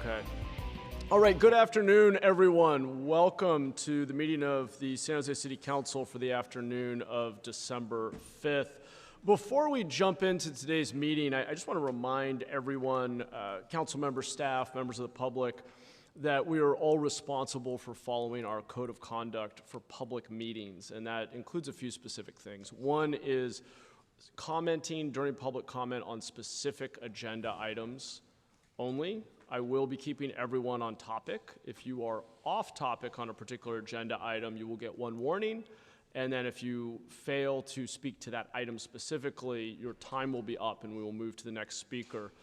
Okay. All right, good afternoon, everyone. Welcome to the meeting of the San Jose City Council for the afternoon of December 5th. Before we jump into today's meeting, I just want to remind everyone, council members, staff, members of the public, that we are all responsible for following our code of conduct for public meetings, and that includes a few specific things. One is commenting during public comment on specific agenda items only. I will be keeping everyone on topic. If you are off topic on a particular agenda item, you will get one warning. And then if you fail to speak to that item specifically, your time will be up and we will move to the next speaker.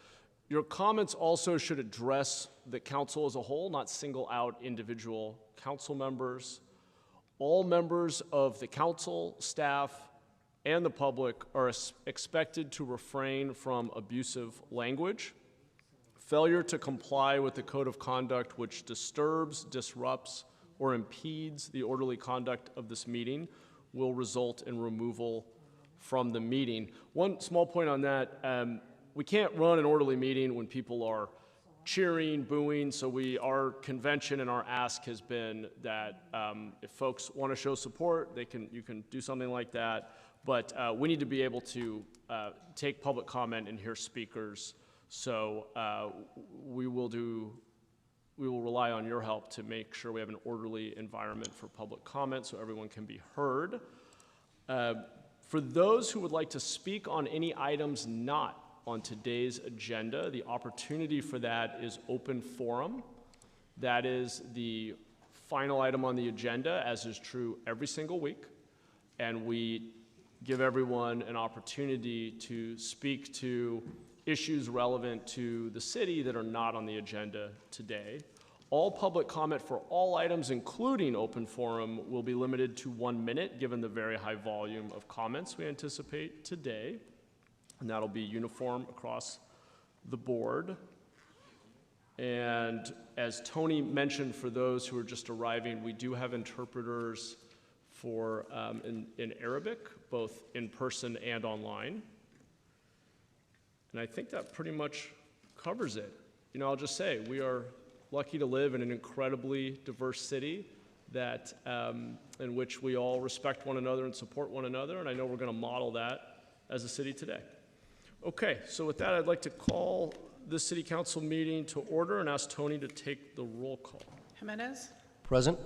Your comments also should address the council as a whole, not single out individual council members. All members of the council, staff, and the public are expected to refrain from abusive language. Failure to comply with the code of conduct which disturbs, disrupts, or impedes the orderly conduct of this meeting will result in removal from the meeting. One small point on that, we can't run an orderly meeting when people are cheering, booing, so our convention and our ask has been that if folks want to show support, you can do something like that, but we need to be able to take public comment and hear speakers. So we will rely on your help to make sure we have an orderly environment for public comment so everyone can be heard. For those who would like to speak on any items not on today's agenda, the opportunity for that is open forum. That is the final item on the agenda, as is true every single week. And we give everyone an opportunity to speak to issues relevant to the city that are not on the agenda today. All public comment for all items, including open forum, will be limited to 1 minute, given the very high volume of comments we anticipate today. And that'll be uniform across the board. And as Tony mentioned, for those who are just arriving, we do have interpreters for in Arabic, both in person and online. And I think that pretty much covers it. You know, I'll just say, we are lucky to live in an incredibly diverse city that, in which we all respect one another and support one another, and I know we're going to model that as a city today. Okay, so with that, I'd like to call this city council meeting to order and ask Tony to take the roll call. Jimenez? Present.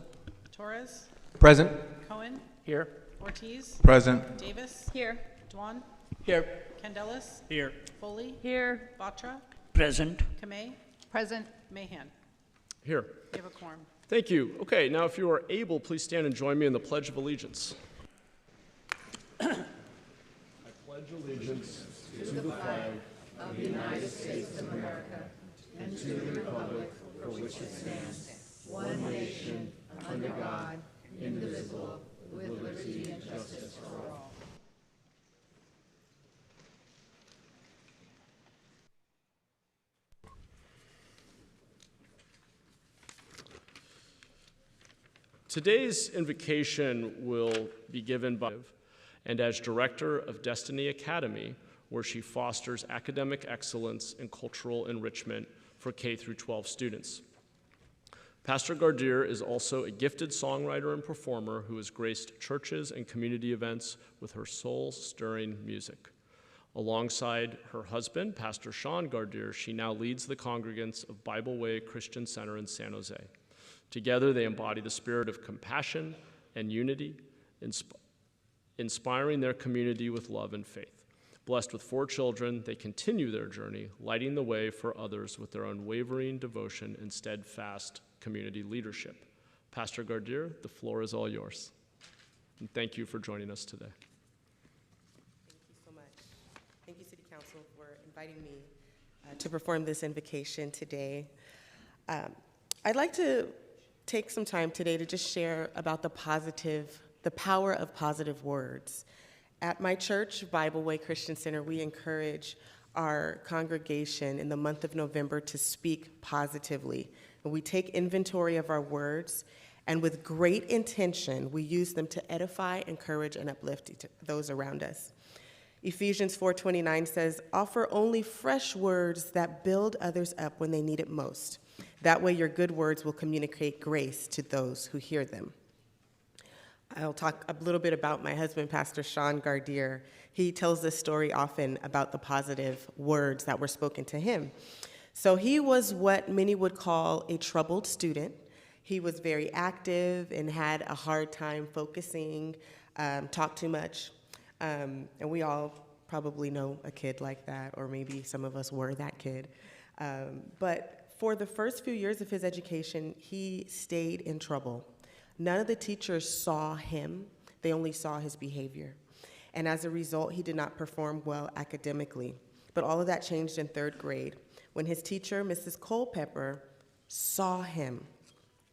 Torres? Present. Cohen? Here. Ortiz? Present. Davis? Here. Dwan? Here. Candelas? Here. Foley? Here. Batra? Present. Kamei? Present. Mahan? Here. We have a quorum. Thank you. Okay, now if you are able, please stand and join me in the Pledge of Allegiance. I pledge allegiance to the flag of the United States of America and to the republic for which it stands, one nation, under God, indivisible, with liberty and justice for all. Today's invocation will be given by and as director of Destiny Academy, where she fosters academic excellence and cultural enrichment for K through 12 students. Pastor Gardir is also a gifted songwriter and performer who has graced churches and community events with her soul-stirring music. Alongside her husband, Pastor Sean Gardir, she now leads the congregants of Bible Way Christian Center in San Jose. Together, they embody the spirit of compassion and unity, inspiring their community with love and faith. Blessed with 4 children, they continue their journey, lighting the way for others with their unwavering devotion and steadfast community leadership. Pastor Gardir, the floor is all yours. And thank you for joining us today. Thank you so much. Thank you, City Council, for inviting me to perform this invocation today. I'd like to take some time today to just share about the power of positive words. At my church, Bible Way Christian Center, we encourage our congregation in the month of November to speak positively. And we take inventory of our words, and with great intention, we use them to edify, encourage, and uplift those around us. Ephesians 4:29 says, "Offer only fresh words that build others up when they need it most. That way your good words will communicate grace to those who hear them. I'll talk a little bit about my husband, Pastor Sean Gardier. He tells this story often about the positive words that were spoken to him. So he was what many would call a troubled student. He was very active and had a hard time focusing, talked too much. And we all probably know a kid like that, or maybe some of us were that kid. But for the first few years of his education, he stayed in trouble. None of the teachers saw him, they only saw his behavior. And as a result, he did not perform well academically. But all of that changed in third grade when his teacher, Mrs. Culpepper, saw him.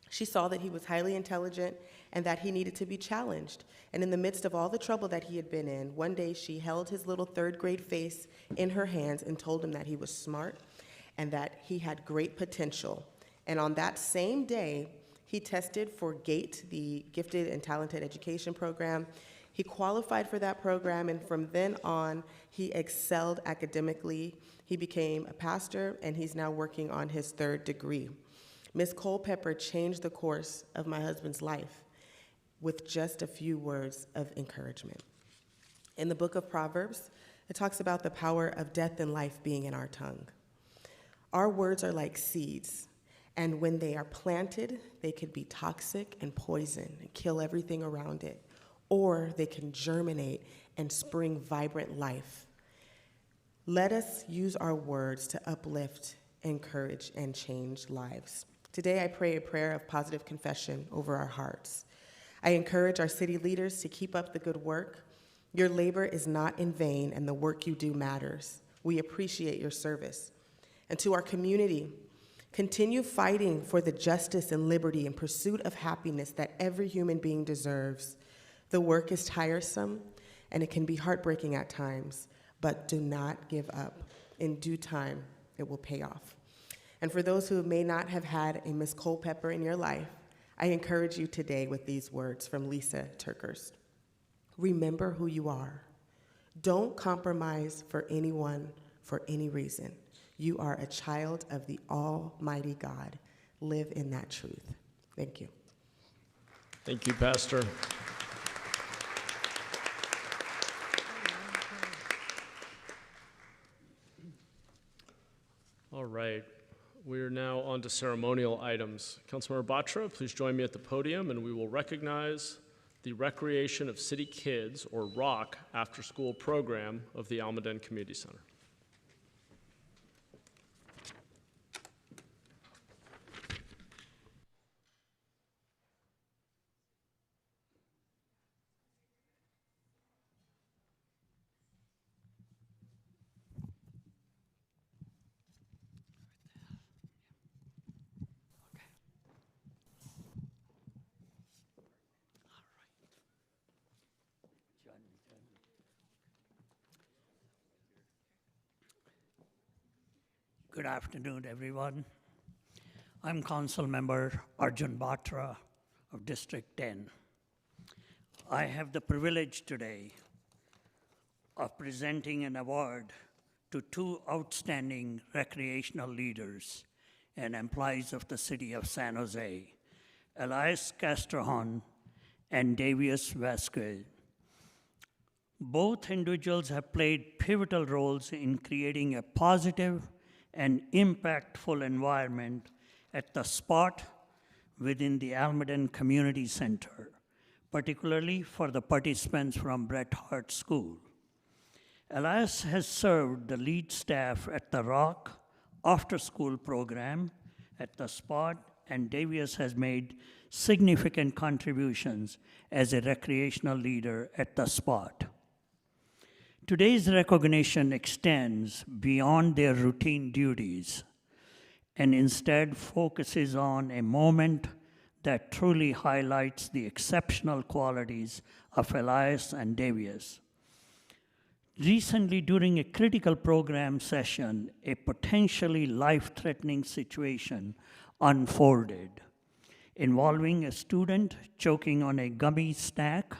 She saw that he was highly intelligent and that he needed to be challenged. And in the midst of all the trouble that he had been in, one day she held his little third grade face in her hands and told him that he was smart and that he had great potential. And on that same day, he tested for GATE, the Gifted and Talented Education Program. He qualified for that program, and from then on, he excelled academically. He became a pastor, and he's now working on his third degree. Ms. Culpepper changed the course of my husband's life with just a few words of encouragement. In the book of Proverbs, it talks about the power of death and life being in our tongue. Our words are like seeds. And when they are planted, they could be toxic and poison and kill everything around it. Or they can germinate and spring vibrant life. Let us use our words to uplift, encourage, and change lives. Today I pray a prayer of positive confession over our hearts. I encourage our city leaders to keep up the good work. Your labor is not in vain, and the work you do matters. We appreciate your service. And to our community, continue fighting for the justice and liberty and pursuit of happiness that every human being deserves. The work is tiresome, and it can be heartbreaking at times, but do not give up. In due time, it will pay off. And for those who may not have had a Miss Culpepper in your life, I encourage you today with these words from Lisa Turkhurst. Remember who you are. Don't compromise for anyone for any reason. You are a child of the Almighty God. Live in that truth. Thank you. Thank you, Pastor. All right, we are now on to ceremonial items. Councilmember Batra, please join me at the podium, and we will recognize the Recreation of City Kids, or ROC, after-school program of the Almaden Community Center. Good afternoon, everyone. I'm Council Member Arjun Batra of District 10. I have the privilege today of presenting an award to two outstanding recreational leaders and employees of the city of San Jose, Elias Castrojon and Davius Vasquez. Both individuals have played pivotal roles in creating a positive and impactful environment at the spot within the Almaden Community Center, particularly for the participants from Bret Hart School. Elias has served the lead staff at the ROC after-school program at the spot, and Davius has made significant contributions as a recreational leader at the spot. Today's recognition extends beyond their routine duties and instead focuses on a moment that truly highlights the exceptional qualities of Elias and Davius. Recently, during a critical program session, a potentially life-threatening situation unfolded, involving a student choking on a gummy snack.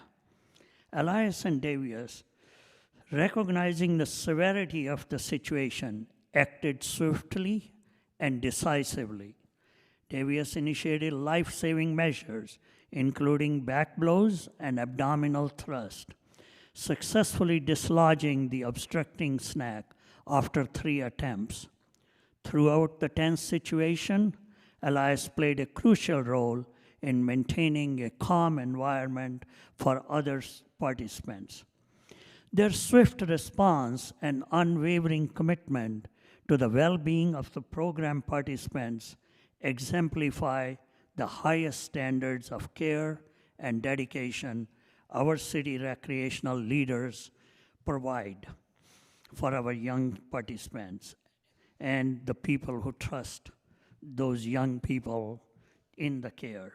Elias and Davius, recognizing the severity of the situation, acted swiftly and decisively, Davis initiated life-saving measures, including back blows and abdominal thrust, successfully dislodging the obstructing snack after 3 attempts. Throughout the tense situation, Elias played a crucial role in maintaining a calm environment for other participants. Their swift response and unwavering commitment to the well-being of the program participants exemplify the highest standards of care and dedication our city recreational leaders provide for our young participants and the people who trust those young people in the care.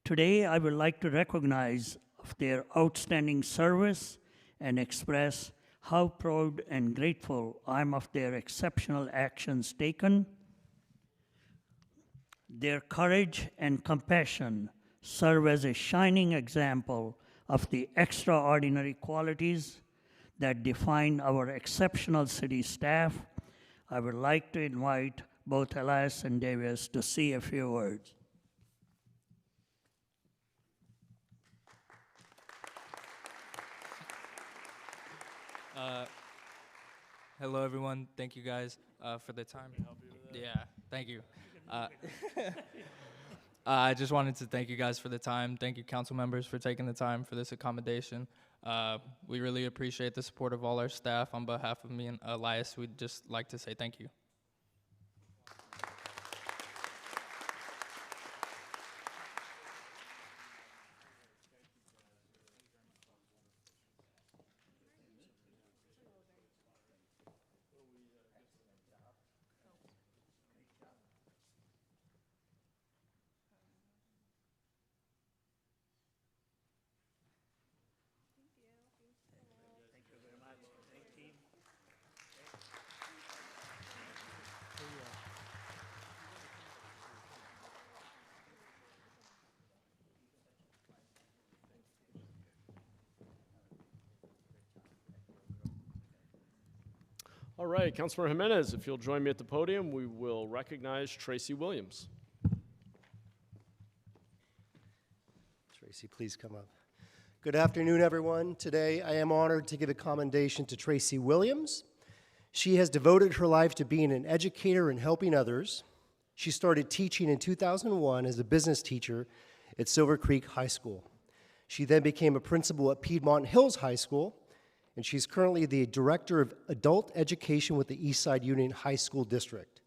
Today, I would like to recognize their outstanding service and express how proud and grateful I'm of their exceptional actions taken. Their courage and compassion serve as a shining example of the extraordinary qualities that define our exceptional city staff. I would like to invite both Elias and Davis to say a few words. Hello, everyone. Thank you guys for the time. Yeah, thank you. I just wanted to thank you guys for the time. Thank you, council members, for taking the time for this accommodation. We really appreciate the support of all our staff. On behalf of me and Elias, we'd just like to say thank you. All right, Councilmember Jimenez, if you'll join me at the podium, we will recognize Tracy Williams. Tracy, please come up. Good afternoon, everyone. Today, I am honored to give a commendation to Tracy Williams. She has devoted her life to being an educator and helping others. She started teaching in 2001 as a business teacher at Silver Creek High School. She then became a principal at Piedmont Hills High School, and she's currently the Director of Adult Education with the Eastside Union High School District.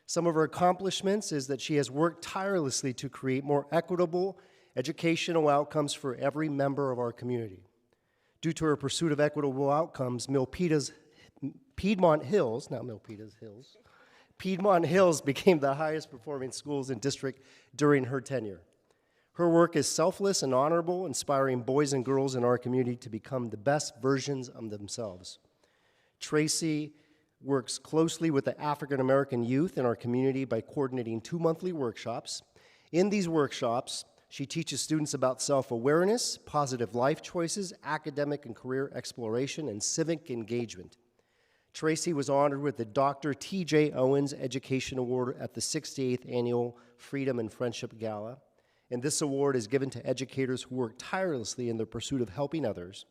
Some of her accomplishments is that she has worked tirelessly to create more equitable educational outcomes for every member of our community. Due to her pursuit of equitable outcomes, Piedmont Hills became the highest performing schools in district during her tenure. Her work is selfless and honorable, inspiring boys and girls in our community to become the best versions of themselves. Tracy works closely with the African American youth in our community by coordinating 2 monthly workshops. In these workshops, she teaches students about self-awareness, positive life choices, academic and career exploration, and civic engagement. Tracy was honored with the Dr. T.J. Owens Education Award at the 68th Annual Freedom and Friendship Gala. And this award is given to educators who work tirelessly in their pursuit of helping others.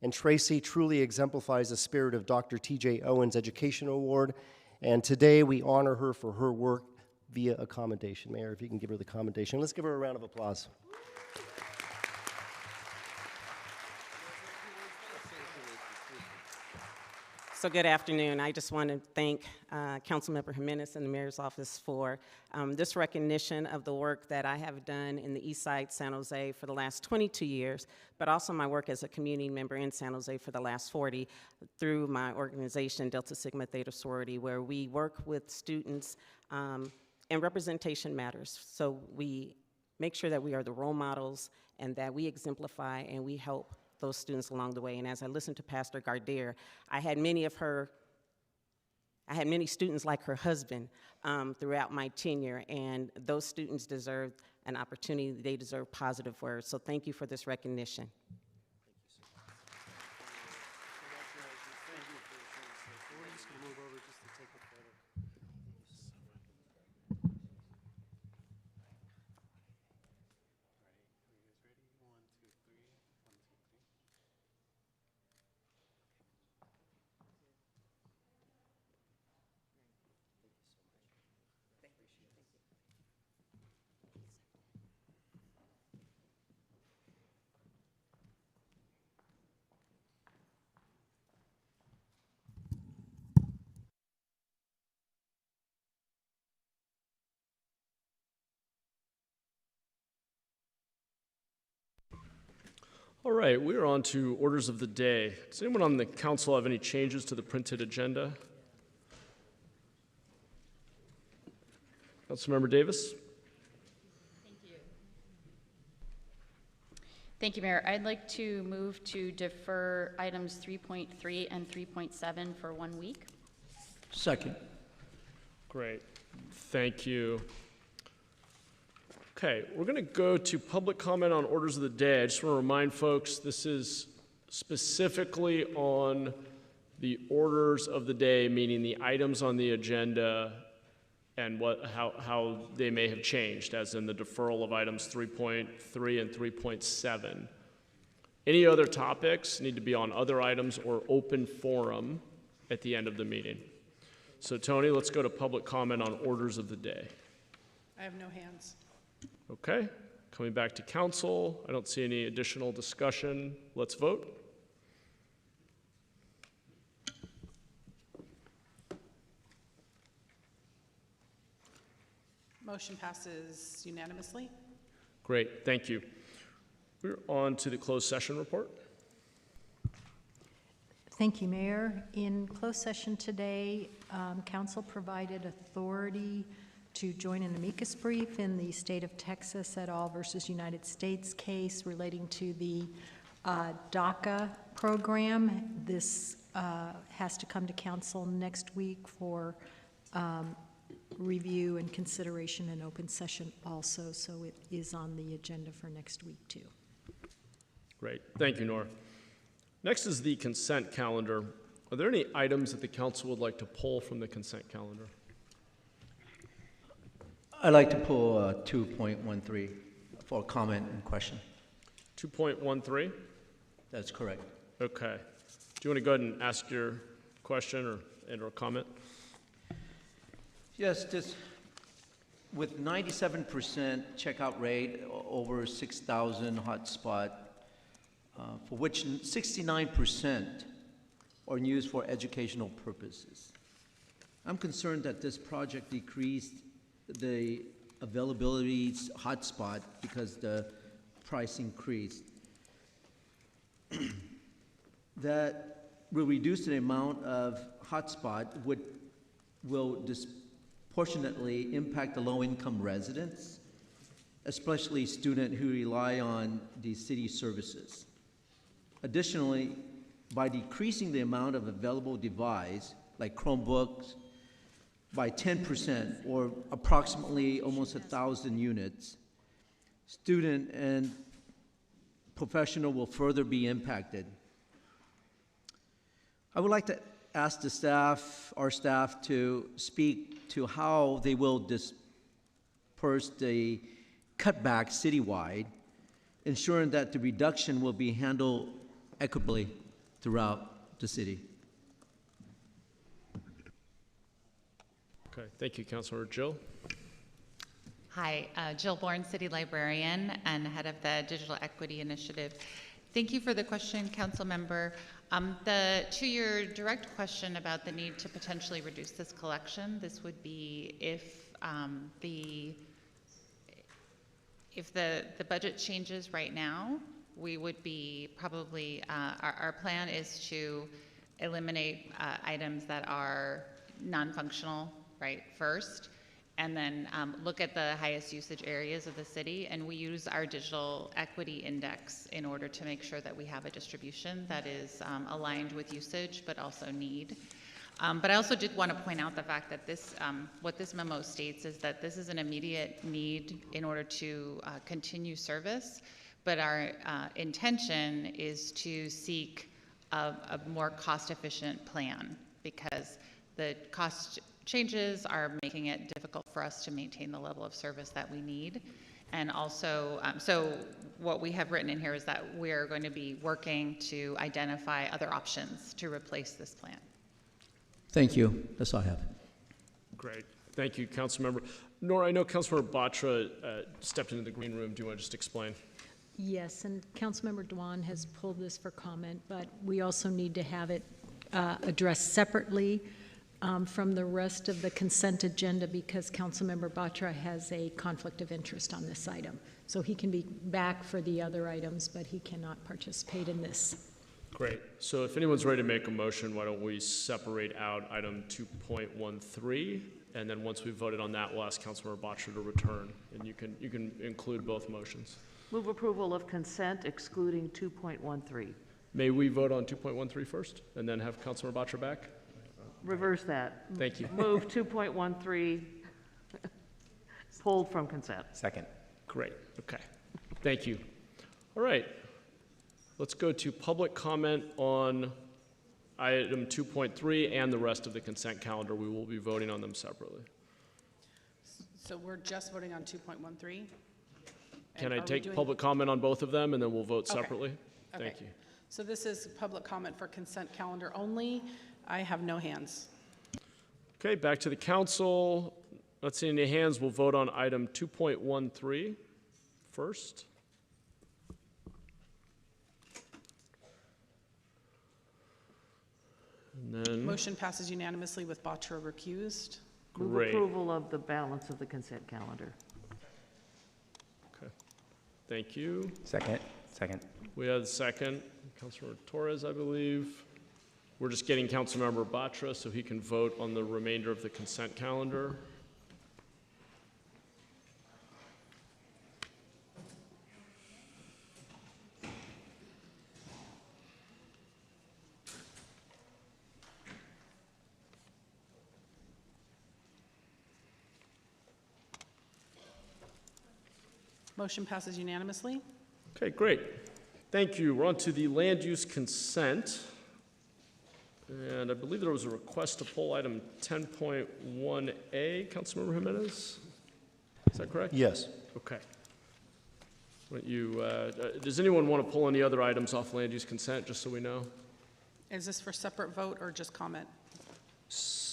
And Tracy truly exemplifies the spirit of Dr. T.J. Owens Education Award. And today we honor her for her work via a commendation. Mayor, if you can give her the commendation. Let's give her a round of applause. So good afternoon. I just want to thank Councilmember Jimenez and the Mayor's Office for this recognition of the work that I have done in the East Side, San Jose for the last 22 years, but also my work as a community member in San Jose for the last 40 through my organization, Delta Sigma Theta Sorority, where we work with students and representation matters. So we make sure that we are the role models and that we exemplify and we help those students along the way. And as I listened to Pastor Gardere, I had many students like her husband throughout my tenure, and those students deserve an opportunity. They deserve positive words. So thank you for this recognition. All right, we are on to orders of the day. Does anyone on the council have any changes to the printed agenda? Councilmember Davis? Thank you, Mayor. I'd like to move to defer items 3.3 and 3.7 for 1 week. Second. Great, thank you. Okay, we're going to go to public comment on orders of the day. I just want to remind folks this is specifically on the orders of the day, meaning the items on the agenda and how they may have changed, as in the deferral of items 3.3 and 3.7. Any other topics need to be on other items or open forum at the end of the meeting. So Tony, let's go to public comment on orders of the day. I have no hands. Okay, coming back to council. I don't see any additional discussion. Let's vote. Motion passes unanimously. Great, thank you. We're on to the closed session report. Thank you, Mayor. In closed session today, Council provided authority to join an amicus brief in the state of Texas et al. Versus United States case relating to the DACA program. This has to come to Council next week for review and consideration in open session also, so it is on the agenda for next week too. Great, thank you, Nora. Next is the consent calendar. Are there any items that the council would like to pull from the consent calendar? I'd like to pull 2.13 for comment and question. 2.13? That's correct. Okay. Do you want to go ahead and ask your question or comment? Yes, just with 97% checkout rate, over 6,000 hotspot, for which 69% are used for educational purposes. I'm concerned that this project decreased the availability hotspot because the price increased. That will reduce the amount of hotspot, will disproportionately impact the low-income residents, especially students who rely on the city services. Additionally, by decreasing the amount of available device, like Chromebooks, by 10%, or approximately almost 1,000 units, student and professional will further be impacted. I would like to ask the staff, our staff, to speak to how they will disperse the cutback citywide, ensuring that the reduction will be handled equitably throughout the city. Okay, thank you, Councilor. Jill? Hi, Jill Bourne, City Librarian and head of the Digital Equity Initiative. Thank you for the question, Council Member. To your direct question about the need to potentially reduce this collection, this would be if the budget changes right now, we would be probably, our plan is to eliminate items that are non-functional, right, first, and then look at the highest usage areas of the city, and we use our digital equity index in order to make sure that we have a distribution that is aligned with usage but also need. But I also did want to point out the fact that this, what this memo states is that this is an immediate need in order to continue service, but our intention is to seek a more cost-efficient plan, because the cost changes are making it difficult for us to maintain the level of service that we need. And also, so what we have written in here is that we're going to be working to identify other options to replace this plan. Thank you. That's all I have. Great. Thank you, Councilmember. Nora, I know Councilmember Batra stepped into the green room. Do you want to just explain? Yes, and Councilmember Dewan has pulled this for comment, but we also need to have it addressed separately. from the rest of the consent agenda because Councilmember Batra has a conflict of interest on this item. So he can be back for the other items, but he cannot participate in this. Great. So if anyone's ready to make a motion, why don't we separate out item 2.13, and then once we've voted on that, we'll ask Councilmember Batra to return, and you can include both motions. Move approval of consent excluding 2.13. May we vote on 2.13 first, and then have Councilmember Batra back? Reverse that. Thank you. Move 2.13 pulled from consent. Second. Great. Okay. Thank you. All right. Let's go to public comment on item 2.3 and the rest of the consent calendar. We will be voting on them separately. So we're just voting on 2.13? Can I take public comment on both of them, and then we'll vote Okay. separately? Okay. Thank you. So this is public comment for consent calendar only. I have no hands. Okay, back to the council. Not seeing any hands. We'll vote on item 2.13 first. And then, Motion passes unanimously with Batra recused. Move great. approval of the balance of the consent calendar. Okay. Thank you. Second. Second. We have the second. Councilmember Torres, I believe. We're just getting Councilmember Batra so he can vote on the remainder of the consent calendar. Motion passes unanimously. Okay, great. Thank you. We're on to the land use consent. And I believe there was a request to pull item 10.1A. Councilmember Jimenez? Is that correct? Yes. Okay. Why don't you, does anyone want to pull any other items off land use consent, just so we know? Is this for separate vote or just comment?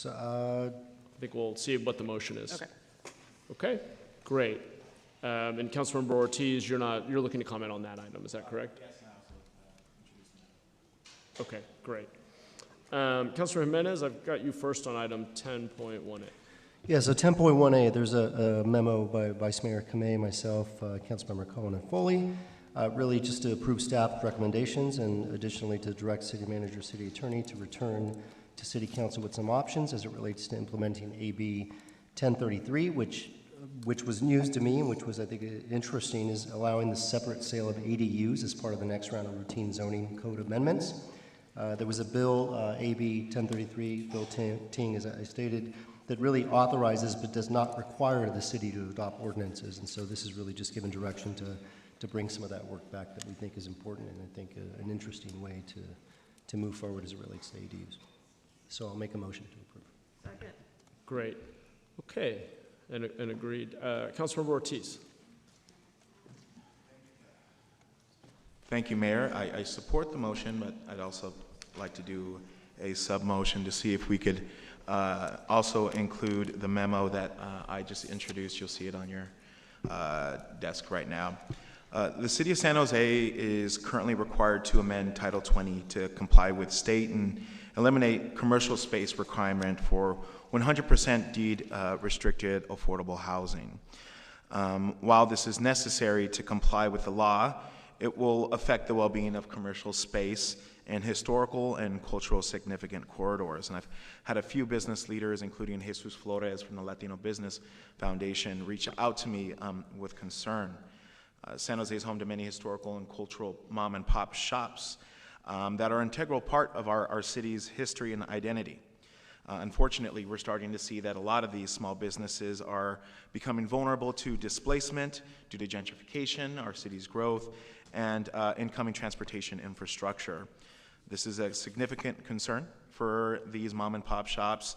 I think we'll see what the motion is. Okay. Okay, great. And Councilmember Ortiz, you're looking to comment on that item, is that correct? Yes. Okay, great. Councilor Jimenez, I've got you first on item 10.1A. Yeah, so 10.1A, there's a memo by Vice Mayor Kamei, myself, Councilmember Cohen and Foley, really just to approve staff recommendations and additionally to direct City Manager, City Attorney to return to City Council with some options as it relates to implementing AB 1033, which was news to me and which was, I think, interesting, is allowing the separate sale of ADUs as part of the next round of routine zoning code amendments. There was a bill, AB 1033, Bill Ting, as I stated, that really authorizes but does not require the city to adopt ordinances. And so this is really just given direction to bring some of that work back that we think is important and I think an interesting way to move forward as it relates to ADUs. So I'll make a motion to approve. Second. Great. Okay, and agreed. Councilmember Ortiz. Thank you, Mayor. I support the motion, but I'd also like to do a sub-motion to see if we could also include the memo that I just introduced. You'll see it on your desk right now. The City of San Jose is currently required to amend Title 20 to comply with state and eliminate commercial space requirement for 100% deed restricted affordable housing. While this is necessary to comply with the law, it will affect the well-being of commercial space and historical and cultural significant corridors. And I've had a few business leaders, including Jesus Flores from the Latino Business Foundation, reach out to me with concern. San Jose is home to many historical and cultural mom and pop shops that are an integral part of our city's history and identity. Unfortunately, we're starting to see that a lot of these small businesses are becoming vulnerable to displacement due to gentrification, our city's growth, and incoming transportation infrastructure. This is a significant concern for these mom and pop shops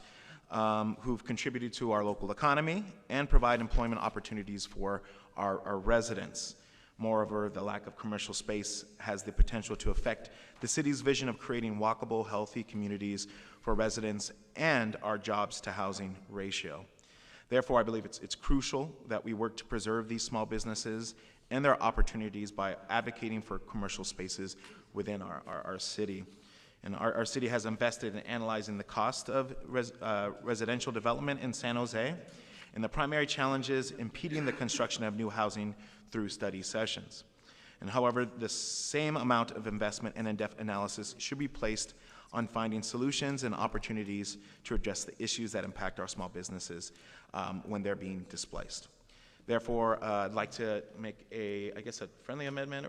who've contributed to our local economy and provide employment opportunities for our residents. Moreover, the lack of commercial space has the potential to affect the city's vision of creating walkable, healthy communities for residents and our jobs to housing ratio. Therefore, I believe it's crucial that we work to preserve these small businesses and their opportunities by advocating for commercial spaces within our city. And our city has invested in analyzing the cost of residential development in San Jose, and the primary challenge is impeding the construction of new housing through study sessions. And however, the same amount of investment and in-depth analysis should be placed on finding solutions and opportunities to address the issues that impact our small businesses when they're being displaced. Therefore, I'd like to make a friendly amendment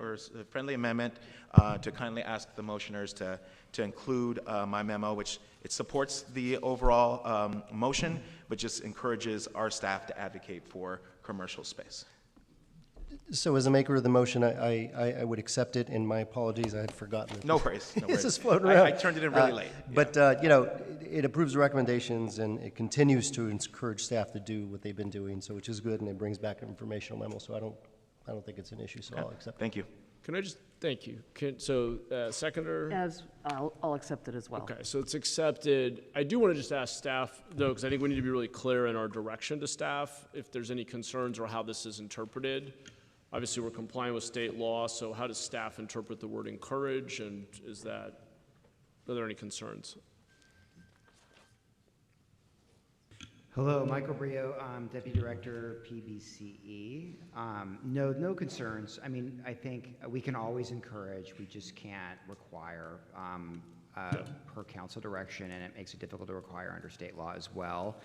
to kindly ask the motioners to include my memo, which it supports the overall motion, but just encourages our staff to advocate for commercial space. So as a maker of the motion, I would accept it, and my apologies, I had forgotten. No worries. No This worries. is floating around. I turned it in really late. But, you know, it approves the recommendations, and it continues to encourage staff to do what they've been doing, so which is good, and it brings back an informational memo, so I don't think it's an issue, so I'll accept it. Thank you. Can I just, thank you. Seconder? I'll accept it as well. Okay, so it's accepted. I do want to just ask staff, though, because I think we need to be really clear in our direction to staff, if there's any concerns or how this is interpreted. Obviously, we're complying with state law, so how does staff interpret the word encourage, and are there any concerns? Hello, Michael Brio, Deputy Director, PBCE. No concerns. I mean, I think we can always encourage, we just can't require per council direction, and it makes it difficult to require under state law as well.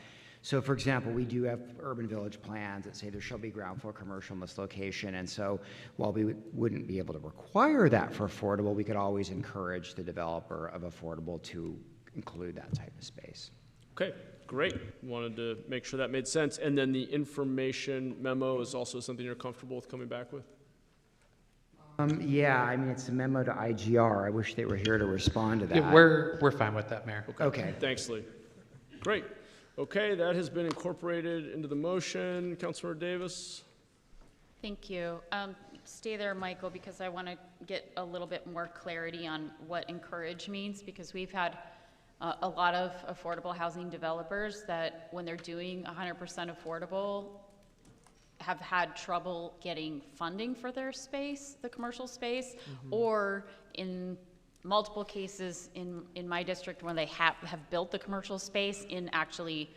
So, for example, we do have urban village plans that say there shall be ground floor commercial in this location, and so while we wouldn't be able to require that for affordable, we could always encourage the developer of affordable to include that type of space. Okay, great. Wanted to make sure that made sense. And then the information memo is also something you're comfortable with coming back with? Yeah, I mean, it's a memo to IGR. I wish they were here to respond to that. Yeah, we're fine with that, Mayor. Okay. Thanks, Lee. Great. Okay, that has been incorporated into the motion. Councilmember Davis? Thank you. Stay there, Michael, because I want to get a little bit more clarity on what encourage means, because we've had a lot of affordable housing developers that when they're doing 100% affordable have had trouble getting funding for their space, the commercial space, or in multiple cases in my district when they have built the commercial space in actually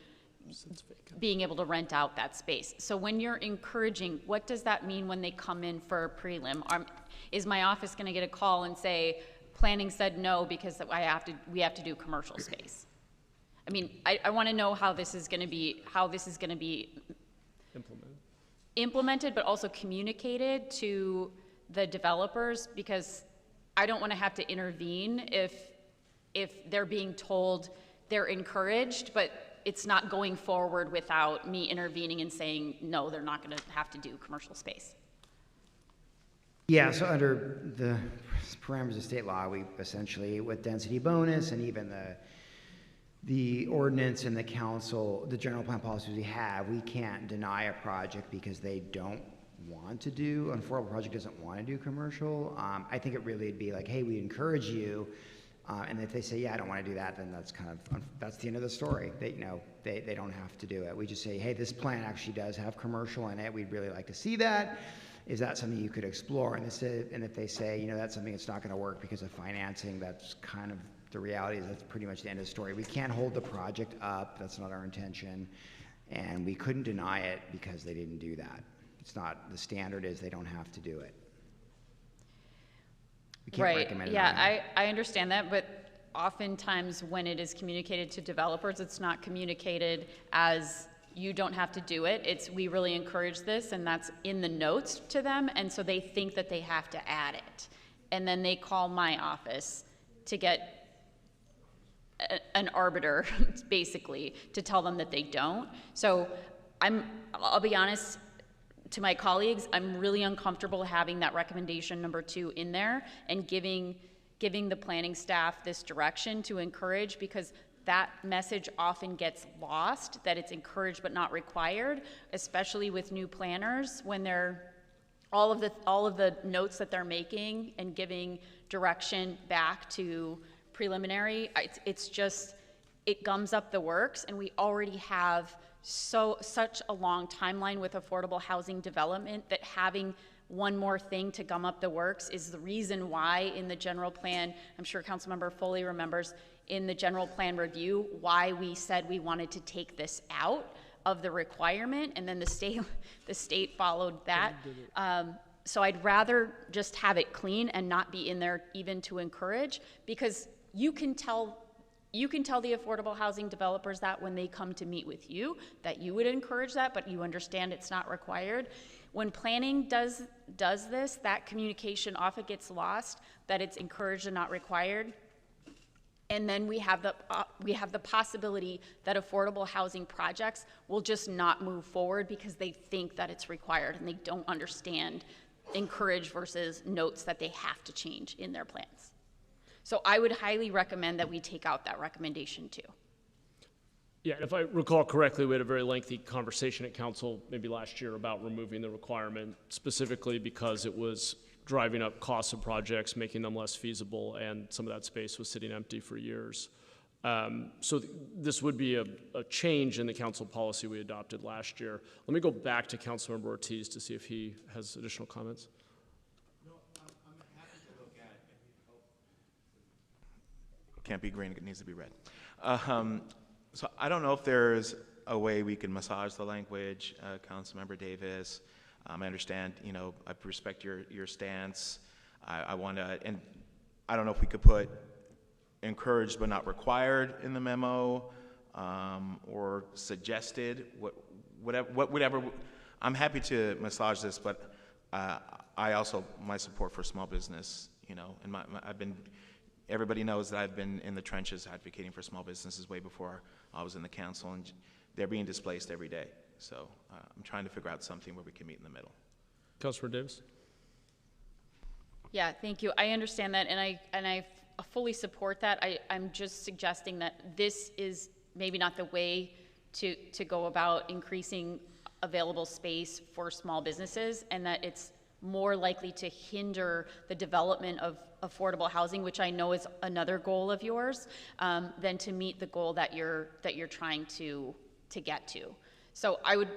being able to rent out that space. So when you're encouraging, what does that mean when they come in for a prelim? Is my office going to get a call and say, planning said no because we have to do commercial space? I mean, I want to know how this is going to be implemented, but also communicated to the developers, because I don't want to have to intervene if they're being told they're encouraged, but it's not going forward without me intervening and saying, no, they're not going to have to do commercial space. Yeah, so under the parameters of state law, we essentially, with density bonus and even the ordinance and the council, the general plan policies we have, we can't deny a project because they don't want to do, an affordable project doesn't want to do commercial. I think it really would be like, hey, we encourage you, and if they say, yeah, I don't want to do that, then that's kind of, that's the end of the story. They don't have to do it. We just say, hey, this plan actually does have commercial in it. We'd really like to see that. Is that something you could explore? And if they say, that's something that's not going to work because of financing, that's kind of the reality. Is that's pretty much the end of the story. We can't hold the project up. That's not our intention. And we couldn't deny it because they didn't do that. It's not, the standard is they don't have to do it. We can't recommend it. Yeah, I understand that, but oftentimes when it is communicated to developers, it's not communicated as you don't have to do it. It's we really encourage this, and that's in the notes to them, and so they think that they have to add it. And then they call my office to get an arbiter, basically, to tell them that they don't. So I'll be honest, to my colleagues, I'm really uncomfortable having that recommendation number 2 in there and giving the planning staff this direction to encourage, because that message often gets lost, that it's encouraged but not required, especially with new planners when they're all of the notes that they're making and giving direction back to preliminary. It's just, it gums up the works, and we already have such a long timeline with affordable housing development that having one more thing to gum up the works is the reason why in the general plan, I'm sure Councilmember Foley remembers, in the general plan review, why we said we wanted to take this out of the requirement, and then the state followed that. So I'd rather just have it clean and not be in there even to encourage, because you can tell the affordable housing developers that when they come to meet with you, that you would encourage that, but you understand it's not required. When planning does this, that communication often gets lost, that it's encouraged and not required. And then we have the possibility that affordable housing projects will just not move forward because they think that it's required and they don't understand encourage versus notes that they have to change in their plans. So I would highly recommend that we take out that recommendation too. Yeah, if I recall correctly, we had a very lengthy conversation at council maybe last year about removing the requirement, specifically because it was driving up costs of projects, making them less feasible, and some of that space was sitting empty for years. So this would be a change in the council policy we adopted last year. Let me go back to Councilmember Ortiz to see if he has additional comments. No, I'm happy to look at it. Can't be green, it needs to be red. So I don't know if there's a way we can massage the language, Councilmember Davis. I understand, I respect your stance. I want to, and I don't know if we could put encouraged but not required in the memo, or suggested, whatever. I'm happy to massage this, but I also, my support for small business, and everybody knows that I've been in the trenches advocating for small businesses way before I was in the council, and they're being displaced every day. So I'm trying to figure out something where we can meet in the middle. Councilor Davis? Yeah, thank you. I understand that, and I fully support that. I'm just suggesting that this is maybe not the way to go about increasing available space for small businesses, and that it's more likely to hinder the development of affordable housing, which I know is another goal of yours, than to meet the goal that you're trying to get to. So I would,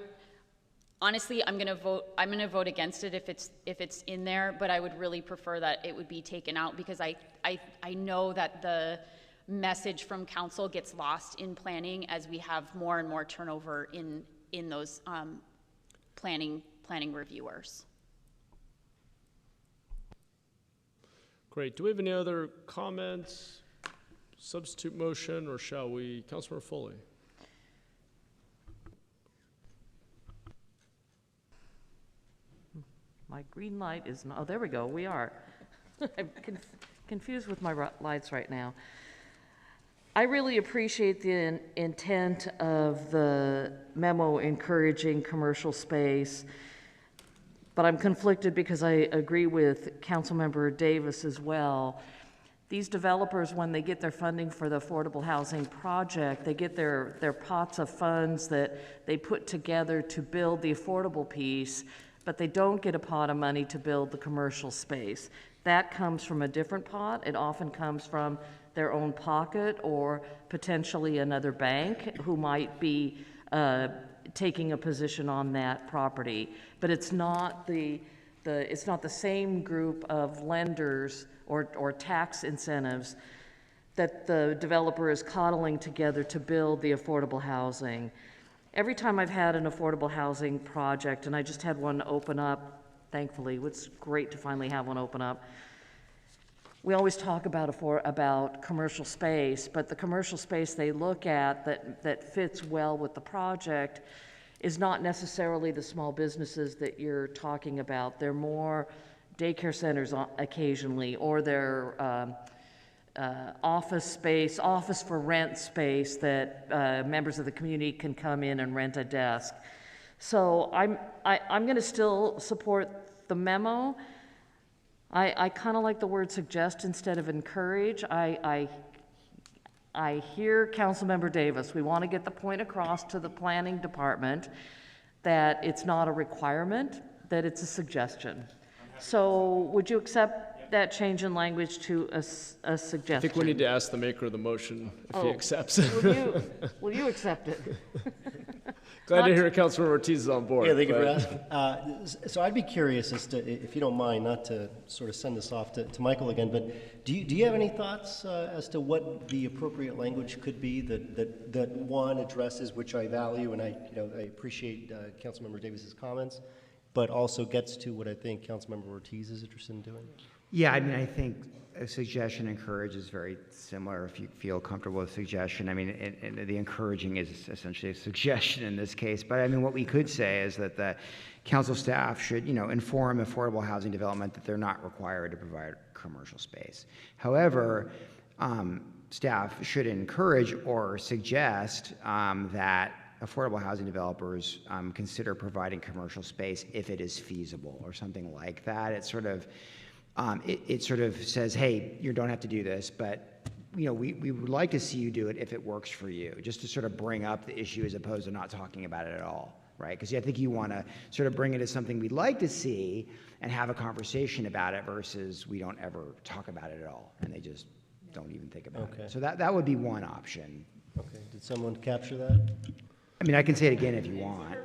honestly, I'm gonna vote against it if it's in there, but I would really prefer that it would be taken out, because I know that the message from council gets lost in planning as we have more and more turnover in those planning reviewers. Great. Do we have any other comments, substitute motion, or shall we? Councilmember Foley. My green light is not, oh, there we go, we are. I'm confused with my lights right now. I really appreciate the intent of the memo encouraging commercial space, but I'm conflicted because I agree with Councilmember Davis as well. These developers, when they get their funding for the affordable housing project, they get their pots of funds that they put together to build the affordable piece, but they don't get a pot of money to build the commercial space. That comes from a different pot. It often comes from their own pocket or potentially another bank who might be taking a position on that property. But it's not the same group of lenders or tax incentives that the developer is coddling together to build the affordable housing. Every time I've had an affordable housing project, and I just had one open up, thankfully, it's great to finally have one open up. We always talk about commercial space, but the commercial space they look at that fits well with the project is not necessarily the small businesses that you're talking about. They're more daycare centers occasionally, or they're office for rent space that members of the community can come in and rent a desk. So I'm going to still support the memo. I kind of like the word suggest instead of encourage. I hear Councilmember Davis. We want to get the point across to the planning department that it's not a requirement, that it's a suggestion. So would you accept that change in language to a suggestion? I think we need to ask the maker of the motion if he accepts. Will you accept it? Glad to hear Councilman Ortiz is on board. Yeah, thank you for asking. So I'd be curious as to, if you don't mind, not to sort of send this off to Michael again, but do you have any thoughts as to what the appropriate language could be that one addresses, which I value, and I appreciate Councilmember Davis's comments, but also gets to what I think Councilmember Ortiz is interested in doing? Yeah, I mean, I think a suggestion encourage is very similar if you feel comfortable with suggestion. I mean, and the encouraging is essentially a suggestion in this case. But I mean, what we could say is that the council staff should, inform affordable housing development that they're not required to provide commercial space. However, staff should encourage or suggest that affordable housing developers consider providing commercial space if it is feasible or something like that. It's sort of it sort of says, hey, you don't have to do this, but we would like to see you do it if it works for you, just to sort of bring up the issue as opposed to not talking about it at all, right? Because I think you want to sort of bring it as something we'd like to see and have a conversation about it versus we don't ever talk about it at all, and they just don't even think about it. So that would be one option. Okay, did someone capture that? I mean, I can say it again if you want.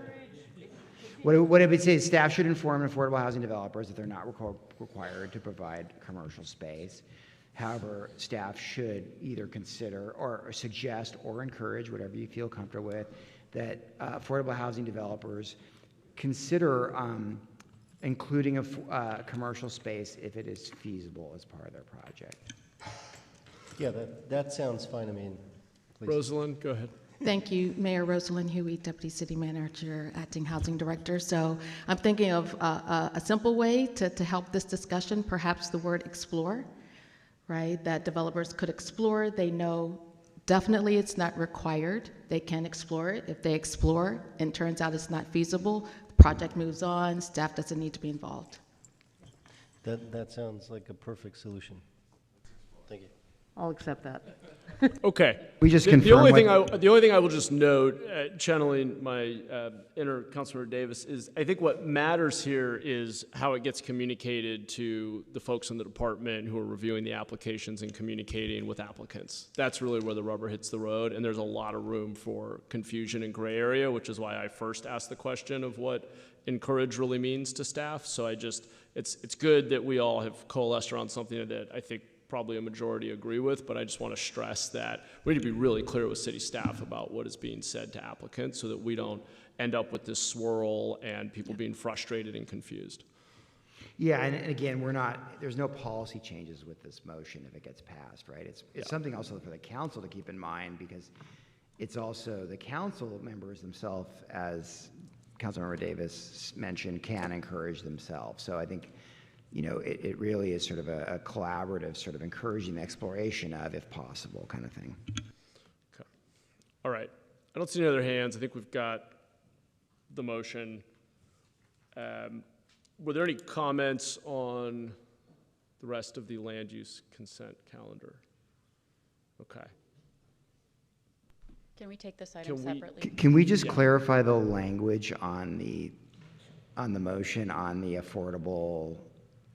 What it would say is staff should inform affordable housing developers that they're not required to provide commercial space. However, staff should either consider or suggest or encourage, whatever you feel comfortable with, that affordable housing developers consider including a commercial space if it is feasible as part of their project. Yeah, that sounds fine to me. Please. Rosalind, go ahead. Thank you, Mayor Rosalind Huey, Deputy City Manager, Acting Housing Director. So I'm thinking of a simple way to help this discussion, perhaps the word explore, right? That developers could explore. They know definitely it's not required. They can explore it. If they explore and turns out it's not feasible, the project moves on, staff doesn't need to be involved. That sounds like a perfect solution. Thank you. I'll accept that. Okay. We just the confirm only thing I will just note, channeling my inner Councilmember Davis, is I think what matters here is how it gets communicated to the folks in the department who are reviewing the applications and communicating with applicants. That's really where the rubber hits the road, and there's a lot of room for confusion and gray area, which is why I first asked the question of what encourage really means to staff. So it's good that we all have coalesced around something that I think probably a majority agree with, but I just want to stress that we need to be really clear with city staff about what is being said to applicants so that we don't end up with this swirl and people being frustrated and confused. Yeah, and again, there's no policy changes with this motion if it gets passed, right? It's something also for the council to keep in mind, because it's also the council members themselves, as Councilmember Davis mentioned, can encourage themselves. So I think it really is sort of a collaborative, sort of encouraging the exploration of, if possible, kind of thing. Okay. All right. I don't see any other hands. I think we've got the motion. Were there any comments on the rest of the land use consent calendar? Okay. Can we take this item separately? Can we just clarify the language on the motion on the affordable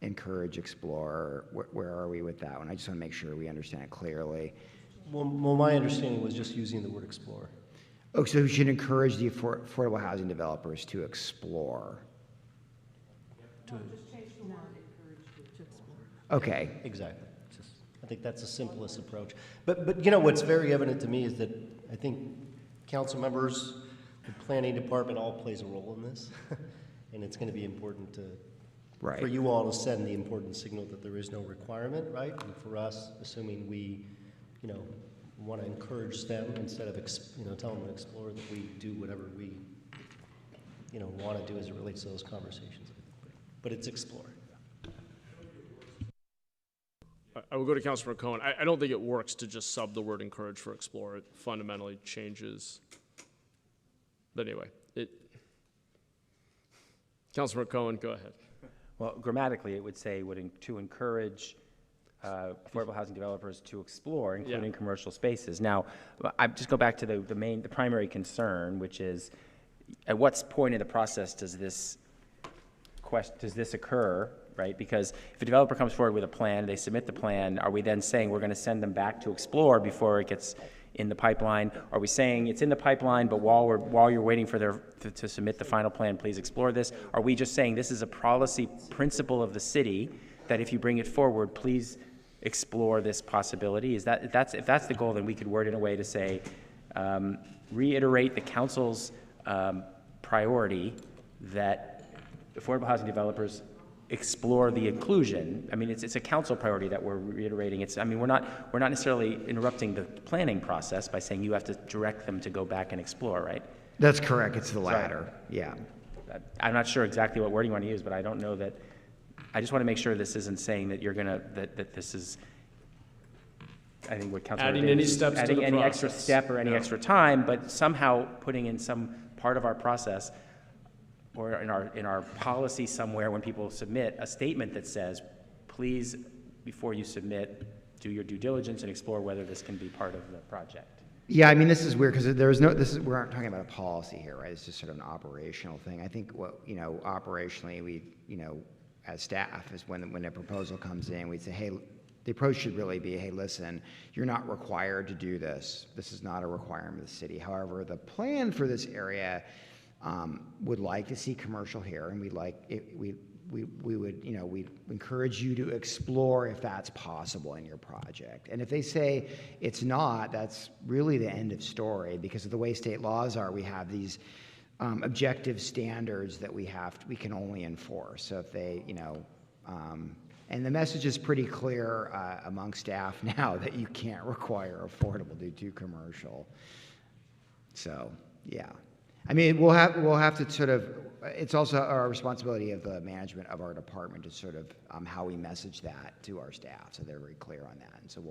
encourage, explore? Where are we with that one? I just want to make sure we understand it clearly. Well, my understanding was just using the word explore. Oh, so we should encourage the affordable housing developers to explore. Just change the word encourage to explore. Okay. Exactly. I think that's the simplest approach. But what's very evident to me is that I think council members, the planning department all plays a role in this. And it's going to be important for you all to send the important signal that there is no requirement, right? And for us, assuming we, want to encourage them instead of, tell them to explore, that we do whatever we, want to do as it relates to those conversations. But it's explore. I will go to Councilor Cohen. I don't think it works to just sub the word encourage for explore. It fundamentally changes. But anyway, Councilor Cohen, go ahead. Well, grammatically, it would say to encourage affordable housing developers to explore, including commercial spaces. Now, I just go back to the primary concern, which is, at what point in the process does this occur? right? Because if a developer comes forward with a plan, they submit the plan, are we then saying we're going to send them back to explore before it gets in the pipeline? Are we saying it's in the pipeline, but while you're waiting for to submit the final plan, please explore this? Are we just saying this is a policy principle of the city that if you bring it forward, please explore this possibility? If that's the goal, then we could word it in a way to say, reiterate the council's priority that affordable housing developers explore the inclusion. I mean, it's a council priority that we're reiterating. We're not necessarily interrupting the planning process by saying you have to direct them to go back and explore, right? That's correct. It's the latter. Yeah. I'm not sure exactly what wording you want to use, but I don't know that. I just want to make sure this isn't saying that you're gonna that this is. I think what Councilor adding any steps to the adding any process. extra step or any extra time, but somehow putting in some part of our process or in our policy somewhere when people submit a statement that says, please, before you submit, do your due diligence and explore whether this can be part of the project. Yeah, I mean, this is weird because we aren't talking about a policy here, right? It's just sort of an operational thing. I think operationally, we, as staff, is when a proposal comes in, we'd say, hey, the approach should really be, hey, listen, you're not required to do this. This is not a requirement of the city. However, the plan for this area would like to see commercial here, and we would encourage you to explore if that's possible in your project. And if they say it's not, that's really the end of story, because of the way state laws are. We have these objective standards that we can only enforce. So if they, and the message is pretty clear among staff now that you can't require affordable due to commercial. So, yeah. I mean, we'll have to sort of, it's also our responsibility of the management of our department to sort of how we message that to our staff, so they're very clear on that. And so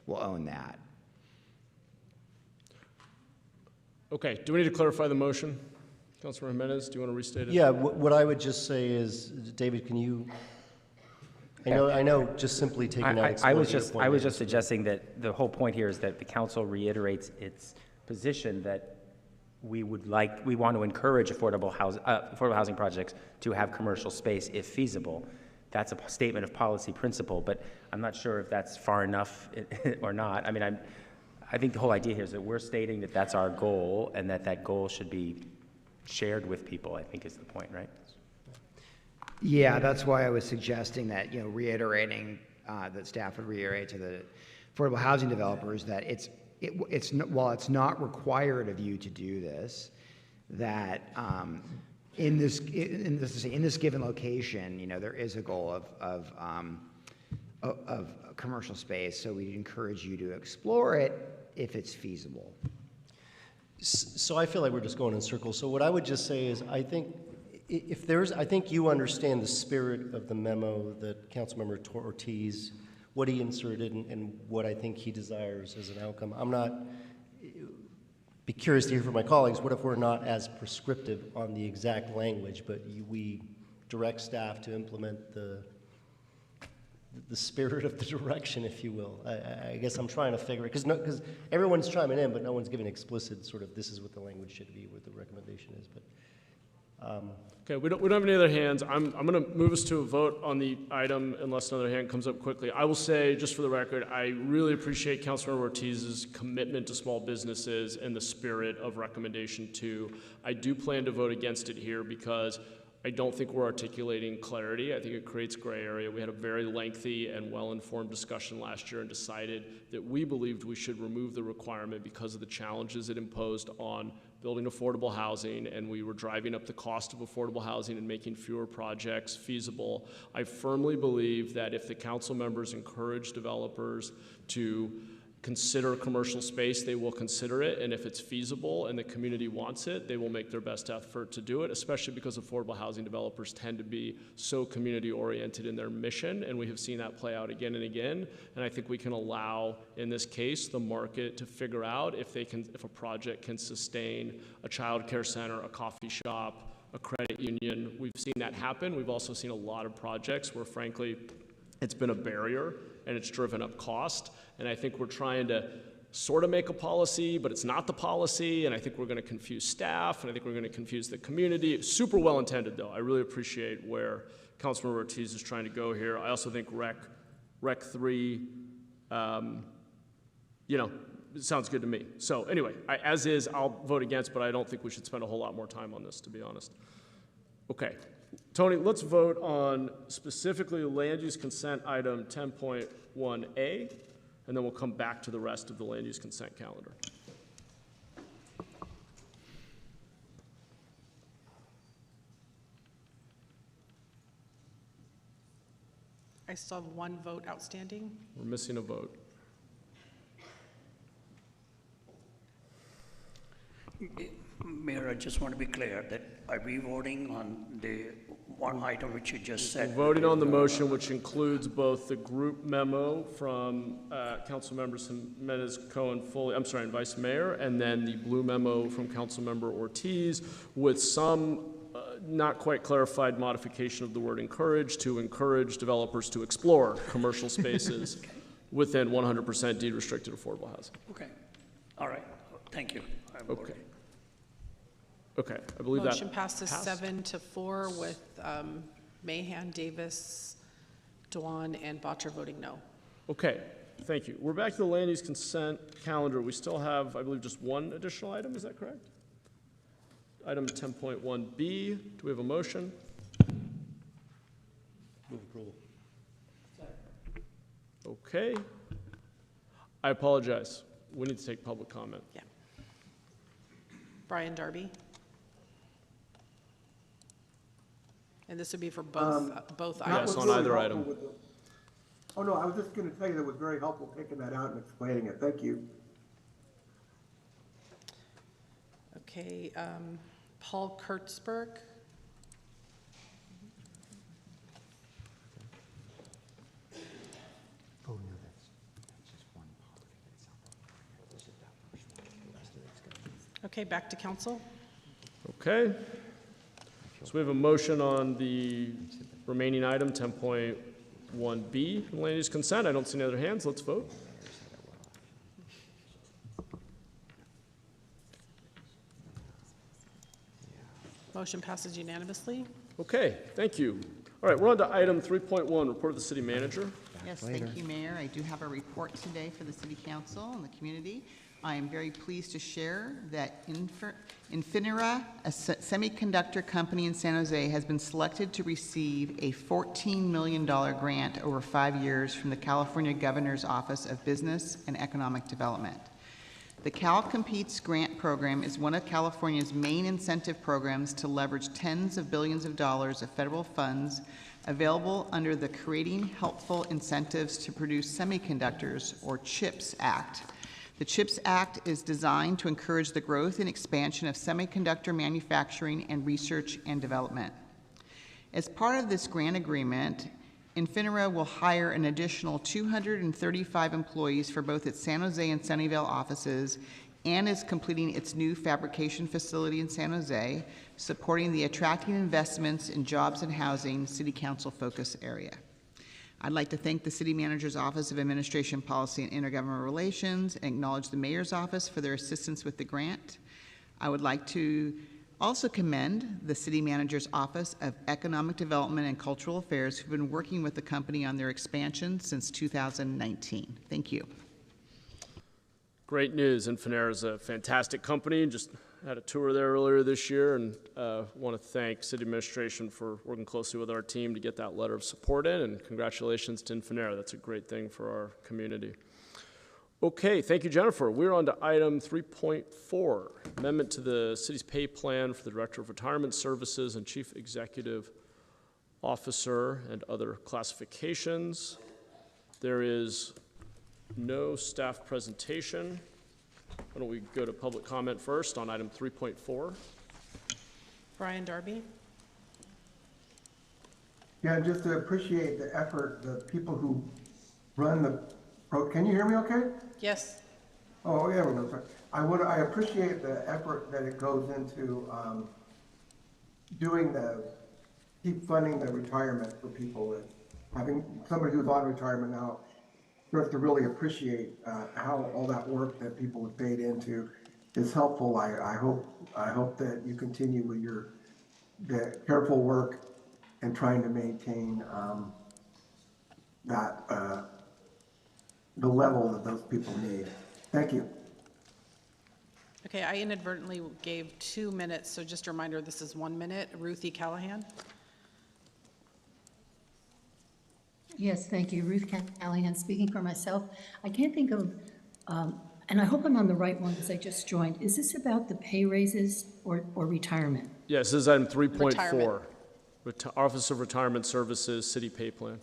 we'll own that. Okay, do we need to clarify the motion? Councilor Jimenez, do you want to restate it? Yeah, what I would just say is, David, can you, I know just simply taking out I was just suggesting that the whole point here is that the council reiterates its position that we want to encourage affordable housing projects to have commercial space if feasible. That's a statement of policy principle, but I'm not sure if that's far enough or not. I mean, I think the whole idea here is that we're stating that that's our goal, and that goal should be shared with people, I think is the point, right? Yeah, that's why I was suggesting that, reiterating, that staff would reiterate to the affordable housing developers that while it's not required of you to do this, that in this given location, there is a goal of commercial space. So we encourage you to explore it if it's feasible. So I feel like we're just going in circles. So what I would just say is, I think you understand the spirit of the memo that Councilmember Ortiz, what he inserted and what I think he desires as an outcome. Be curious to hear from my colleagues, what if we're not as prescriptive on the exact language, but we direct staff to implement the spirit of the direction, if you will. I guess I'm trying to figure it, because everyone's chiming in, but no one's giving explicit sort of, this is what the language should be, what the recommendation is, but. Okay, we don't have any other hands. I'm going to move us to a vote on the item unless another hand comes up quickly. I will say, just for the record, I really appreciate Councilmember Ortiz's commitment to small businesses and the spirit of recommendation 2. I do plan to vote against it here because I don't think we're articulating clarity. I think it creates gray area. We had a very lengthy and well-informed discussion last year and decided that we believed we should remove the requirement because of the challenges it imposed on building affordable housing, and we were driving up the cost of affordable housing and making fewer projects feasible. I firmly believe that if the council members encourage developers to consider commercial space, they will consider it, and if it's feasible and the community wants it, they will make their best effort to do it, especially because affordable housing developers tend to be so community-oriented in their mission, and we have seen that play out again and again, and I think we can allow, in this case, the market to figure out if a project can sustain a child care center, a coffee shop, a credit union. We've seen that happen. We've also seen a lot of projects where, frankly, it's been a barrier and it's driven up cost. And I think we're trying to sort of make a policy, but it's not the policy. And I think we're going to confuse staff, and I think we're going to confuse the community. Super well intended, though. I really appreciate where Councilmember Ortiz is trying to go here. I also think Rec 3, you know, it sounds good to me. So anyway, as is, I'll vote against, but I don't think we should spend a whole lot more time on this, to be honest. Okay, Tony, let's vote on specifically land use consent item 10.1A, and then we'll come back to the rest of the land use consent calendar. I still have one vote outstanding. We're missing a vote. Mayor, I just want to be clear that are we voting on the one item which you just said? We're voting on the motion, which includes both the group memo from Council Members Jimenez, Cohen, Foley, I'm sorry, and Vice Mayor, and then the blue memo from Council Member Ortiz with some not quite clarified modification of the word encourage to encourage developers to explore commercial spaces within 100% deed restricted affordable housing. Okay. All right. Thank you. Okay. Okay. I believe Motion that passes passed. 7-4 with Mahan, Davis, Dewan, and Batra voting no. Okay. Thank you. We're back to the land use consent calendar. We still have, I believe, just one additional item. Is that correct? Item 10.1B. Do we have a motion? Move approval. Okay. I apologize. We need to take public comment. Yeah. Brian Darby. And this would be for both items. Yes, on either item. Oh, no, I was just going to tell you that it was very helpful picking that out and explaining it. Thank you. Okay, Paul Kurtzberg. Okay, back to council. Okay. So we have a motion on the remaining item, 10.1B, land use consent. I don't see any other hands. Let's vote. Motion passes unanimously. Okay, thank you. All right, we're on to item 3.1, report of the city manager. Yes, thank you, Mayor. I do have a report today for the City Council and the community. I am very pleased to share that Infinera, a semiconductor company in San Jose, has been selected to receive a $14 million grant over 5 years from the California Governor's Office of Business and Economic Development. The Cal Competes grant program is one of California's main incentive programs to leverage tens of billions of dollars of federal funds available under the Creating Helpful Incentives to Produce Semiconductors, or CHIPS Act. The CHIPS Act is designed to encourage the growth and expansion of semiconductor manufacturing and research and development. As part of this grant agreement, Infinera will hire an additional 235 employees for both its San Jose and Sunnyvale offices and is completing its new fabrication facility in San Jose, supporting the Attracting Investments in Jobs and Housing City Council focus area. I'd like to thank the City Manager's Office of Administration Policy and Intergovernmental Relations and acknowledge the Mayor's Office for their assistance with the grant. I would like to also commend the City Manager's Office of Economic Development and Cultural Affairs, who've been working with the company on their expansion since 2019. Thank you. Great news. Infinera is a fantastic company. Just had a tour there earlier this year, and want to thank City Administration for working closely with our team to get that letter of support in, and congratulations to Infinera. That's a great thing for our community. Okay, thank you, Jennifer. We're on to item 3.4, amendment to the city's pay plan for the Director of Retirement Services and Chief Executive Officer and other classifications. There is no staff presentation. Why don't we go to public comment first on item 3.4? Brian Darby. Yeah, just to appreciate the effort, the people who run the, can you hear me okay? Yes. Oh, yeah, I appreciate the effort that it goes into keep funding the retirement for people. And having somebody who's on retirement now, you have to really appreciate how all that work that people have paid into is helpful. I hope that you continue with the careful work and trying to maintain the level that those people need. Thank you. Okay, I inadvertently gave 2 minutes, so just a reminder, this is 1 minute. Ruthie Callahan. Yes, thank you. Ruth Callahan speaking for myself. I can't think of, and I hope I'm on the right one because I just joined. Is this about the pay raises or retirement? Yes, this is item 3.4. Retirement. Office of Retirement Services, City Pay Plan.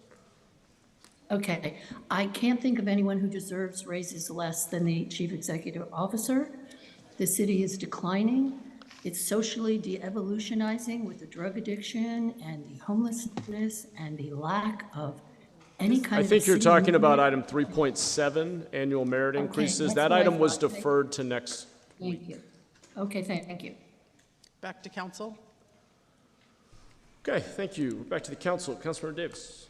Okay, I can't think of anyone who deserves raises less than the chief executive officer. The city is declining. It's socially de-evolutionizing with the drug addiction and the homelessness and the lack of any kind of. I think you're city talking about movement. item 3.7, annual merit Okay, increases. that's That what I item was thought. deferred to next. Thank you. Okay, thank you. Back to council. Okay, thank you. Back to the council. Councilmember Davis.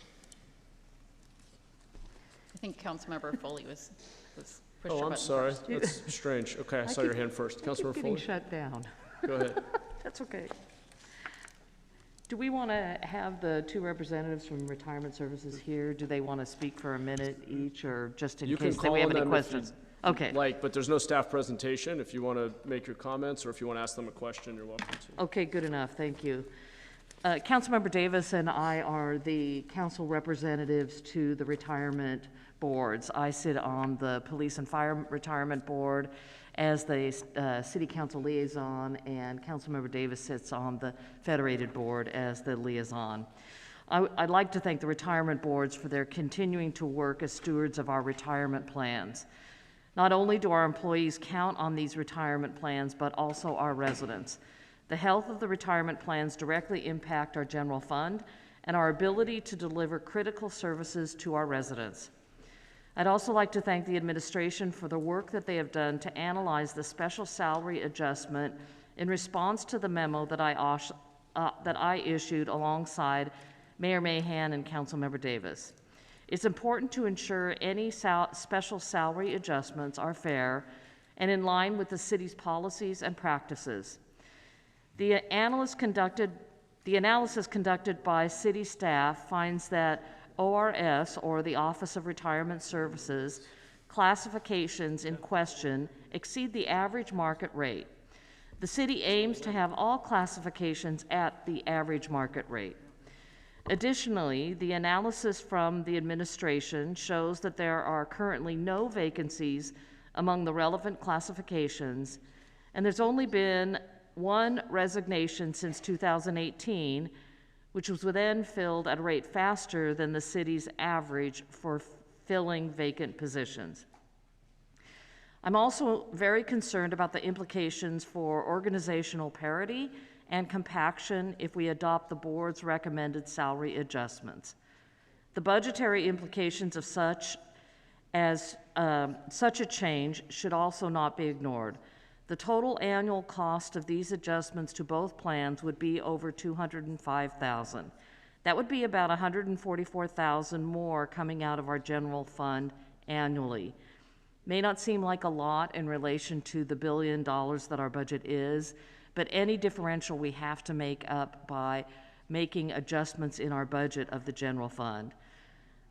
I think Councilmember Foley was pushed her Oh, I'm button sorry. first. That's strange. Okay, I saw your hand first. Councilmember Getting Foley. shut down. Go ahead. That's okay. Do we want to have the two representatives from Retirement Services here? Do they want to speak for a minute each, or just in You can case that call we have on any them if questions? you Okay. like, but there's no staff presentation. If you want to make your comments or if you want to ask them a question, you're welcome to. Okay, good enough. Thank you. Councilmember Davis and I are the council representatives to the retirement boards. I sit on the Police and Fire Retirement Board as the City Council liaison, and Councilmember Davis sits on the Federated Board as the liaison. I'd like to thank the retirement boards for their continuing to work as stewards of our retirement plans. Not only do our employees count on these retirement plans, but also our residents. The health of the retirement plans directly impact our general fund and our ability to deliver critical services to our residents. I'd also like to thank the administration for the work that they have done to analyze the special salary adjustment in response to the memo that I issued alongside Mayor Mahan and Councilmember Davis. It's important to ensure any special salary adjustments are fair and in line with the city's policies and practices. The analysis conducted by city staff finds that ORS, or the Office of Retirement Services, classifications in question exceed the average market rate. The city aims to have all classifications at the average market rate. Additionally, the analysis from the administration shows that there are currently no vacancies among the relevant classifications, and there's only been one resignation since 2018, which was then filled at a rate faster than the city's average for filling vacant positions. I'm also very concerned about the implications for organizational parity and compaction if we adopt the board's recommended salary adjustments. The budgetary implications of such a change should also not be ignored. The total annual cost of these adjustments to both plans would be over $205,000. That would be about $144,000 more coming out of our general fund annually. May not seem like a lot in relation to the $1 billion that our budget is, but any differential we have to make up by making adjustments in our budget of the general fund.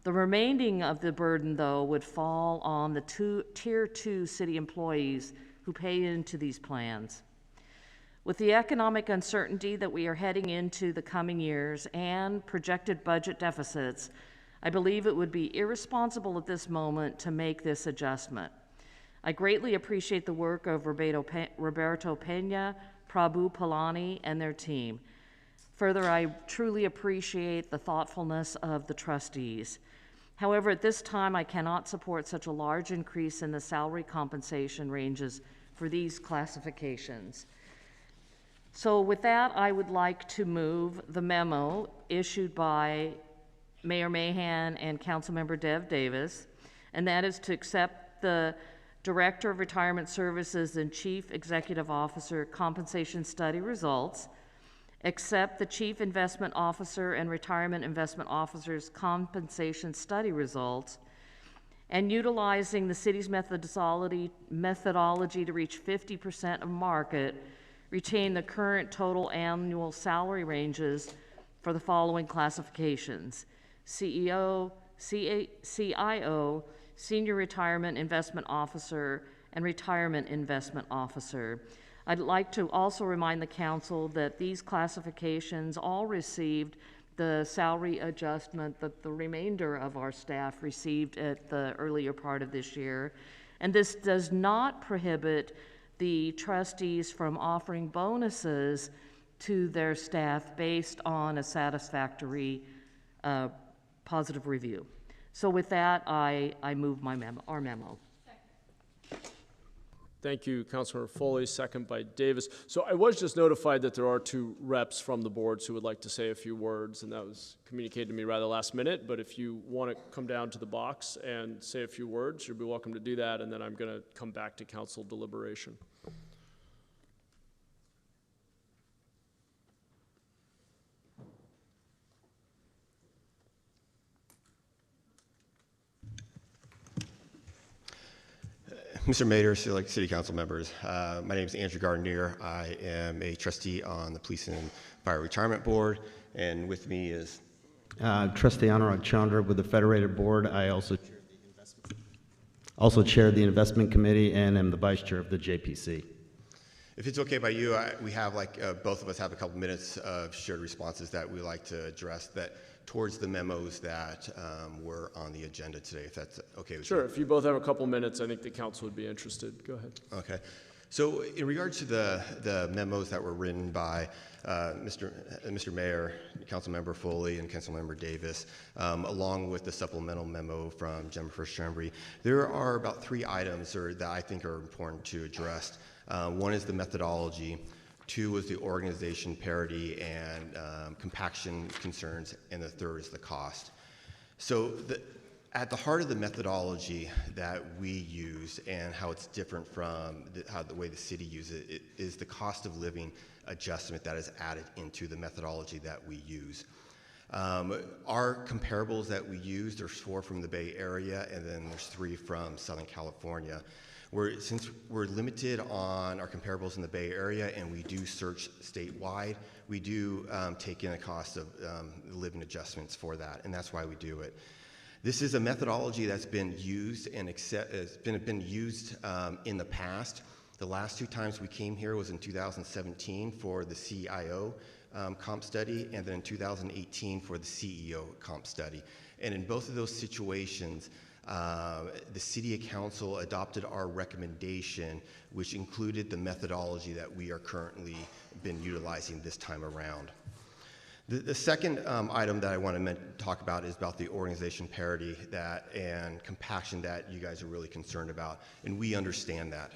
The remaining of the burden, though, would fall on the Tier 2 city employees who pay into these plans. With the economic uncertainty that we are heading into the coming years and projected budget deficits, I believe it would be irresponsible at this moment to make this adjustment. I greatly appreciate the work of Roberto Pena, Prabhu Palani, and their team. Further, I truly appreciate the thoughtfulness of the trustees. However, at this time, I cannot support such a large increase in the salary compensation ranges for these classifications. So with that, I would like to move the memo issued by Mayor Mahan and Councilmember Dev Davis, and that is to accept the Director of Retirement Services and Chief Executive Officer compensation study results, accept the Chief Investment Officer and Retirement Investment Officer's compensation study results, and utilizing the city's methodology to reach 50% of market, retain the current total annual salary ranges for the following classifications: CEO, CIO, Senior Retirement Investment Officer, and Retirement Investment Officer. I'd like to also remind the council that these classifications all received the salary adjustment that the remainder of our staff received at the earlier part of this year. And this does not prohibit the trustees from offering bonuses to their staff based on a satisfactory positive review. So with that, I move our memo. Thank you, Councilmember Foley, second by Davis. So I was just notified that there are 2 reps from the boards who would like to say a few words, and that was communicated to me rather last minute, but if you want to come down to the box and say a few words, you'll be welcome to do that, and then I'm going to come back to council deliberation. Mr. Mayor, City Council members, my name is Andrew Gardner. I am a trustee on the Police and Fire Retirement Board, and with me is Trustee Anurag Chandra with the Federated Board. I also chair the Investment Committee and am the Vice Chair of the JPC. If it's okay by you, we have both of us have a couple minutes of shared responses that we like to address that towards the memos that were on the agenda today, if that's okay with you. Sure, if you both have a couple minutes, I think the council would be interested. Go ahead. Okay. So in regards to the memos that were written by Mr. Mayor, Councilmember Foley, and Councilmember Davis, along with the supplemental memo from Jennifer Chambry, there are about 3 items that I think are important to address. One is the methodology. 2 was the organization parity and compaction concerns, and the 3rd is the cost. So at the heart of the methodology that we use and how it's different from the way the city uses it is the cost of living adjustment that is added into the methodology that we use. Our comparables that we use, there's 4 from the Bay Area, and then there's 3 from Southern California. Since we're limited on our comparables in the Bay Area and we do search statewide, we do take in a cost of living adjustments for that, and that's why we do it. This is a methodology that's been used and been used in the past. The last 2 times we came here was in 2017 for the CIO comp study, and then in 2018 for the CEO comp study. And in both of those situations, the City Council adopted our recommendation, which included the methodology that we are currently been utilizing this time around. The second item that I want to talk about is about the organization parity and compaction that you guys are really concerned about, and we understand that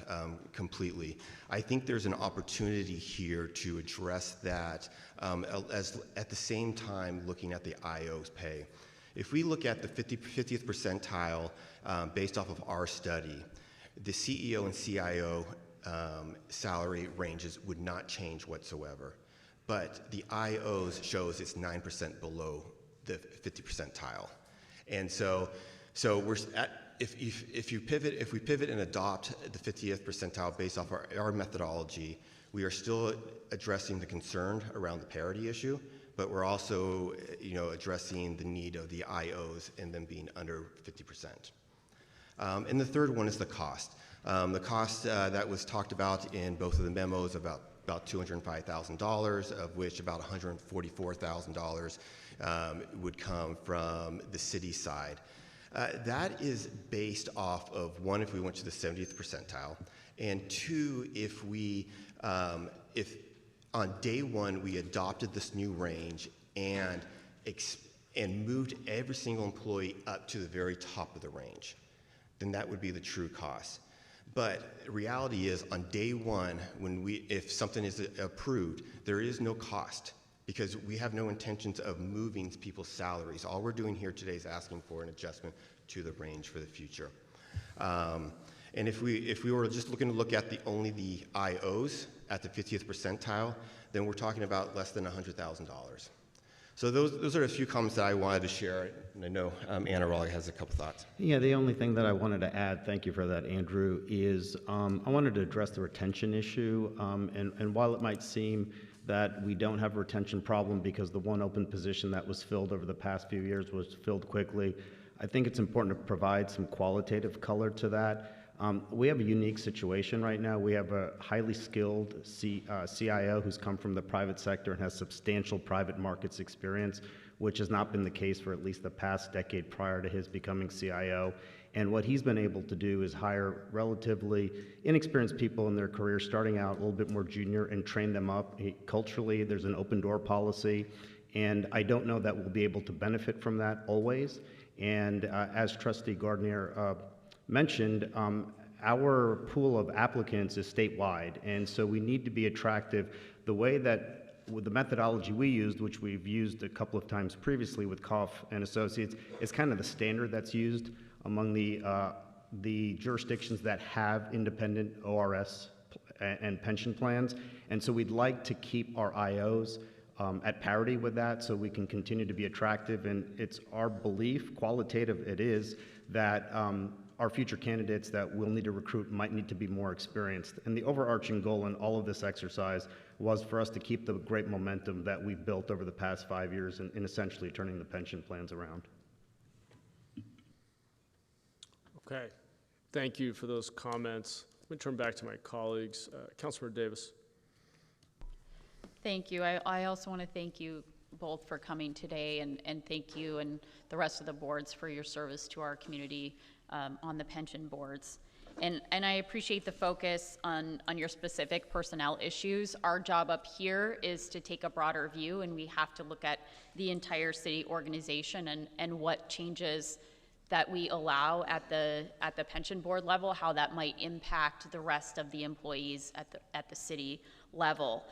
completely. I think there's an opportunity here to address that at the same time looking at the IO's pay. If we look at the 50th percentile based off of our study, the CEO and CIO salary ranges would not change whatsoever. But the IOs shows it's 9% below the 50 percentile. And so we're if we pivot and adopt the 50th percentile based off our methodology, we are still addressing the concern around the parity issue, but we're also addressing the need of the IOs and them being under 50%. And the third one is the cost. The cost that was talked about in both of the memos about $205,000, of which about $144,000 would come from the city side. That is based off of 1, if we went to the 70th percentile, and 2, if on day 1 we adopted this new range and moved every single employee up to the very top of the range, then that would be the true cost. But the reality is, on day 1, if something is approved, there is no cost because we have no intentions of moving people's salaries. All we're doing here today is asking for an adjustment to the range for the future. And if we were just looking to look at only the IOs at the 50th percentile, then we're talking about less than $100,000. So those are a few comments that I wanted to share, and I know Anna Raleigh has a couple thoughts. Yeah, the only thing that I wanted to add, thank you for that, Andrew, is I wanted to address the retention issue. And while it might seem that we don't have a retention problem because the one open position that was filled over the past few years was filled quickly. I think it's important to provide some qualitative color to that. We have a unique situation right now. We have a highly skilled CIO who's come from the private sector and has substantial private markets experience, which has not been the case for at least the past decade prior to his becoming CIO. And what he's been able to do is hire relatively inexperienced people in their career, starting out a little bit more junior, and train them up. Culturally, there's an open door policy, and I don't know that we'll be able to benefit from that always. And as Trustee Gardner mentioned, our pool of applicants is statewide, and so we need to be attractive. The way that, with the methodology we used, which we've used a couple of times previously with Koff and Associates, is kind of the standard that's used among the jurisdictions that have independent ORS and pension plans. And so we'd like to keep our IOs at parity with that so we can continue to be attractive. And it's our belief, qualitative it is, that our future candidates that we'll need to recruit might need to be more experienced. And the overarching goal in all of this exercise was for us to keep the great momentum that we've built over the past 5 years in essentially turning the pension plans around. Okay, thank you for those comments. Let me turn back to my colleagues. Councilmember Davis. Thank you. I also want to thank you both for coming today, and thank you and the rest of the boards for your service to our community on the pension boards. And I appreciate the focus on your specific personnel issues. Our job up here is to take a broader view, and we have to look at the entire city organization and what changes that we allow at the pension board level, how that might impact the rest of the employees at the city level.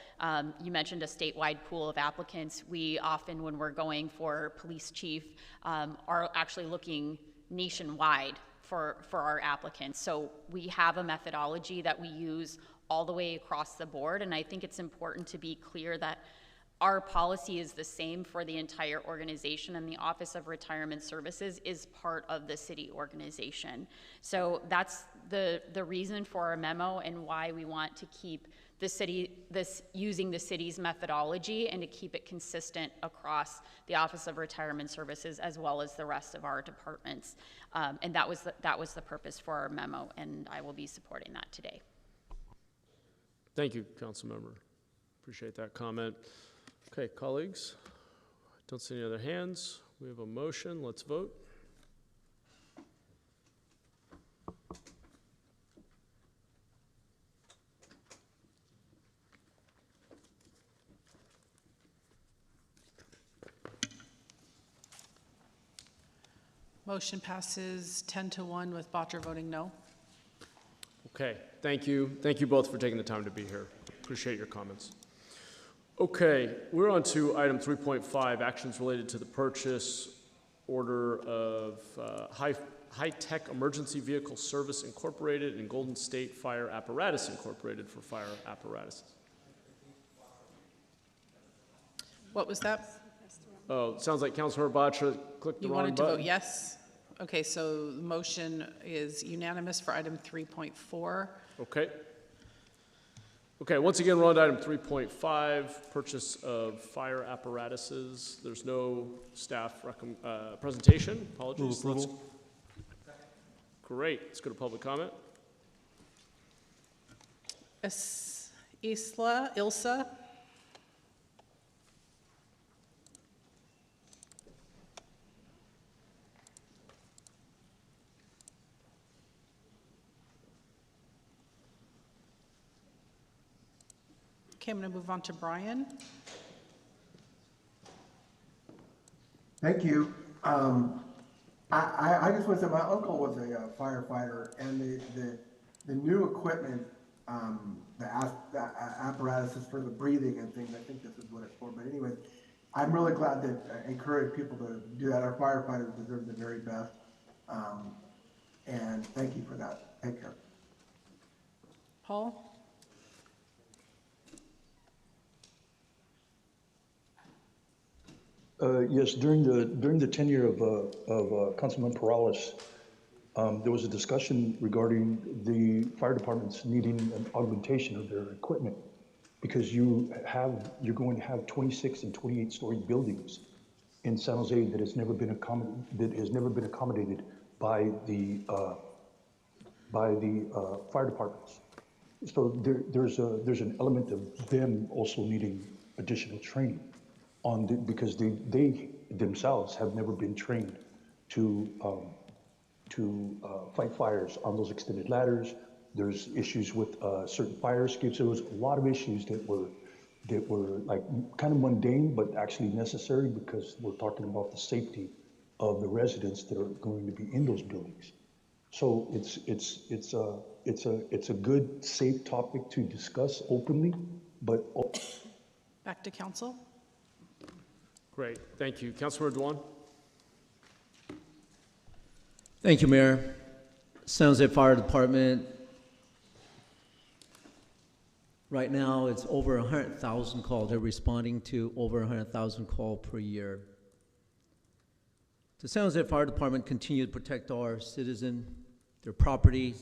You mentioned a statewide pool of applicants. We often, when we're going for police chief, are actually looking nationwide for our applicants. So we have a methodology that we use all the way across the board, and I think it's important to be clear that our policy is the same for the entire organization, and the Office of Retirement Services is part of the city organization. So that's the reason for our memo and why we want to keep the city, using the city's methodology and to keep it consistent across the Office of Retirement Services as well as the rest of our departments. And that was the purpose for our memo, and I will be supporting that today. Thank you, Councilmember. Appreciate that comment. Okay, colleagues, don't see any other hands. We have a motion. Let's vote. Motion passes 10-1 with Batra voting no. Okay, thank you. Thank you both for taking the time to be here. Appreciate your comments. Okay, we're on to item 3.5, actions related to the purchase order of High-Tech Emergency Vehicle Service Incorporated and Golden State Fire Apparatus Incorporated for fire apparatuses. What was that? Oh, sounds like Councilmember Batra clicked the You wrong wanted button. to vote yes? Okay, so the motion is unanimous for item 3.4. Okay. Okay, once again, we're on to item 3.5, purchase of fire apparatuses. There's no staff presentation. Apologies. Move approval. Great. Let's go to public comment. Ilsa? Okay, I'm going to move on to Brian. Thank you. I just want to say my uncle was a firefighter, and the new equipment, the apparatuses for the breathing and things, I think this is what it's for. But anyways, I'm really glad that I encourage people to do that. Our firefighters deserve the very best. And thank you for that. Take care. Paul? Yes, during the tenure of Councilman Perales, there was a discussion regarding the fire departments needing an augmentation of their equipment. because you're going to have 26 and 28-story buildings in San Jose that has never been accommodated by the fire departments. So there's an element of them also needing additional training because they themselves have never been trained to fight fires on those extended ladders. There's issues with certain fire escapes. There was a lot of issues that were like kind of mundane, but actually necessary because we're talking about the safety of the residents that are going to be in those buildings. So it's a good, safe topic to discuss openly, but. Back to council. Great, thank you. Councilmember Dewan. Thank you, Mayor. San Jose Fire Department, right now it's over 100,000 calls. They're responding to over 100,000 calls per year. The San Jose Fire Department continue to protect our citizens, their property,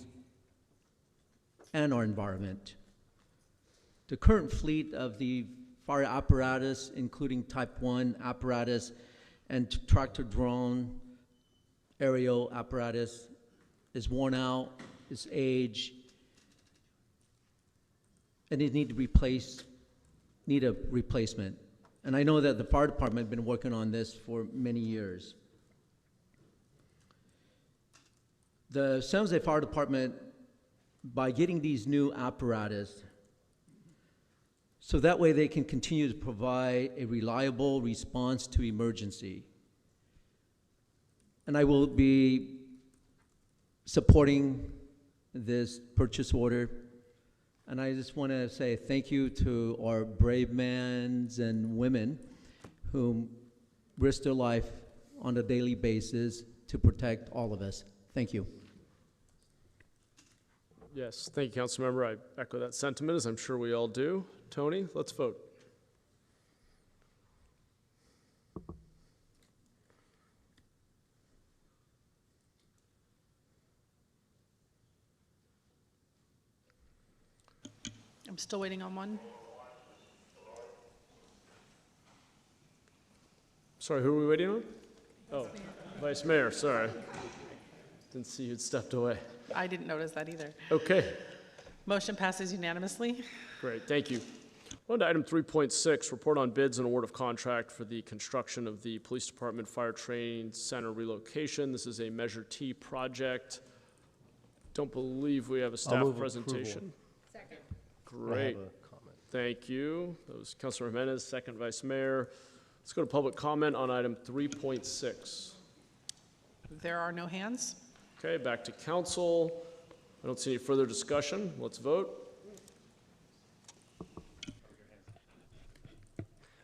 and our environment. The current fleet of the fire apparatus, including Type 1 apparatus and tractor drone aerial apparatus, is worn out, is aged, and it need a replacement. And I know that the fire department has been working on this for many years. The San Jose Fire Department, by getting these new apparatus, so that way they can continue to provide a reliable response to emergency. And I will be supporting this purchase order. And I just want to say thank you to our brave men and women who risk their life on a daily basis to protect all of us. Thank you. Yes, thank you, Councilmember. I echo that sentiment, as I'm sure we all do. Tony, let's vote. I'm still waiting on one. Sorry, who are we waiting on? Oh, Vice Mayor, sorry. Didn't see you'd stepped away. I didn't notice that either. Okay. Motion passes unanimously. Great, thank you. On to item 3.6, report on bids and award of contract for the construction of the Police Department Fire Training Center relocation. This is a Measure T project. Don't believe we have a staff presentation. Second. Great. Thank you. That was Councilor Jimenez, second Vice Mayor. Let's go to public comment on item 3.6. There are no hands. Okay, back to council. I don't see any further discussion. Let's vote.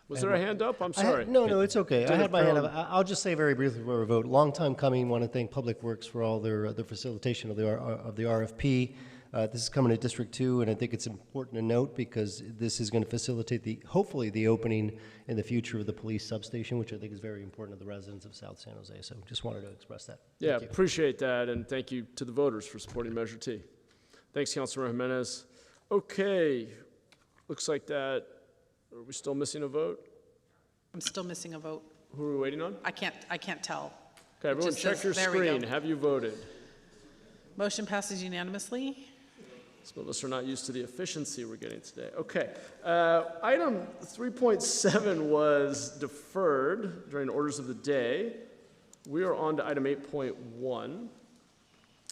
Was there a hand up? I'm sorry. No, it's okay. I had my hand up. I'll just say very briefly before we vote. Long time coming. Want to thank Public Works for all their facilitation of the RFP. This is coming to District 2, and I think it's important to note because this is going to facilitate hopefully the opening in the future of the police substation, which I think is very important to the residents of South San Jose. So just wanted to express that. Yeah, appreciate that, and thank you to the voters for supporting Measure T. Thanks, Councilor Jimenez. Okay, looks like that. Are we still missing a vote? I'm still missing a vote. Who are we waiting on? I can't tell. Okay, everyone check your screen. Have you voted? Motion passes unanimously. Some of us are not used to the efficiency we're getting today. Okay, item 3.7 was deferred during orders of the day. We are on to item 8.1.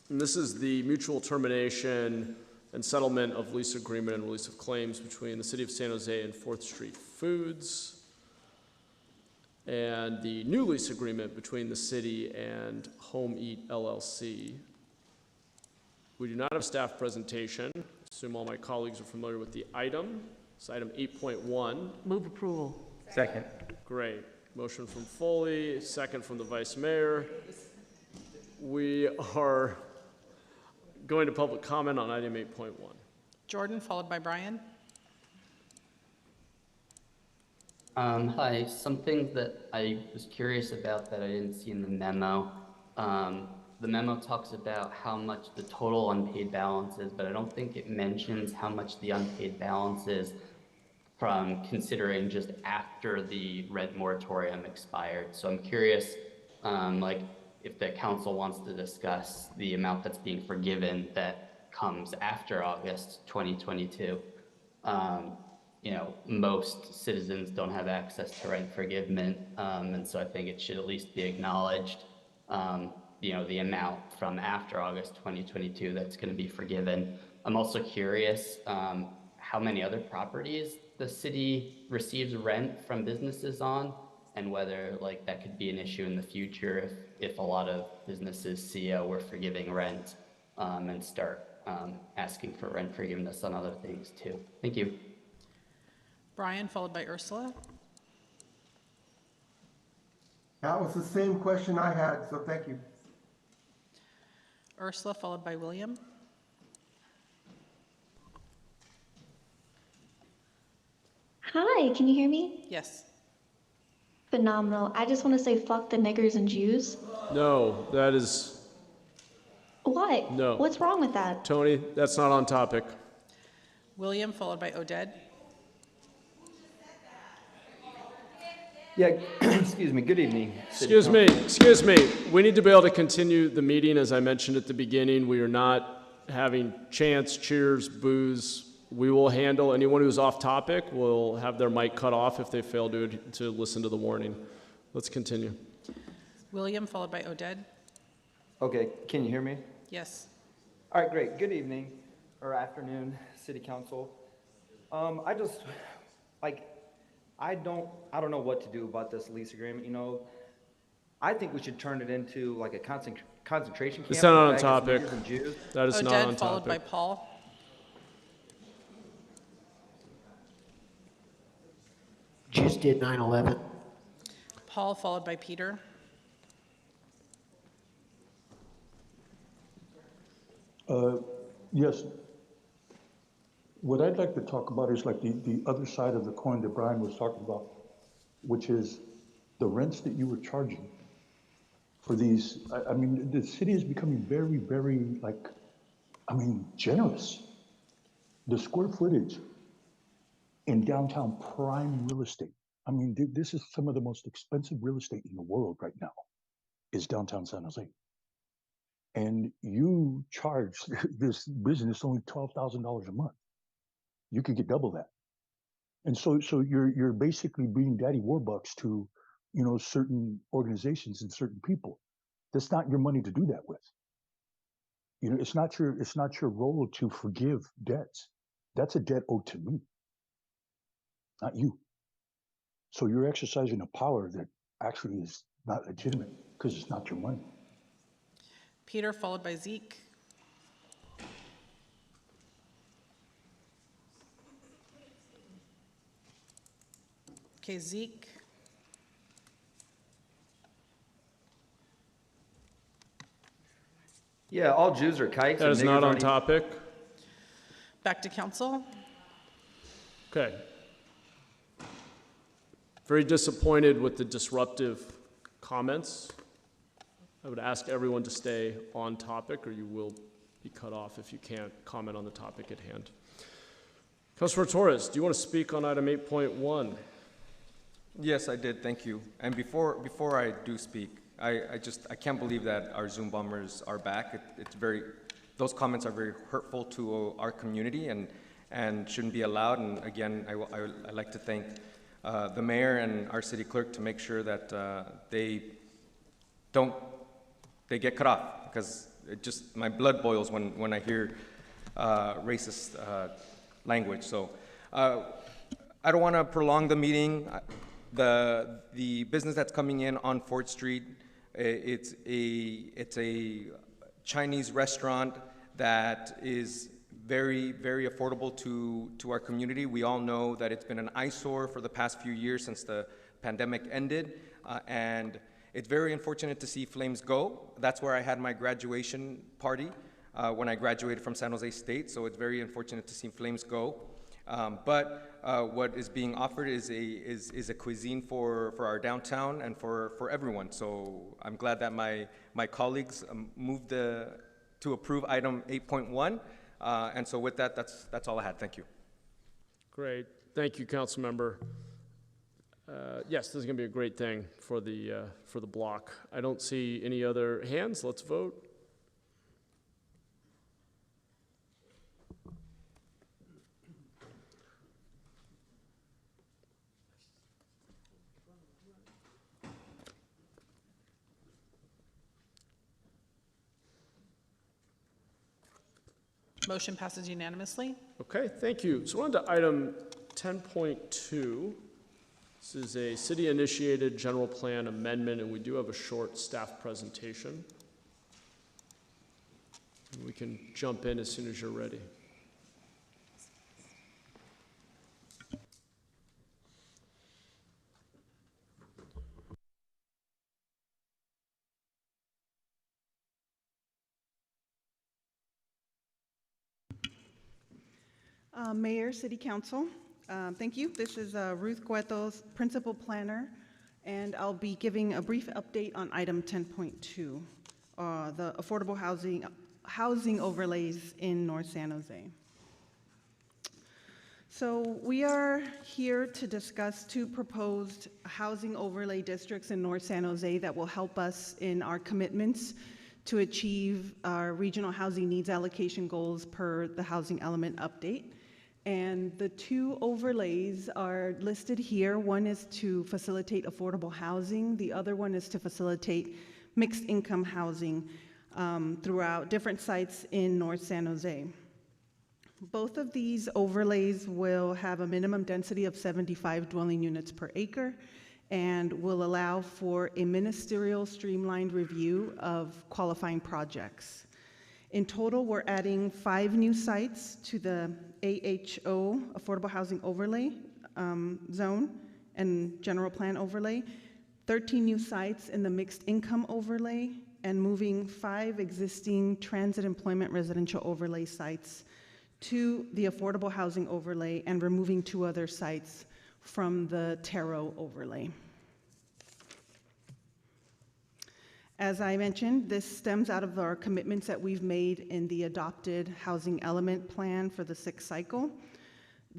And this is the mutual termination and settlement of lease agreement and release of claims between the City of San Jose and 4th Street Foods, and the new lease agreement between the city and Home Eat LLC. We do not have staff presentation. I assume all my colleagues are familiar with the item. It's item 8.1. Move approval. Second. Great. Motion from Foley, second from the Vice Mayor. We are going to public comment on item 8.1. Jordan, followed by Brian. Hi, some things that I was curious about that I didn't see in the memo. The memo talks about how much the total unpaid balance is, but I don't think it mentions how much the unpaid balance is from considering just after the rent moratorium expired. So I'm curious, like, if the council wants to discuss the amount that's being forgiven that comes after August 2022. You know, most citizens don't have access to rent forgiveness, and so I think it should at least be acknowledged, you know, the amount from after August 2022 that's going to be forgiven. I'm also curious how many other properties the city receives rent from businesses on, and whether like that could be an issue in the future if a lot of businesses see we're forgiving rent and start asking for rent forgiveness on other things too. Thank you. Brian, followed by Ursula. That was the same question I had, so thank you. Ursula, followed by William. Hi, can you hear me? Yes. Phenomenal. I just want to say fuck the niggers and Jews. No, that is, What? no. What's wrong with that? Tony, that's not on topic. William, followed by Oded. Yeah, excuse me, good evening. Excuse me. We need to be able to continue the meeting. As I mentioned at the beginning, we are not having chants, cheers, boos. We will handle anyone who's off topic. We'll have their mic cut off if they fail to listen to the warning. Let's continue. William, followed by Oded. Okay, can you hear me? Yes. All right, great. Good evening or afternoon, City Council. I just, like, I don't know what to do about this lease agreement. You know, I think we should turn it into like a concentration camp. It's not on for topic. niggers and Jews. That is Oded, not on followed topic. by Paul. Jews did 9/11. Paul, followed by Peter. Yes. What I'd like to talk about is like the other side of the coin that Brian was talking about, which is the rents that you were charging for these. I mean, the city is becoming very, very, like, I mean, generous. The square footage in downtown prime real estate. I mean, this is some of the most expensive real estate in the world right now, is downtown San Jose. And you charge this business only $12,000 a month. You could get double that. And so you're basically bringing daddy warbucks to, you know, certain organizations and certain people. That's not your money to do that with. You know, it's not your role to forgive debts. That's a debt owed to me, not you. So you're exercising a power that actually is not legitimate because it's not your money. Peter, followed by Zeke. Okay, Zeke. Yeah, all Jews are kites. That is not on topic. Back to council. Okay. Very disappointed with the disruptive comments. I would ask everyone to stay on topic or you will be cut off if you can't comment on the topic at hand. Councilor Torres, do you want to speak on item 8.1? Yes, I did, thank you. And before I do speak, I can't believe that our Zoom bombers are back. Those comments are very hurtful to our community and shouldn't be allowed. And again, I'd like to thank the mayor and our city clerk to make sure that they get cut off, because my blood boils when I hear racist language. So I don't want to prolong the meeting. The business that's coming in on 4th Street, it's a Chinese restaurant that is very, very affordable to our community. We all know that it's been an eyesore for the past few years since the pandemic ended, and it's very unfortunate to see Flames go. That's where I had my graduation party when I graduated from San Jose State, so it's very unfortunate to see Flames go. But what is being offered is a cuisine for our downtown and for everyone. So I'm glad that my colleagues moved to approve item 8.1. And so with that, that's all I had. Thank you. Great. Thank you, Councilmember. Yes, this is going to be a great thing for the block. I don't see any other hands. Let's vote. Motion passes unanimously. Okay, thank you. So we're on to item 10.2. This is a city-initiated general plan amendment, and we do have a short staff presentation. We can jump in as soon as you're ready. Mayor, City Council, thank you. This is Ruth Cuetos, Principal Planner, and I'll be giving a brief update on item 10.2, the affordable housing overlays in North San Jose. So we are here to discuss two proposed housing overlay districts in North San Jose that will help us in our commitments to achieve our regional housing needs allocation goals per the housing element update. And the two overlays are listed here. One is to facilitate affordable housing. The other one is to facilitate mixed income housing throughout different sites in North San Jose. Both of these overlays will have a minimum density of 75 dwelling units per acre and will allow for a ministerial streamlined review of qualifying projects. In total, we're adding 5 new sites to the AHO, Affordable Housing Overlay Zone and General Plan Overlay, 13 new sites in the Mixed Income Overlay, and moving 5 existing Transit Employment Residential Overlay sites to the Affordable Housing Overlay and removing 2 other sites from the Tarot Overlay. As I mentioned, this stems out of our commitments that we've made in the adopted housing element plan for the 6th cycle.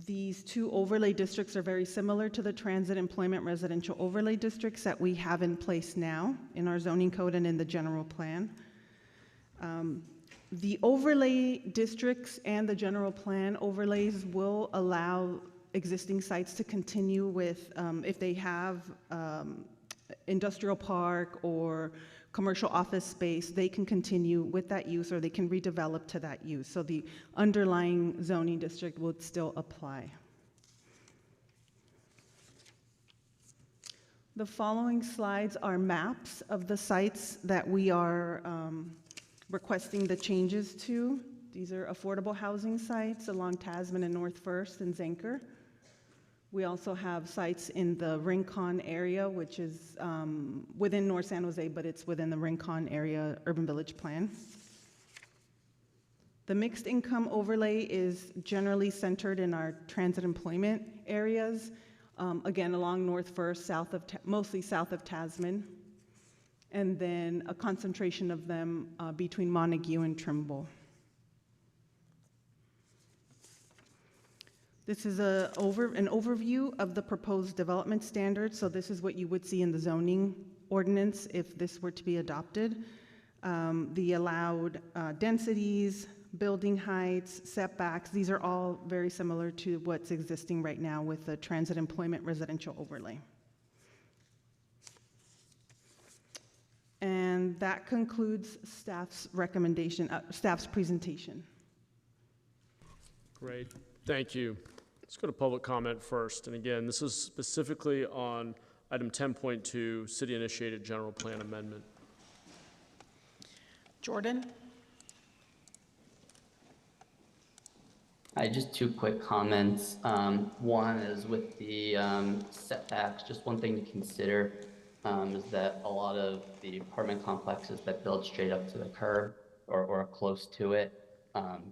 These 2 overlay districts are very similar to the transit employment residential overlay districts that we have in place now in our zoning code and in the general plan. The overlay districts and the general plan overlays will allow existing sites to continue with, if they have industrial park or commercial office space, they can continue with that use or they can redevelop to that use. So the underlying zoning district would still apply. The following slides are maps of the sites that we are requesting the changes to. These are affordable housing sites along Tasman and North First and Zanker. We also have sites in the Rincon area, which is within North San Jose, but it's within the Rincon area urban village plan. The mixed income overlay is generally centered in our transit employment areas, again, along North First, mostly south of Tasman, and then a concentration of them between Montague and Trimble. This is an overview of the proposed development standards. So this is what you would see in the zoning ordinance if this were to be adopted. The allowed densities, building heights, setbacks, these are all very similar to what's existing right now with the transit employment residential overlay. And that concludes staff's recommendation, staff's presentation. Great, thank you. Let's go to public comment first. And again, this is specifically on item 10.2, city-initiated general plan amendment. Jordan? Hi, just 2 quick comments. One is with the setbacks, just one thing to consider is that a lot of the apartment complexes that build straight up to the curb or close to it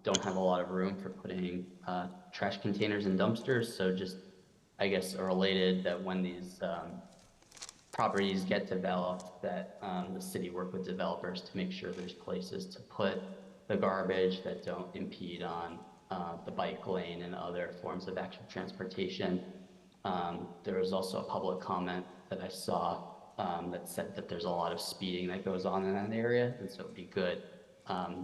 don't have a lot of room for putting trash containers and dumpsters. So just, I guess, related that when these properties get developed, that the city work with developers to make sure there's places to put the garbage that don't impede on the bike lane and other forms of active transportation. There was also a public comment that I saw that said that there's a lot of speeding that goes on in that area, and so it'd be good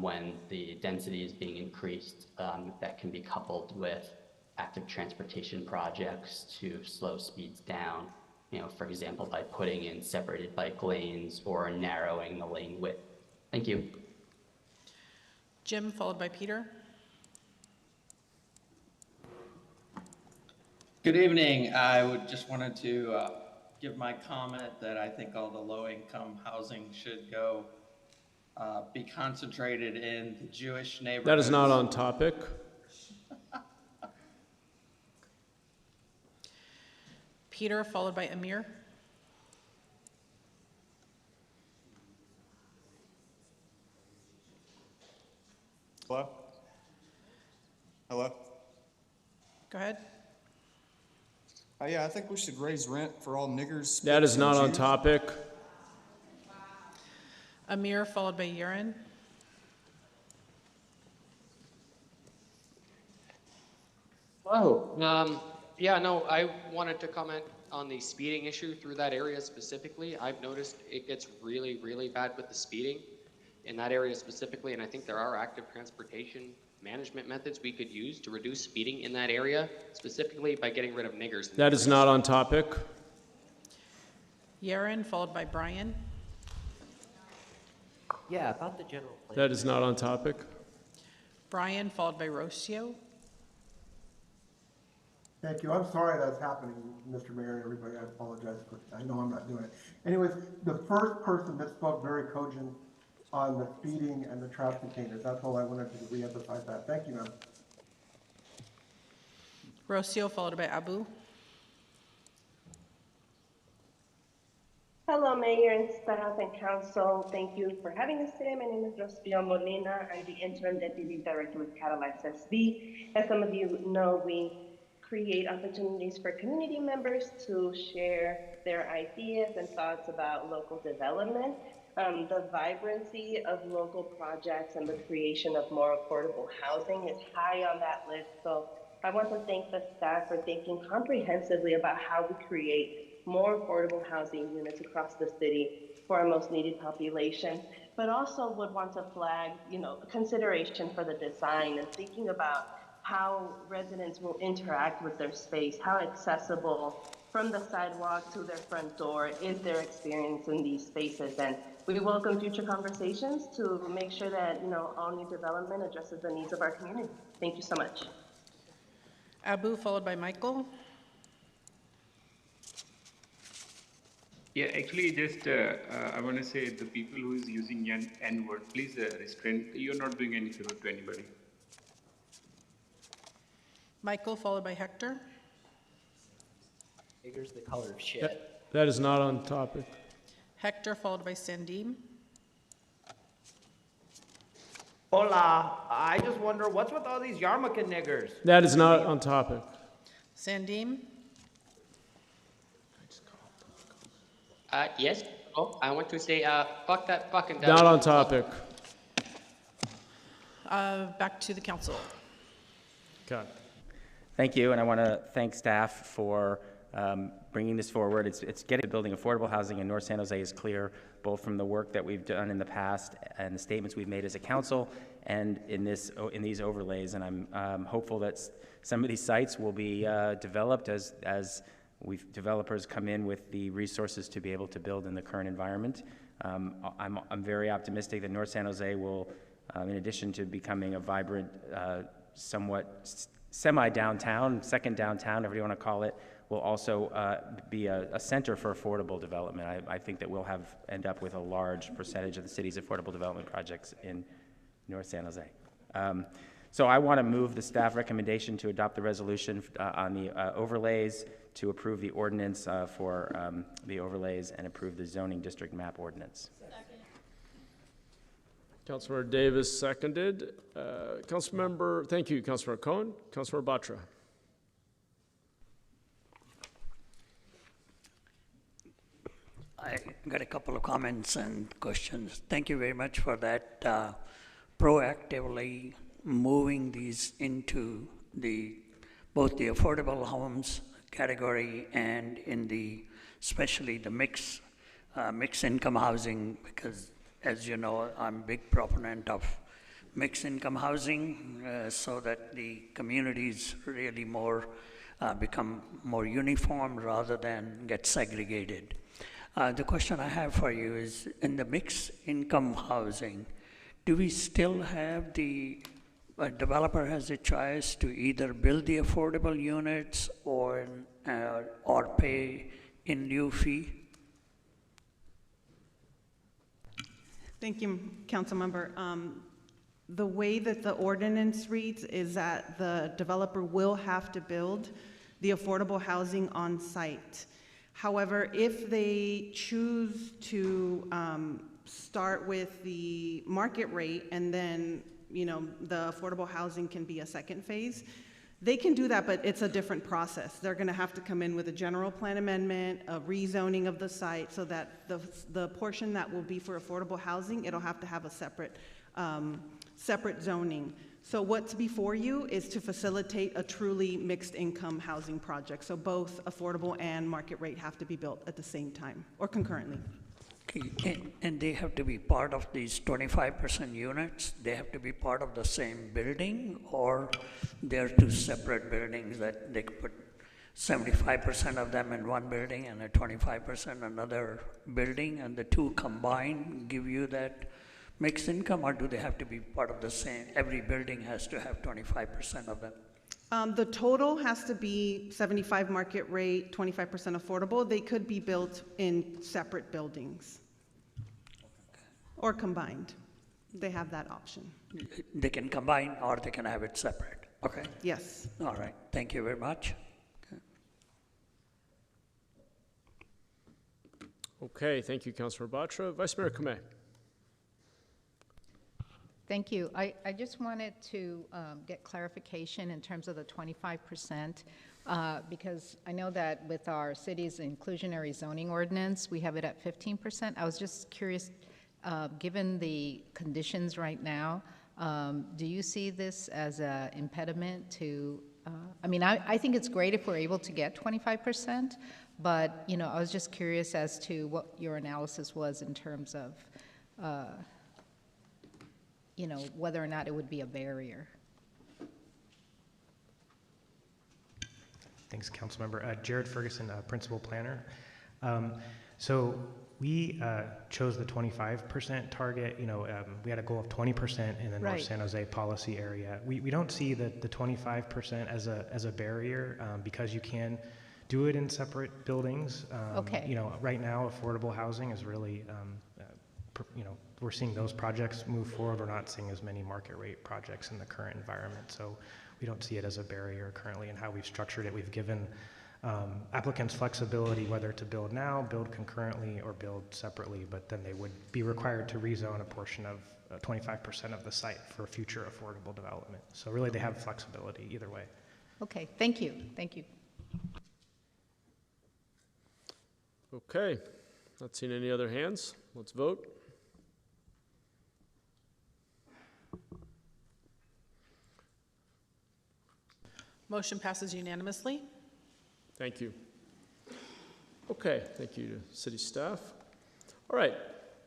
when the density is being increased, that can be coupled with active transportation projects to slow speeds down. For example, by putting in separated bike lanes or narrowing the lane width. Thank you. Jim, followed by Peter. Good evening. I just wanted to give my comment that I think all the low-income housing should be concentrated in the Jewish neighborhoods. That is not on topic. Peter, followed by Amir. Hello? Hello? Go ahead. Yeah, I think we should raise rent for all niggers. That is not on topic. Amir, followed by Yaron. Hello. Yeah, no, I wanted to comment on the speeding issue through that area specifically. I've noticed it gets really, really bad with the speeding in that area specifically, and I think there are active transportation management methods we could use to reduce speeding in that area, specifically by getting rid of niggers. That is not on topic. Yaron, followed by Brian. Yeah, about the general plan. That is not on topic. Brian, followed by Rocio. Thank you. I'm sorry that's happening, Mr. Mayor and everybody. I apologize. I know I'm not doing it. Anyways, the first person that spoke very cogent on the speeding and the traffic containers. That's all I wanted to reemphasize that. Thank you, ma'am. Rocio, followed by Abu. Hello, Mayor and staff and council. Thank you for having us today. My name is Rocio Molina. I'm the interim deputy director with Catalyst SB. As some of you know, we create opportunities for community members to share their ideas and thoughts about local development. The vibrancy of local projects and the creation of more affordable housing is high on that list. So I want to thank the staff for thinking comprehensively about how we create more affordable housing units across the city for our most needed population, but also would want to flag, consideration for the design and thinking about how residents will interact with their space, how accessible from the sidewalk to their front door is their experience in these spaces. And we welcome future conversations to make sure that, all new development addresses the needs of our community. Thank you so much. Abu, followed by Michael. Yeah, actually, just I want to say the people who is using N-word, please restrain. You're not doing any favor to anybody. Michael, followed by Hector. Nigger's the color of shit. That is not on topic. Hector, followed by Sandeem. Hola, I just wonder what's with all these yarmulke niggers? That is not on topic. Sandeem. Yes. Oh, I want to say, fuck that fucking. Not on topic. Back to the council. Okay. Thank you, and I want to thank staff for bringing this forward. It's getting to building affordable housing in North San Jose is clear, both from the work that we've done in the past and the statements we've made as a council, and in these overlays. And I'm hopeful that some of these sites will be developed as developers come in with the resources to be able to build in the current environment. I'm very optimistic that North San Jose will, in addition to becoming a vibrant, somewhat semi-downtown, second downtown, whatever you want to call it, will also be a center for affordable development. I think that we'll end up with a large percentage of the city's affordable development projects in North San Jose. So I want to move the staff recommendation to adopt the resolution on the overlays, to approve the ordinance for the overlays, and approve the zoning district map ordinance. Councilmember Davis seconded. Thank you, Councilmember Cohen. Councilmember Batra. I got a couple of comments and questions. Thank you very much for that proactively moving these into both the affordable homes category and in especially the mixed income housing, because as you know, I'm a big proponent of mixed income housing so that the communities really become more uniform rather than get segregated. The question I have for you is, in the mixed income housing, do we still have a developer has a choice to either build the affordable units or pay in lieu fee? Thank you, Councilmember. The way that the ordinance reads is that the developer will have to build the affordable housing on site. However, if they choose to start with the market rate and then, the affordable housing can be a second phase, they can do that, but it's a different process. They're gonna have to come in with a general plan amendment, a rezoning of the site, so that the portion that will be for affordable housing, it'll have to have a separate zoning. So what's before you is to facilitate a truly mixed income housing project. So both affordable and market rate have to be built at the same time or concurrently. Okay. And they have to be part of these 25% units? They have to be part of the same building, or they're two separate buildings that they could put 75% of them in one building and a 25% another building, and the two combined give you that mixed income, or do they have to be part of the same? Every building has to have 25% of them. The total has to be 75 market rate, 25% affordable. They could be built in separate buildings or combined. They have that option. They can combine or they can have it separate. Okay. Yes. All right. Thank you very much. Okay, thank you, Councilor Batra. Vice Mayor Kamei. Thank you. I just wanted to get clarification in terms of the 25%, because I know that with our city's inclusionary zoning ordinance, we have it at 15%. I was just curious, given the conditions right now, do you see this as an impediment to, I think it's great if we're able to get 25%, but, I was just curious as to what your analysis was in terms of whether or not it would be a barrier. Thanks, Councilmember. Jared Ferguson, Principal Planner. So we chose the 25% target. We had a goal of 20% in the North San Jose policy area. We don't see the 25% as a barrier because you can do it in separate buildings. Okay. Right now, affordable housing is really, we're seeing those projects move forward. We're not seeing as many market rate projects in the current environment. So we don't see it as a barrier currently in how we've structured it. We've given applicants flexibility whether to build now, build concurrently, or build separately, but then they would be required to rezone a portion of 25% of the site for future affordable development. So really they have flexibility either way. Okay, thank you. Thank you. Okay, not seeing any other hands. Let's vote. Motion passes unanimously. Thank you. Okay, thank you to city staff. All right,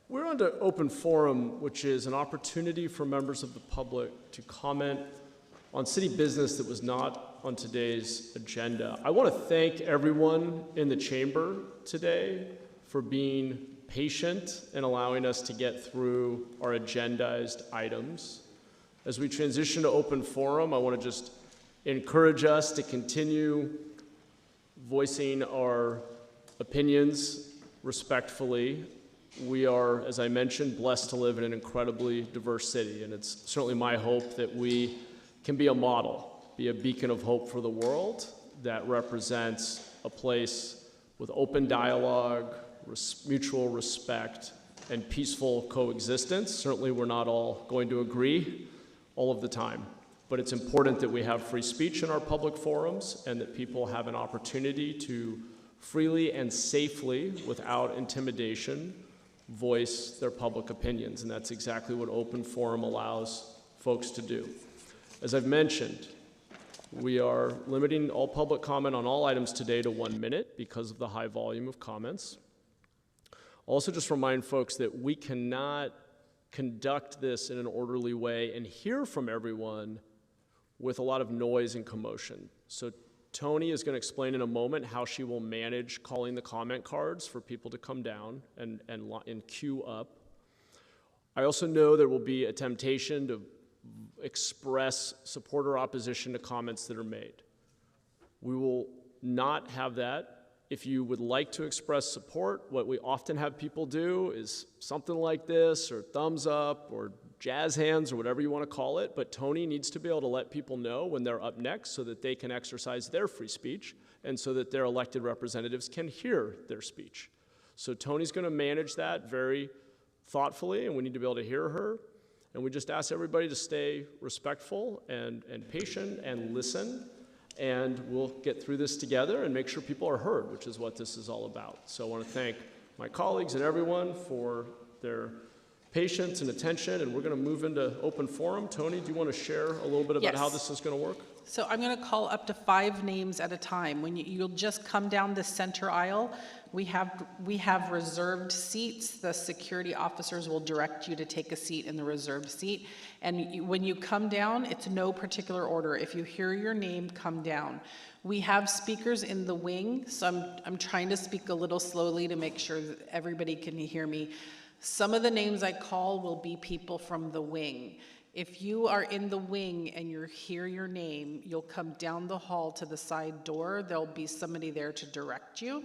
we're on to open forum, which is an opportunity for members of the public to comment on city business that was not on today's agenda. I want to thank everyone in the chamber today for being patient and allowing us to get through our agendized items. As we transition to open forum, I want to just encourage us to continue voicing our opinions respectfully. We are, as I mentioned, blessed to live in an incredibly diverse city, and it's certainly my hope that we can be a model, be a beacon of hope for the world that represents a place with open dialogue, mutual respect, and peaceful coexistence. Certainly we're not all going to agree all of the time, but it's important that we have free speech in our public forums and that people have an opportunity to freely and safely, without intimidation, voice their public opinions, and that's exactly what open forum allows folks to do. As I've mentioned, we are limiting all public comment on all items today to 1 minute because of the high volume of comments. Also, just remind folks that we cannot conduct this in an orderly way and hear from everyone with a lot of noise and commotion. So Tony is going to explain in a moment how she will manage calling the comment cards for people to come down and queue up. I also know there will be a temptation to express support or opposition to comments that are made. We will not have that. If you would like to express support, what we often have people do is something like this, or thumbs up, or jazz hands, or whatever you want to call it, but Tony needs to be able to let people know when they're up next so that they can exercise their free speech and so that their elected representatives can hear their speech. So Tony's going to manage that very thoughtfully, and we need to be able to hear her. And we just ask everybody to stay respectful and patient and listen, and we'll get through this together and make sure people are heard, which is what this is all about. So I want to thank my colleagues and everyone for their patience and attention, and we're going to move into open forum. Tony, do you want to share a little bit about how this is going to work? So I'm going to call up to 5 names at a time. When you'll just come down the center aisle. We have reserved seats. The security officers will direct you to take a seat in the reserved seat. And when you come down, it's no particular order. If you hear your name, come down. We have speakers in the wing, so I'm trying to speak a little slowly to make sure that everybody can hear me. Some of the names I call will be people from the wing. If you are in the wing and you hear your name, you'll come down the hall to the side door. There'll be somebody there to direct you.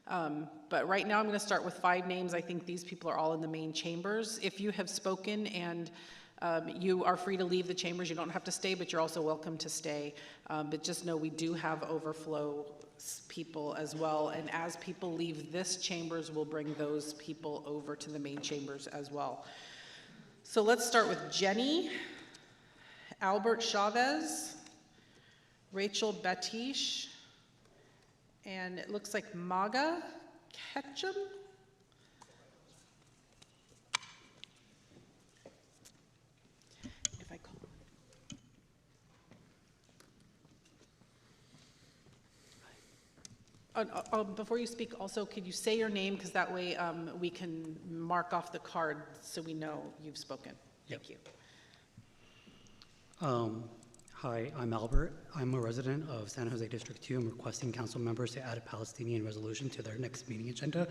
But right now I'm going to start with 5 names. I think these people are all in the main chambers. If you have spoken and you are free to leave the chambers, you don't have to stay, but you're also welcome to stay. But just know we do have overflow people as well. And as people leave this chambers, we'll bring those people over to the main chambers as well. So let's start with Jenny, Albert Chavez, Rachel Batish, and it looks like Maga Ketchum. If I call. Before you speak, also, could you say your name? Because that way we can mark off the card so we know you've spoken. Thank you. Hi, I'm Albert. I'm a resident of San Jose District 2. I'm requesting council members to add a Palestinian resolution to their next meeting agenda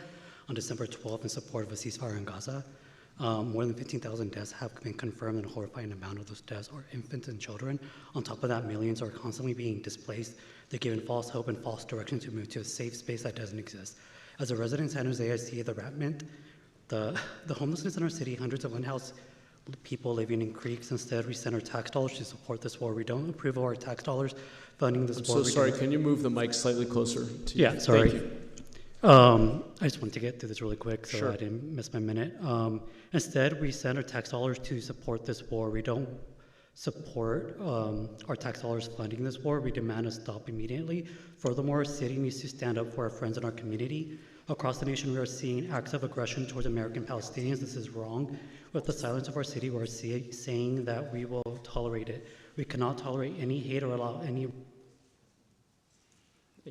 on December 12th in support of a ceasefire in Gaza. More than 15,000 deaths have been confirmed, and a horrifying amount of those deaths are infants and children. On top of that, millions are constantly being displaced. They're given false hope and false direction to move to a safe space that doesn't exist. As a resident in San Jose, I see the rapment, the homelessness in our city, hundreds of unhoused people living in creeks. Instead, we send our tax dollars to support this war. We don't approve of our tax dollars funding this war. I'm so sorry, can you move the mic slightly closer to you? Yeah, sorry. Thank you. I just wanted to get through this really quick so I didn't miss my minute. Instead, we send our tax dollars to support this war. We don't support our tax dollars funding this war. We demand a stop immediately. Furthermore, our city needs to stand up for our friends in our community. Across the nation, we are seeing acts of aggression towards American Palestinians. This is wrong. With the silence of our city, we're saying that we will tolerate it. We cannot tolerate any hate or allow any.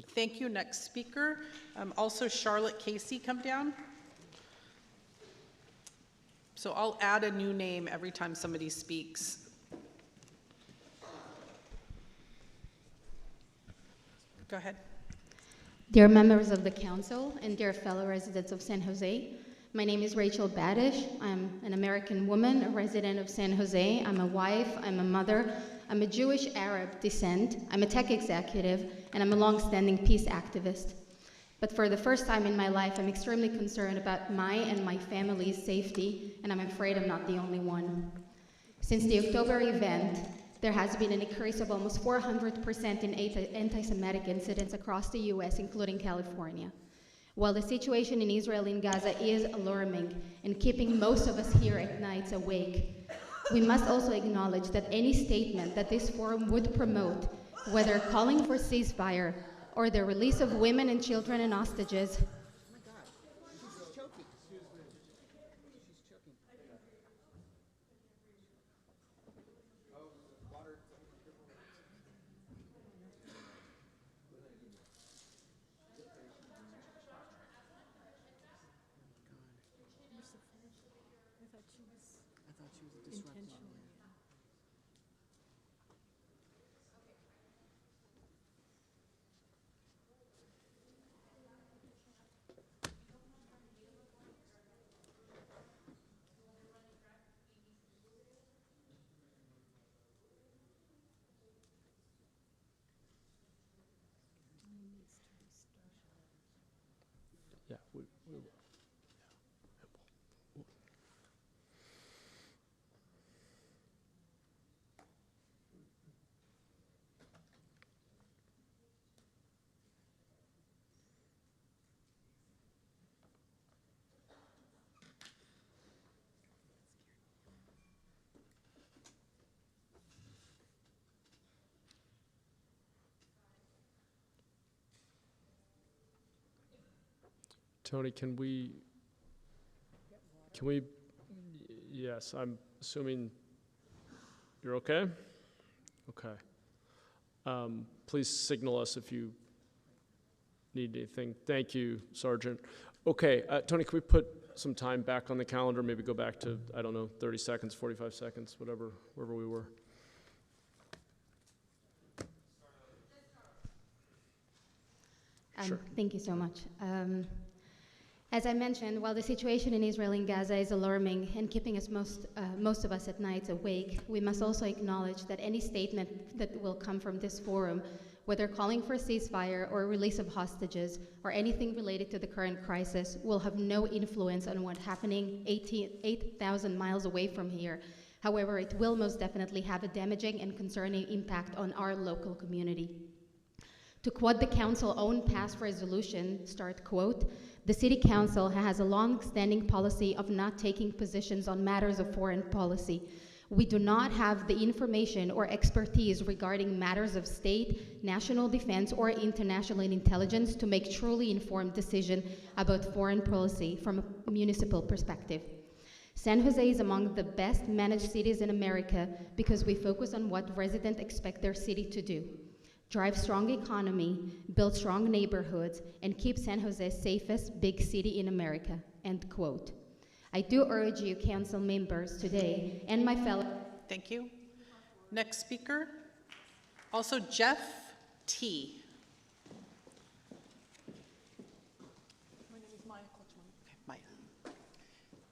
Thank you. Next speaker. Also, Charlotte Casey, come down. So I'll add a new name every time somebody speaks. Go ahead. Dear members of the council and dear fellow residents of San Jose, my name is Rachel Badish. I'm an American woman, a resident of San Jose. I'm a wife, I'm a mother, I'm a Jewish Arab descent, I'm a tech executive, and I'm a long-standing peace activist. But for the first time in my life, I'm extremely concerned about my and my family's safety, and I'm afraid I'm not the only one. Since the October event, there has been an increase of almost 400% in anti-Semitic incidents across the US, including California. While the situation in Israel and Gaza is alarming and keeping most of us here at nights awake, we must also acknowledge that any statement that this forum would promote, whether calling for ceasefire or the release of women and children and hostages, Yeah, we will. Tony, can we, yes, I'm assuming you're okay? Okay. Please signal us if you need anything. Thank you, Sergeant. Okay, Tony, can we put some time back on the calendar? Maybe go back to, I don't know, 30 seconds, 45 seconds, whatever, wherever we were. Sure. Thank you so much. As I mentioned, while the situation in Israel and Gaza is alarming and keeping us most of us at night awake, we must also acknowledge that any statement that will come from this forum, whether calling for a ceasefire or release of hostages or anything related to the current crisis, will have no influence on what's happening 8,000 miles away from here. However, it will most definitely have a damaging and concerning impact on our local community. To quote the council's own past resolution, start quote, "The city council has a long-standing policy of not taking positions on matters of foreign policy. We do not have the information or expertise regarding matters of state, national defense, or international intelligence to make truly informed decisions about foreign policy from a municipal perspective. San Jose is among the best managed cities in America because we focus on what residents expect their city to do. Drive strong economy, build strong neighborhoods, and keep San Jose safest big city in America," end quote. I do urge you, council members, today, and my fellow... Thank you. Next speaker, also Jeff T. My name is Maya Kochman. Okay, Maya.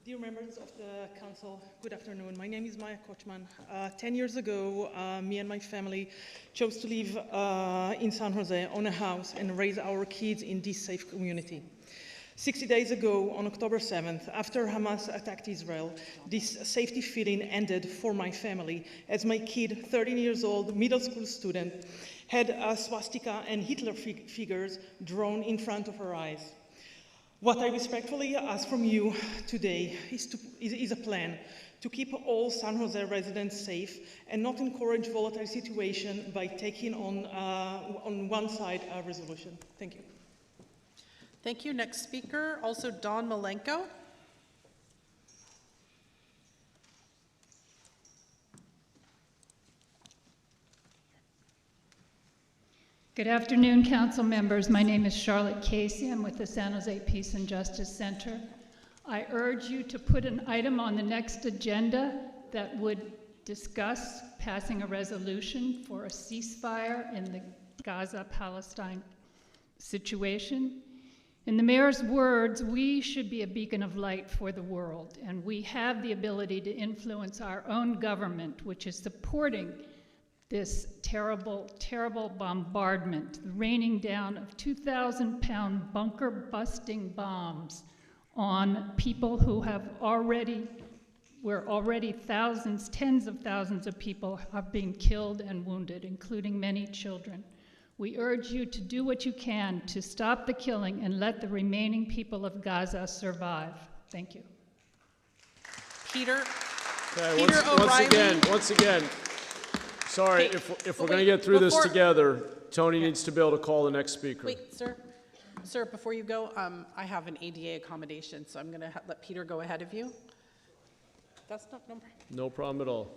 Dear members of the council, good afternoon. My name is Maya Kochman. 10 years ago, me and my family chose to live in San Jose, own a house, and raise our kids in this safe community. 60 days ago, on October 7th, after Hamas attacked Israel, this safety feeling ended for my family, as my kid, 13 years old, middle school student, had a swastika and Hitler figures drawn in front of her eyes. What I respectfully ask from you today is a plan to keep all San Jose residents safe and not encourage volatile situation by taking on one side a resolution. Thank you. Thank you. Next speaker, also Don Malenko. Good afternoon, council members. My name is Charlotte Casey. I'm with the San Jose Peace and Justice Center. I urge you to put an item on the next agenda that would discuss passing a resolution for a ceasefire in the Gaza-Palestine situation. In the mayor's words, we should be a beacon of light for the world, and we have the ability to influence our own government, which is supporting this terrible, terrible bombardment, the raining down of 2,000-pound bunker-busting bombs on people who have where already thousands, tens of thousands of people have been killed and wounded, including many children. We urge you to do what you can to stop the killing and let the remaining people of Gaza survive. Thank you. Peter. Okay, Peter O'Reilly. Once again, sorry, Okay, if we're going to get through this before- together, Tony needs to be able to call the next speaker. Wait, sir. Sir, before you go, I have an ADA accommodation, so I'm going to let Peter go ahead of you. That's not number. No problem at all.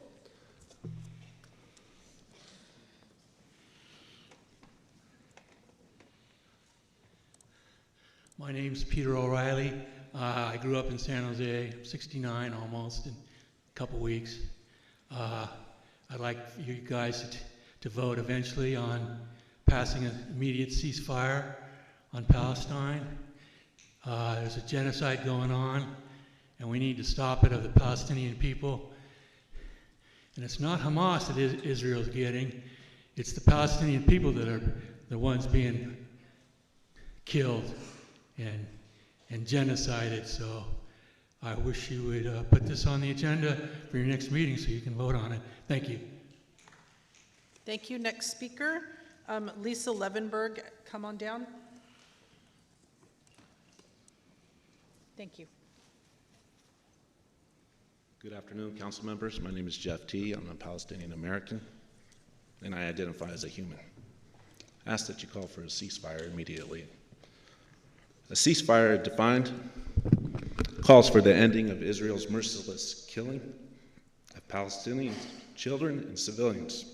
My name's Peter O'Reilly. I grew up in San Jose, I'm 69 almost, and couple weeks. I'd like you guys to vote eventually on passing an immediate ceasefire on Palestine. There's a genocide going on, and we need to stop it of the Palestinian people. And it's not Hamas that Israel's getting, it's the Palestinian people that are the ones being killed and genocided. So I wish you would put this on the agenda for your next meeting so you can vote on it. Thank you. Thank you. Next speaker, Lisa Levenberg, come on down. Thank you. Good afternoon, council members. My name is Jeff T. I'm a Palestinian American, and I identify as a human. I ask that you call for a ceasefire immediately. A ceasefire defined calls for the ending of Israel's merciless killing of Palestinian children and civilians.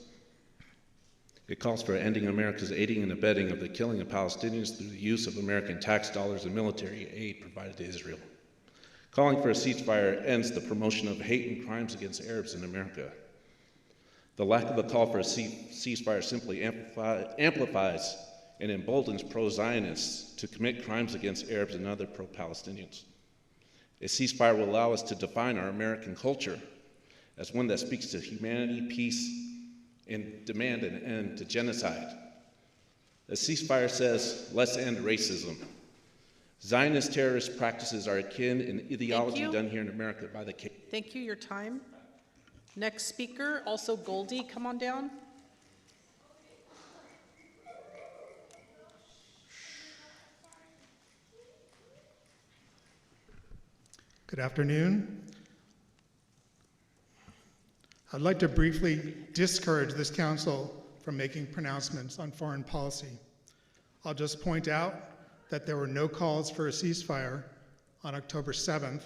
It calls for ending America's aiding and abetting of the killing of Palestinians through the use of American tax dollars and military aid provided to Israel. Calling for a ceasefire ends the promotion of hate and crimes against Arabs in America. The lack of a call for a ceasefire simply amplifies and emboldens pro-Zionists to commit crimes against Arabs and other pro-Palestinians. A ceasefire will allow us to define our American culture as one that speaks to humanity, peace, and demand an end to genocide. A ceasefire says, let's end racism. Zionist terrorist practices are akin in ideology done here in America by the Thank you, your time. Next speaker, also Goldie, come on down. Good afternoon. I'd like to briefly discourage this council from making pronouncements on foreign policy. I'll just point out that there were no calls for a ceasefire on October 7th,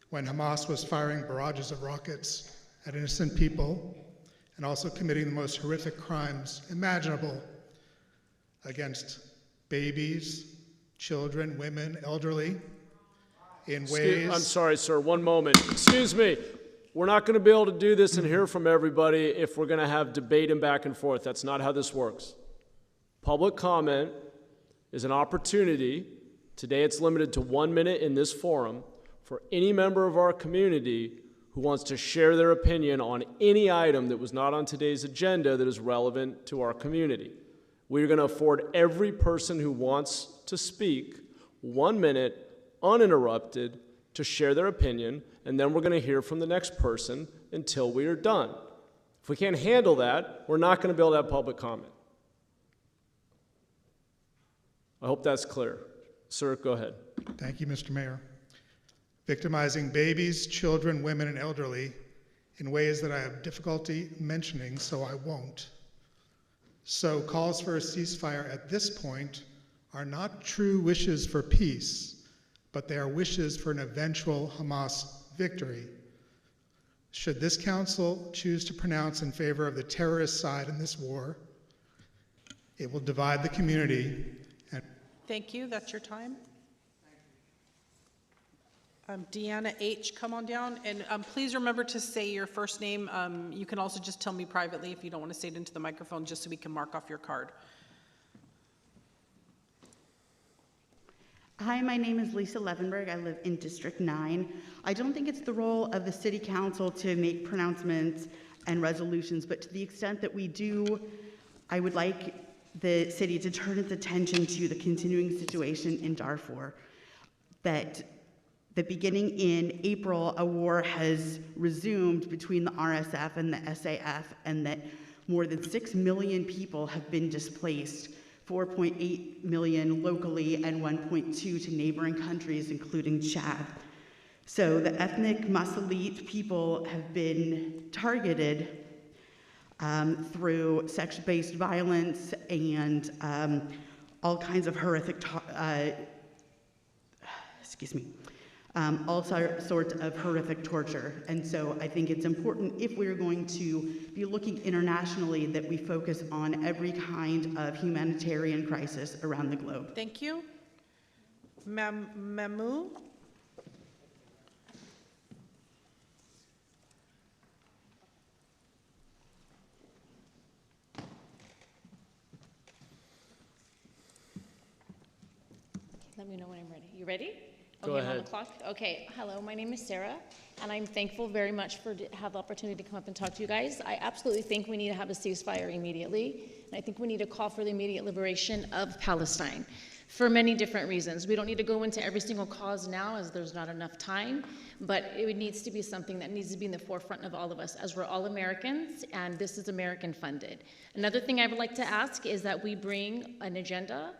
when Hamas was firing barrages of rockets at innocent people and also committing the most horrific crimes imaginable against babies, children, women, elderly, in ways... I'm sorry, sir, one moment. Excuse me. We're not going to be able to do this and hear from everybody if we're going to have debate and back and forth. That's not how this works. Public comment is an opportunity, today it's limited to 1 minute in this forum, for any member of our community who wants to share their opinion on any item that was not on today's agenda that is relevant to our community. We're going to afford every person who wants to speak 1 minute, uninterrupted, to share their opinion, and then we're going to hear from the next person until we are done. If we can't handle that, we're not going to be able to have public comment. I hope that's clear. Sir, go ahead. Thank you, Mr. Mayor. Victimizing babies, children, women, and elderly in ways that I have difficulty mentioning, so I won't. So calls for a ceasefire at this point are not true wishes for peace, but they are wishes for an eventual Hamas victory. Should this council choose to pronounce in favor of the terrorist side in this war, it will divide the community. Thank you, that's your time. Deanna H., come on down, and please remember to say your first name. You can also just tell me privately if you don't want to say it into the microphone, just so we can mark off your card. Hi, my name is Lisa Levenberg. I live in District 9. I don't think it's the role of the City Council to make pronouncements and resolutions, but to the extent that we do, I would like the city to turn its attention to the continuing situation in Darfur. That beginning in April, a war has resumed between the RSF and the SAF, and that more than 6 million people have been displaced, 4.8 million locally and 1.2 to neighboring countries, including Chad. So the ethnic Masalit people have been targeted through sex-based violence and all kinds of horrific, all sorts of horrific torture. And so I think it's important, if we're going to be looking internationally, that we focus on every kind of humanitarian crisis around the globe. Thank you. Mamu? let me know when I'm ready. You ready? Go okay, I'm ahead. on the clock. Okay, hello, my name is Sarah, and I'm thankful very much for have the opportunity to come up and talk to you guys. I absolutely think we need to have a ceasefire immediately, and I think we need to call for the immediate liberation of Palestine for many different reasons. We don't need to go into every single cause now as there's not enough time, but it needs to be something that needs to be in the forefront of all of us as we're all Americans, and this is American funded. Another thing I would like to ask is that we bring an agenda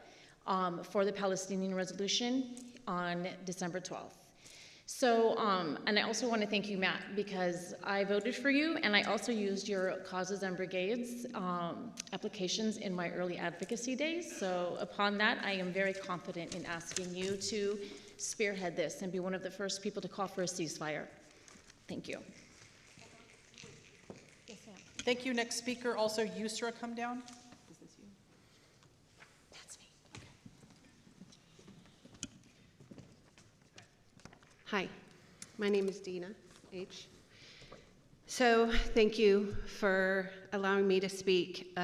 for the Palestinian resolution on December 12th. So, and I also want to thank you, Matt, because I voted for you, and I also used your Causes and Brigades applications in my early advocacy days. So upon that, I am very confident in asking you to spearhead this and be one of the first people to call for a ceasefire. Thank you. Yes, ma'am. Thank you. Next speaker, also Yusra, come down. Is this you? That's me. Hi, my name is Dina H. So thank you for allowing me to speak.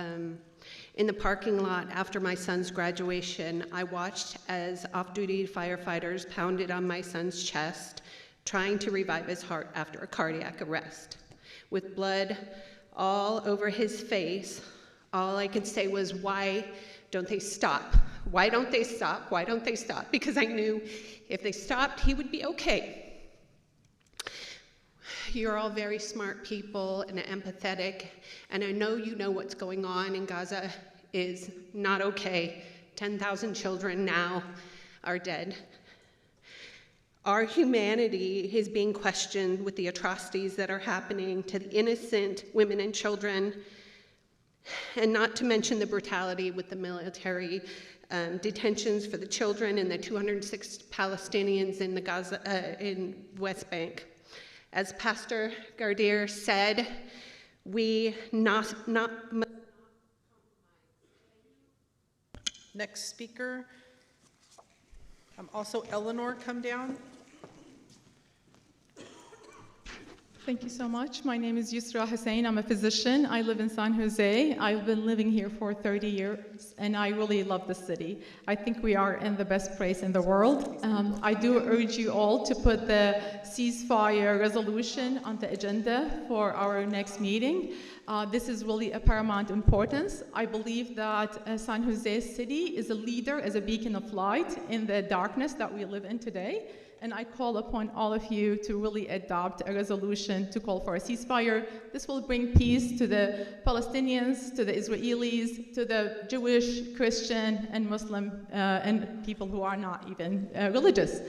In the parking lot after my son's graduation, I watched as off-duty firefighters pounded on my son's chest, trying to revive his heart after a cardiac arrest. With blood all over his face, all I could say was, why don't they stop? Why don't they stop? Why don't they stop? Because I knew if they stopped, he would be okay. You're all very smart people and empathetic, and I know you know what's going on in Gaza is not okay. 10,000 children now are dead. Our humanity is being questioned with the atrocities that are happening to the innocent women and children, and not to mention the brutality with the military detentions for the children and the 206 Palestinians in the in West Bank. As Pastor Gardir said, we not. Next speaker. Also Eleanor, come down. Thank you so much. My name is Yusra Hussein. I'm a physician. I live in San Jose. I've been living here for 30 years, and I really love the city. I think we are in the best place in the world. I do urge you all to put the ceasefire resolution on the agenda for our next meeting. This is really a paramount importance. I believe that San Jose City is a leader, as a beacon of light in the darkness that we live in today. And I call upon all of you to really adopt a resolution to call for a ceasefire. This will bring peace to the Palestinians, to the Israelis, to the Jewish, Christian, and Muslim, and people who are not even religious.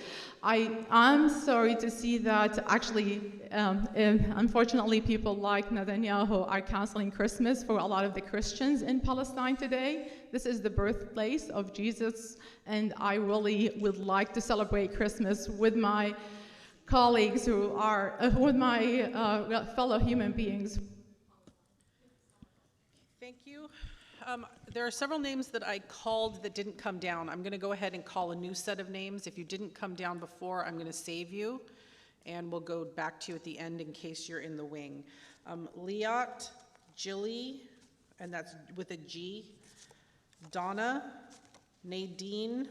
I'm sorry to see that actually, unfortunately, people like Netanyahu are canceling Christmas for a lot of the Christians in Palestine today. This is the birthplace of Jesus, and I really would like to celebrate Christmas with my colleagues who are, with my fellow human beings. Thank you. There are several names that I called that didn't come down. I'm going to go ahead and call a new set of names. If you didn't come down before, I'm going to save you, and we'll go back to you at the end in case you're in the wing. Liat, Jilly, and that's with a G, Donna, Nadine,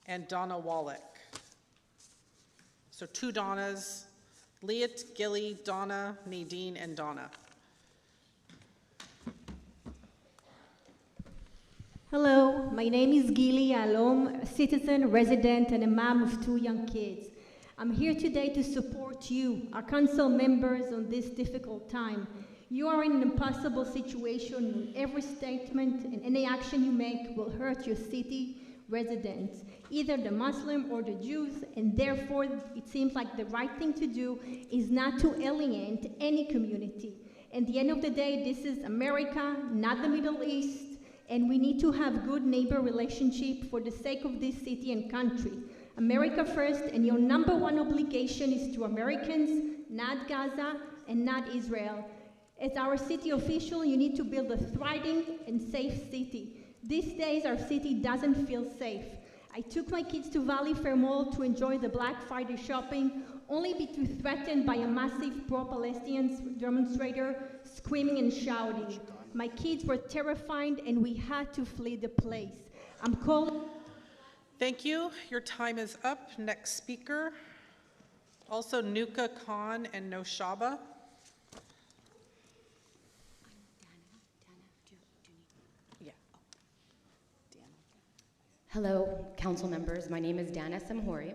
and Donna Wallach. So 2 Donnas, Liat, Gilly, Donna, Nadine, and Donna. Hello, my name is Gili Alom, a citizen, resident, and a mom of 2 young kids. I'm here today to support you, our council members, on this difficult time. You are in an impossible situation. Every statement and any action you make will hurt your city residents, either the Muslim or the Jews, and therefore it seems like the right thing to do is not to alienate any community. At the end of the day, this is America, not the Middle East, and we need to have good neighbor relationship for the sake of this city and country. America first, and your #1 obligation is to Americans, not Gaza and not Israel. As our city official, you need to build a thriving and safe city. These days, our city doesn't feel safe. I took my kids to Valley Fair Mall to enjoy the Black Friday shopping, only be threatened by a massive pro-Palestinian demonstrator screaming and shouting. My kids were terrified, and we had to flee the place. I'm calling. Thank you. Your time is up. Next speaker. Also Nuka Khan and Noshaba. Hello, council members. My name is Dana Samhori,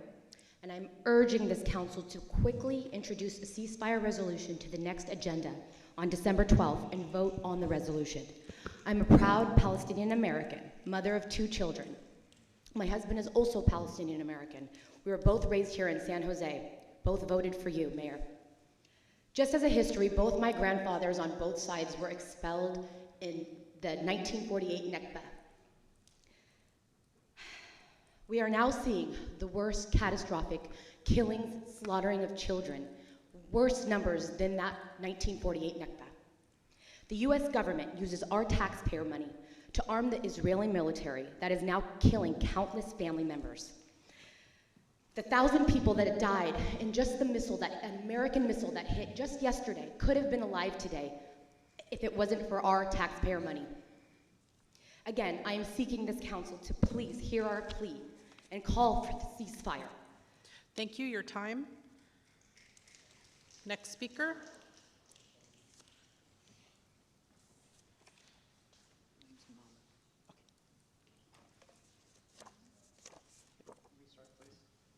and I'm urging this council to quickly introduce a ceasefire resolution to the next agenda on December 12th and vote on the resolution. I'm a proud Palestinian American, mother of 2 children. My husband is also Palestinian American. We were both raised here in San Jose. Both voted for you, Mayor. Just as a history, both my grandfathers on both sides were expelled in the 1948 Nakba. We are now seeing the worst catastrophic killings, slaughtering of children, worse numbers than that 1948 Nakba. The US government uses our taxpayer money to arm the Israeli military that is now killing countless family members. The 1,000 people that had died in just the missile, that American missile that hit just yesterday, could have been alive today if it wasn't for our taxpayer money. Again, I am seeking this council to please hear our plea and call for the ceasefire. Thank you. Your time. Next speaker.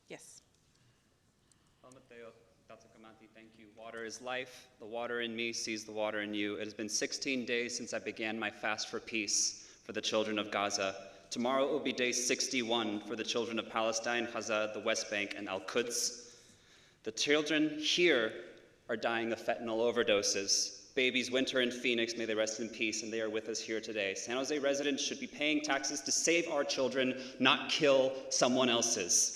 Yes. Thank you. Water is life. The water in me sees the water in you. It has been 16 days since I began my fast for peace for the children of Gaza. Tomorrow it will be day 61 for the children of Palestine, Gaza, the West Bank, and Al-Quds. The children here are dying of fentanyl overdoses. Babies Winter and Phoenix, may they rest in peace, and they are with us here today. San Jose residents should be paying taxes to save our children, not kill someone else's.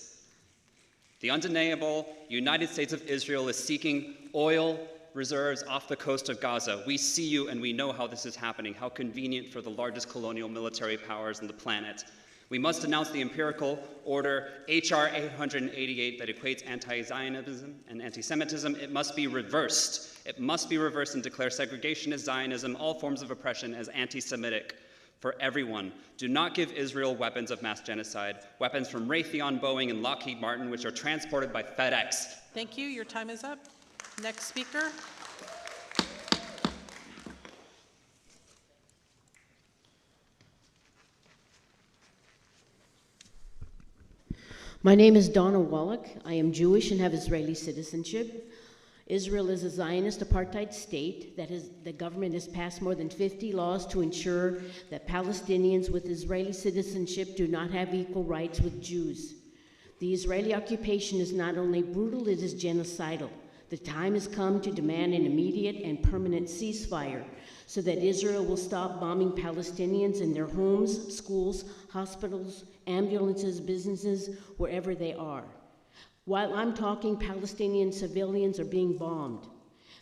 The undeniable United States of Israel is seeking oil reserves off the coast of Gaza. We see you and we know how this is happening, how convenient for the largest colonial military powers on the planet. We must announce the empirical order HR 888 that equates anti-Zionism and anti-Semitism. It must be reversed. It must be reversed and declare segregation as Zionism, all forms of oppression as anti-Semitic for everyone. Do not give Israel weapons of mass genocide, weapons from Raytheon, Boeing, and Lockheed Martin, which are transported by FedEx. Thank you. Your time is up. Next speaker. My name is Donna Wallach. I am Jewish and have Israeli citizenship. Israel is a Zionist apartheid state that the government has passed more than 50 laws to ensure that Palestinians with Israeli citizenship do not have equal rights with Jews. The Israeli occupation is not only brutal, it is genocidal. The time has come to demand an immediate and permanent ceasefire so that Israel will stop bombing Palestinians in their homes, schools, hospitals, ambulances, businesses, wherever they are. While I'm talking, Palestinian civilians are being bombed.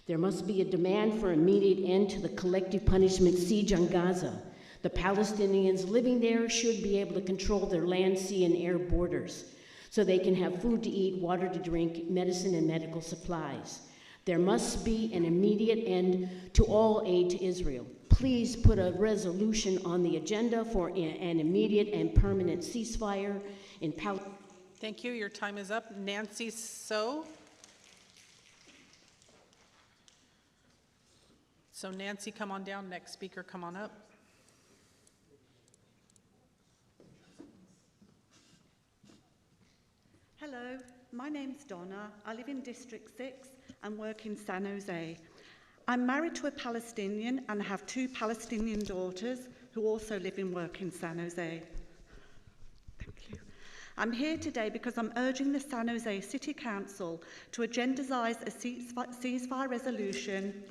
There must be a demand for immediate end to the collective punishment siege on Gaza. The Palestinians living there should be able to control their land, sea, and air borders so they can have food to eat, water to drink, medicine, and medical supplies. There must be an immediate end to all aid to Israel. Please put a resolution on the agenda for an immediate and permanent ceasefire in Palestine. Thank you. Your time is up. Nancy So. So Nancy, come on down. Next speaker, come on up. Hello, my name's Donna. I live in District 6 and work in San Jose. I'm married to a Palestinian and have 2 Palestinian daughters who also live and work in San Jose. Thank you. I'm here today because I'm urging the San Jose City Council to agendize a ceasefire resolution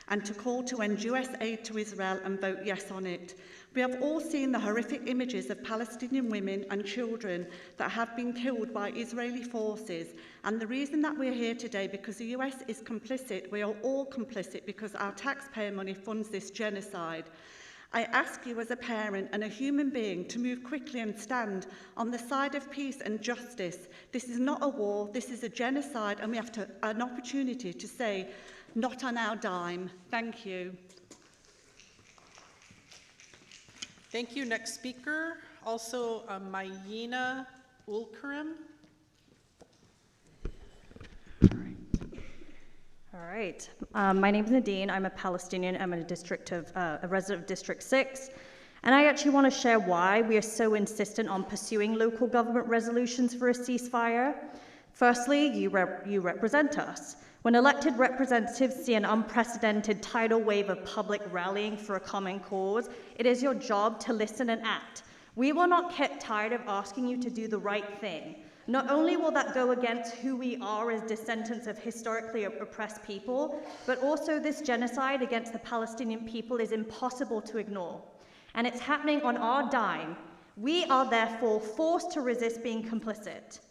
and to call to end US aid to Israel and vote yes on it. We have all seen the horrific images of Palestinian women and children that have been killed by Israeli forces, and the reason that we're here today because the US is complicit, we are all complicit because our taxpayer money funds this genocide. I ask you as a parent and a human being to move quickly and stand on the side of peace and justice. This is not a war, this is a genocide, and we have an opportunity to say, not on our dime. Thank you. Thank you. Next speaker, Also, Mayina Ulkarim. All right. My name is Nadine. I'm a Palestinian. I'm a resident of District 6. And I actually want to share why we are so insistent on pursuing local government resolutions for a ceasefire. Firstly, you represent us. When elected representatives see an unprecedented tidal wave of public rallying for a common cause, it is your job to listen and act. We will not get tired of asking you to do the right thing. Not only will that go against who we are as descendants of historically oppressed people, but also this genocide against the Palestinian people is impossible to ignore. And it's happening on our dime. We are therefore forced to resist being complicit.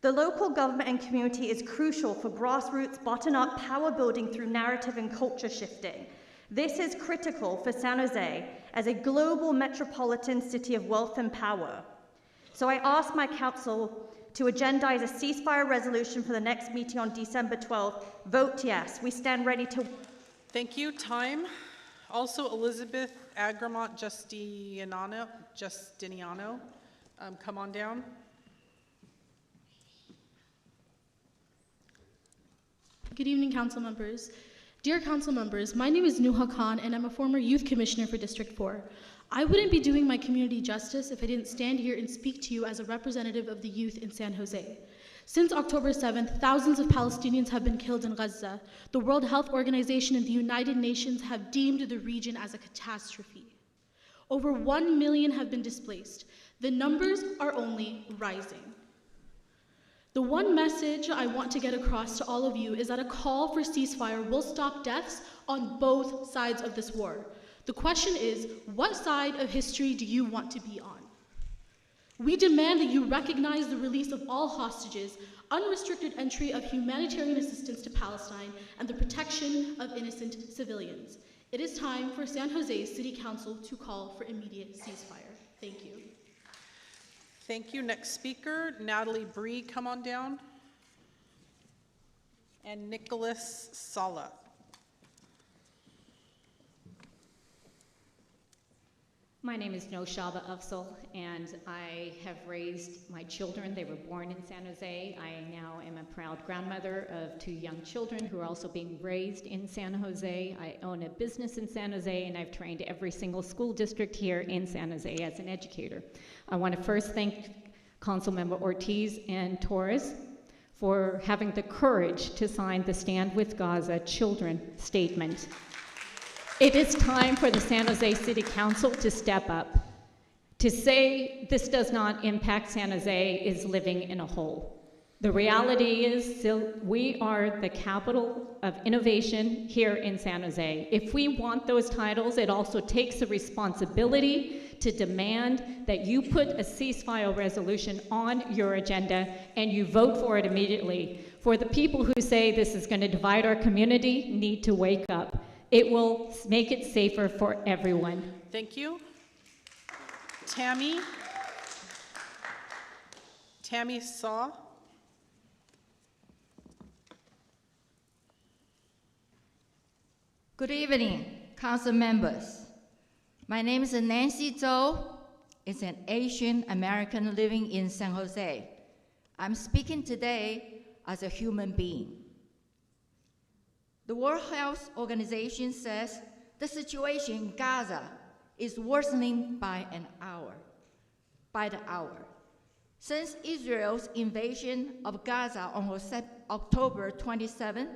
The local government and community is crucial for grassroots, bottom-up power building through narrative and culture shifting. This is critical for San Jose as a global metropolitan city of wealth and power. So I ask my council to agendize a ceasefire resolution for the next meeting on December 12th. Vote yes. We stand ready to... Thank you. Time. Also, Elizabeth Agramont Justiniano. Come on down. Good evening, council members. Dear council members, my name is Nuha Khan, and I'm a former youth commissioner for District 4. I wouldn't be doing my community justice if I didn't stand here and speak to you as a representative of the youth in San Jose. Since October 7th, thousands of Palestinians have been killed in Gaza. The World Health Organization and the United Nations have deemed the region as a catastrophe. Over 1 million have been displaced. The numbers are only rising. The one message I want to get across to all of you is that a call for ceasefire will stop deaths on both sides of this war. The question is, what side of history do you want to be on? We demand that you recognize the release of all hostages, unrestricted entry of humanitarian assistance to Palestine, and the protection of innocent civilians. It is time for San Jose City Council to call for immediate ceasefire. Thank you. Thank you. Next speaker, Natalie Bree, come on down. And Nicholas Sala. My name is Noshaba Afzal, and I have raised my children. They were born in San Jose. I now am a proud grandmother of 2 young children who are also being raised in San Jose. I own a business in San Jose, and I've trained every single school district here in San Jose as an educator. I want to first thank Councilmember Ortiz and Torres for having the courage to sign the Stand with Gaza Children statement. It is time for the San Jose City Council to step up. To say this does not impact San Jose is living in a hole. The reality is we are the capital of innovation here in San Jose. If we want those titles, it also takes a responsibility to demand that you put a ceasefire resolution on your agenda and you vote for it immediately. For the people who say this is going to divide our community, need to wake up. It will make it safer for everyone. Thank you. Tammy Saw. Good evening, council members. My name is Nancy Zhou. It's an Asian American living in San Jose. I'm speaking today as a human being. The World Health Organization says the situation in Gaza is worsening by the hour. Since Israel's invasion of Gaza on October 27,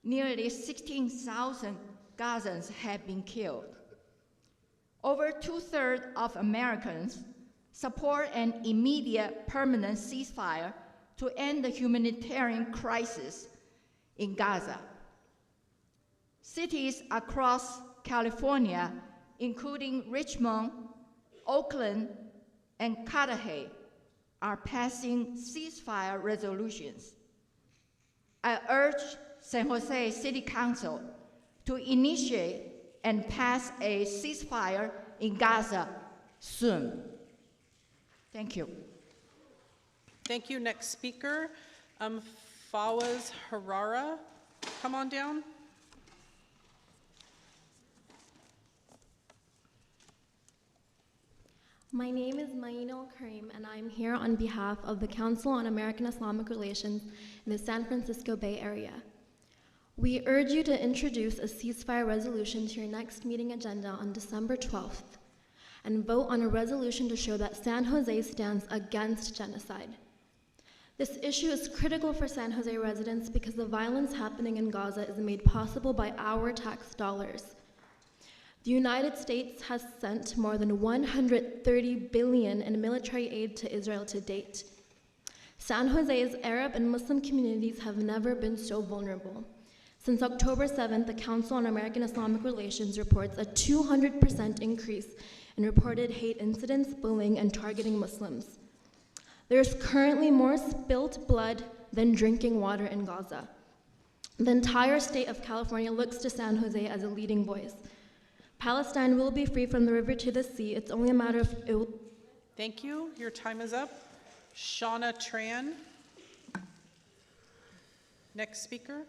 nearly 16,000 Gazans have been killed. Over 2/3 of Americans support an immediate permanent ceasefire to end the humanitarian crisis in Gaza. Cities across California, including Richmond, Oakland, and Cudahy, are passing ceasefire resolutions. I urge San Jose City Council to initiate and pass a ceasefire in Gaza soon. Thank you. Thank you. Next speaker, Fawaz Harara, come on down. My name is Maino Karim, and I'm here on behalf of the Council on American Islamic Relations in the San Francisco Bay Area. We urge you to introduce a ceasefire resolution to your next meeting agenda on December 12th and vote on a resolution to show that San Jose stands against genocide. This issue is critical for San Jose residents because the violence happening in Gaza is made possible by our tax dollars. The United States has sent more than $130 billion in military aid to Israel to date. San Jose's Arab and Muslim communities have never been so vulnerable. Since October 7th, the Council on American Islamic Relations reports a 200% increase in reported hate incidents, bullying, and targeting Muslims. There's currently more spilt blood than drinking water in Gaza. The entire state of California looks to San Jose as a leading voice. Palestine will be free from the river to the sea. It's only a matter of it will. Thank you. Your time is up. Shauna Tran. Next speaker.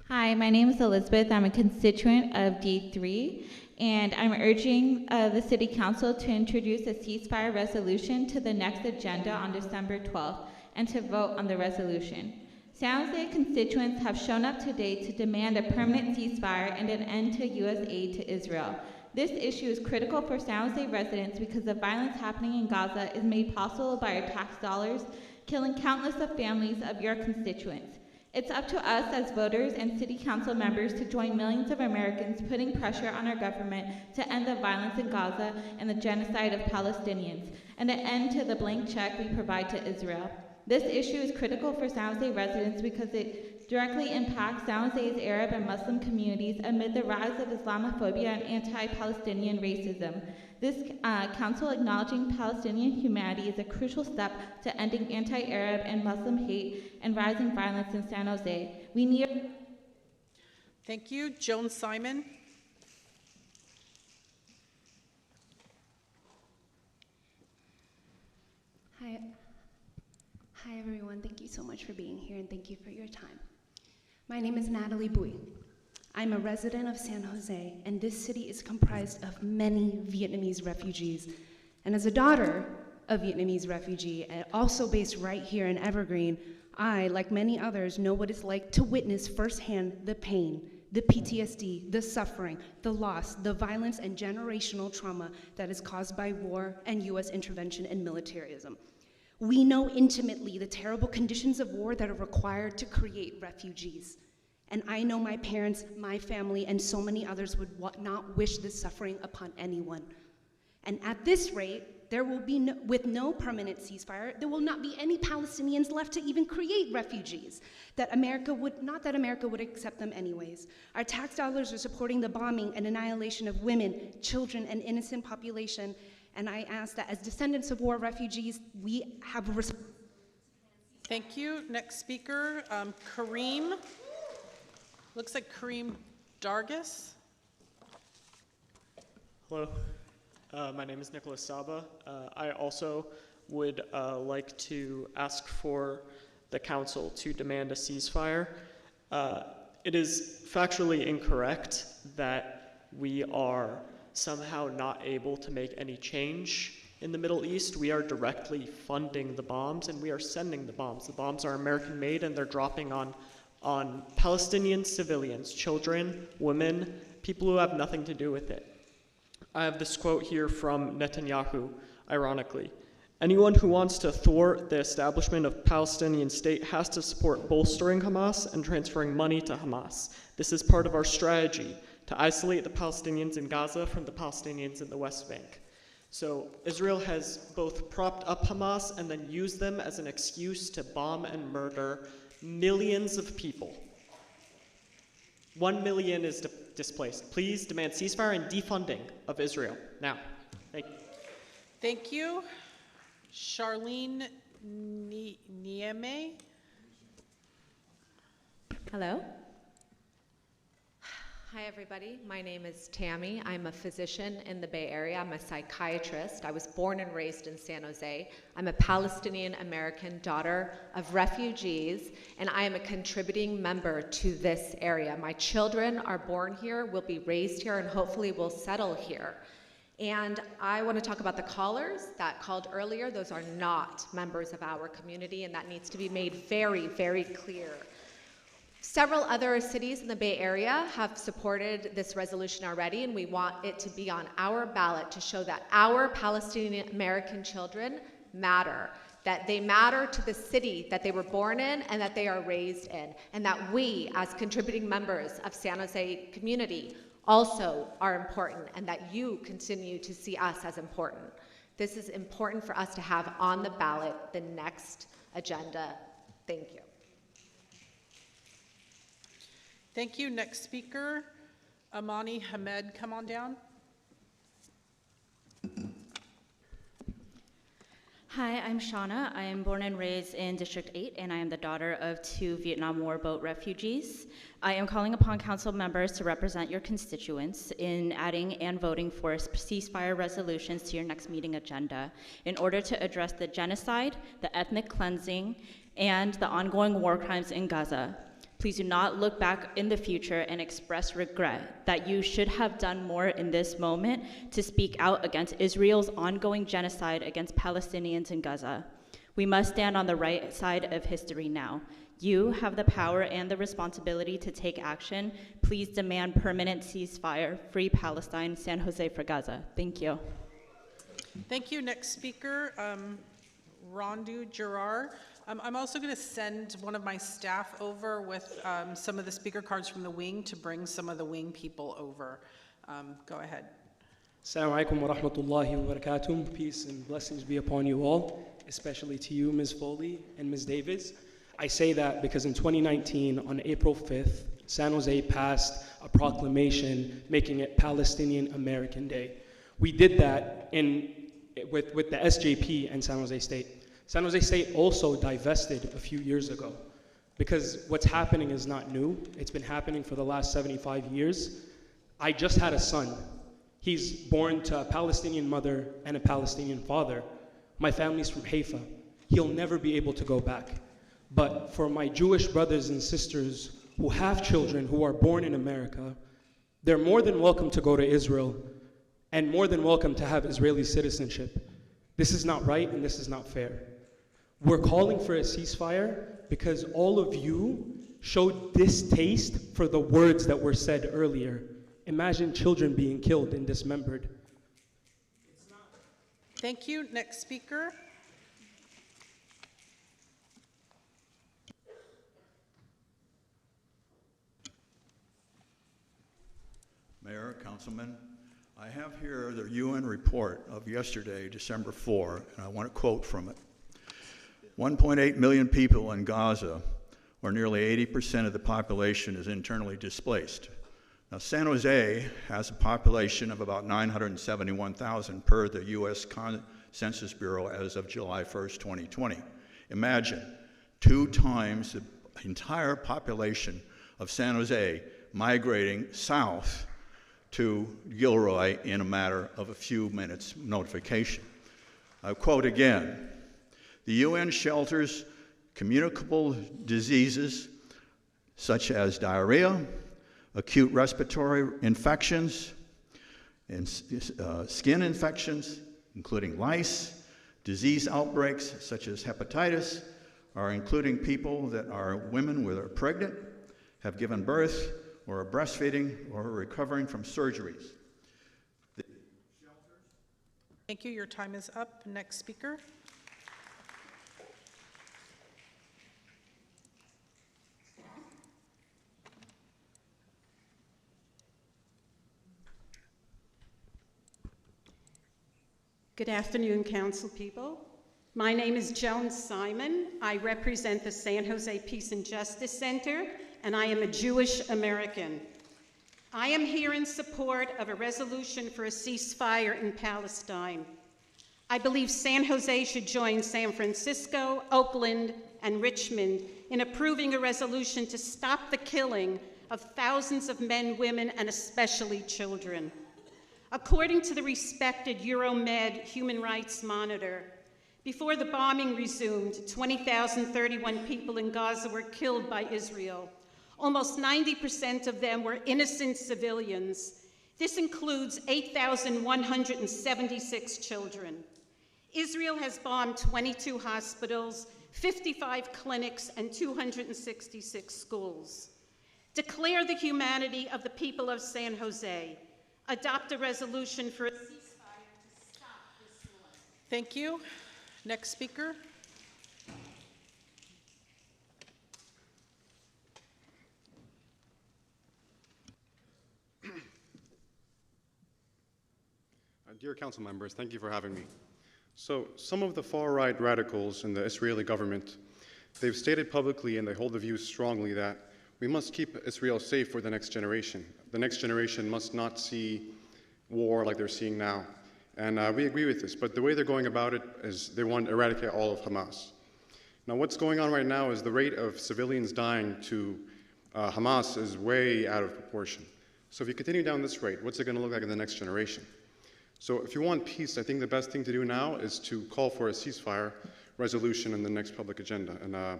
Hi, my name is Elizabeth. I'm a constituent of D3, and I'm urging the City Council to introduce a ceasefire resolution to the next agenda on December 12th and to vote on the resolution. San Jose constituents have shown up today to demand a permanent ceasefire and an end to U.S. aid to Israel. This issue is critical for San Jose residents because the violence happening in Gaza is made possible by our tax dollars, killing countless of families of your constituents. It's up to us as voters and city council members to join millions of Americans putting pressure on our government to end the violence in Gaza and the genocide of Palestinians, and an end to the blank check we provide to Israel. This issue is critical for San Jose residents because it directly impacts San Jose's Arab and Muslim communities amid the rise of Islamophobia and anti-Palestinian racism. This council acknowledging Palestinian humanity is a crucial step to ending anti-Arab and Muslim hate and rising violence in San Jose. We need. Thank you. Joan Simon. Hi. Hi, everyone. Thank you so much for being here, and thank you for your time. My name is Natalie Bui. I'm a resident of San Jose, and this city is comprised of many Vietnamese refugees. And as a daughter of Vietnamese refugee, and also based right here in Evergreen, I, like many others, know what it's like to witness firsthand the pain, the PTSD, the suffering, the loss, the violence, and generational trauma that is caused by war and US intervention and militarism. We know intimately the terrible conditions of war that are required to create refugees. And I know my parents, my family, and so many others would not wish this suffering upon anyone. And at this rate, there will be with no permanent ceasefire, there will not be any Palestinians left to even create refugees. Not that America would accept them anyways. Our tax dollars are supporting the bombing and annihilation of women, children, and innocent population. And I ask that as descendants of war refugees, we have a responsibility. Thank you. Next speaker, Kareem. Looks like Kareem Dargis. Hello, my name is Nicholas Saba. I also would like to ask for the council to demand a ceasefire. It is factually incorrect that we are somehow not able to make any change in the Middle East. We are directly funding the bombs, and we are sending the bombs. The bombs are American-made, and they're dropping on Palestinian civilians, children, women, people who have nothing to do with it. I have this quote here from Netanyahu, ironically. Anyone who wants to thwart the establishment of Palestinian state has to support bolstering Hamas and transferring money to Hamas. This is part of our strategy to isolate the Palestinians in Gaza from the Palestinians in the West Bank. So Israel has both propped up Hamas and then used them as an excuse to bomb and murder millions of people. 1 million is displaced. Please demand ceasefire and defunding of Israel now. Thank you. Thank you. Charlene Nieme. Hello. Hi, everybody. My name is Tammy. I'm a physician in the Bay Area. I'm a psychiatrist. I was born and raised in San Jose. I'm a Palestinian American daughter of refugees, and I am a contributing member to this area. My children are born here, will be raised here, and hopefully will settle here. And I want to talk about the callers that called earlier. Those are not members of our community, and that needs to be made very, very clear. Several other cities in the Bay Area have supported this resolution already, and we want it to be on our ballot to show that our Palestinian American children matter, that they matter to the city that they were born in and that they are raised in, and that we, as contributing members of San Jose community, also are important, and that you continue to see us as important. This is important for us to have on the ballot the next agenda. Thank you. Thank you. Next speaker, Amani Hamed, come on down. Hi, I'm Shauna. I am born and raised in District 8, and I am the daughter of 2 Vietnam War boat refugees. I am calling upon council members to represent your constituents in adding and voting for ceasefire resolutions to your next meeting agenda in order to address the genocide, the ethnic cleansing, and the ongoing war crimes in Gaza. Please do not look back in the future and express regret that you should have done more in this moment to speak out against Israel's ongoing genocide against Palestinians in Gaza. We must stand on the right side of history now. You have the power and the responsibility to take action. Please demand permanent ceasefire, free Palestine, San Jose for Gaza. Thank you. Thank you. Next speaker, Rondu Gerard. I'm also going to send one of my staff over with some of the speaker cards from the wing to bring some of the wing people over. Go ahead. Assalamu alaikum wa rahmatullahi wa barakatuh. Peace and blessings be upon you all, especially to you, Ms. Foley and Ms. Davis. I say that because in 2019, on April 5th, San Jose passed a proclamation making it Palestinian American Day. We did that with the SJP and San Jose State. San Jose State also divested a few years ago because what's happening is not new. It's been happening for the last 75 years. I just had a son. He's born to a Palestinian mother and a Palestinian father. My family's from Haifa. He'll never be able to go back. But for my Jewish brothers and sisters who have children who are born in America, they're more than welcome to go to Israel and more than welcome to have Israeli citizenship. This is not right and this is not fair. We're calling for a ceasefire because all of you showed distaste for the words that were said earlier. Imagine children being killed and dismembered. Thank you. Next speaker. Mayor, Councilman, I have here the UN report of yesterday, December 4, and I want to quote from it. 1.8 million people in Gaza, or nearly 80% of the population, is internally displaced. Now, San Jose has a population of about 971,000 per the U.S. Census Bureau as of July 1st, 2020. Imagine 2 times the entire population of San Jose migrating south to Gilroy in a matter of a few minutes notification. I quote again, the UN shelters communicable diseases such as diarrhea, acute respiratory infections, and skin infections, including lice, disease outbreaks such as hepatitis, are including people that are women that are pregnant, have given birth, or are breastfeeding, or are recovering from surgeries. Thank you. Your time is up. Next speaker. Good afternoon, council people. My name is Joan Simon. I represent the San Jose Peace and Justice Center, and I am a Jewish American. I am here in support of a resolution for a ceasefire in Palestine. I believe San Jose should join San Francisco, Oakland, and Richmond in approving a resolution to stop the killing of thousands of men, women, and especially children. According to the respected Euromed Human Rights Monitor, before the bombing resumed, 20,031 people in Gaza were killed by Israel. Almost 90% of them were innocent civilians. This includes 8,176 children. Israel has bombed 22 hospitals, 55 clinics, and 266 schools. Declare the humanity of the people of San Jose. Adopt a resolution for a ceasefire to stop this war. Thank you. Next speaker. Dear council members, thank you for having me. So some of the far-right radicals in the Israeli government, they've stated publicly and they hold the view strongly that we must keep Israel safe for the next generation. The next generation must not see war like they're seeing now. And we agree with this, but the way they're going about it is they want to eradicate all of Hamas. Now what's going on right now is the rate of civilians dying to Hamas is way out of proportion. So if you continue down this rate, what's it going to look like in the next generation? So if you want peace, I think the best thing to do now is to call for a ceasefire resolution in the next public agenda. And I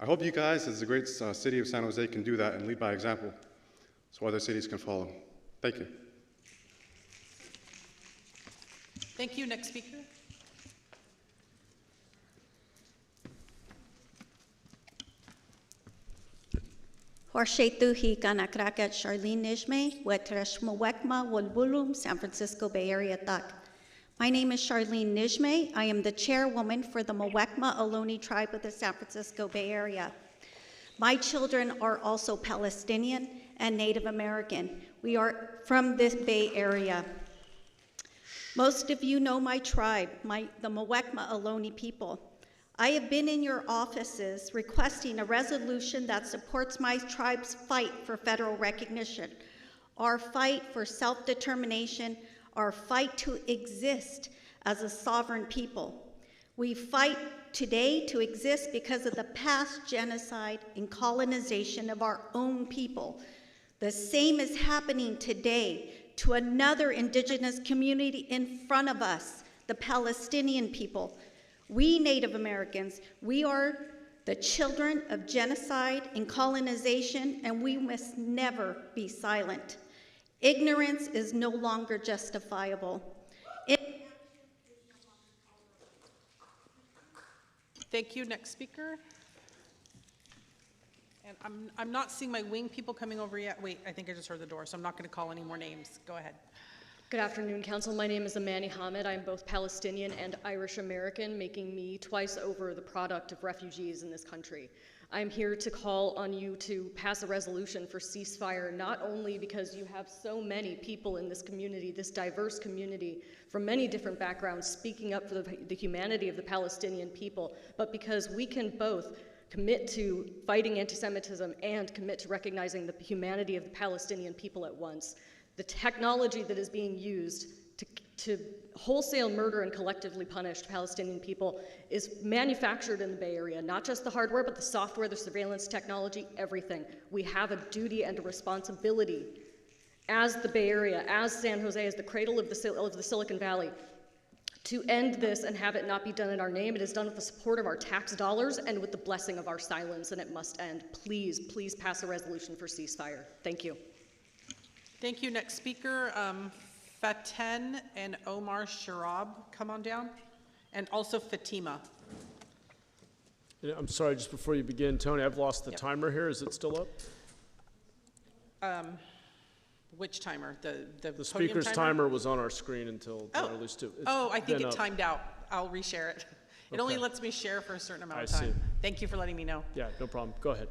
hope you guys, as the great city of San Jose, can do that and lead by example so other cities can follow. Thank you. Thank you. Next speaker. Horshatu Hikanakrakat Charlene Nijme, Wetresh Mwekma Wolbulum, San Francisco Bay Area Tak. My name is Charlene Nijme. I am the chairwoman for the Mwekma Ohlone tribe of the San Francisco Bay Area. My children are also Palestinian and Native American. We are from this Bay Area. Most of you know my tribe, the Mwekma Ohlone people. I have been in your offices requesting a resolution that supports my tribe's fight for federal recognition, our fight for self-determination, our fight to exist as a sovereign people. We fight today to exist because of the past genocide and colonization of our own people. The same is happening today to another indigenous community in front of us, the Palestinian people. We Native Americans, we are the children of genocide and colonization, and we must never be silent. Ignorance is no longer justifiable. Thank you. Next speaker. And I'm not seeing my wing people coming over yet. Wait, I think I just heard the door, so I'm not going to call any more names. Go ahead. Good afternoon, Council. My name is Amani Hamid. I'm both Palestinian and Irish American, making me twice over the product of refugees in this country. I'm here to call on you to pass a resolution for ceasefire, not only because you have so many people in this community, this diverse community, from many different backgrounds, speaking up for the humanity of the Palestinian people, but because we can both commit to fighting anti-Semitism and commit to recognizing the humanity of the Palestinian people at once. The technology that is being used to wholesale murder and collectively punish Palestinian people is manufactured in the Bay Area, not just the hardware, but the software, the surveillance technology, everything. We have a duty and a responsibility as the Bay Area, as San Jose, as the cradle of the Silicon Valley, to end this and have it not be done in our name. It is done with the support of our tax dollars and with the blessing of our silence, and it must end. Please, please pass a resolution for ceasefire. Thank you. Thank you. Next speaker, Faten and Omar Sharab, come on down. And also Fatima. I'm sorry, just before you begin, Tony, I've lost the timer here. Is it still up? Which timer? The speaker's timer was on our screen until at least two. I think it timed out. I'll reshare it. It only lets me share for a certain amount of time. Thank you for letting me know. Yeah, no problem. Go ahead.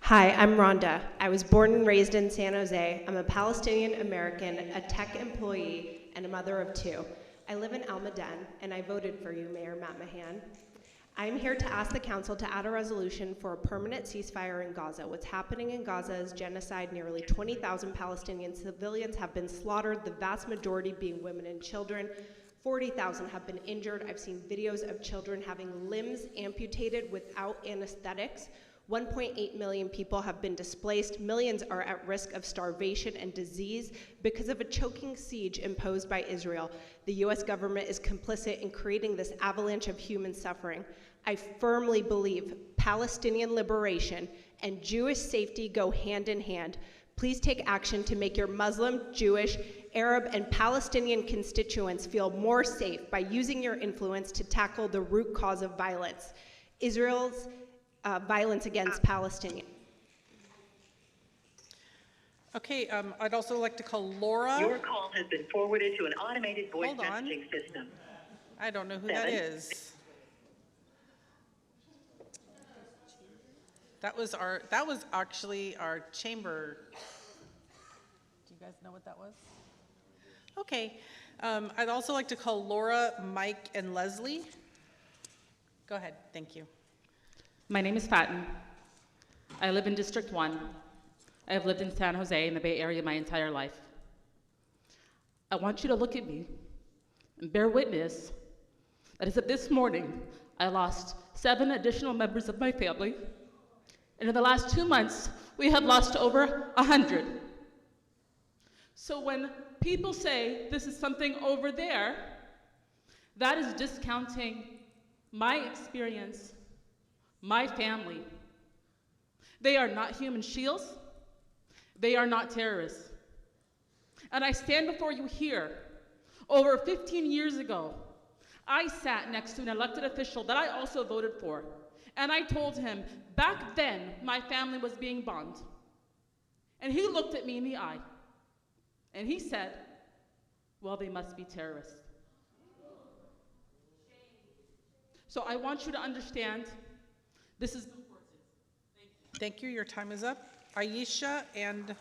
Hi, I'm Rhonda. I was born and raised in San Jose. I'm a Palestinian American, a tech employee, and a mother of two. I live in Almaden, and I voted for you, Mayor Matt Mahan. I'm here to ask the council to add a resolution for a permanent ceasefire in Gaza. What's happening in Gaza is genocide. Nearly 20,000 Palestinian civilians have been slaughtered, the vast majority being women and children. 40,000 have been injured. I've seen videos of children having limbs amputated without anesthetics. 1.8 million people have been displaced. Millions are at risk of starvation and disease because of a choking siege imposed by Israel. The US government is complicit in creating this avalanche of human suffering. I firmly believe Palestinian liberation and Jewish safety go hand in hand. Please take action to make your Muslim, Jewish, Arab, and Palestinian constituents feel more safe by using your influence to tackle the root cause of violence, Israel's violence against Palestinians. Okay, I'd also like to call Laura. Your call has been forwarded to an automated voice messaging system. I don't know who that is. That was actually our chamber. Do you guys know what that was? Okay, I'd also like to call Laura, Mike, and Leslie. Go ahead, thank you. My name is Fatin. I live in District 1. I have lived in San Jose in the Bay Area my entire life. I want you to look at me and bear witness that as of this morning, I lost 7 additional members of my family. And in the last 2 months, we have lost over 100. So when people say this is something over there, that is discounting my experience, my family. They are not human shields. They are not terrorists. And I stand before you here. Over 15 years ago, I sat next to an elected official that I also voted for. And I told him, back then, my family was being bombed. And he looked at me in the eye. And he said, well, they must be terrorists. So I want you to understand, this is important. Thank you, your time is up. Aisha and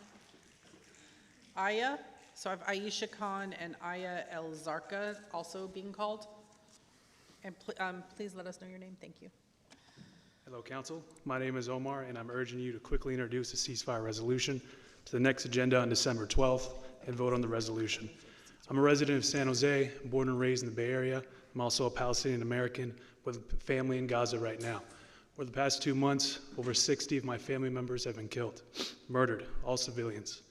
Aya. So I have Aisha Khan and Aya El Zarqa also being called. And please let us know your name, thank you. Hello, Council. My name is Omar, and I'm urging you to quickly introduce a ceasefire resolution to the next agenda on December 12th and vote on the resolution. I'm a resident of San Jose, born and raised in the Bay Area. I'm also a Palestinian American with a family in Gaza right now. Over the past 2 months, over 60 of my family members have been killed, murdered, all civilians.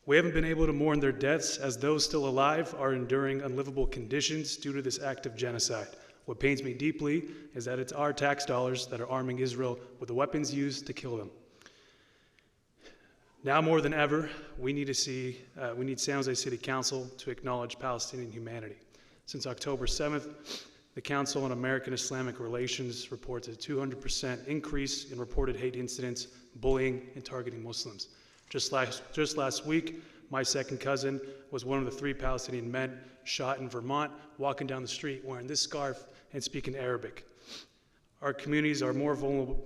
We haven't been able to mourn their deaths as those still alive are enduring unlivable conditions due to this act of genocide. What pains me deeply is that it's our tax dollars that are arming Israel with the weapons used to kill them. Now more than ever, we need San Jose City Council to acknowledge Palestinian humanity. Since October 7th, the Council on American Islamic Relations reports a 200% increase in reported hate incidents, bullying, and targeting Muslims. Just last week, my second cousin was one of the 3 Palestinian men shot in Vermont, walking down the street wearing this scarf and speaking Arabic. Our communities are more vulnerable.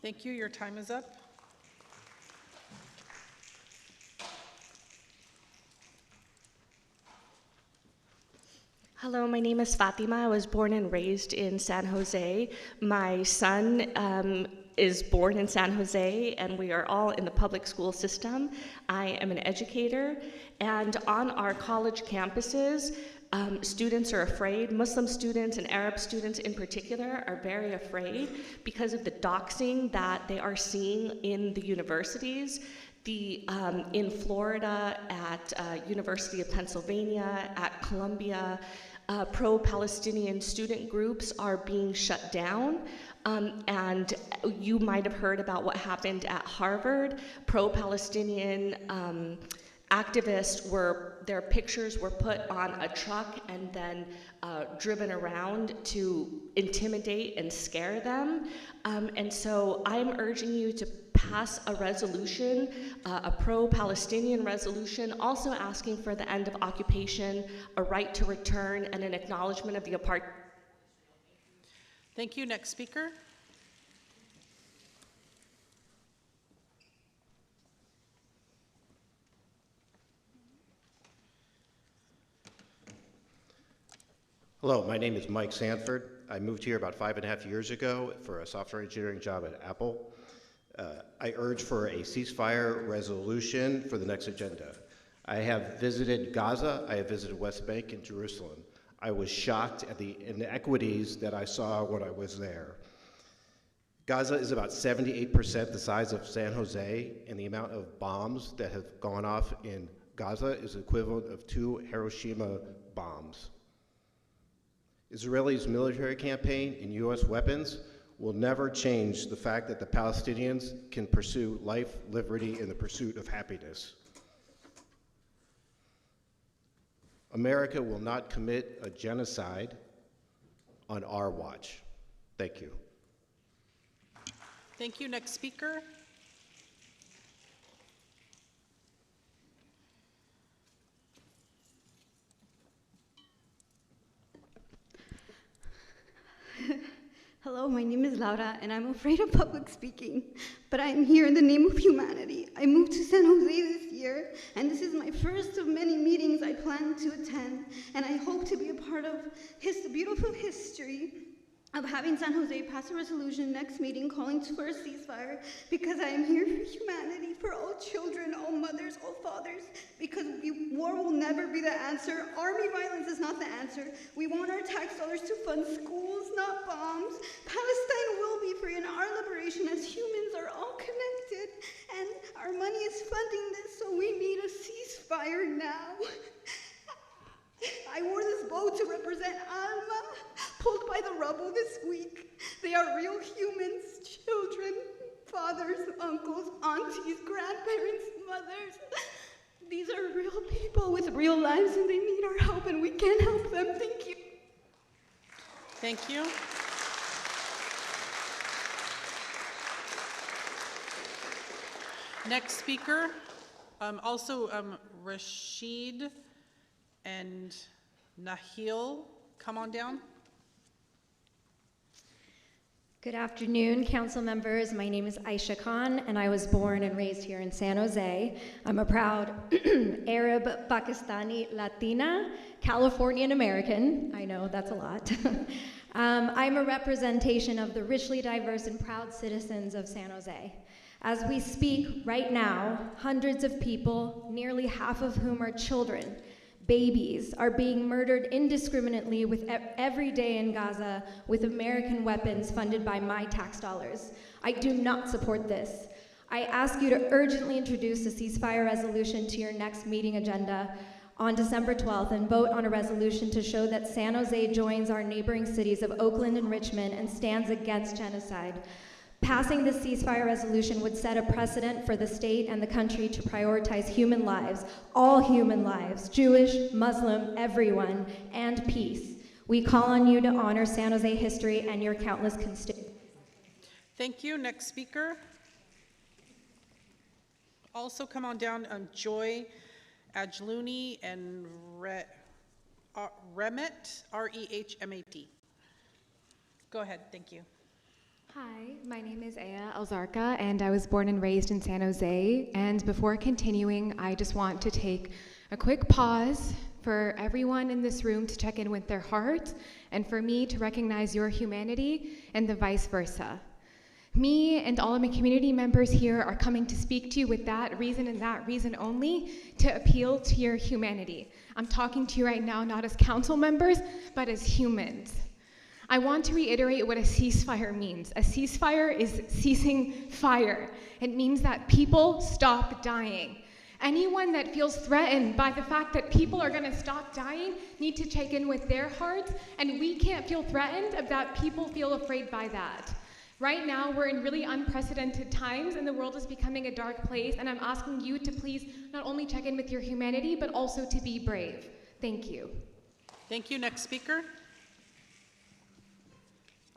Thank you, your time is up. Hello, my name is Fatima. I was born and raised in San Jose. My son is born in San Jose, and we are all in the public school system. I am an educator, and on our college campuses, students are afraid. Muslim students and Arab students in particular are very afraid because of the doxing that they are seeing in the universities. In Florida, at University of Pennsylvania, at Columbia, pro-Palestinian student groups are being shut down. And you might have heard about what happened at Harvard. Pro-Palestinian activists their pictures were put on a truck and then driven around to intimidate and scare them. And so I'm urging you to pass a resolution, a pro-Palestinian resolution, also asking for the end of occupation, a right to return, and an acknowledgement of the apartheid. Thank you. Next speaker. Hello, my name is Mike Sanford. I moved here about 5.5 years ago for a software engineering job at Apple. I urge for a ceasefire resolution for the next agenda. I have visited Gaza, I have visited West Bank and Jerusalem. I was shocked at the inequities that I saw when I was there. Gaza is about 78% the size of San Jose, and the amount of bombs that have gone off in Gaza is equivalent of 2 Hiroshima bombs. Israel's military campaign and US weapons will never change the fact that the Palestinians can pursue life, liberty, and the pursuit of happiness. America will not commit a genocide on our watch. Thank you. Thank you. Next speaker. Hello, my name is Laura, and I'm afraid of public speaking, but I'm here in the name of humanity. I moved to San Jose this year, and this is my first of many meetings I plan to attend, and I hope to be a part of the beautiful history of having San Jose pass a resolution next meeting calling for a ceasefire, because I am here for humanity, for all children, all mothers, all fathers, because war will never be the answer. Army violence is not the answer. We want our tax dollars to fund schools, not bombs. Palestine will be free, and our liberation as humans are all connected, and our money is funding this, so we need a ceasefire now. I wore this bow to represent Alma, pulled by the rubble this week. They are real humans, children, fathers, uncles, aunties, grandparents, mothers. These are real people with real lives, and they need our help, and we can help them. Thank you. Thank you. Next speaker, Rashid and Nahil, come on down. Good afternoon, council members. My name is Aisha Khan, and I was born and raised here in San Jose. I'm a proud Arab, Pakistani, Latina, Californian American. I know, that's a lot. I'm a representation of the richly diverse and proud citizens of San Jose. As we speak right now, hundreds of people, nearly half of whom are children, babies, are being murdered indiscriminately with every day in Gaza with American weapons funded by my tax dollars. I do not support this. I ask you to urgently introduce a ceasefire resolution to your next meeting agenda on December 12th and vote on a resolution to show that San Jose joins our neighboring cities of Oakland and Richmond and stands against genocide. Passing this ceasefire resolution would set a precedent for the state and the country to prioritize human lives, all human lives, Jewish, Muslim, everyone, and peace. We call on you to honor San Jose history and your countless constituents. Thank you. Next speaker. Also come on down, Joy Ajluni and Remet, R-E-H-M-A-T. Go ahead, thank you. Hi, my name is Aya Alzarka, and I was born and raised in San Jose. And before continuing, I just want to take a quick pause for everyone in this room to check in with their heart, and for me to recognize your humanity, and the vice versa. Me and all of my community members here are coming to speak to you with that reason and that reason only, to appeal to your humanity. I'm talking to you right now not as council members, but as humans. I want to reiterate what a ceasefire means. A ceasefire is ceasing fire. It means that people stop dying. Anyone that feels threatened by the fact that people are going to stop dying need to check in with their hearts, and we can't feel threatened if that people feel afraid by that. Right now, we're in really unprecedented times, and the world is becoming a dark place, and I'm asking you to please not only check in with your humanity, but also to be brave. Thank you. Thank you. Next speaker.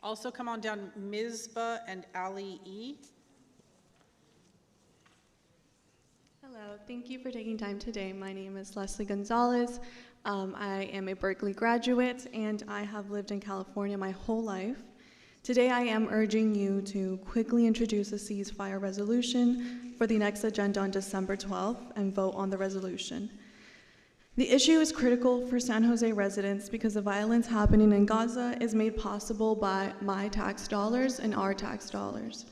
Also come on down, Mizba and Ali E. Hello, thank you for taking time today. My name is Leslie Gonzalez. I am a Berkeley graduate, and I have lived in California my whole life. Today I am urging you to quickly introduce a ceasefire resolution for the next agenda on December 12th and vote on the resolution. The issue is critical for San Jose residents because the violence happening in Gaza is made possible by my tax dollars and our tax dollars.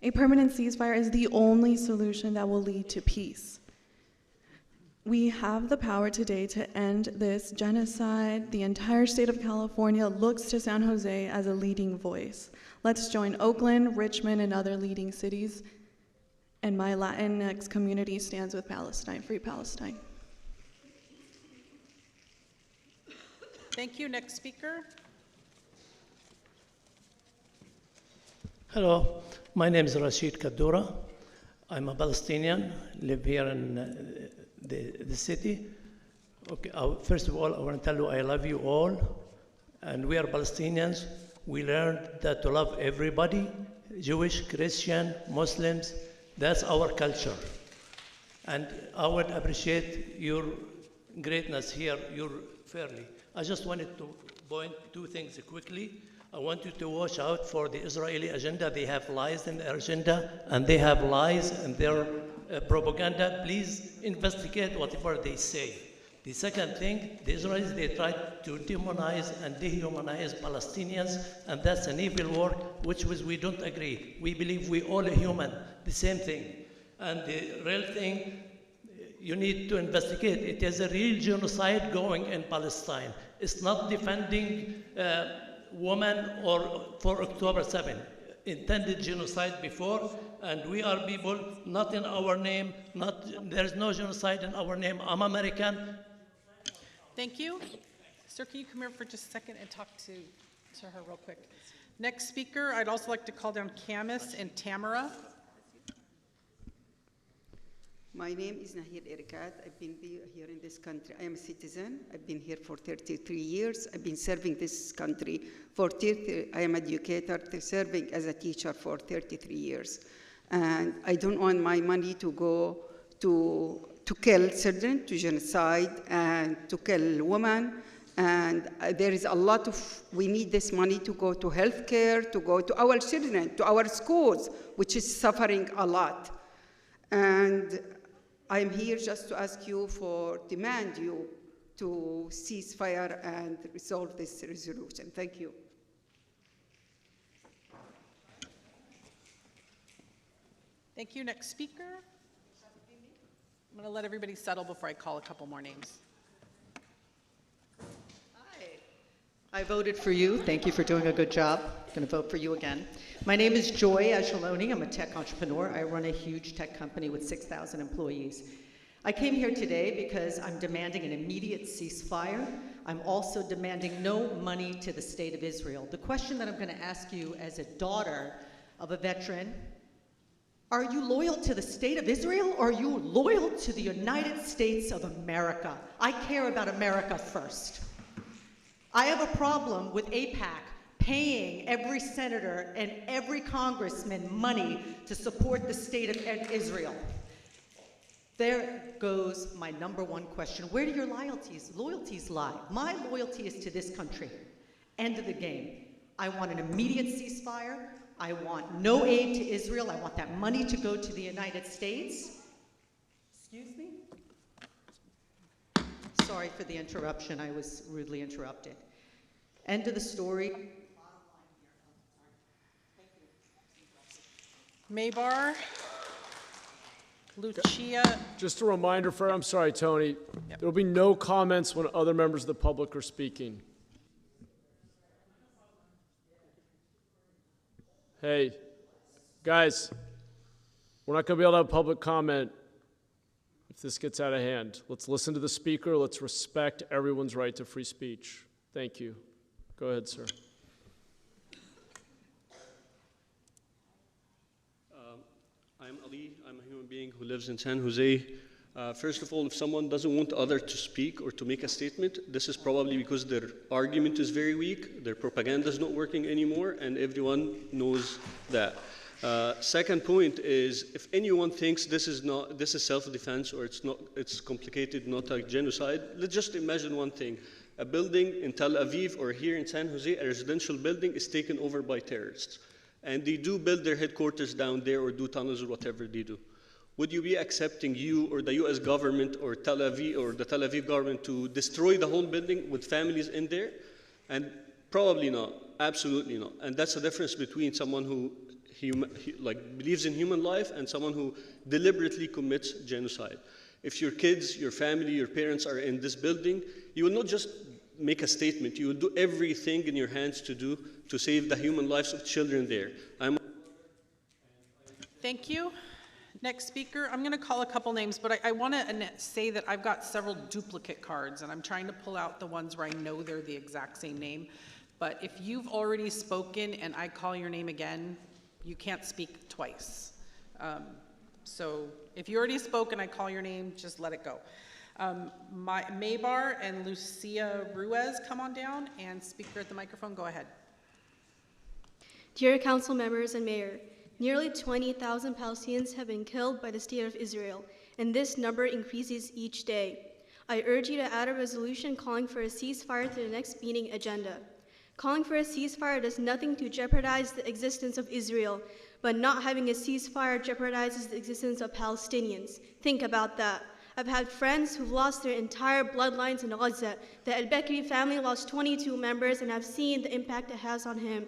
A permanent ceasefire is the only solution that will lead to peace. We have the power today to end this genocide. The entire state of California looks to San Jose as a leading voice. Let's join Oakland, Richmond, and other leading cities. And my Latinx community stands with Palestine, Free Palestine. Thank you. Next speaker. Hello, my name is Rashid Kaddoura. I'm a Palestinian, live here in the city. Okay, first of all, I want to tell you I love you all, and we are Palestinians. We learned that to love everybody, Jewish, Christian, Muslims. That's our culture. And I would appreciate your greatness here, your fairly. I just wanted to point two things quickly. I want you to watch out for the Israeli agenda. They have lies in their agenda, and they have lies in their propaganda. Please investigate whatever they say. The second thing, the Israelis, they try to demonize and dehumanize Palestinians, and that's an evil work, which we don't agree. We believe we all are human, the same thing. And the real thing, you need to investigate. It is a real genocide going in Palestine. It's not defending women or for October 7. Intended genocide before, and we are people not in our name, there's no genocide in our name. I'm American. Thank you. Sir, can you come here for just a second and talk to her real quick? Next speaker, I'd also like to call down Camus and Tamara. My name is Nahid Erikat. I've been here in this country. I am a citizen. I've been here for 33 years. I've been serving this country for 30. I am an educator, serving as a teacher for 33 years. And I don't want my money to go to kill children, to genocide, and to kill women. And there is a lot of, we need this money to go to healthcare, to go to our children, to our schools, which is suffering a lot. And I'm here just to ask you demand you to cease fire and resolve this resolution. Thank you. Thank you. Next speaker. I'm going to let everybody settle before I call a couple more names. I voted for you. Thank you for doing a good job. I'm going to vote for you again. My name is Joy Ashaloni. I'm a tech entrepreneur. I run a huge tech company with 6,000 employees. I came here today because I'm demanding an immediate ceasefire. I'm also demanding no money to the state of Israel. The question that I'm going to ask you as a daughter of a veteran, are you loyal to the state of Israel, or are you loyal to the United States of America? I care about America first. I have a problem with AIPAC paying every senator and every congressman money to support the state of Israel. There goes my number one question. Where do your loyalties lie? My loyalty is to this country. End of the game. I want an immediate ceasefire. I want no aid to Israel. I want that money to go to the United States. Excuse me? Sorry for the interruption. I was rudely interrupted. End of the story. Maybar, Lucia. Just a reminder I'm sorry, Tony. There will be no comments when other members of the public are speaking. Hey, guys, we're not going to be able to have public comment if this gets out of hand. Let's listen to the speaker. Let's respect everyone's right to free speech. Thank you. Go ahead, sir. I'm Ali. I'm a human being who lives in San Jose. First of all, if someone doesn't want others to speak or to make a statement, this is probably because their argument is very weak, their propaganda is not working anymore, and everyone knows that. Second point is, if anyone thinks this is self-defense or it's complicated, not a genocide, let's just imagine one thing. A building in Tel Aviv or here in San Jose, a residential building is taken over by terrorists. And they do build their headquarters down there or do tunnels or whatever they do. Would you be accepting you or the US government or Tel Aviv or the Tel Aviv government to destroy the whole building with families in there? And probably not, absolutely not. And that's the difference between someone who believes in human life and someone who deliberately commits genocide. If your kids, your family, your parents are in this building, you will not just make a statement, you will do everything in your hands to save the human lives of children there. Thank you. Next speaker, I'm going to call a couple names, but I want to say that I've got several duplicate cards, and I'm trying to pull out the ones where I know they're the exact same name. But if you've already spoken and I call your name again, you can't speak twice. So if you already spoke and I call your name, just let it go. Maybar and Lucia Ruiz, come on down, and speaker at the microphone, go ahead. Dear council members and mayor, nearly 20,000 Palestinians have been killed by the state of Israel, and this number increases each day. I urge you to add a resolution calling for a ceasefire to the next meeting agenda. Calling for a ceasefire does nothing to jeopardize the existence of Israel, but not having a ceasefire jeopardizes the existence of Palestinians. Think about that. I've had friends who've lost their entire bloodlines in Gaza. The al-Bakri family lost 22 members, and I've seen the impact it has on him.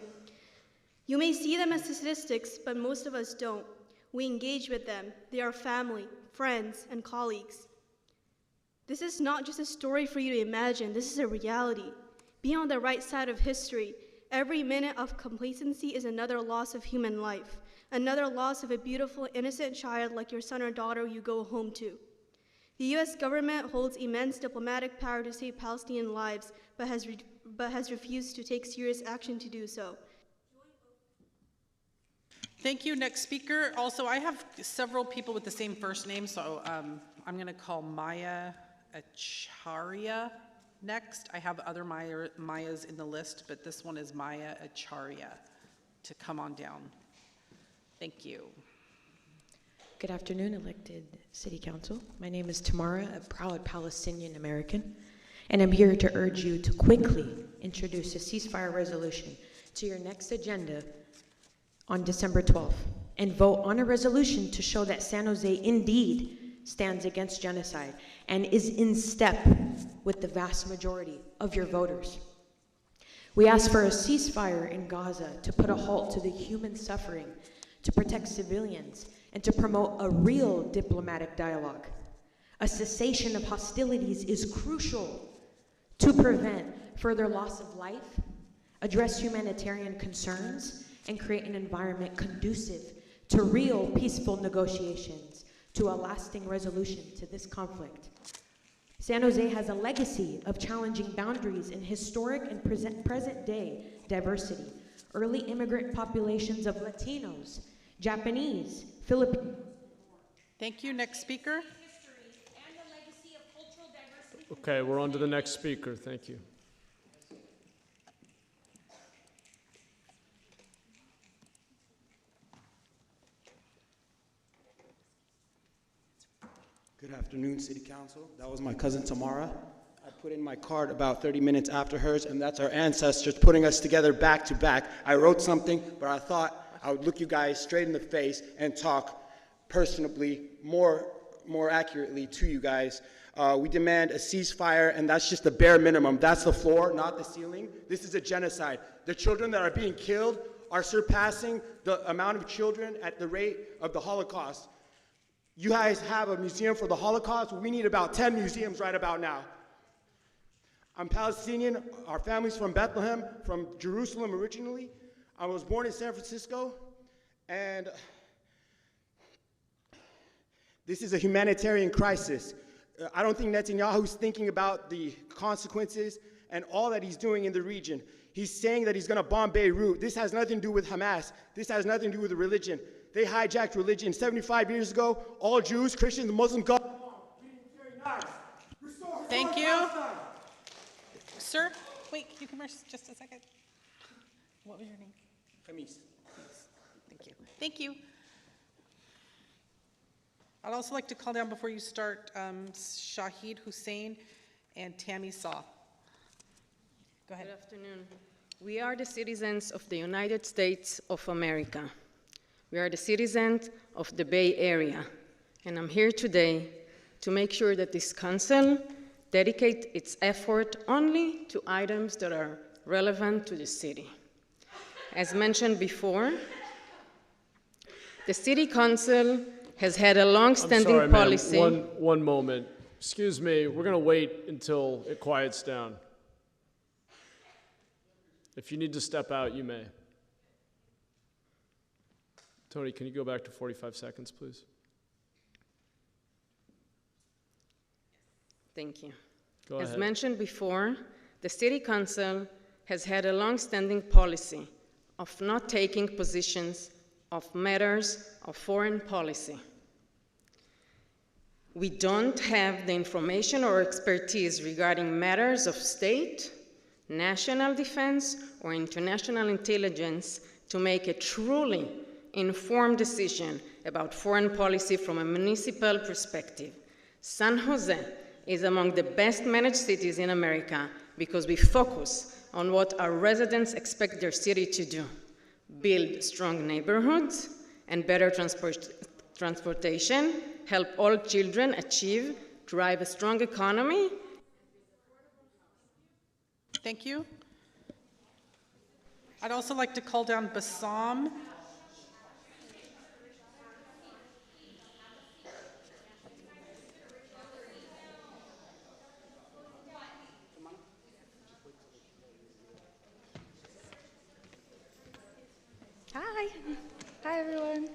You may see them as statistics, but most of us don't. We engage with them. They are family, friends, and colleagues. This is not just a story for you to imagine. This is a reality. Be on the right side of history. Every minute of complacency is another loss of human life, another loss of a beautiful, innocent child like your son or daughter you go home to. The U.S. government holds immense diplomatic power to save Palestinian lives, but has refused to take serious action to do so. Thank you. Next speaker. Also, I have several people with the same first name, so I'm going to call Maya Acharya next. I have other Mayas in the list, but this one is Maya Acharya to come on down. Thank you. Good afternoon, elected City Council. My name is Tamara, a proud Palestinian American, and I'm here to urge you to quickly introduce a ceasefire resolution to your next agenda on December 12th and vote on a resolution to show that San Jose indeed stands against genocide and is in step with the vast majority of your voters. We ask for a ceasefire in Gaza to put a halt to the human suffering, to protect civilians, and to promote a real diplomatic dialogue. A cessation of hostilities is crucial to prevent further loss of life, address humanitarian concerns, and create an environment conducive to real peaceful negotiations, to a lasting resolution to this conflict. San Jose has a legacy of challenging boundaries in historic and present-day diversity. Early immigrant populations of Latinos, Japanese, Filipino. Thank you. Next speaker. Okay, we're on to the next speaker. Thank you. Good afternoon, City Council. That was my cousin Tamara. I put in my card about 30 minutes after hers, and that's our ancestors putting us together back to back. I wrote something, but I thought I would look you guys straight in the face and talk personally, more accurately to you guys. We demand a ceasefire, and that's just the bare minimum. That's the floor, not the ceiling. This is a genocide. The children that are being killed are surpassing the amount of children at the rate of the Holocaust. You guys have a museum for the Holocaust. We need about 10 museums right about now. I'm Palestinian. Our family's from Bethlehem, from Jerusalem originally. I was born in San Francisco, and this is a humanitarian crisis. I don't think Netanyahu's thinking about the consequences and all that he's doing in the region. He's saying that he's going to bomb Beirut. This has nothing to do with Hamas. This has nothing to do with the religion. They hijacked religion 75 years ago. All Jews, Christians, and Muslims got Thank you. Sir, wait, you can rest just a second. What was your name? Khamis. Thank you. Thank you. I'd also like to call down before you start Shahid Hussein and Tammy Saw. Go ahead. Good afternoon. We are the citizens of the United States of America. We are the citizens of the Bay Area, and I'm here today to make sure that this council dedicates its effort only to items that are relevant to the city. As mentioned before, the City Council has had a I'm long-standing sorry, policy. ma'am. One moment. Excuse me, we're going to wait until it quiets down. If you need to step out, you may. Tony, can you go back to 45 seconds, please? Thank you. Go As ahead. mentioned before, the City Council has had a long-standing policy of not taking positions of matters of foreign policy. We don't have the information or expertise regarding matters of state, national defense, or international intelligence to make a truly informed decision about foreign policy from a municipal perspective. San Jose is among the best managed cities in America because we focus on what our residents expect their city to do: build strong neighborhoods and better transportation, help all children achieve, drive a strong economy. Thank you. I'd also like to call down Bassam. Hi. Hi, everyone.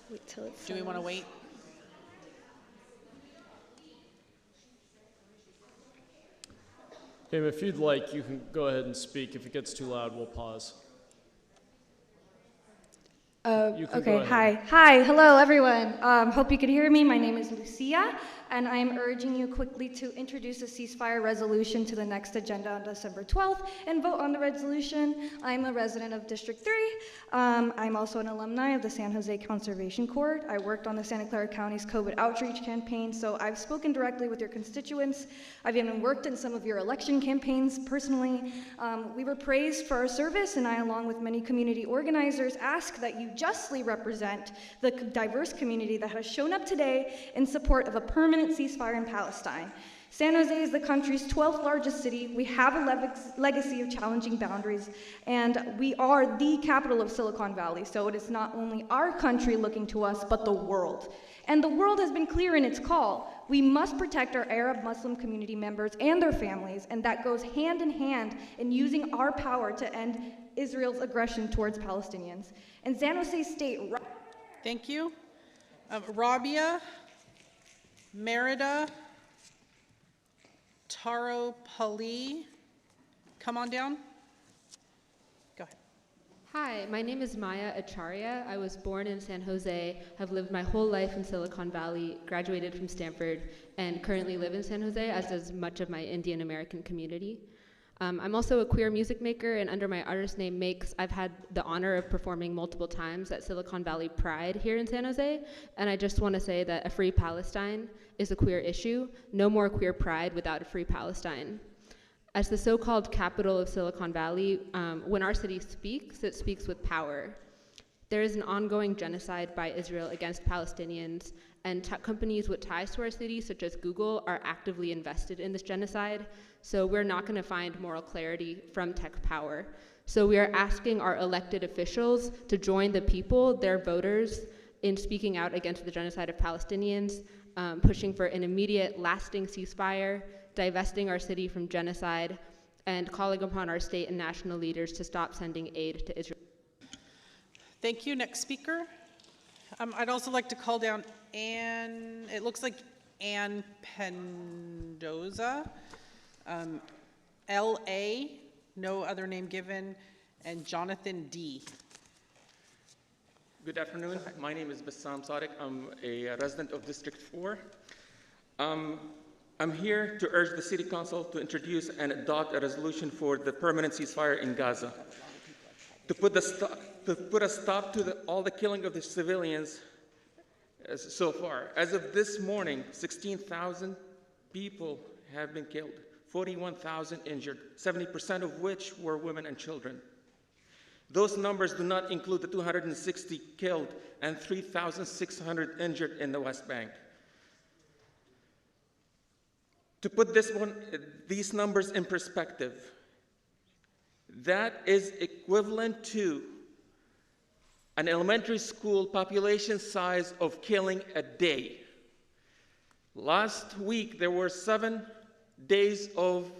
Wait till it's Do we want to wait? Okay, if you'd like, you can go ahead and speak. If it gets too loud, we'll pause. You can go Okay, ahead. hi, hello everyone. Hope you can hear me. My name is Lucia, and I'm urging you quickly to introduce a ceasefire resolution to the next agenda on December 12th and vote on the resolution. I'm a resident of District 3. I'm also an alumni of the San Jose Conservation Corps. I worked on the Santa Clara County's COVID outreach campaign, so I've spoken directly with your constituents. I've even worked in some of your election campaigns personally. We were praised for our service, and I, along with many community organizers, ask that you justly represent the diverse community that has shown up today in support of a permanent ceasefire in Palestine. San Jose is the country's 12th largest city. We have a legacy of challenging boundaries, and we are the capital of Silicon Valley, so it is not only our country looking to us, but the world. And the world has been clear in its call. We must protect our Arab Muslim community members and their families, and that goes hand in hand in using our power to end Israel's aggression towards Palestinians. And San Jose State... Thank you. Rabia, Merida, Taro Pali, come on down. Go ahead. Hi, my name is Maya Acharya. I was born in San Jose, have lived my whole life in Silicon Valley, graduated from Stanford, and currently live in San Jose, as does much of my Indian American community. I'm also a queer music maker, and under my artist name Makes, I've had the honor of performing multiple times at Silicon Valley Pride here in San Jose, and I just want to say that a free Palestine is a queer issue. No more queer pride without a free Palestine. As the so-called capital of Silicon Valley, when our city speaks, it speaks with power. There is an ongoing genocide by Israel against Palestinians, and tech companies with ties to our city, such as Google, are actively invested in this genocide. So we're not going to find moral clarity from tech power. So we are asking our elected officials to join the people, their voters, in speaking out against the genocide of Palestinians, pushing for an immediate, lasting ceasefire, divesting our city from genocide, and calling upon our state and national leaders to stop sending aid to Israel. Thank you. Next speaker. I'd also like to call down Ann, it looks like Ann Pendoza, L.A., no other name given, and Jonathan D. Good afternoon. My name is Bassam Sadiq. I'm a resident of District 4. I'm here to urge the City Council to introduce and adopt a resolution for the permanent ceasefire in Gaza. To put a stop to all the killing of the civilians so far. As of this morning, 16,000 people have been killed, 41,000 injured, 70% of which were women and children. Those numbers do not include the 260 killed and 3,600 injured in the West Bank. To put these numbers in perspective, that is equivalent to an elementary school population size of killing a day. Last week, there were 7 days of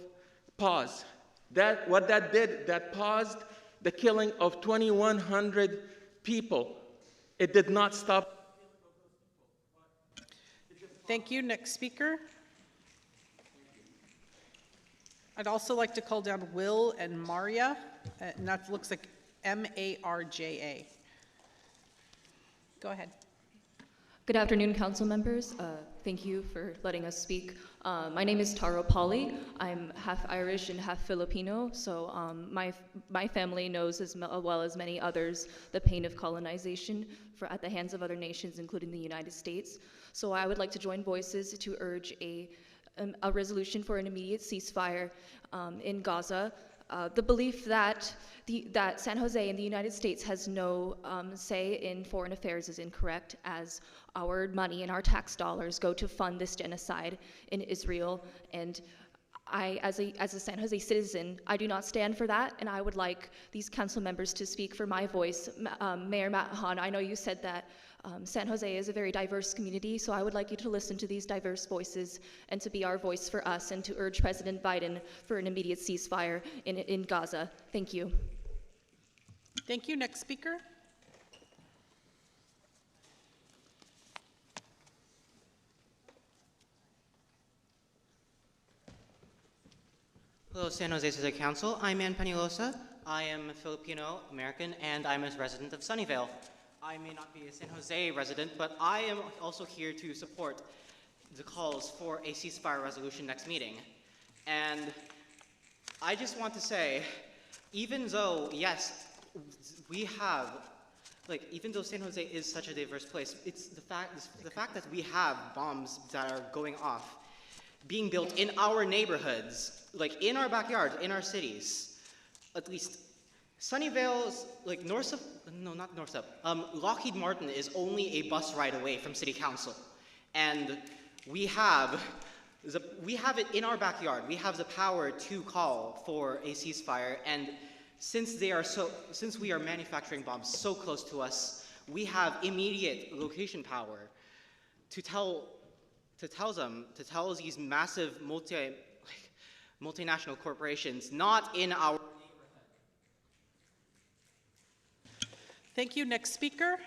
pause. What that did, that paused the killing of 2,100 people. It did not stop. Thank you. Next speaker. I'd also like to call down Will and Maria, and that looks like M-A-R-J-A. Go ahead. Good afternoon, council members. Thank you for letting us speak. My name is Taro Polly. I'm half Irish and half Filipino, so my family knows as well as many others the pain of colonization at the hands of other nations, including the United States. So I would like to join voices to urge a resolution for an immediate ceasefire in Gaza. The belief that San Jose in the United States has no say in foreign affairs is incorrect, as our money and our tax dollars go to fund this genocide in Israel. And I, as a San Jose citizen, I do not stand for that, and I would like these council members to speak for my voice. Mayor Matt Hahn, I know you said that San Jose is a very diverse community, so I would like you to listen to these diverse voices and to be our voice for us, and to urge President Biden for an immediate ceasefire in Gaza. Thank you. Thank you. Next speaker. Hello, San Jose City Council. I'm Ann Panilosa. I am Filipino American, and I'm a resident of Sunnyvale. I may not be a San Jose resident, but I am also here to support the calls for a ceasefire resolution next meeting. And I just want to say, even though, yes, we have, even though San Jose is such a diverse place, it's the fact that we have bombs that are going off, being built in our neighborhoods, in our backyards, in our cities. At least Sunnyvale's, Lockheed Martin is only a bus ride away from City Council. And we have it in our backyard. We have the power to call for a ceasefire, and since we are manufacturing bombs so close to us, we have immediate location power to tell these massive multinational corporations not in our neighborhood. Thank you. Next speaker.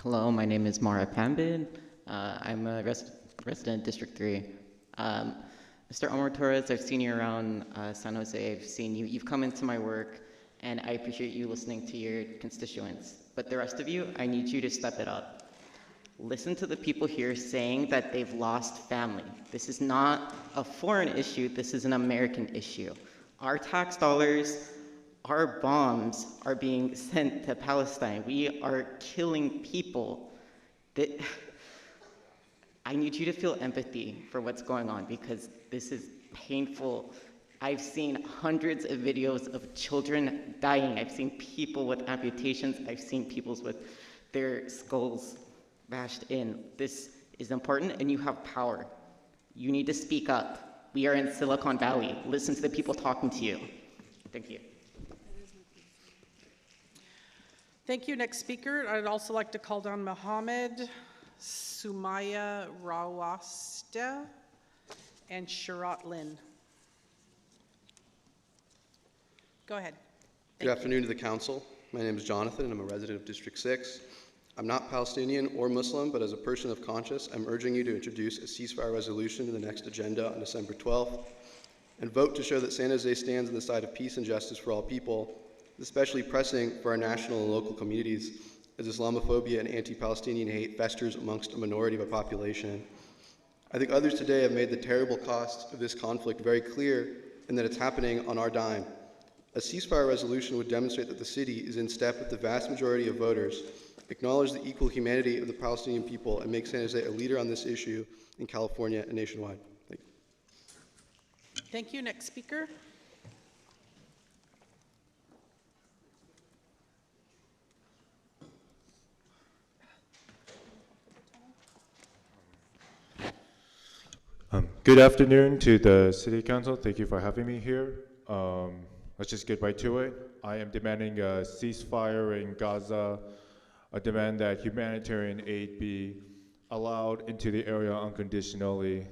Hello, my name is Mara Pambin. I'm a resident District 3. Mr. Omar Torres, I've seen you around San Jose. I've seen you. You've come into my work, and I appreciate you listening to your constituents. But the rest of you, I need you to step it up. Listen to the people here saying that they've lost family. This is not a foreign issue, this is an American issue. Our tax dollars, our bombs are being sent to Palestine. We are killing people. I need you to feel empathy for what's going on, because this is painful. I've seen hundreds of videos of children dying. I've seen people with amputations. I've seen people with their skulls bashed in. This is important, and you have power. You need to speak up. We are in Silicon Valley. Listen to the people talking to you. Thank you. Thank you. Next speaker. I'd also like to call down Mohammed, Sumaya Rawasta, and Sharat Lin. Go ahead. Good afternoon to the council. My name is Jonathan, and I'm a resident of District 6. I'm not Palestinian or Muslim, but as a person of conscience, I'm urging you to introduce a ceasefire resolution to the next agenda on December 12th, and vote to show that San Jose stands on the side of peace and justice for all people, especially pressing for our national and local communities, as Islamophobia and anti-Palestinian hate festers amongst a minority of a population. I think others today have made the terrible costs of this conflict very clear, and that it's happening on our dime. A ceasefire resolution would demonstrate that the city is in step with the vast majority of voters, acknowledge the equal humanity of the Palestinian people, and make San Jose a leader on this issue in California and nationwide. Thank you. Thank you. Next speaker. Good afternoon to the City Council. Thank you for having me here. let's just get right to it. I am demanding a ceasefire in Gaza, a demand that humanitarian aid be allowed into the area unconditionally,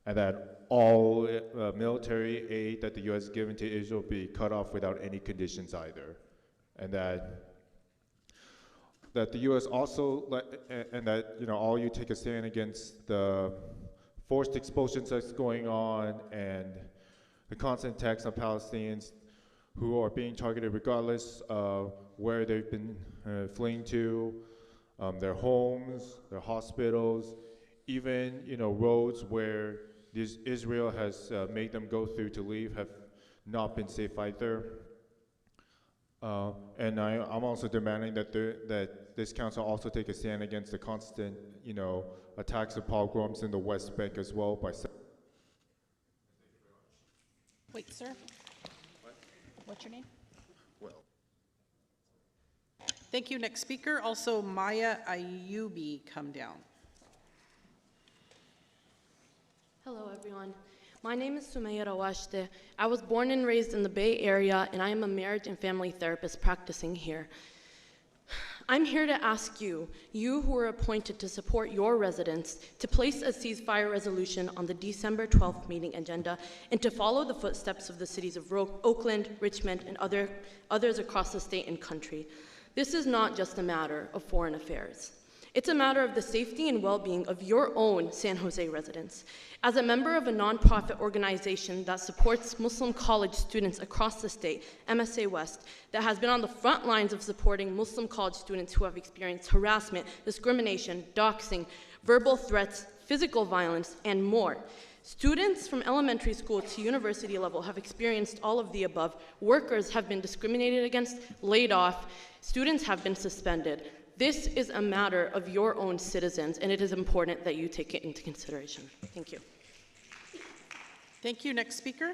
and that all military aid that the U.S. has given to Israel be cut off without any conditions either, and that the U.S. also, and that all you take a stand against the forced expulsions that's going on and the constant attacks on Palestinians who are being targeted regardless of where they've been fleeing to, their homes, their hospitals, even roads where Israel has made them go through to leave have not been safe either. And I'm also demanding that this council also take a stand against the constant, attacks of pogroms in the West Bank as well by. Wait, sir. What's your name? Well. Thank you. Next speaker. Also, Maya Ayubi, come down. Hello, everyone. My name is Sumaya Rawashte. I was born and raised in the Bay Area, and I am a marriage and family therapist practicing here. I'm here to ask you who were appointed to support your residents, to place a ceasefire resolution on the December 12th meeting agenda and to follow the footsteps of the cities of Oakland, Richmond, and others across the state and country. This is not just a matter of foreign affairs. It's a matter of the safety and well-being of your own San Jose residents. As a member of a nonprofit organization that supports Muslim college students across the state, MSA West, that has been on the front lines of supporting Muslim college students who have experienced harassment, discrimination, doxing, verbal threats, physical violence, and more. Students from elementary school to university level have experienced all of the above. Workers have been discriminated against, laid off, students have been suspended. This is a matter of your own citizens, and it is important that you take it into consideration. Thank you. Thank you. Next speaker.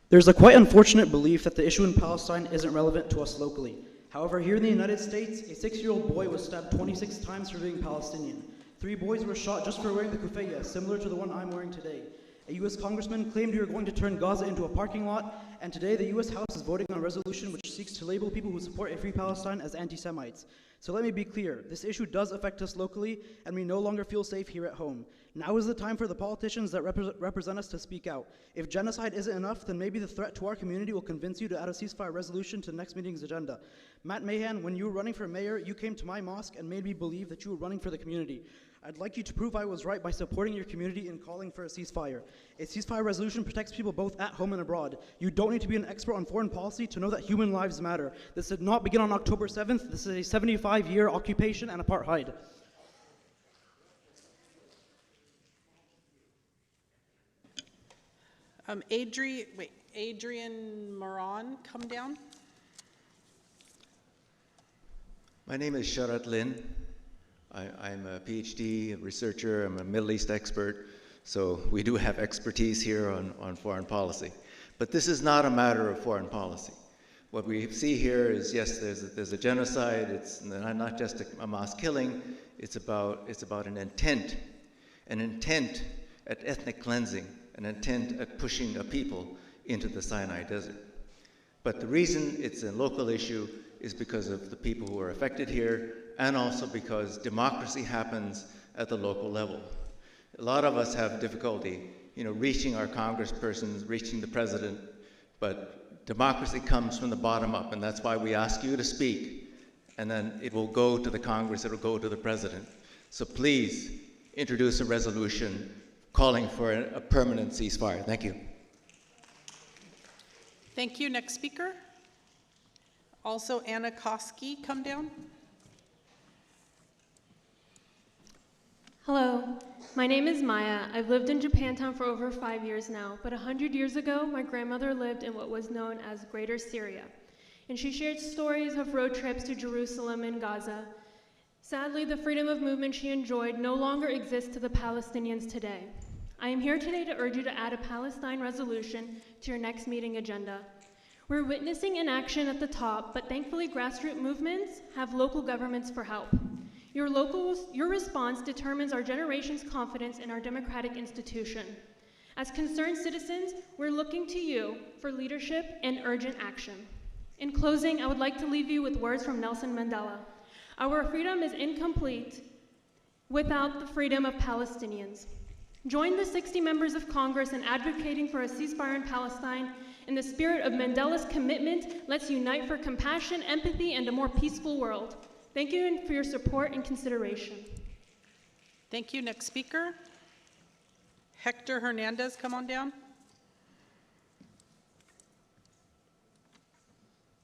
There's a quite unfortunate belief that the issue in Palestine isn't relevant to us locally. However, here in the United States, a 6-year-old boy was stabbed 26 times for being Palestinian. 3 boys were shot just for wearing the kufiyya, similar to the one I'm wearing today. A U.S. congressman claimed we were going to turn Gaza into a parking lot, and today the U.S. House is voting on a resolution which seeks to label people who support a free Palestine as anti-Semites. So let me be clear, this issue does affect us locally, and we no longer feel safe here at home. Now is the time for the politicians that represent us to speak out. If genocide isn't enough, then maybe the threat to our community will convince you to add a ceasefire resolution to next meeting's agenda. Matt Mahan, when you were running for mayor, you came to my mosque and made me believe that you were running for the community. I'd like you to prove I was right by supporting your community and calling for a ceasefire. A ceasefire resolution protects people both at home and abroad. You don't need to be an expert on foreign policy to know that human lives matter. This did not begin on October 7th. This is a 75-year occupation and apartheid. Adrian Moran, come down. My name is Sharat Lin. I'm a PhD researcher, I'm a Middle East expert, so we do have expertise here on foreign policy. But this is not a matter of foreign policy. What we see here is, yes, there's a genocide, it's not just a mass killing, it's about an intent at ethnic cleansing, an intent at pushing a people into the Sinai Desert. But the reason it's a local issue is because of the people who are affected here, and also because democracy happens at the local level. A lot of us have difficulty, reaching our congresspersons, reaching the president, but democracy comes from the bottom up, and that's why we ask you to speak, and then it will go to the Congress, it will go to the president. So please introduce a resolution calling for a permanent ceasefire. Thank you. Thank you. Next speaker. Also, Anna Koski, come down. Hello, my name is Maya. I've lived in Japantown for over 5 years now, but 100 years ago, my grandmother lived in what was known as Greater Syria, and she shared stories of road trips to Jerusalem and Gaza. Sadly, the freedom of movement she enjoyed no longer exists to the Palestinians today. I am here today to urge you to add a Palestine resolution to your next meeting agenda. We're witnessing inaction at the top, but thankfully grassroots movements have local governments for help. Your response determines our generation's confidence in our democratic institution. As concerned citizens, we're looking to you for leadership and urgent action. In closing, I would like to leave you with words from Nelson Mandela. Our freedom is incomplete without the freedom of Palestinians. Join the 60 members of Congress in advocating for a ceasefire in Palestine. In the spirit of Mandela's commitment, let's unite for compassion, empathy, and a more peaceful world. Thank you for your support and consideration. Thank you. Next speaker. Hector Hernandez, come on down.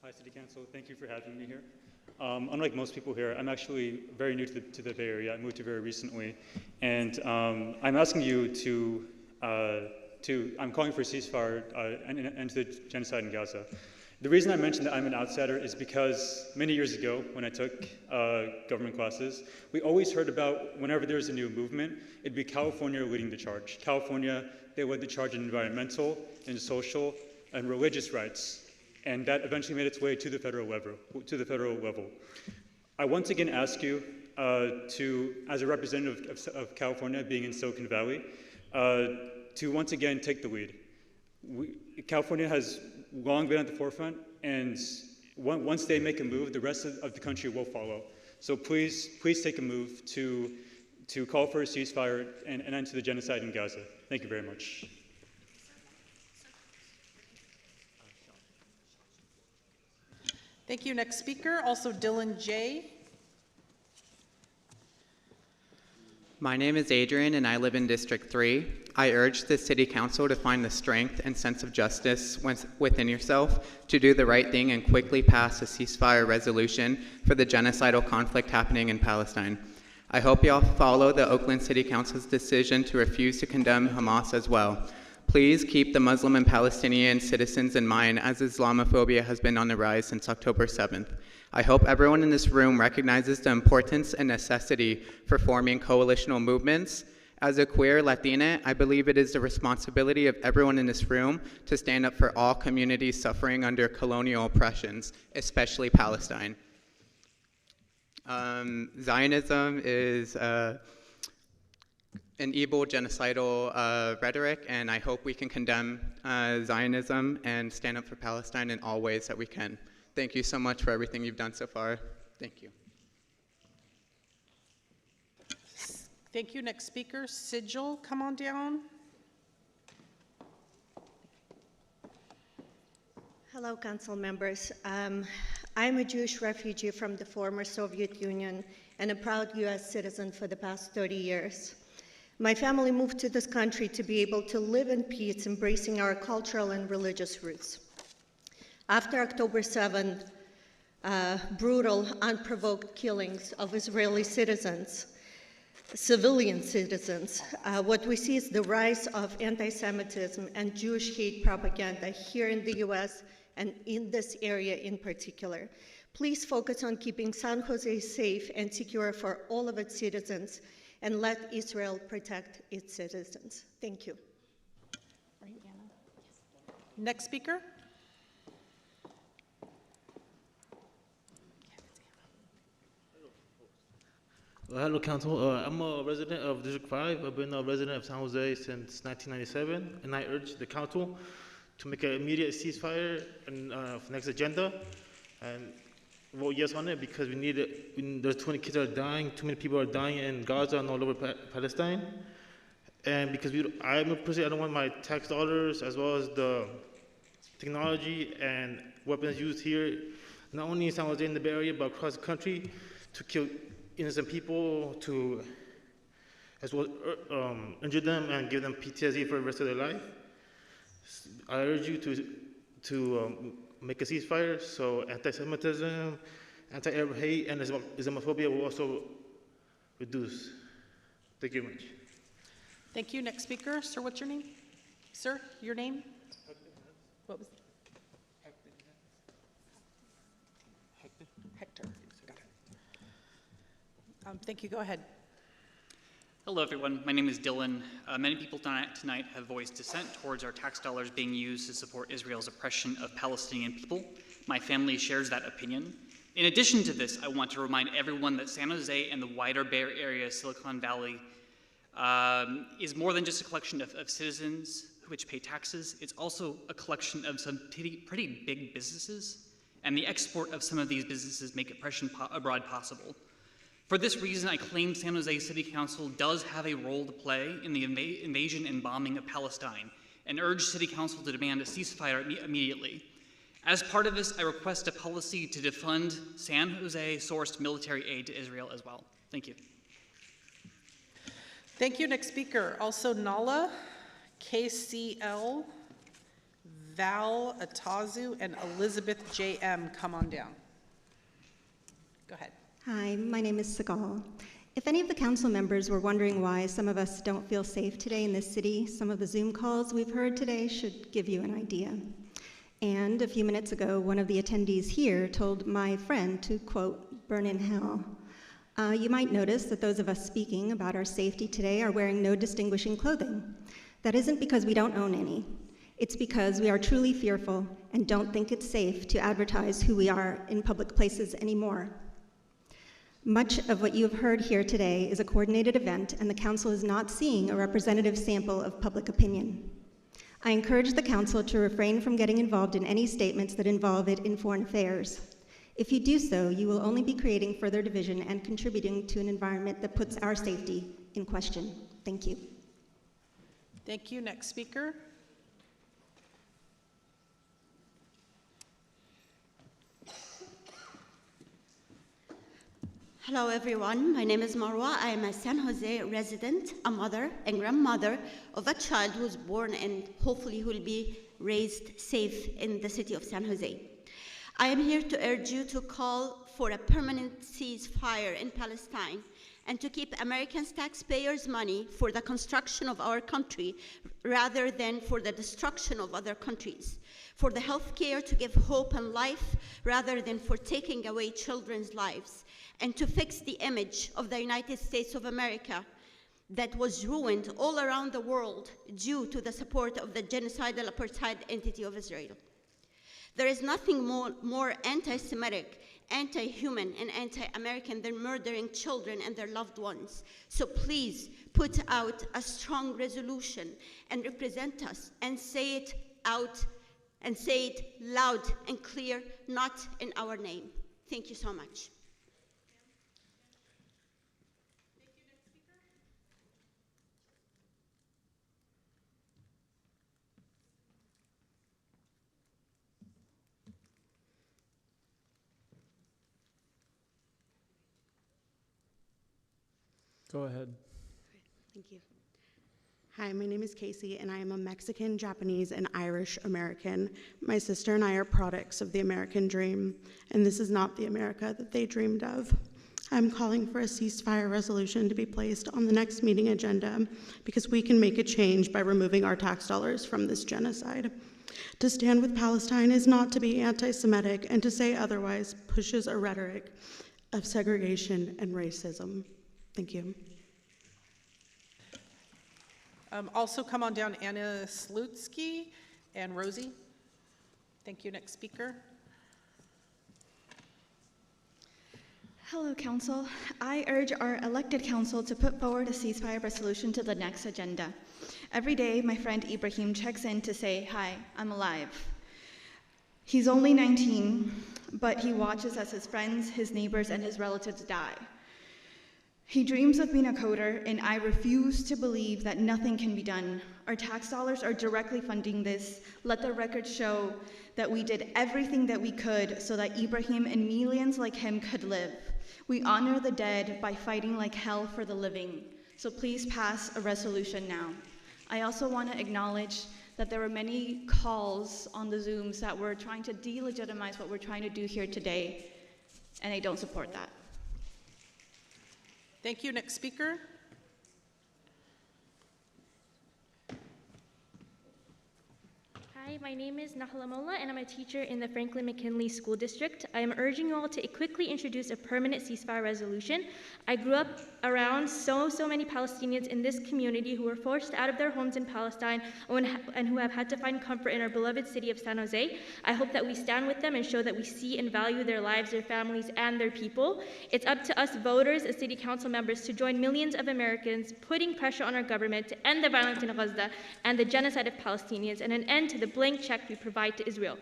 Hi, City Council. Thank you for having me here. Unlike most people here, I'm actually very new to the Bay Area. I moved here very recently. And I'm asking you I'm calling for a ceasefire and to the genocide in Gaza. The reason I mentioned that I'm an outsider is because many years ago, when I took government classes, we always heard about whenever there was a new movement, it'd be California leading the charge. California, they led the charge in environmental and social and religious rights. And that eventually made its way to the federal level. I once again ask you as a representative of California being in Silicon Valley, to once again take the lead. California has long been at the forefront, and once they make a move, the rest of the country will follow. So please take a move to call for a ceasefire and an end to the genocide in Gaza. Thank you very much. Thank you. Next speaker, also Dylan J. My name is Adrian, and I live in District 3. I urge the City Council to find the strength and sense of justice within yourself to do the right thing and quickly pass a ceasefire resolution for the genocidal conflict happening in Palestine. I hope you all follow the Oakland City Council's decision to refuse to condemn Hamas as well. Please keep the Muslim and Palestinian citizens in mind, as Islamophobia has been on the rise since October 7th. I hope everyone in this room recognizes the importance and necessity for forming coalitional movements. As a queer Latina, I believe it is the responsibility of everyone in this room to stand up for all communities suffering under colonial oppressions, especially Palestine. Zionism is an evil genocidal rhetoric, and I hope we can condemn Zionism and stand up for Palestine in all ways that we can. Thank you so much for everything you've done so far. Thank you. Thank you. Next speaker, Sigil, come on down. Hello, council members. I'm a Jewish refugee from the former Soviet Union and a proud U.S. citizen for the past 30 years. My family moved to this country to be able to live in peace, embracing our cultural and religious roots. After October 7th, brutal, unprovoked killings of Israeli citizens, civilian citizens, what we see is the rise of anti-Semitism and Jewish hate propaganda here in the US and in this area in particular. Please focus on keeping San Jose safe and secure for all of its citizens, and let Israel protect its citizens. Thank you. Next speaker. Hello, Council. I'm a resident of District 5. I've been a resident of San Jose since 1997, and I urge the Council to make an immediate ceasefire and for next agenda, and vote yes on it, because we need it. There's too many kids are dying, too many people are dying in Gaza and all over Palestine, and because I'm a person, I don't want my tax dollars as well as the technology and weapons used here, not only in San Jose in the Bay Area, but across the country, to kill innocent people, to as well injure them and give them PTSD for the rest of their life. I urge you to make a ceasefire so anti-Semitism, anti-Arab hate, and Islamophobia will also reduce. Thank you very much. Thank you. Next speaker. Sir, what's your name? Sir, your name? What was Hector. Got it. Thank you. Go ahead. Hello, everyone. My name is Dylan. Many people tonight have voiced dissent towards our tax dollars being used to support Israel's oppression of Palestinian people. My family shares that opinion. In addition to this, I want to remind everyone that San Jose and the wider Bay Area, Silicon Valley, is more than just a collection of citizens which pay taxes. It's also a collection of some pretty big businesses, and the export of some of these businesses make oppression abroad possible. For this reason, I claim San Jose City Council does have a role to play in the invasion and bombing of Palestine, and urge City Council to demand a ceasefire immediately. As part of this, I request a policy to defund San Jose-sourced military aid to Israel as well. Thank you. Thank you. Next speaker. Also Nala, KCL, Val Atazu, and Elizabeth JM. Come on down. Go ahead. Hi, my name is Sagal. If any of the council members were wondering why some of us don't feel safe today in this city, some of the Zoom calls we've heard today should give you an idea. And a few minutes ago, one of the attendees here told my friend to, quote, burn in hell. You might notice that those of us speaking about our safety today are wearing no distinguishing clothing. That isn't because we don't own any. It's because we are truly fearful and don't think it's safe to advertise who we are in public places anymore. Much of what you have heard here today is a coordinated event, and the council is not seeing a representative sample of public opinion. I encourage the council to refrain from getting involved in any statements that involve it in foreign affairs. If you do so, you will only be creating further division and contributing to an environment that puts our safety in question. Thank you. Thank you. Next speaker. Hello everyone, my name is Marwa. I am a San Jose resident, a mother and grandmother of a child who was born and hopefully will be raised safe in the city of San Jose. I am here to urge you to call for a permanent ceasefire in Palestine and to keep Americans' taxpayers' money for the construction of our country rather than for the destruction of other countries. For the health care to give hope and life rather than for taking away children's lives, and to fix the image of the United States of America that was ruined all around the world due to the support of the genocidal apartheid entity of Israel. There is nothing more anti-Semitic, anti-human, and anti-American than murdering children and their loved ones. So please put out a strong resolution and represent us and say it out and say it loud and clear, not in our name. Thank you so much. Go ahead. Thank you. Hi, my name is Casey, and I am a Mexican, Japanese, and Irish American. My sister and I are products of the American dream, and this is not the America that they dreamed of. I'm calling for a ceasefire resolution to be placed on the next meeting agenda because we can make a change by removing our tax dollars from this genocide. To stand with Palestine is not to be anti-Semitic, and to say otherwise pushes a rhetoric of segregation and racism. Thank you. Also come on down, Anna Slutsky and Rosie. Thank you. Next speaker. Hello, Council. I urge our elected council to put forward a ceasefire resolution to the next agenda. Every day, my friend Ibrahim checks in to say, "Hi, I'm alive." He's only 19, but he watches as his friends, his neighbors, and his relatives die. He dreams of being a coder, and I refuse to believe that nothing can be done. Our tax dollars are directly funding this. Let the record show that we did everything that we could so that Ibrahim and millions like him could live. We honor the dead by fighting like hell for the living. So please pass a resolution now. I also want to acknowledge that there were many calls on the Zooms that were trying to delegitimize what we're trying to do here today, and I don't support that. Thank you. Next speaker. Hi, Hi, my name is Nahala Mola, and I'm a teacher in the Franklin McKinley School District. I am urging you all to quickly introduce a permanent ceasefire resolution. I grew up around so many Palestinians in this community who were forced out of their homes in Palestine and who have had to find comfort in our beloved city of San Jose. I hope that we stand with them and show that we see and value their lives, their families, and their people. It's up to us voters as city council members to join millions of Americans putting pressure on our government to end the violence in Gaza and the genocide of Palestinians and an end to the blank check we provide to Israel.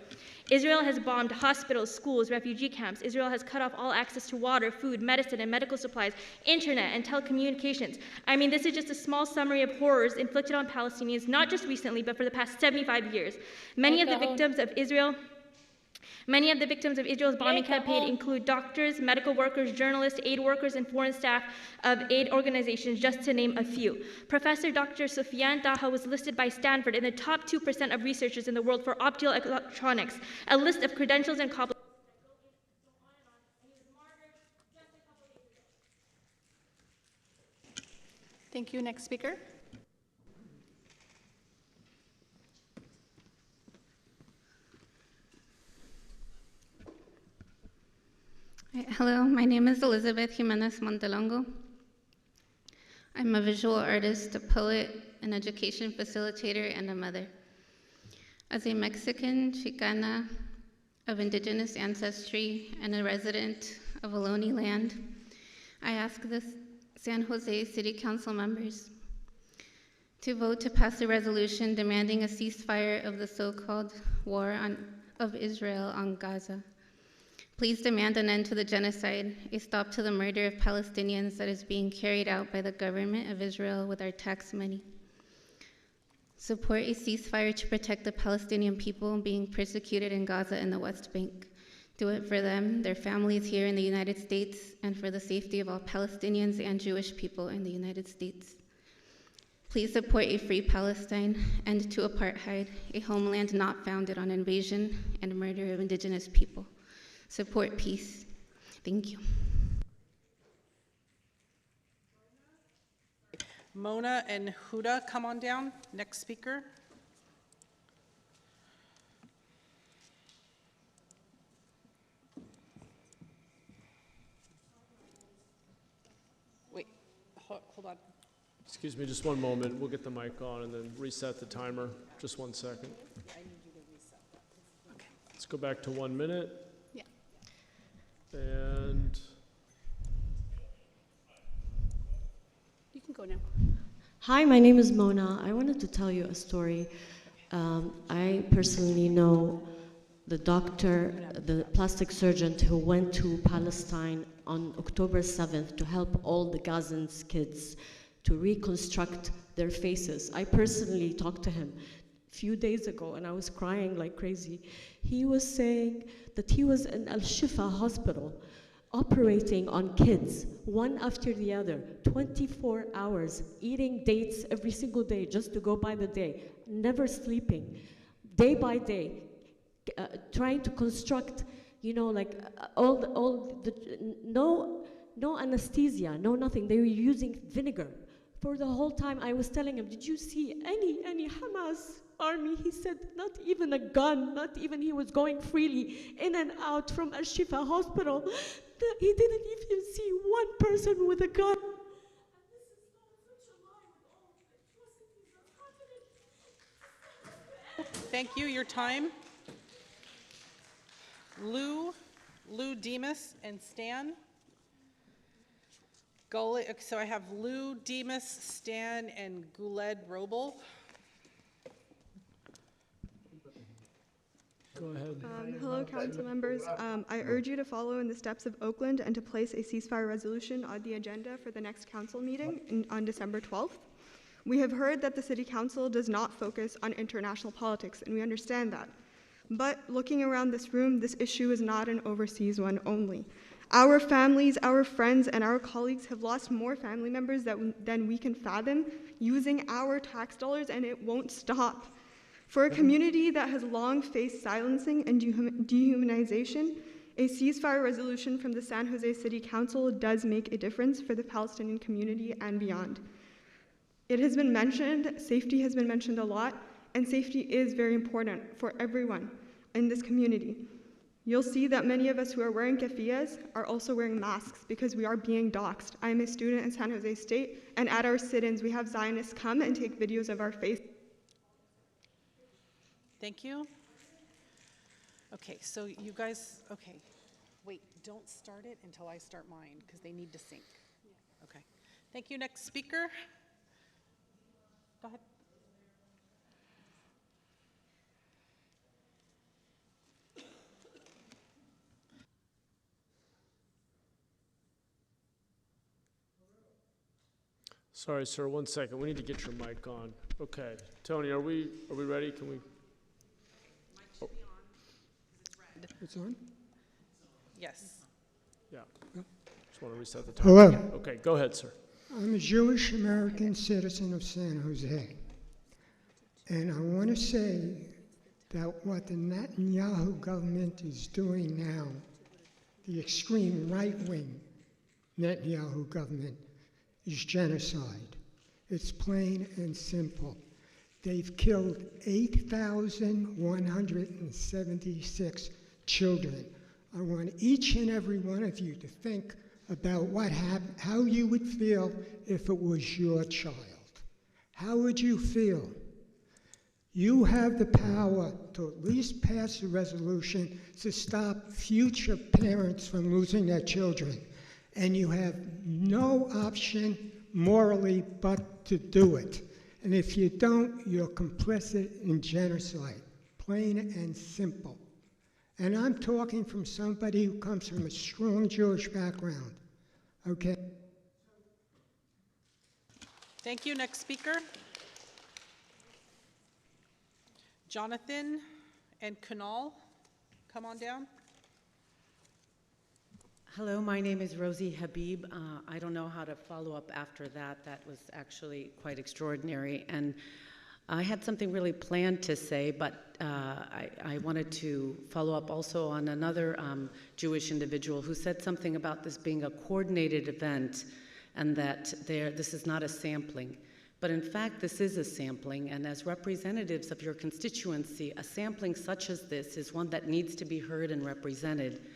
Israel has bombed hospitals, schools, refugee camps. Israel has cut off all access to water, food, medicine, and medical supplies, internet, and telecommunications. I mean, this is just a small summary of horrors inflicted on Palestinians, not just recently, but for the past 75 years. Many of the victims of Israel's bombing campaign include doctors, medical workers, journalists, aid workers, and foreign staff of aid organizations, just to name a few. Professor Dr. Sufyan Taha was listed by Stanford in the top 2% of researchers in the world for optoelectronics, a list of credentials and accomplishments. Thank you. Next speaker. Hello, my name is Elizabeth Jimenez Montelongo. I'm a visual artist, a poet, an education facilitator, and a mother. As a Mexican Chicana of indigenous ancestry and a resident of Ohlone land, I ask the San Jose City Council members to vote to pass a resolution demanding a ceasefire of the so-called war of Israel on Gaza. Please demand an end to the genocide, a stop to the murder of Palestinians that is being carried out by the government of Israel with our tax money. Support a ceasefire to protect the Palestinian people being persecuted in Gaza and the West Bank. Do it for them, their families here in the United States, and for the safety of all Palestinians and Jewish people in the United States. Please support a free Palestine, end to apartheid, a homeland not founded on invasion and murder of indigenous people. Support peace. Thank you. Mona and Huda, come on down. Next speaker. Wait, hold on. Excuse me, just one moment. We'll get the mic on and then reset the timer. Just 1 second. I need you to reset that. Okay. Let's go back to 1 minute. Yeah. And you can go now. Hi, my name is Mona. I wanted to tell you a story. I personally know the doctor, the plastic surgeon who went to Palestine on October 7th to help all the Gazans kids to reconstruct their faces. I personally talked to him a few days ago and I was crying like crazy. He was saying that he was in Al-Shifa hospital operating on kids, one after the other, 24 hours, eating dates every single day just to go by the day, never sleeping, day by day, trying to construct, you know, like no anesthesia, no nothing. They were using vinegar. For the whole time I was telling him, did you see any Hamas army? He said, not even a gun, not even. He was going freely in and out from Al-Shifa hospital. He didn't even see one person with a gun. Thank you. Your time. Lou Demas and Stan. So I have Lou Demas, Stan, and Guled Roble. Go ahead. Hello, council members. I urge you to follow in the steps of Oakland and to place a ceasefire resolution on the agenda for the next council meeting on December 12th. We have heard that the city council does not focus on international politics, and we understand that. But looking around this room, this issue is not an overseas one only. Our families, our friends, and our colleagues have lost more family members than we can fathom using our tax dollars, and it won't stop. For a community that has long faced silencing and dehumanization, a ceasefire resolution from the San Jose City Council does make a difference for the Palestinian community and beyond. It has been mentioned, safety has been mentioned a lot, and safety is very important for everyone in this community. You'll see that many of us who are wearing keffiyehs are also wearing masks because we are being doxxed. I am a student in San Jose State, and at our sit-ins, we have Zionists come and take videos of our face. Thank you. Okay, so you guys, okay. Wait, don't start it until I start mine, because they need to sync. Okay. Thank you. Next speaker. Go ahead. Sorry, sir, 1 second. We need to get your mic on. Okay. Tony, are we ready? Can we? Oh. It's on? Yes. Yeah. Just want to reset the time. Hello. Okay, go ahead, sir. I'm a Jewish American citizen of San Jose. And I want to say that what the Netanyahu government is doing now, the extreme right-wing Netanyahu government, is genocide. It's plain and simple. They've killed 8,176 children. I want each and every one of you to think about what happened, how you would feel if it was your child. How would you feel? You have the power to at least pass a resolution to stop future parents from losing their children. And you have no option morally but to do it. And if you don't, you're complicit in genocide, plain and simple. And I'm talking from somebody who comes from a strong Jewish background, okay? Thank you. Next speaker. Jonathan and Kunal, come on down. Hello, my name is Rosie Habib. I don't know how to follow up after that. That was actually quite extraordinary. And I had something really planned to say, but I wanted to follow up also on another Jewish individual who said something about this being a coordinated event and that this is not a sampling. But in fact, this is a sampling, and as representatives of your constituency, a sampling such as this is one that needs to be heard and represented.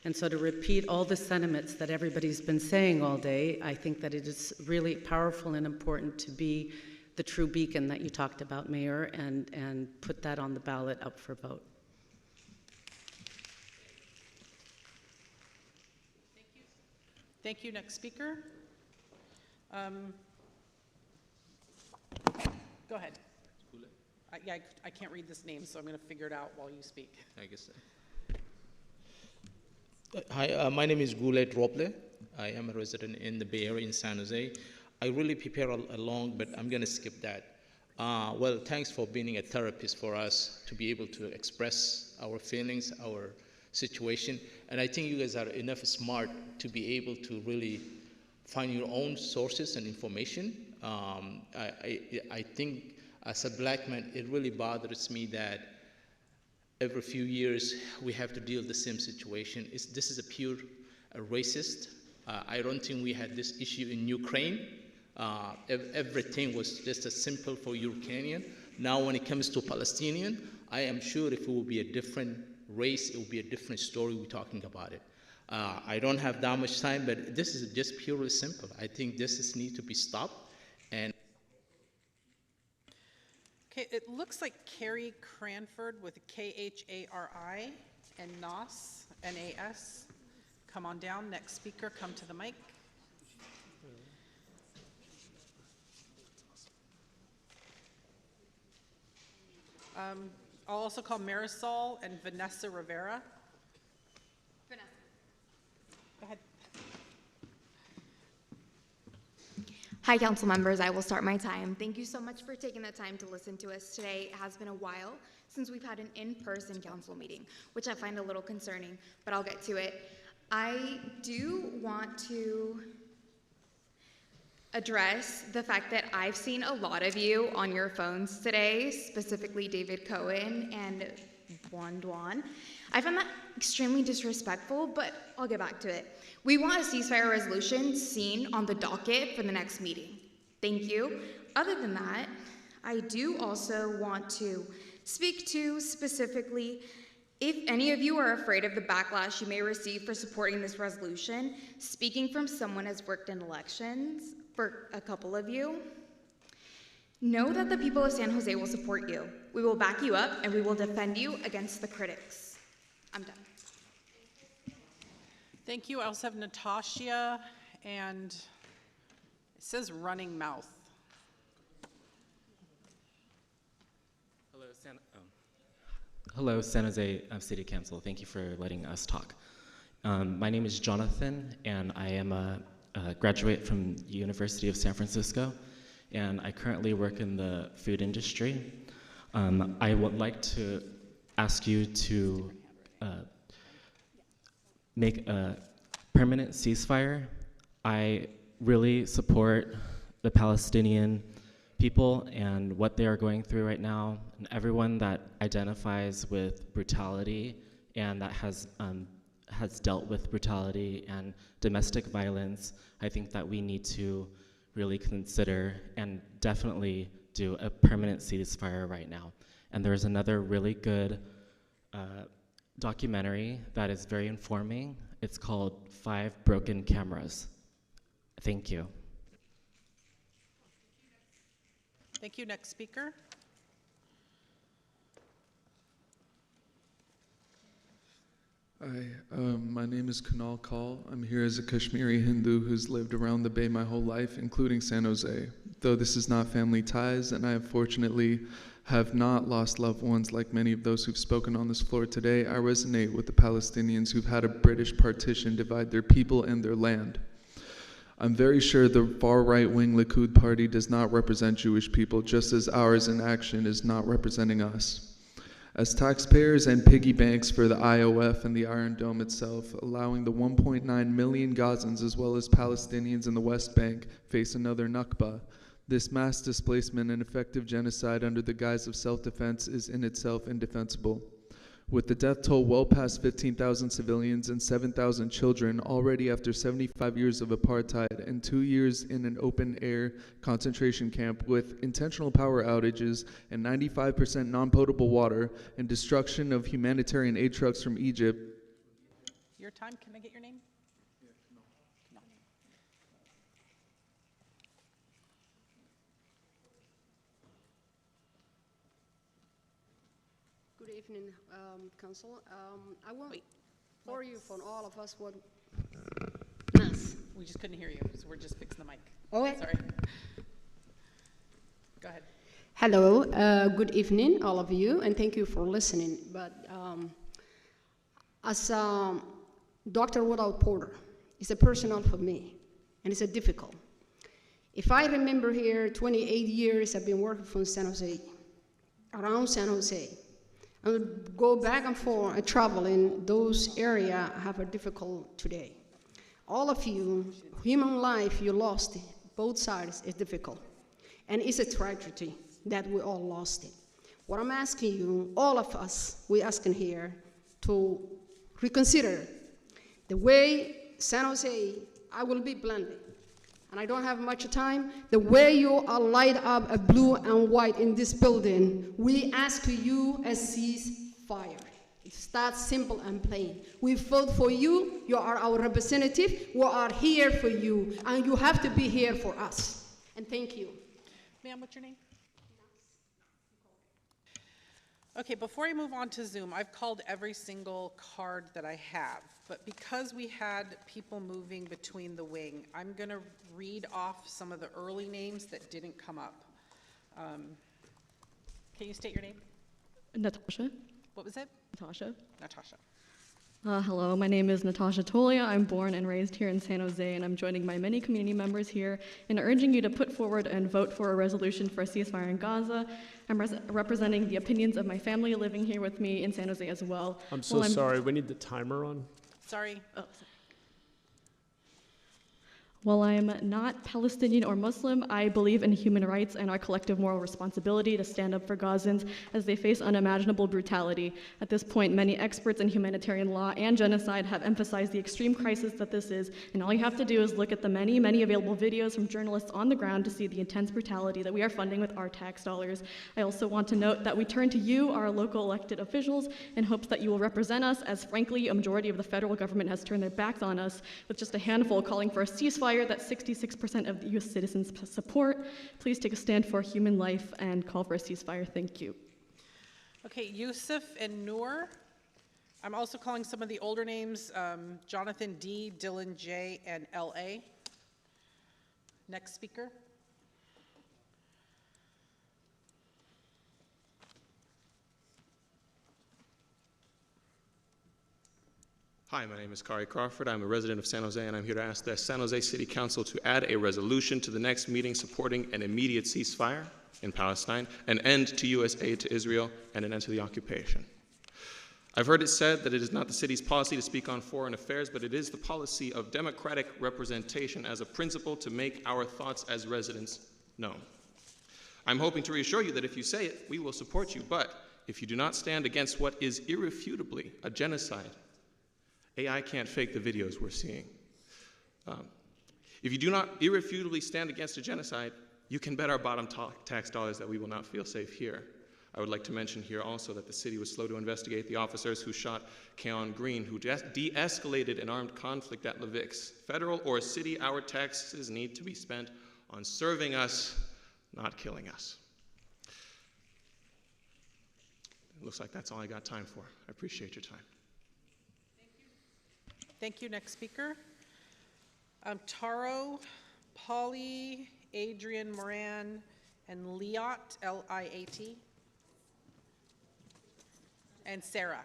And so to repeat all the sentiments that everybody's been saying all day, I think that it is really powerful and important to be the true beacon that you talked about, Mayor, and put that on the ballot up for vote. Thank you. Thank you. Next speaker. Go ahead. Yeah, I can't read this name, so I'm going to figure it out while you speak. I guess so. Hi, my name is Goulet Rople. I am a resident in the Bay Area in San Jose. I really prepare along, but I'm going to skip that. Well, thanks for being a therapist for us to be able to express our feelings, our situation. And I think you guys are enough smart to be able to really find your own sources and information. I think as a black man, it really bothers me that every few years we have to deal with the same situation. This is a pure racist. I don't think we had this issue in Ukraine. Everything was just as simple for Ukrainian. Now when it comes to Palestinian, I am sure if it will be a different race, it will be a different story we're talking about it. I don't have that much time, but this is just purely simple. I think this needs to be stopped. And Okay, it looks like Carrie Cranford with Khari and Nas, N-A-S. Come on down. Next speaker, come to the mic. I'll also call Marisol and Vanessa Rivera. Vanessa. Go ahead. Hi, council members. I will start my time. Thank you so much for taking the time to listen to us today. It has been a while since we've had an in-person council meeting, which I find a little concerning, but I'll get to it. I do want to address the fact that I've seen a lot of you on your phones today, specifically David Cohen and Dwan. I find that extremely disrespectful, but I'll get back to it. We want a ceasefire resolution seen on the docket for the next meeting. Thank you. Other than that, I do also want to speak to specifically if any of you are afraid of the backlash you may receive for supporting this resolution. Speaking from someone who has worked in elections for a couple of you, know that the people of San Jose will support you. We will back you up and we will defend you against the critics. I'm done. Thank you. I also have Natasha, and it says running mouth. Hello, San Jose City Council. Thank you for letting us talk. My name is Jonathan, and I am a graduate from the University of San Francisco, and I currently work in the food industry. I would like to ask you to make a permanent ceasefire. I really support the Palestinian people and what they are going through right now, and everyone that identifies with brutality and that has dealt with brutality and domestic violence. I think that we need to really consider and definitely do a permanent ceasefire right now. And there's another really good documentary that is very informing. It's called 5 Broken Cameras. Thank you. Thank you. Next speaker. Hi, my name is Kunal Kaul. I'm here as a Kashmiri Hindu who's lived around the Bay my whole life, including San Jose. Though this is not family ties, and I unfortunately have not lost loved ones like many of those who've spoken on this floor today, I resonate with the Palestinians who've had a British partition divide their people and their land. I'm very sure the far right-wing Likud party does not represent Jewish people, just as ours in action is not representing us. As taxpayers and piggy banks for the IOF and the Iron Dome itself, allowing the 1.9 million Gazans as well as Palestinians in the West Bank face another Nakba, this mass displacement and effective genocide under the guise of self-defense is in itself indefensible. With the death toll well past 15,000 civilians and 7,000 children already after 75 years of apartheid and 2 years in an open-air concentration camp with intentional power outages and 95% non-potable water and destruction of humanitarian aid trucks from Egypt. Your time, can I get your name? Good evening, Council. I want for you, for all of us, what... Nice. We just couldn't hear you, so we're just fixing the mic. Oh, sorry. Go ahead. Hello, good evening, all of you, and thank you for listening. But as a doctor without Porter, it's a personal for me, and it's a difficult. If I remember here, 28 years I've been working from San Jose, around San Jose. I go back and forth, I travel in those areas have a difficult today. All of you, human life you lost, both sides is difficult. And it's a tragedy that we all lost it. What I'm asking you, all of us, we're asking here to reconsider the way San Jose, I will be blended, and I don't have much time, the way you are light up a blue and white in this building, we ask you a ceasefire. It's that simple and plain. We vote for you, you are our representative, we are here for you, and you have to be here for us. And thank you. Ma'am, what's your name? Okay, before I move on to Zoom, I've called every single card that I have, but because we had people moving between the wing, I'm gonna read off some of the early names that didn't come up. Can you state your name? Natasha. What was it? Natasha. Natasha. Hello, my name is Natasha Tolia. I'm born and raised here in San Jose, and I'm joining my many community members here in urging you to put forward and vote for a resolution for a ceasefire in Gaza. I'm representing the opinions of my family living here with me in San Jose as well. I'm so sorry, we need the timer on. Sorry. Oh, sorry. While I am not Palestinian or Muslim, I believe in human rights and our collective moral responsibility to stand up for Gazans as they face unimaginable brutality. At this point, many experts in humanitarian law and genocide have emphasized the extreme crisis that this is, and all you have to do is look at the many, many available videos from journalists on the ground to see the intense brutality that we are funding with our tax dollars. I also want to note that we turn to you, our local elected officials, in hopes that you will represent us, as frankly, a majority of the federal government has turned their backs on us, with just a handful calling for a ceasefire that 66% of the US citizens support. Please take a stand for human life and call for a ceasefire. Thank you. Okay, Yusuf and Noor. I'm also calling some of the older names, Jonathan D, Dylan J, and L.A. Next speaker. Hi, my name is Kari Crawford. I'm a resident of San Jose, and I'm here to ask the San Jose City Council to add a resolution to the next meeting supporting an immediate ceasefire in Palestine, an end to U.S. aid to Israel, and an end to the occupation. I've heard it said that it is not the city's policy to speak on foreign affairs, but it is the policy of democratic representation as a principle to make our thoughts as residents known. I'm hoping to reassure you that if you say it, we will support you, but if you do not stand against what is irrefutably a genocide, AI can't fake the videos we're seeing. If you do not irrefutably stand against a genocide, you can bet our bottom tax dollars that we will not feel safe here. I would like to mention here also that the city was slow to investigate the officers who shot Keon Green, who de-escalated an armed conflict at Levix. Federal or city, our taxes need to be spent on serving us, not killing us. It looks like that's all I got time for. I appreciate your time. Thank you. Next speaker. Taro, Polly, Adrian Moran, and Liat, L-I-A-T, and Sarah.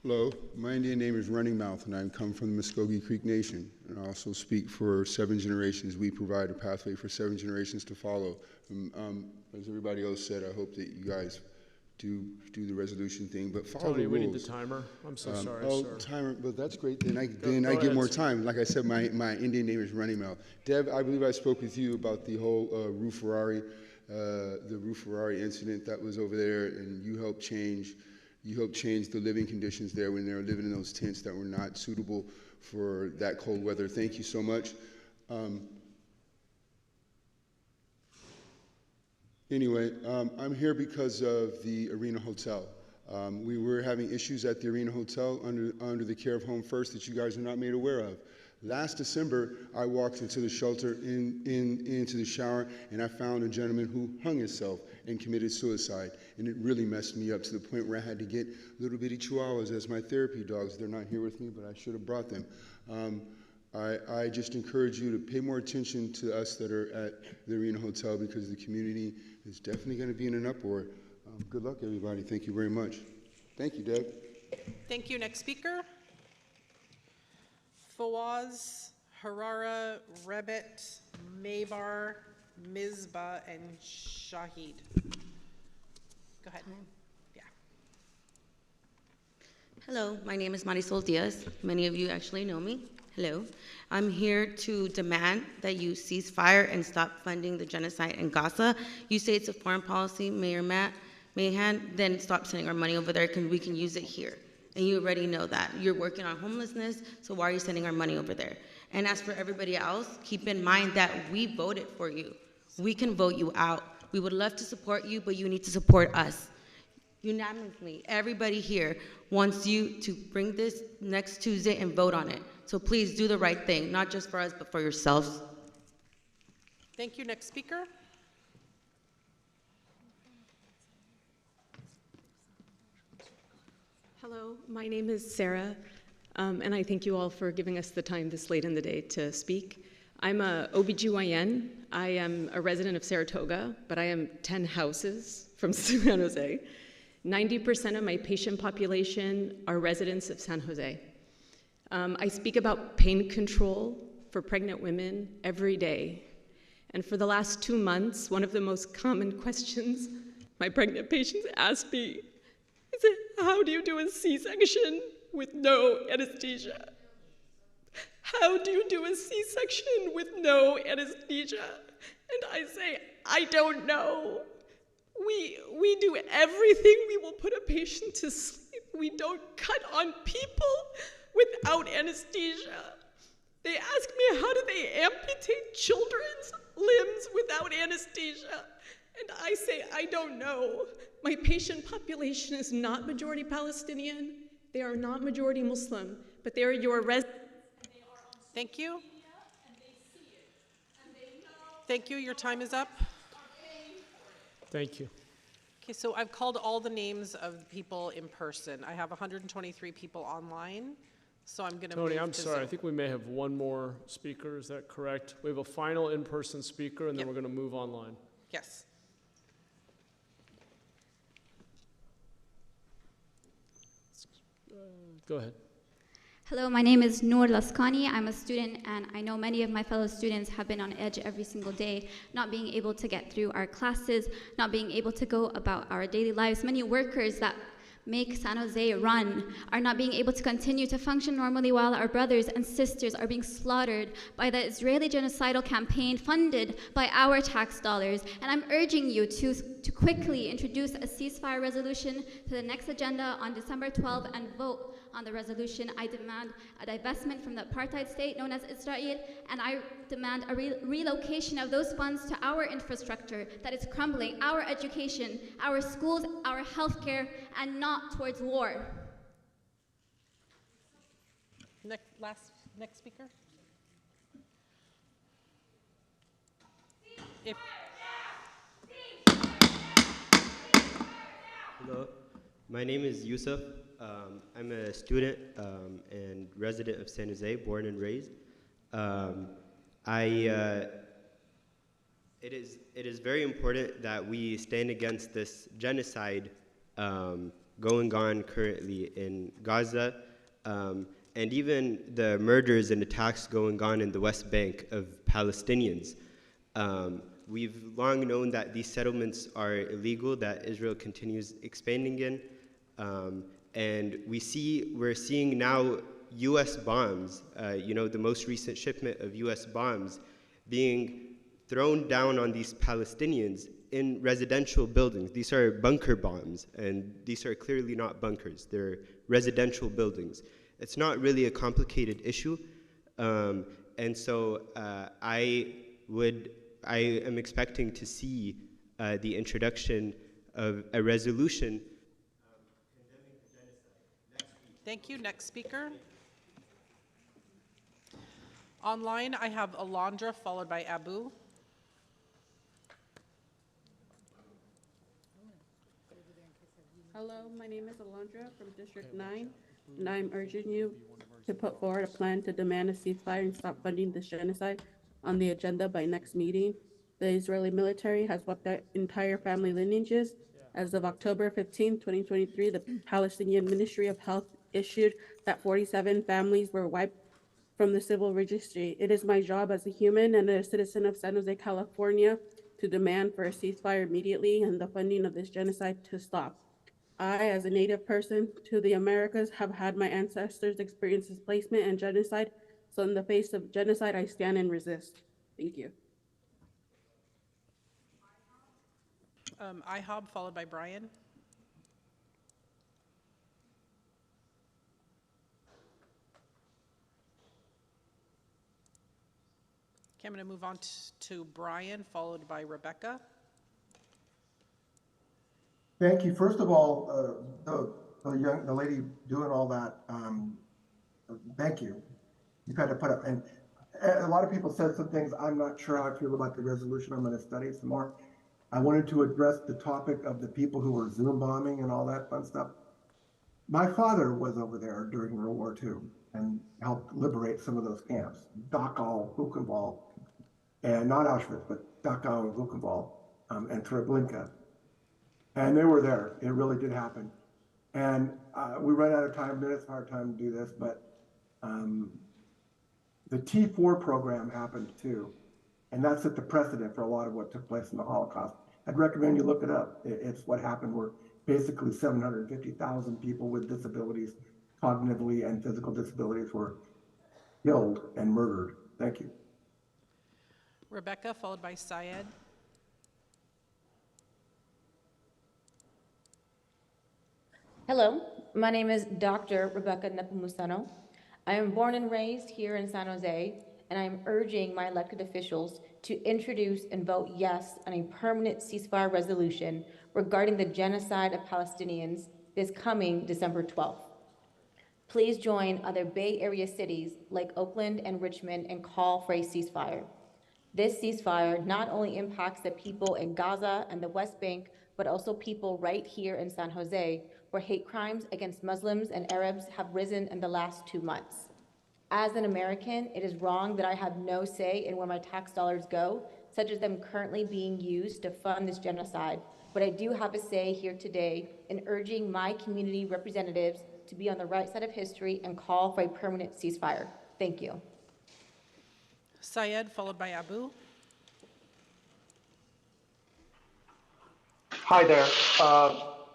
Hello, my Indian name is Running Mouth, and I come from the Muskogee Creek Nation, and I also speak for 7 generations. We provide a pathway for 7 generations to follow. As everybody else said, I hope that you guys do the resolution thing, but follow Tony, the rules. we need the timer. I'm so sorry, sir. Timer, but that's great. Then I Go get more ahead, time. Like I said, my Indian name is Running Mouth. Deb, I believe I spoke with you about the whole Rue Ferrari incident that was over there, and you helped change the living conditions there when they were living in those tents that were not suitable for that cold weather. Thank you so much. Anyway, I'm here because of the Arena Hotel. We were having issues at the Arena Hotel under the care of Home First that you guys are not made aware of. Last December, I walked into the shelter, into the shower, and I found a gentleman who hung himself and committed suicide. And it really messed me up to the point where I had to get little bitty chihuahuas as my therapy dogs. They're not here with me, but I should have brought them. I just encourage you to pay more attention to us that are at the Arena Hotel, because the community is definitely going to be in an uproar. Good luck, everybody. Thank you very much. Thank you, Deb. Thank you. Next speaker. Fawaz, Harara, Rebet, Maybar, Mizbah, and Shahid. Go ahead. Yeah. Hello, my name is Marisol Diaz. Many of you actually know me. Hello. I'm here to demand that you cease fire and stop funding the genocide in Gaza. You say it's a foreign policy, Mayor Mahan, then stop sending our money over there, because we can use it here. And you already know that. You're working on homelessness, so why are you sending our money over there? And as for everybody else, keep in mind that we voted for you. We can vote you out. We would love to support you, but you need to support us. Unanimously, everybody here wants you to bring this next Tuesday and vote on it. So please do the right thing, not just for us, but for yourselves. Thank you. Next speaker. Hello, my name is Sarah, and I thank you all for giving us the time this late in the day to speak. I'm a OBGYN. I am a resident of Saratoga, but I am 10 houses from San Jose. 90% of my patient population are residents of San Jose. I speak about pain control for pregnant women every day. And for the last 2 months, one of the most common questions my pregnant patients ask me is, how do you do a C-section with no anesthesia? how do you do a C-section with no anesthesia? And I say, I don't know. We do everything. We will put a patient to sleep. We don't cut on people without anesthesia. They ask me, how do they amputate children's limbs without anesthesia? And I say, I don't know. My patient population is not majority Palestinian. They are not majority Muslim, but they are your residents. Thank you. Thank you. Your time is up. Thank you. Okay, so I've called all the names of people in person. I have 123 people online, so I'm going to move Tony, I'm to sorry. I Zoom. think we may have one more speaker. Is that correct? We have a final in-person speaker, and then we're going to move online. Yes. Go ahead. Hello, my name is Noor Laskani. I'm a student, and I know many of my fellow students have been on edge every single day, not being able to get through our classes, not being able to go about our daily lives. Many workers that make San Jose run are not being able to continue to function normally while our brothers and sisters are being slaughtered by the Israeli genocidal campaign funded by our tax dollars. And I'm urging you to quickly introduce a ceasefire resolution to the next agenda on December 12th and vote on the resolution. I demand a divestment from the apartheid state known as Israel, and I demand a relocation of those funds to our infrastructure that is crumbling, our education, our schools, our healthcare, and not towards war. Next speaker. Hello, my name is Yusuf. I'm a student and resident of San Jose, born and raised. It is very important that we stand against this genocide going on currently in Gaza, and even the murders and attacks going on in the West Bank of Palestinians. We've long known that these settlements are illegal, that Israel continues expanding in. And we're seeing now U.S. bombs, the most recent shipment of U.S. bombs being thrown down on these Palestinians in residential buildings. These are bunker bombs, and these are clearly not bunkers. They're residential buildings. It's not really a complicated issue. And so I am expecting to see the introduction of a resolution. Thank you. Next speaker. Online, I have Alondra, followed by Abu. Hello, my name is Alondra from District 9, and I'm urging you to put forward a plan to demand a ceasefire and stop funding this genocide on the agenda by next meeting. The Israeli military has wiped out entire family lineages. As of October 15, 2023, the Palestinian Ministry of Health issued that 47 families were wiped from the civil registry. It is my job as a human and a citizen of San Jose, California, to demand for a ceasefire immediately and the funding of this genocide to stop. I, as a Native person to the Americas, have had my ancestors experience displacement and genocide. So in the face of genocide, I stand and resist. Thank you. IHOB, followed by Brian. Okay, I'm going to move on to Brian, followed by Rebecca. Thank you. First of all, the lady doing all that, thank you. You've had to put up, and a lot of people said some things. I'm not sure how I feel about the resolution. I'm going to study it some more. I wanted to address the topic of the people who were Zoom bombing and all that fun stuff. My father was over there during World War II and helped liberate some of those camps, Dachau, Buchenwald, and not Auschwitz, but Dachau and Buchenwald, and Treblinka. And they were there. It really did happen. And we ran out of time. It's a hard time to do this, but the T4 program happened too. And that set the precedent for a lot of what took place in the Holocaust. I'd recommend you look it up. It's what happened where basically 750,000 people with disabilities, cognitively and physical disabilities, were killed and murdered. Thank you. Rebecca, followed by Syed. Hello, my name is Dr. Rebecca Nepomuceno. I am born and raised here in San Jose, and I am urging my elected officials to introduce and vote yes on a permanent ceasefire resolution regarding the genocide of Palestinians this coming December 12th. Please join other Bay Area cities like Oakland and Richmond and call for a ceasefire. This ceasefire not only impacts the people in Gaza and the West Bank, but also people right here in San Jose, where hate crimes against Muslims and Arabs have risen in the last 2 months. As an American, it is wrong that I have no say in where my tax dollars go, such as them currently being used to fund this genocide. But I do have a say here today in urging my community representatives to be on the right side of history and call for a permanent ceasefire. Thank you. Syed, followed by Abu. Hi there.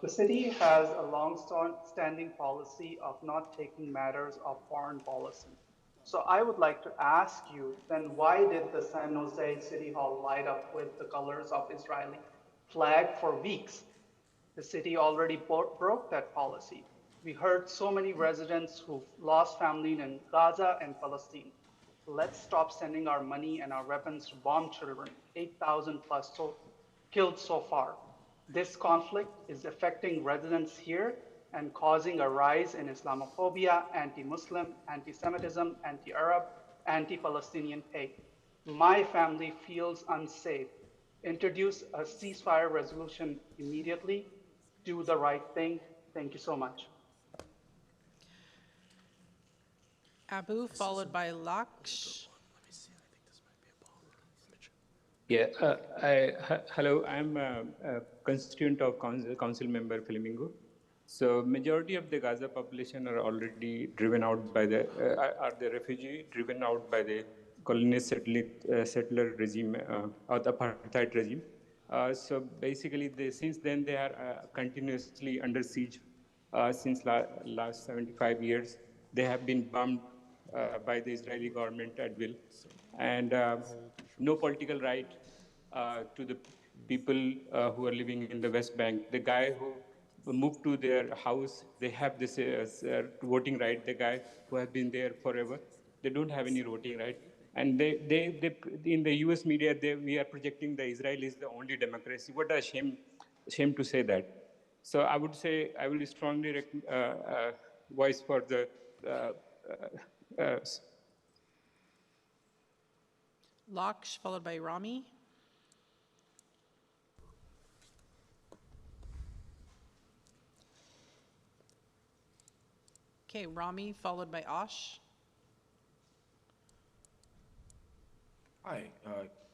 The city has a long-standing policy of not taking matters of foreign policy. So I would like to ask you, then why did the San Jose City Hall light up with the colors of Israeli flag for weeks? The city already broke that policy. We heard so many residents who've lost family in Gaza and Palestine. Let's stop sending our money and our weapons to bomb children, 8,000 plus killed so far. This conflict is affecting residents here and causing a rise in Islamophobia, anti-Muslim, anti-Semitism, anti-Arab, anti-Palestinian hate. My family feels unsafe. Introduce a ceasefire resolution immediately. Do the right thing. Thank you so much. Abu, followed by Laksh. Yeah, hello, I'm a constituent of council member Flamingo. So majority of the Gaza population are already driven out by the, are the refugee driven out by the colonial settler regime, or the apartheid regime. So basically, since then they are continuously under siege since last 75 years. They have been bombed by the Israeli government at will. And no political right to the people who are living in the West Bank. The guy who moved to their house, they have this voting right. The guy who has been there forever, they don't have any voting right. And they in the US media, we are projecting the Israel is the only democracy. What a shame to say that. So I would say, I will strongly voice for the Laksh, followed by Rami. Okay, Rami, followed by Ash. Hi,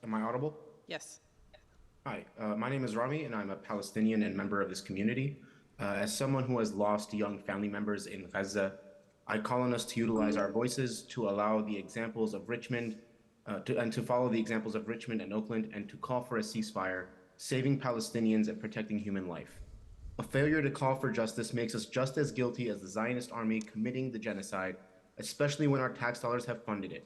am I audible? Yes. Hi, my name is Rami, and I'm a Palestinian and member of this community. As someone who has lost young family members in Gaza, I call on us to utilize our voices to allow the examples of Richmond, to follow the examples of Richmond and Oakland, and to call for a ceasefire, saving Palestinians and protecting human life. A failure to call for justice makes us just as guilty as the Zionist army committing the genocide, especially when our tax dollars have funded it.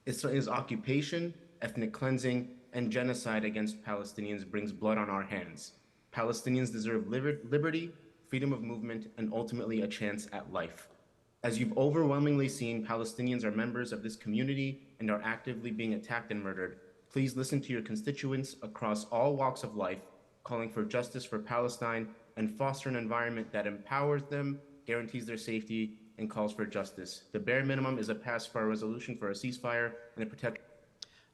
It is occupation, ethnic cleansing, and genocide against Palestinians brings blood on our hands. Palestinians deserve liberty, freedom of movement, and ultimately a chance at life. As you've overwhelmingly seen, Palestinians are members of this community and are actively being attacked and murdered. Please listen to your constituents across all walks of life, calling for justice for Palestine and foster an environment that empowers them, guarantees their safety, and calls for justice. The bare minimum is a pass for a resolution for a ceasefire and a protect.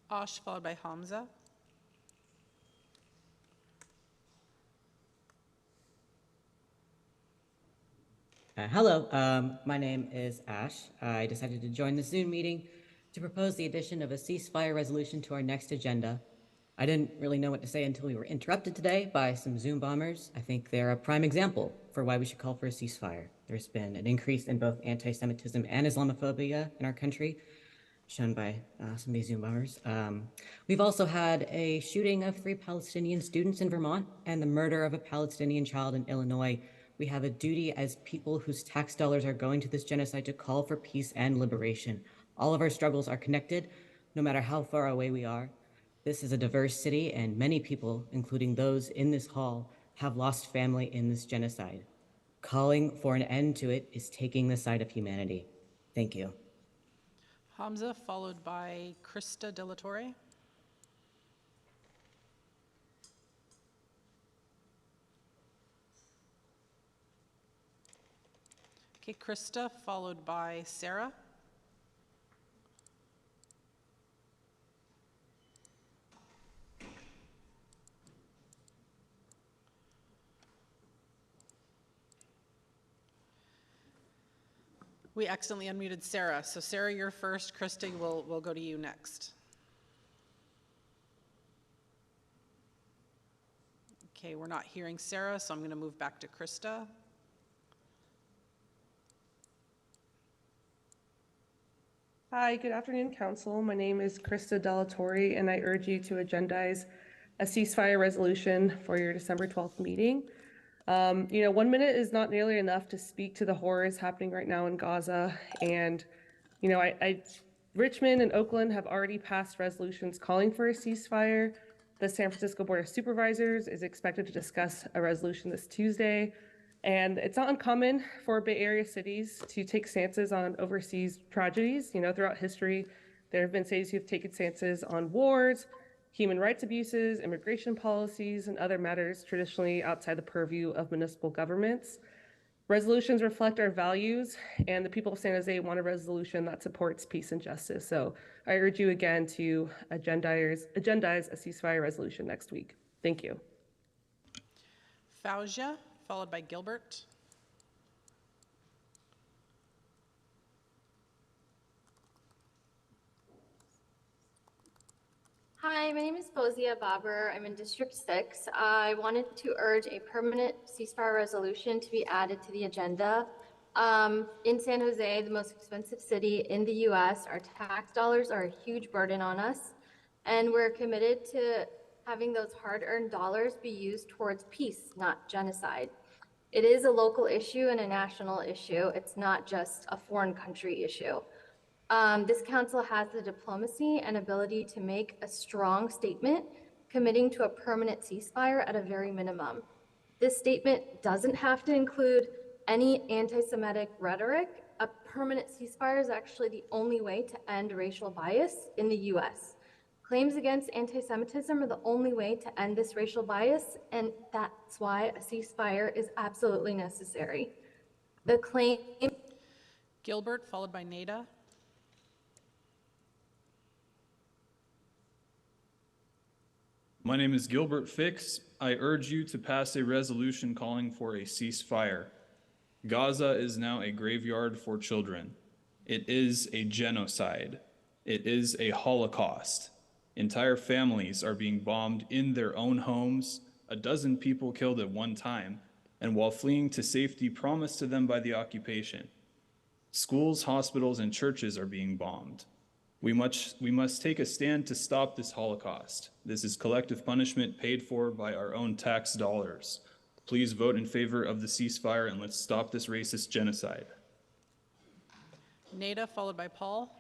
Ash, followed by Hamza. Hello, my name is Ash. I decided to join the Zoom meeting to propose the addition of a ceasefire resolution to our next agenda. I didn't really know what to say until we were interrupted today by some Zoom bombers. I think they're a prime example for why we should call for a ceasefire. There's been an increase in both anti-Semitism and Islamophobia in our country, shown by some of these Zoom bombers. We've also had a shooting of 3 Palestinian students in Vermont and the murder of a Palestinian child in Illinois. We have a duty as people whose tax dollars are going to this genocide to call for peace and liberation. All of our struggles are connected, no matter how far away we are. This is a diverse city, and many people, including those in this hall, have lost family in this genocide. Calling for an end to it is taking the side of humanity. Thank you. Hamza, followed by Krista De La Torre. Okay, Krista, followed by Sarah. We accidentally unmuted Sarah. So Sarah, you're first. Krista, we'll go to you next. Okay, we're not hearing Sarah, so I'm going to move back to Krista. Hi, good afternoon, Council. My name is Krista De La Torre, and I urge you to agendize a ceasefire resolution for your December 12th meeting. 1 minute is not nearly enough to speak to the horrors happening right now in Gaza. And, Richmond and Oakland have already passed resolutions calling for a ceasefire. The San Francisco Board of Supervisors is expected to discuss a resolution this Tuesday. And it's not uncommon for Bay Area cities to take stances on overseas tragedies. Throughout history, there have been cities who have taken stances on wars, human rights abuses, immigration policies, and other matters traditionally outside the purview of municipal governments. Resolutions reflect our values, and the people of San Jose want a resolution that supports peace and justice. So I urge you again to agendize a ceasefire resolution next week. Thank you. Fauzia, followed by Gilbert. Hi, my name is Fauzia Baber. I'm in District 6. I wanted to urge a permanent ceasefire resolution to be added to the agenda. In San Jose, the most expensive city in the U.S., our tax dollars are a huge burden on us, and we're committed to having those hard-earned dollars be used towards peace, not genocide. It is a local issue and a national issue. It's not just a foreign country issue. This council has the diplomacy and ability to make a strong statement committing to a permanent ceasefire at a very minimum. This statement doesn't have to include any anti-Semitic rhetoric. A permanent ceasefire is actually the only way to end racial bias in the US. Claims against anti-Semitism are the only way to end this racial bias, and that's why a ceasefire is absolutely necessary. The claim... Gilbert, followed by Nada. My name is Gilbert Fix. I urge you to pass a resolution calling for a ceasefire. Gaza is now a graveyard for children. It is a genocide. It is a Holocaust. Entire families are being bombed in their own homes, a dozen people killed at one time, and while fleeing to safety promised to them by the occupation. Schools, hospitals, and churches are being bombed. We must take a stand to stop this Holocaust. This is collective punishment paid for by our own tax dollars. Please vote in favor of the ceasefire and let's stop this racist genocide. Nada, followed by Paul.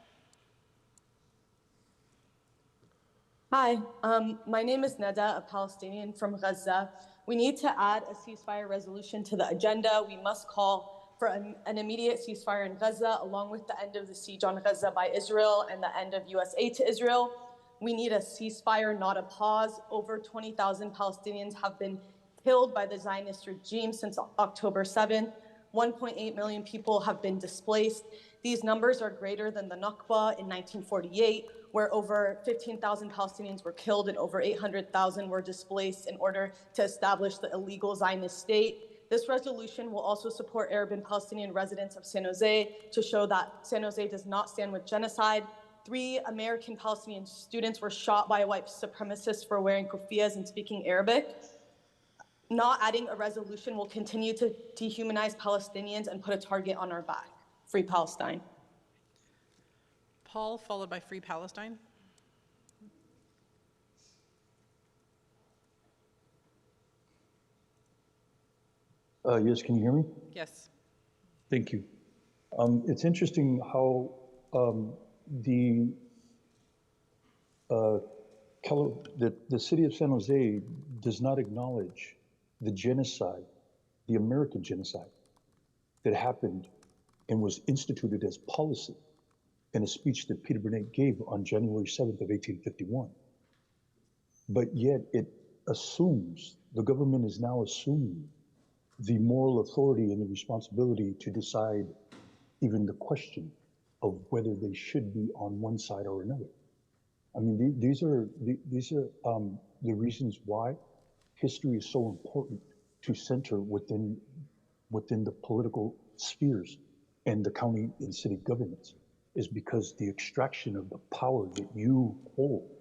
Hi, my name is Nada, a Palestinian from Gaza. We need to add a ceasefire resolution to the agenda. We must call for an immediate ceasefire in Gaza, along with the end of the siege on Gaza by Israel and the end of US aid to Israel. We need a ceasefire, not a pause. Over 20,000 Palestinians have been killed by the Zionist regime since October 7th. 1.8 million people have been displaced. These numbers are greater than the Nakba in 1948, where over 15,000 Palestinians were killed and over 800,000 were displaced in order to establish the illegal Zionist state. This resolution will also support Arab and Palestinian residents of San Jose to show that San Jose does not stand with genocide. 3 American Palestinian students were shot by white supremacists for wearing kufias and speaking Arabic. Not adding a resolution will continue to dehumanize Palestinians and put a target on our back. Free Palestine. Paul, followed by Free Palestine. Yes, can you hear me? Yes. Thank you. It's interesting how the, the city of San Jose does not acknowledge the genocide, the American genocide that happened and was instituted as policy in a speech that Peter Burnett gave on January 7th of 1851. But yet it assumes, the government is now assuming the moral authority and the responsibility to decide even the question of whether they should be on one side or another. I mean, these are the reasons why history is so important to center within the political spheres and the county and city governments, is because the extraction of the power that you hold.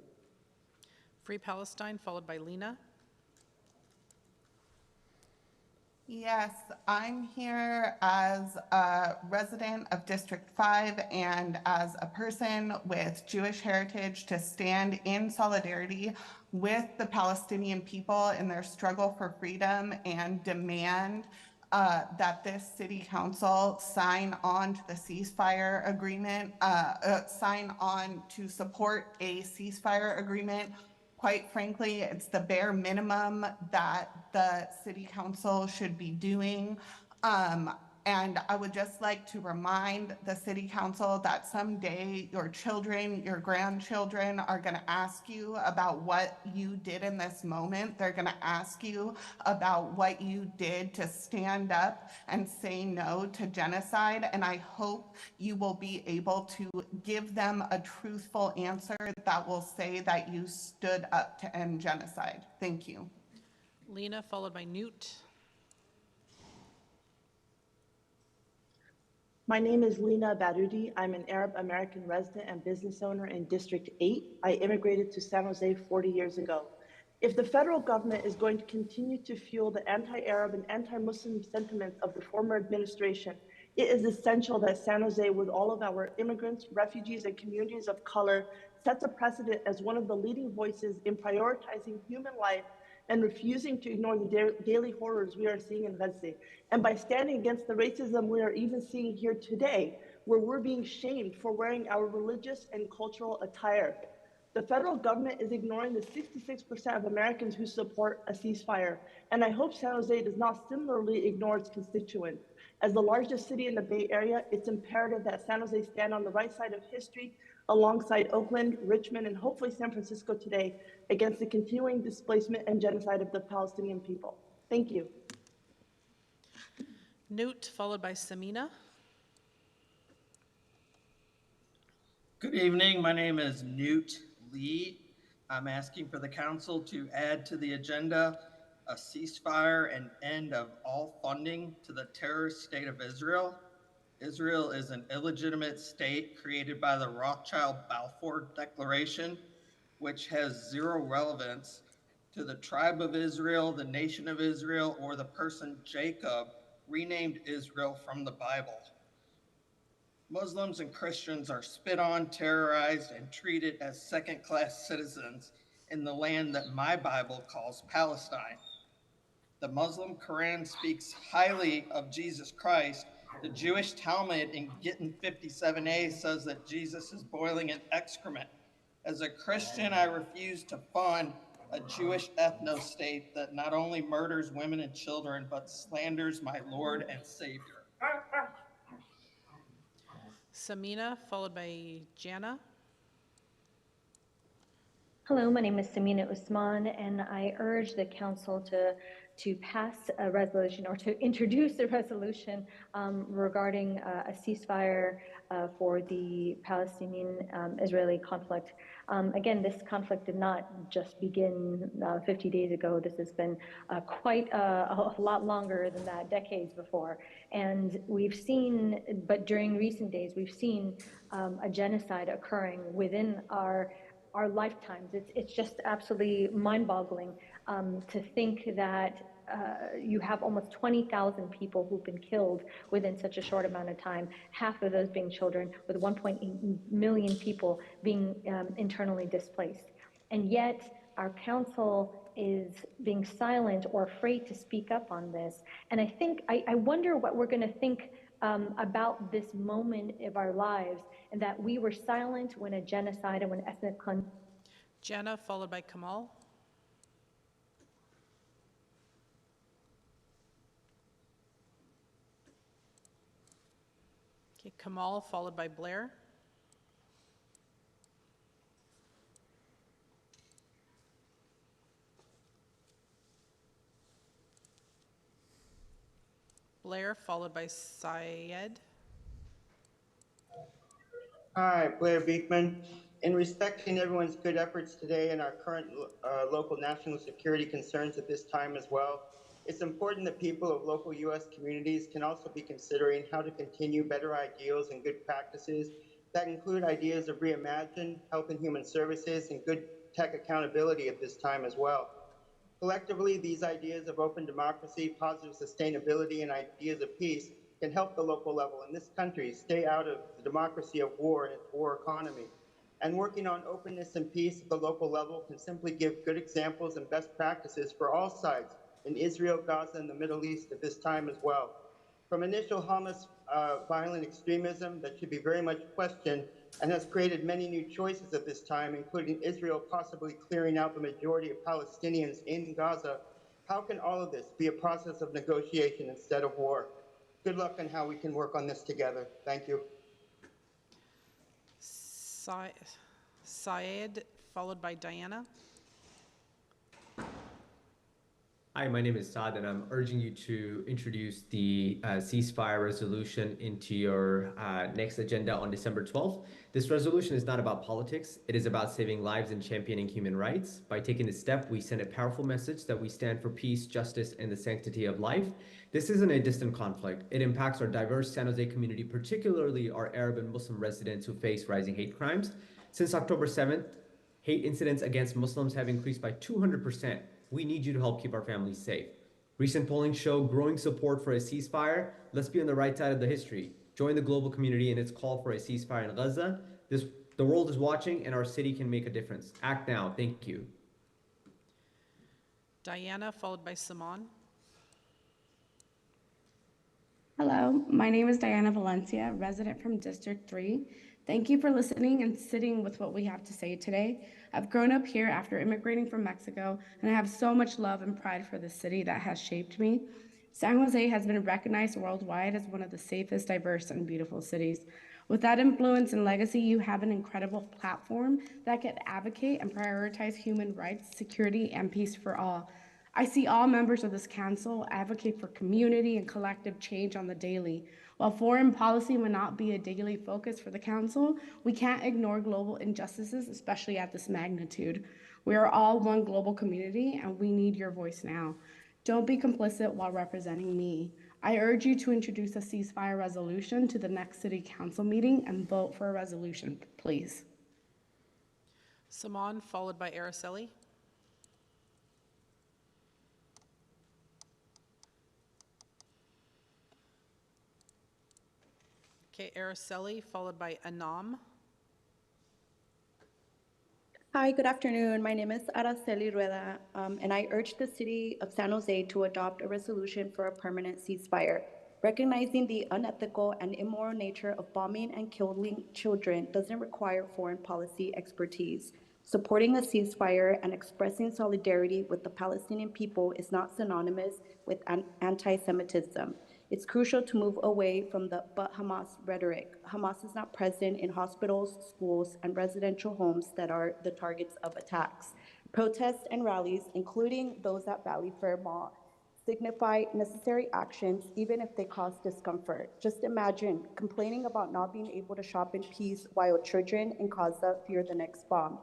Free Palestine, followed by Lena. Yes, I'm here as a resident of District 5 and as a person with Jewish heritage to stand in solidarity with the Palestinian people in their struggle for freedom and demand that this city council sign on to the ceasefire agreement, sign on to support a ceasefire agreement. Quite frankly, it's the bare minimum that the city council should be doing. And I would just like to remind the city council that someday your children, your grandchildren are going to ask you about what you did in this moment. They're going to ask you about what you did to stand up and say no to genocide. And I hope you will be able to give them a truthful answer that will say that you stood up to end genocide. Thank you. Lena, followed by Newt. My name is Lena Baroudi. I'm an Arab American resident and business owner in District 8. I immigrated to San Jose 40 years ago. If the federal government is going to continue to fuel the anti-Arab and anti-Muslim sentiments of the former administration, it is essential that San Jose, with all of our immigrants, refugees, and communities of color, sets a precedent as one of the leading voices in prioritizing human life and refusing to ignore the daily horrors we are seeing in Gaza. And by standing against the racism we are even seeing here today, where we're being shamed for wearing our religious and cultural attire. The federal government is ignoring the 66% of Americans who support a ceasefire, and I hope San Jose does not similarly ignore its constituents. As the largest city in the Bay Area, it's imperative that San Jose stand on the right side of history alongside Oakland, Richmond, and hopefully San Francisco today against the continuing displacement and genocide of the Palestinian people. Thank you. Newt, followed by Samina. Good evening. My name is Newt Lee. I'm asking for the council to add to the agenda a ceasefire and end of all funding to the terrorist state of Israel. Israel is an illegitimate state created by the Rothschild-Balfour Declaration, which has zero relevance to the tribe of Israel, the nation of Israel, or the person Jacob, renamed Israel from the Bible. Muslims and Christians are spit on, terrorized, and treated as second-class citizens in the land that my Bible calls Palestine. The Muslim Quran speaks highly of Jesus Christ. The Jewish Talmud in Gittin 57a says that Jesus is boiling in excrement. As a Christian, I refuse to fund a Jewish ethno-state that not only murders women and children, but slanders my Lord and Savior. Samina, followed by Jana. Hello, my name is Samina Usman, and I urge the council to pass a resolution or to introduce a resolution regarding a ceasefire for the Palestinian-Israeli conflict. Again, this conflict did not just begin 50 days ago. This has been quite a lot longer than that, decades before. And we've seen, but during recent days, we've seen a genocide occurring within our lifetimes. It's just absolutely mind-boggling to think that you have almost 20,000 people who've been killed within such a short amount of time, half of those being children, with 1.8 million people being internally displaced. And yet our council is being silent or afraid to speak up on this. And I wonder what we're going to think about this moment of our lives, and that we were silent when a genocide and when ethnic cleansing. Jenna, followed by Kamal. Okay, Kamal, followed by Blair. Blair, followed by Syed. Hi, Blair Beekman. In respecting everyone's good efforts today and our current local national security concerns at this time as well, it's important that people of local U.S. communities can also be considering how to continue better ideals and good practices that include ideas of reimagine, health and human services, and good tech accountability at this time as well. Collectively, these ideas of open democracy, positive sustainability, and ideas of peace can help the local level in this country stay out of the democracy of war and its war economy. And working on openness and peace at the local level can simply give good examples and best practices for all sides in Israel, Gaza, and the Middle East at this time as well. From initial Hamas violent extremism that should be very much questioned and has created many new choices at this time, including Israel possibly clearing out the majority of Palestinians in Gaza, how can all of this be a process of negotiation instead of war? Good luck on how we can work on this together. Thank you. Syed, followed by Diana. Hi, my name is Saad, and I'm urging you to introduce the ceasefire resolution into your next agenda on December 12th. This resolution is not about politics. It is about saving lives and championing human rights. By taking this step, we send a powerful message that we stand for peace, justice, and the sanctity of life. This isn't a distant conflict. It impacts our diverse San Jose community, particularly our Arab and Muslim residents who face rising hate crimes. Since October 7th, hate incidents against Muslims have increased by 200%. We need you to help keep our families safe. Recent polling show growing support for a ceasefire. Let's be on the right side of the history. Join the global community in its call for a ceasefire in Gaza. The world is watching and our city can make a difference. Act now. Thank you. Diana, followed by Simon. Hello, my name is Diana Valencia, resident from District 3. Thank you for listening and sitting with what we have to say today. I've grown up here after immigrating from Mexico, and I have so much love and pride for this city that has shaped me. San Jose has been recognized worldwide as one of the safest, diverse, and beautiful cities. With that influence and legacy, you have an incredible platform that can advocate and prioritize human rights, security, and peace for all. I see all members of this council advocate for community and collective change on the daily. While foreign policy may not be a daily focus for the council, we can't ignore global injustices, especially at this magnitude. We are all one global community, and we need your voice now. Don't be complicit while representing me. I urge you to introduce a ceasefire resolution to the next city council meeting and vote for a resolution, please. Simon, followed by Araceli. Okay, Araceli, followed by Anam. Hi, good afternoon. My name is Araceli Rueda, and I urge the city of San Jose to adopt a resolution for a permanent ceasefire. Recognizing the unethical and immoral nature of bombing and killing children doesn't require foreign policy expertise. Supporting a ceasefire and expressing solidarity with the Palestinian people is not synonymous with anti-Semitism. It's crucial to move away from the "but Hamas" rhetoric. Hamas is not present in hospitals, schools, and residential homes that are the targets of attacks. Protests and rallies, including those at Valley Fair Mall, signify necessary actions even if they cause discomfort. Just imagine complaining about not being able to shop in peace while children in Gaza fear the next bomb.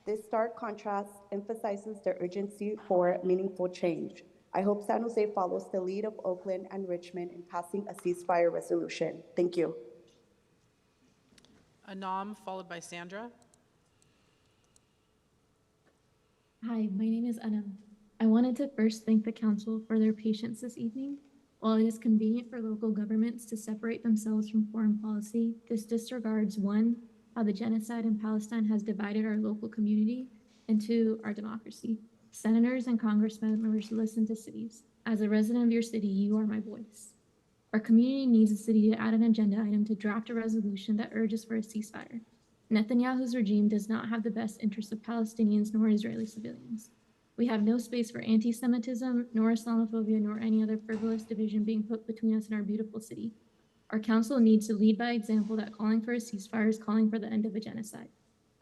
This stark contrast emphasizes the urgency for meaningful change. I hope San Jose follows the lead of Oakland and Richmond in passing a ceasefire resolution. Thank you. Anam, followed by Sandra. Hi, my name is Anam. I wanted to first thank the council for their patience this evening. While it is convenient for local governments to separate themselves from foreign policy, this disregards, one, how the genocide in Palestine has divided our local community, and two, our democracy. Senators and Congress members listen to cities. As a resident of your city, you are my voice. Our community needs the city to add an agenda item to draft a resolution that urges for a ceasefire. Netanyahu's regime does not have the best interests of Palestinians nor Israeli civilians. We have no space for anti-Semitism, nor Islamophobia, nor any other frivolous division being put between us and our beautiful city. Our council needs to lead by example that calling for a ceasefire is calling for the end of a genocide.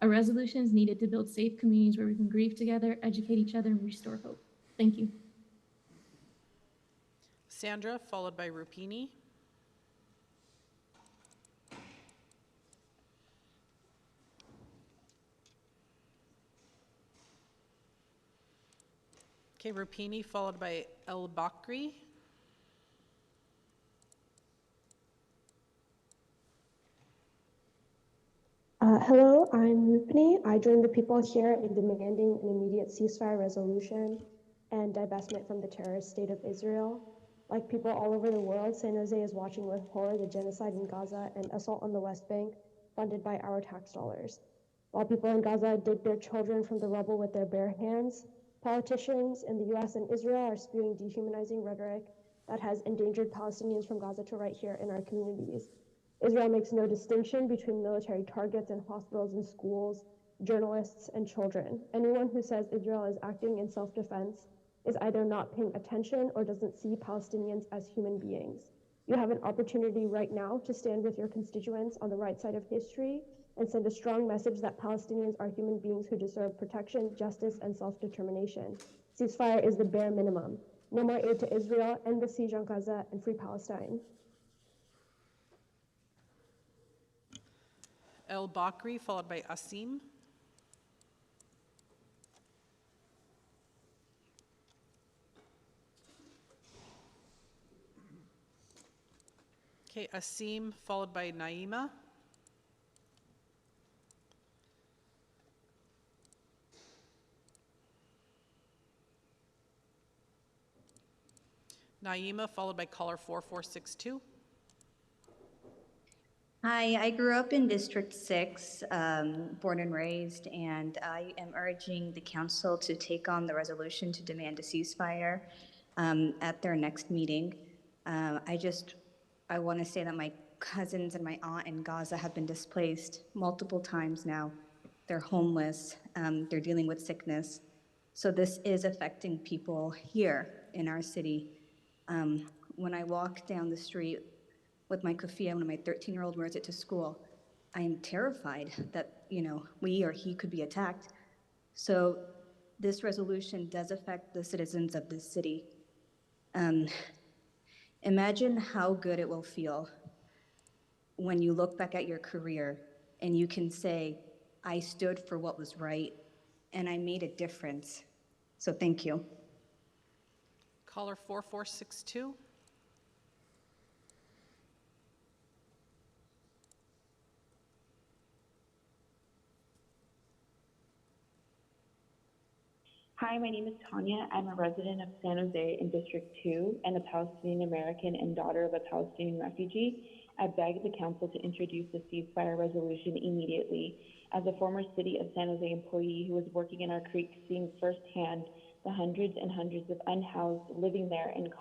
A resolution is needed to build safe communities where we can grieve together, educate each other, and restore hope. Thank you. Sandra, followed by Rupini. Okay, Rupini, followed by El Bakri. Hello, I'm Rupini. I join the people here in demanding an immediate ceasefire resolution and divestment from the terrorist state of Israel. Like people all over the world, San Jose is watching with horror the genocide in Gaza and assault on the West Bank, funded by our tax dollars. While people in Gaza dig their children from the rubble with their bare hands, politicians in the US and Israel are spewing dehumanizing rhetoric that has endangered Palestinians from Gaza to right here in our communities. Israel makes no distinction between military targets and hospitals and schools, journalists and children. Anyone who says Israel is acting in self-defense is either not paying attention or doesn't see Palestinians as human beings. You have an opportunity right now to stand with your constituents on the right side of history and send a strong message that Palestinians are human beings who deserve protection, justice, and self-determination. Ceasefire is the bare minimum. No more aid to Israel, end the siege on Gaza, and free Palestine. El Bakri, followed by Asim. Okay, Asim, followed by Naima. Naima, followed by caller 4462. Hi, I grew up in District 6, born and raised, and I am urging the council to take on the resolution to demand a ceasefire at their next meeting. I want to say that my cousins and my aunt in Gaza have been displaced multiple times now. They're homeless, they're dealing with sickness. So this is affecting people here in our city. When I walk down the street with my kufiyah, when my 13-year-old wears it to school, I am terrified that, we or he could be attacked. So this resolution does affect the citizens of this city. Imagine how good it will feel when you look back at your career and you can say, I stood for what was right and I made a difference. So thank you. Caller 4462. Hi, my name is Tanya. I'm a resident of San Jose in District 2 and a Palestinian American and daughter of a Palestinian refugee. I beg the council to introduce the ceasefire resolution immediately. As a former City of San Jose employee who was working in our creek, seeing firsthand the hundreds and hundreds of unhoused living there and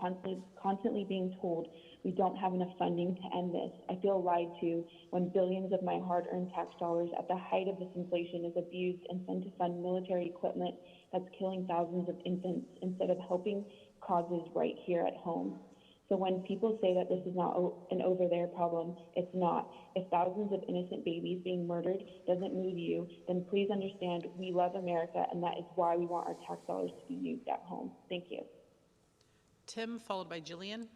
constantly being told we don't have enough funding to end this. I feel lied to when billions of my hard-earned tax dollars at the height of this inflation is abused and sent to fund military equipment that's killing thousands of infants instead of helping causes right here at home. So when people say that this is not an over there problem, it's not. If thousands of innocent babies being murdered doesn't move you, then please understand we love America and that is why we want our tax dollars to be used at home. Thank you. Tim, followed by Jillian.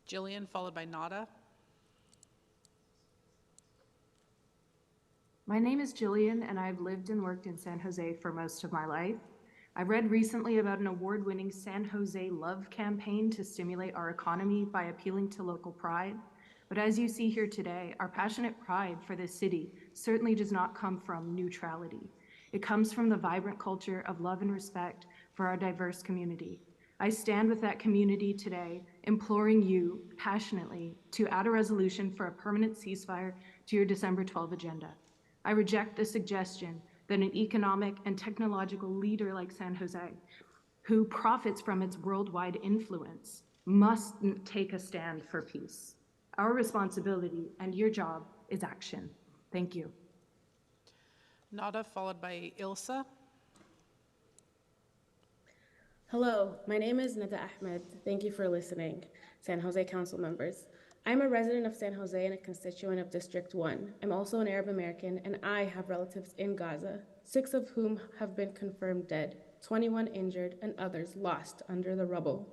Jillian, followed by Nada. My name is Jillian, and I've lived and worked in San Jose for most of my life. I read recently about an award-winning San Jose Love campaign to stimulate our economy by appealing to local pride. But as you see here today, our passionate pride for this city certainly does not come from neutrality. It comes from the vibrant culture of love and respect for our diverse community. I stand with that community today, imploring you passionately to add a resolution for a permanent ceasefire to your December 12 agenda. I reject the suggestion that an economic and technological leader like San Jose, who profits from its worldwide influence, must take a stand for peace. Our responsibility and your job is action. Thank you. Nada, followed by Ilsa. Hello, my name is Nada Ahmed. Thank you for listening, San Jose Council members. I'm a resident of San Jose and a constituent of District 1. I'm also an Arab American, and I have relatives in Gaza, 6 of whom have been confirmed dead, 21 injured, and others lost under the rubble.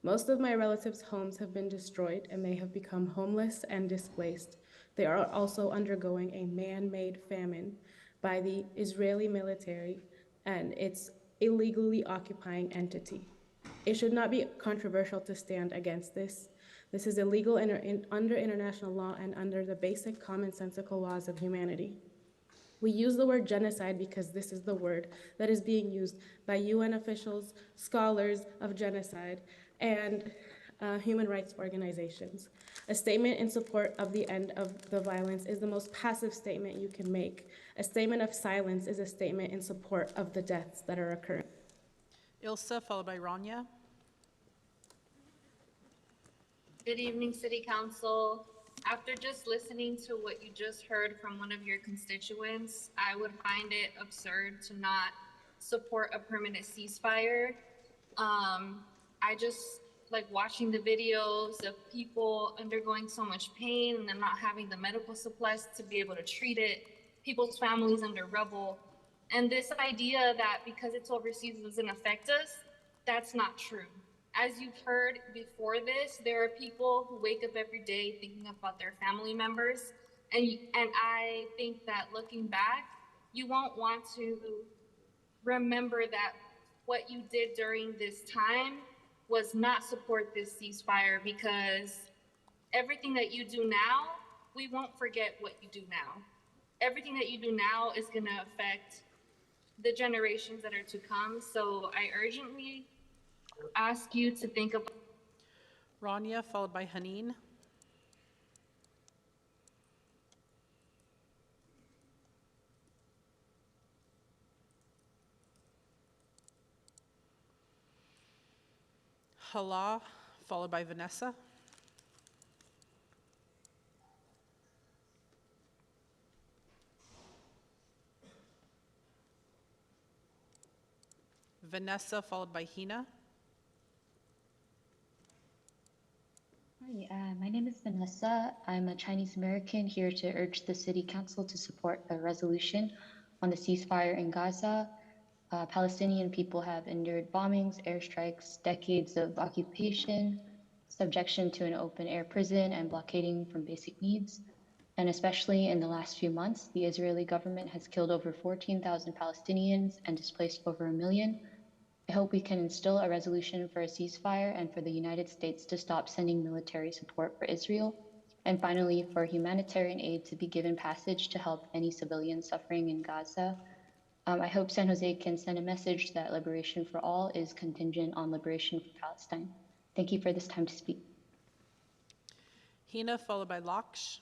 Most of my relatives' homes have been destroyed, and they have become homeless and displaced. They are also undergoing a man-made famine by the Israeli military and its illegally occupying entity. It should not be controversial to stand against this. This is illegal under international law and under the basic commonsensical laws of humanity. We use the word genocide because this is the word that is being used by UN officials, scholars of genocide, and human rights organizations. A statement in support of the end of the violence is the most passive statement you can make. A statement of silence is a statement in support of the deaths that are occurring. Ilsa, followed by Rania. Good evening, City Council. After just listening to what you just heard from one of your constituents, I would find it absurd to not support a permanent ceasefire. I just like watching the videos of people undergoing so much pain and then not having the medical supplies to be able to treat it, people's families under rubble. And this idea that because it's overseas it doesn't affect us, that's not true. As you've heard before this, there are people who wake up every day thinking about their family members. And I think that looking back, you won't want to remember that what you did during this time was not support this ceasefire, because everything that you do now, we won't forget what you do now. Everything that you do now is gonna affect the generations that are to come. So I urgently ask you to think about. Rania, followed by Haneen. Hala, followed by Vanessa. Vanessa, followed by Hina. Hi, my name is Vanessa. I'm a Chinese American here to urge the City Council to support a resolution on the ceasefire in Gaza. Palestinian people have endured bombings, airstrikes, decades of occupation, subjection to an open-air prison, and blockading from basic needs. And especially in the last few months, the Israeli government has killed over 14,000 Palestinians and displaced over 1 million. I hope we can instill a resolution for a ceasefire and for the United States to stop sending military support for Israel. And finally, for humanitarian aid to be given passage to help any civilians suffering in Gaza. I hope San Jose can send a message that liberation for all is contingent on liberation for Palestine. Thank you for this time to speak. Hina, followed by Laksh.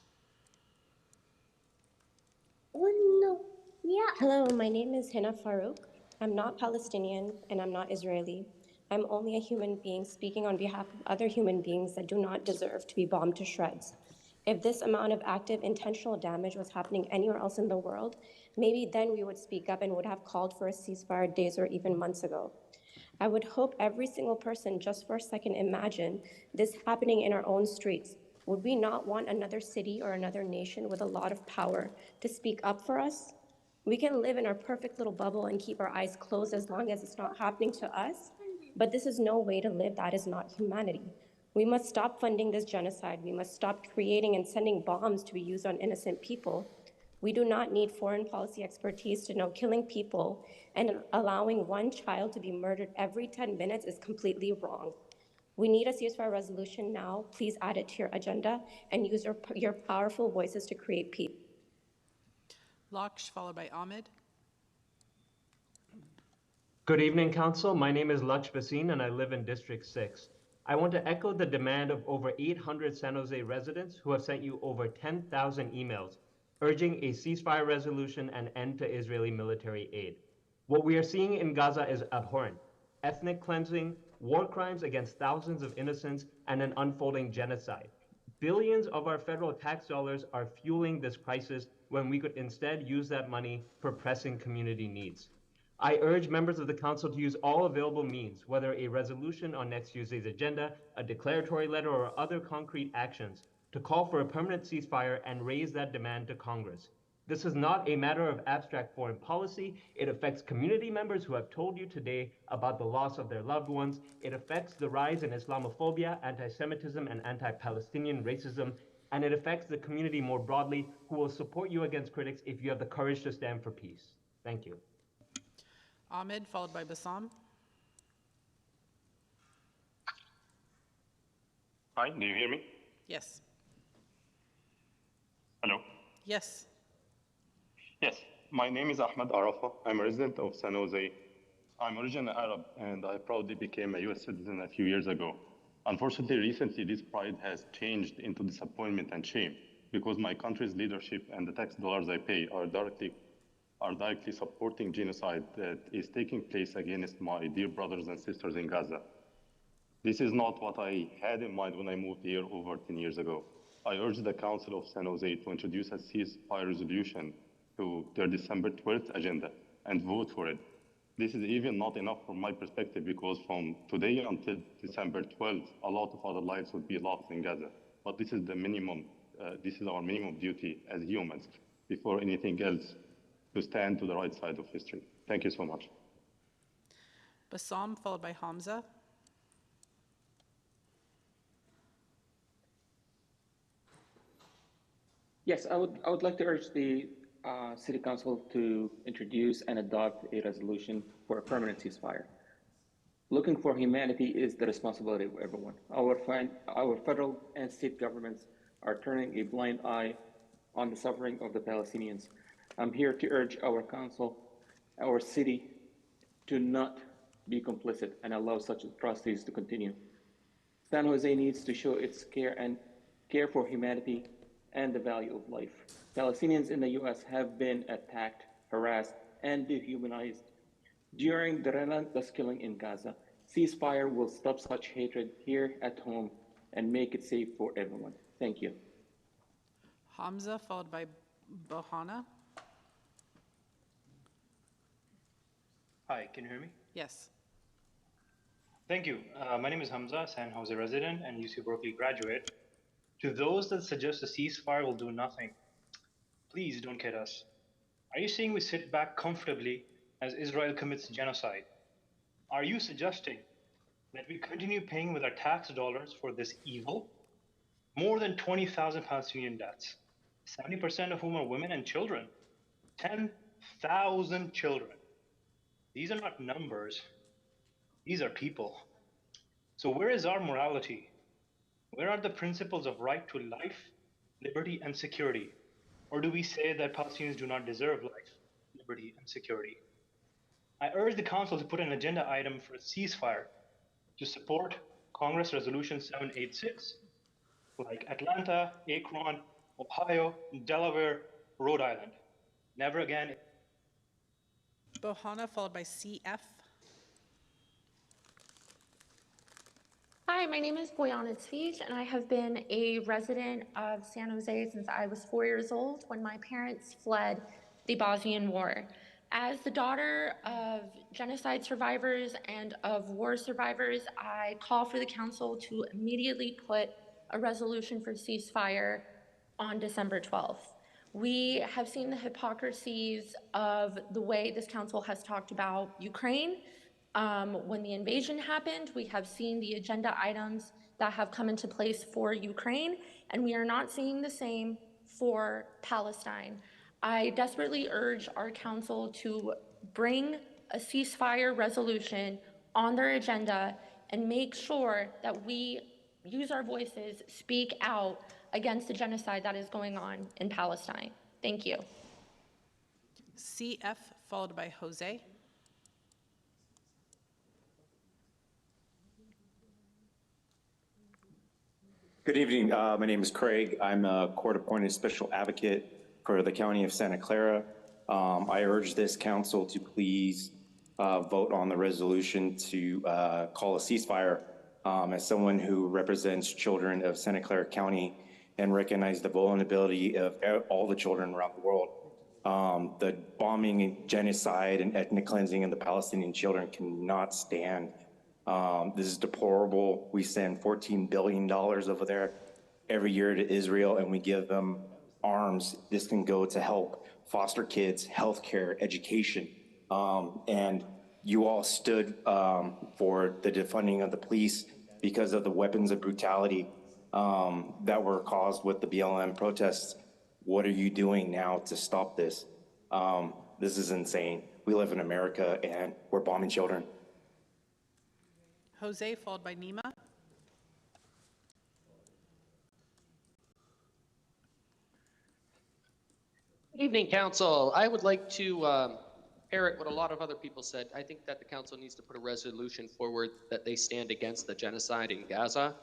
Oh, no. Yeah. Hello, my name is Hina Farouk. I'm not Palestinian and I'm not Israeli. I'm only a human being speaking on behalf of other human beings that do not deserve to be bombed to shreds. If this amount of active intentional damage was happening anywhere else in the world, maybe then we would speak up and would have called for a ceasefire days or even months ago. I would hope every single person just for a second imagine this happening in our own streets. Would we not want another city or another nation with a lot of power to speak up for us? We can live in our perfect little bubble and keep our eyes closed as long as it's not happening to us, but this is no way to live. That is not humanity. We must stop funding this genocide. We must stop creating and sending bombs to be used on innocent people. We do not need foreign policy expertise to know killing people and allowing one child to be murdered every 10 minutes is completely wrong. We need a ceasefire resolution now. Please add it to your agenda and use your powerful voices to create peace. Laksh, followed by Ahmed. Good evening, Council. My name is Laksh Basin and I live in District 6. I want to echo the demand of over 800 San Jose residents who have sent you over 10,000 emails urging a ceasefire resolution and end to Israeli military aid. What we are seeing in Gaza is abhorrent: ethnic cleansing, war crimes against thousands of innocents, and an unfolding genocide. Billions of our federal tax dollars are fueling this crisis when we could instead use that money for pressing community needs. I urge members of the council to use all available means, whether a resolution on next Tuesday's agenda, a declaratory letter, or other concrete actions, to call for a permanent ceasefire and raise that demand to Congress. This is not a matter of abstract foreign policy. It affects community members who have told you today about the loss of their loved ones. It affects the rise in Islamophobia, anti-Semitism, and anti-Palestinian racism. And it affects the community more broadly, who will support you against critics if you have the courage to stand for peace. Thank you. Ahmed, followed by Bassam. Hi, do you hear me? Yes. Hello? Yes. Yes, my name is Ahmed Arafa. I'm a resident of San Jose. I'm originally Arab, and I proudly became a US citizen a few years ago. Unfortunately, recently, this pride has changed into disappointment and shame because my country's leadership and the tax dollars I pay are directly supporting genocide that is taking place against my dear brothers and sisters in Gaza. This is not what I had in mind when I moved here over 10 years ago. I urge the Council of San Jose to introduce a ceasefire resolution to their December 12th agenda and vote for it. This is even not enough from my perspective because from today until December 12th, a lot of other lives would be lost in Gaza. But this is the minimum, this is our minimum duty as humans before anything else, to stand to the right side of history. Thank you so much. Bassam, followed by Hamza. Yes, I would like to urge the City Council to introduce and adopt a resolution for a permanent ceasefire. Looking for humanity is the responsibility of everyone. Our federal and state governments are turning a blind eye on the suffering of the Palestinians. I'm here to urge our council, our city, to not be complicit and allow such atrocities to continue. San Jose needs to show its care for humanity and the value of life. Palestinians in the US have been attacked, harassed, and dehumanized during the relentless killing in Gaza. Ceasefire will stop such hatred here at home and make it safe for everyone. Thank you. Hamza, followed by Bohana. Hi, can you hear me? Yes. Thank you. My name is Hamza, San Jose resident and UC Berkeley graduate. To those that suggest a ceasefire will do nothing, please don't kid us. Are you saying we sit back comfortably as Israel commits genocide? Are you suggesting that we continue paying with our tax dollars for this evil? More than 20,000 Palestinian deaths, 70% of whom are women and children. 10,000 children. These are not numbers. These are people. So where is our morality? Where are the principles of right to life, liberty, and security? Or do we say that Palestinians do not deserve life, liberty, and security? I urge the Council to put an agenda item for a ceasefire to support Congress Resolution 786, like Atlanta, Akron, Ohio, Delaware, Rhode Island. Never again. Bohana, followed by CF. Hi, my name is Boyana Tfij, and I have been a resident of San Jose since I was 4 years old when my parents fled the Bosnian War. As the daughter of genocide survivors and of war survivors, I call for the council to immediately put a resolution for ceasefire on December 12th. We have seen the hypocrisies of the way this council has talked about Ukraine. When the invasion happened, we have seen the agenda items that have come into place for Ukraine, and we are not seeing the same for Palestine. I desperately urge our council to bring a ceasefire resolution on their agenda and make sure that we use our voices, speak out against the genocide that is going on in Palestine. Thank you. CF, followed by Jose. Good evening. My name is Craig. I'm a court-appointed special advocate for the County of Santa Clara. I urge this council to please vote on the resolution to call a ceasefire. As someone who represents children of Santa Clara County and recognize the vulnerability of all the children around the world, the bombing, genocide, and ethnic cleansing of the Palestinian children cannot stand. This is deplorable. We send $14 billion over there every year to Israel, and we give them arms. This can go to help foster kids, healthcare, education. And you all stood for the defunding of the police because of the weapons of brutality that were caused with the BLM protests. What are you doing now to stop this? This is insane. We live in America and we're bombing children. Jose, followed by Nima. Good evening, Council. I would like to parrot what a lot of other people said. I think that the Council needs to put a resolution forward that they stand against the genocide in Gaza,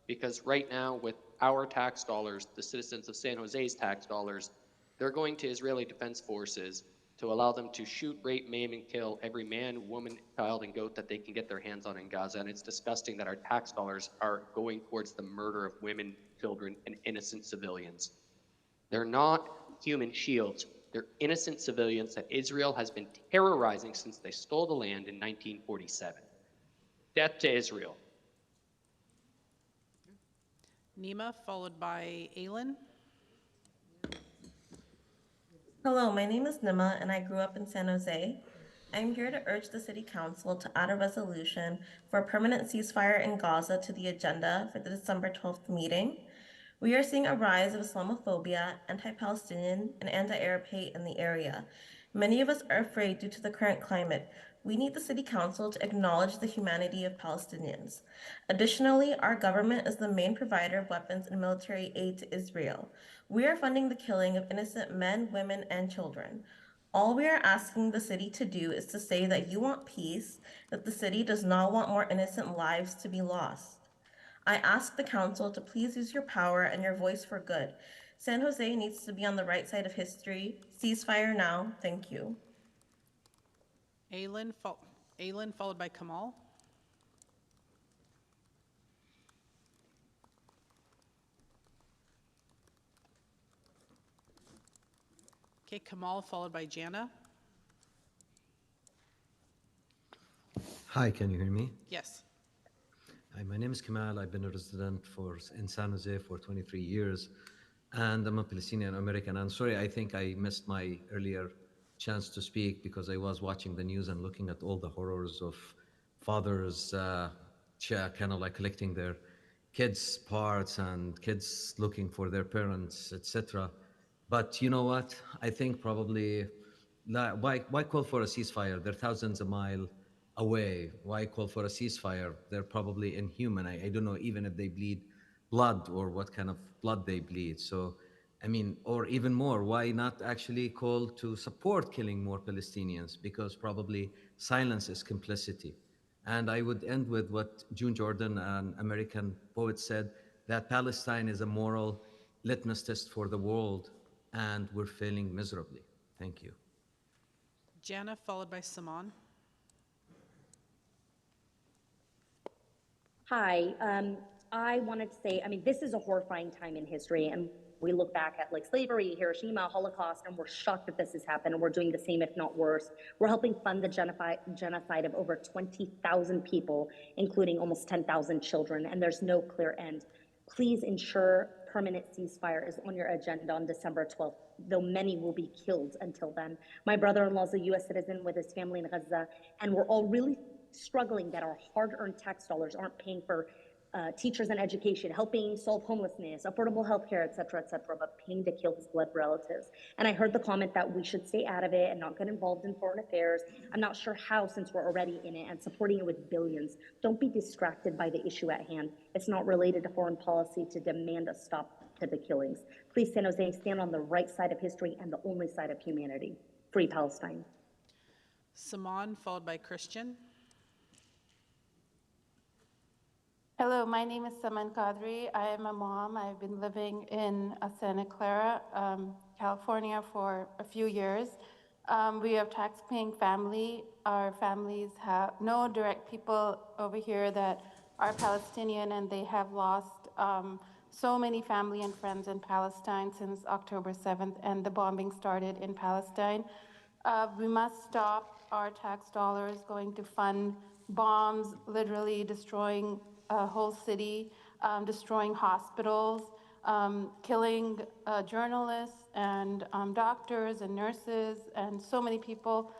because right now, with our tax dollars, the citizens of San Jose's tax dollars, they're going to Israeli Defense Forces to allow them to shoot, rape, maim, and kill every man, woman, child, and goat that they can get their hands on in Gaza. And it's disgusting that our tax dollars are going towards the murder of women, children, and innocent civilians. They're not human shields. They're innocent civilians that Israel has been terrorizing since they stole the land in 1947. Death to Israel. Nima, followed by Aylin. Hello, my name is Nima and I grew up in San Jose. I'm here to urge the City Council to add a resolution for a permanent ceasefire in Gaza to the agenda for the December 12th meeting. We are seeing a rise of Islamophobia, anti-Palestinian, and anti-Arab hate in the area. Many of us are afraid due to the current climate. We need the City Council to acknowledge the humanity of Palestinians. Additionally, our government is the main provider of weapons and military aid to Israel. We are funding the killing of innocent men, women, and children. All we are asking the city to do is to say that you want peace, that the city does not want more innocent lives to be lost. I ask the council to please use your power and your voice for good. San Jose needs to be on the right side of history. Ceasefire now. Thank you. Aylin, followed by Kamal. Okay, Kamal, followed by Jana. Hi, can you hear me? Yes. Hi, my name is Kamal. I've been a resident in San Jose for 23 years, and I'm a Palestinian American. I'm sorry, I think I missed my earlier chance to speak because I was watching the news and looking at all the horrors of fathers kind of like collecting their kids' parts and kids looking for their parents, etc. But you know what? I think probably, why call for a ceasefire? They're thousands of miles away. Why call for a ceasefire? They're probably inhuman. I don't know even if they bleed blood or what kind of blood they bleed. So, I mean, or even more, why not actually call to support killing more Palestinians? Because probably silence is complicity. And I would end with what June Jordan, an American poet, said, that Palestine is a moral litmus test for the world, and we're failing miserably. Thank you. Jana, followed by Saman. Hi, I wanted to say, this is a horrifying time in history, and we look back at like slavery, Hiroshima, Holocaust, and we're shocked that this has happened, and we're doing the same, if not worse. We're helping fund the genocide of over 20,000 people, including almost 10,000 children, and there's no clear end. Please ensure permanent ceasefire is on your agenda on December 12th, though many will be killed until then. My brother-in-law is a U.S. citizen with his family in Gaza, and we're all really struggling that our hard-earned tax dollars aren't paying for teachers and education, helping solve homelessness, affordable healthcare, et cetera, but paying to kill his blood relatives. And I heard the comment that we should stay out of it and not get involved in foreign affairs. I'm not sure how, since we're already in it and supporting it with billions. Don't be distracted by the issue at hand. It's not related to foreign policy to demand a stop to the killings. Please, San Jose, stand on the right side of history and the only side of humanity. Free Palestine. Saman, followed by Christian. Hello, my name is Saman Qadri. I am a mom. I've been living in Santa Clara California for a few years. We have tax-paying family. Our families know direct people over here that are Palestinian, and they have lost so many family and friends in Palestine since October 7th, and the bombing started in Palestine. We must stop our tax dollars going to fund bombs, literally destroying a whole city, destroying hospitals, killing journalists and doctors and nurses and so many people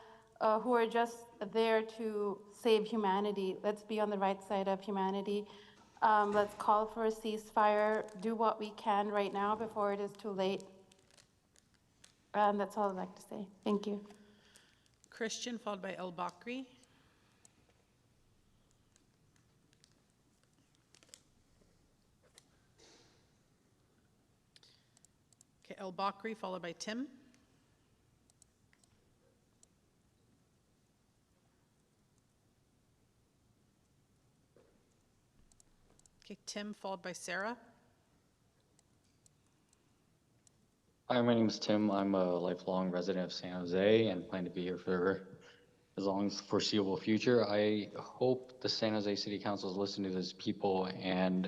who are just there to save humanity. Let's be on the right side of humanity. Let's call for a ceasefire, do what we can right now before it is too late. That's all I'd like to say. Thank you. Christian, followed by El Bakri. Okay, El Bakri, followed by Tim. Okay, Tim, followed by Sarah. Hi, my name is Tim. I'm a lifelong resident of San Jose and plan to be here for as long as the foreseeable future. I hope the San Jose City Council is listening to those people and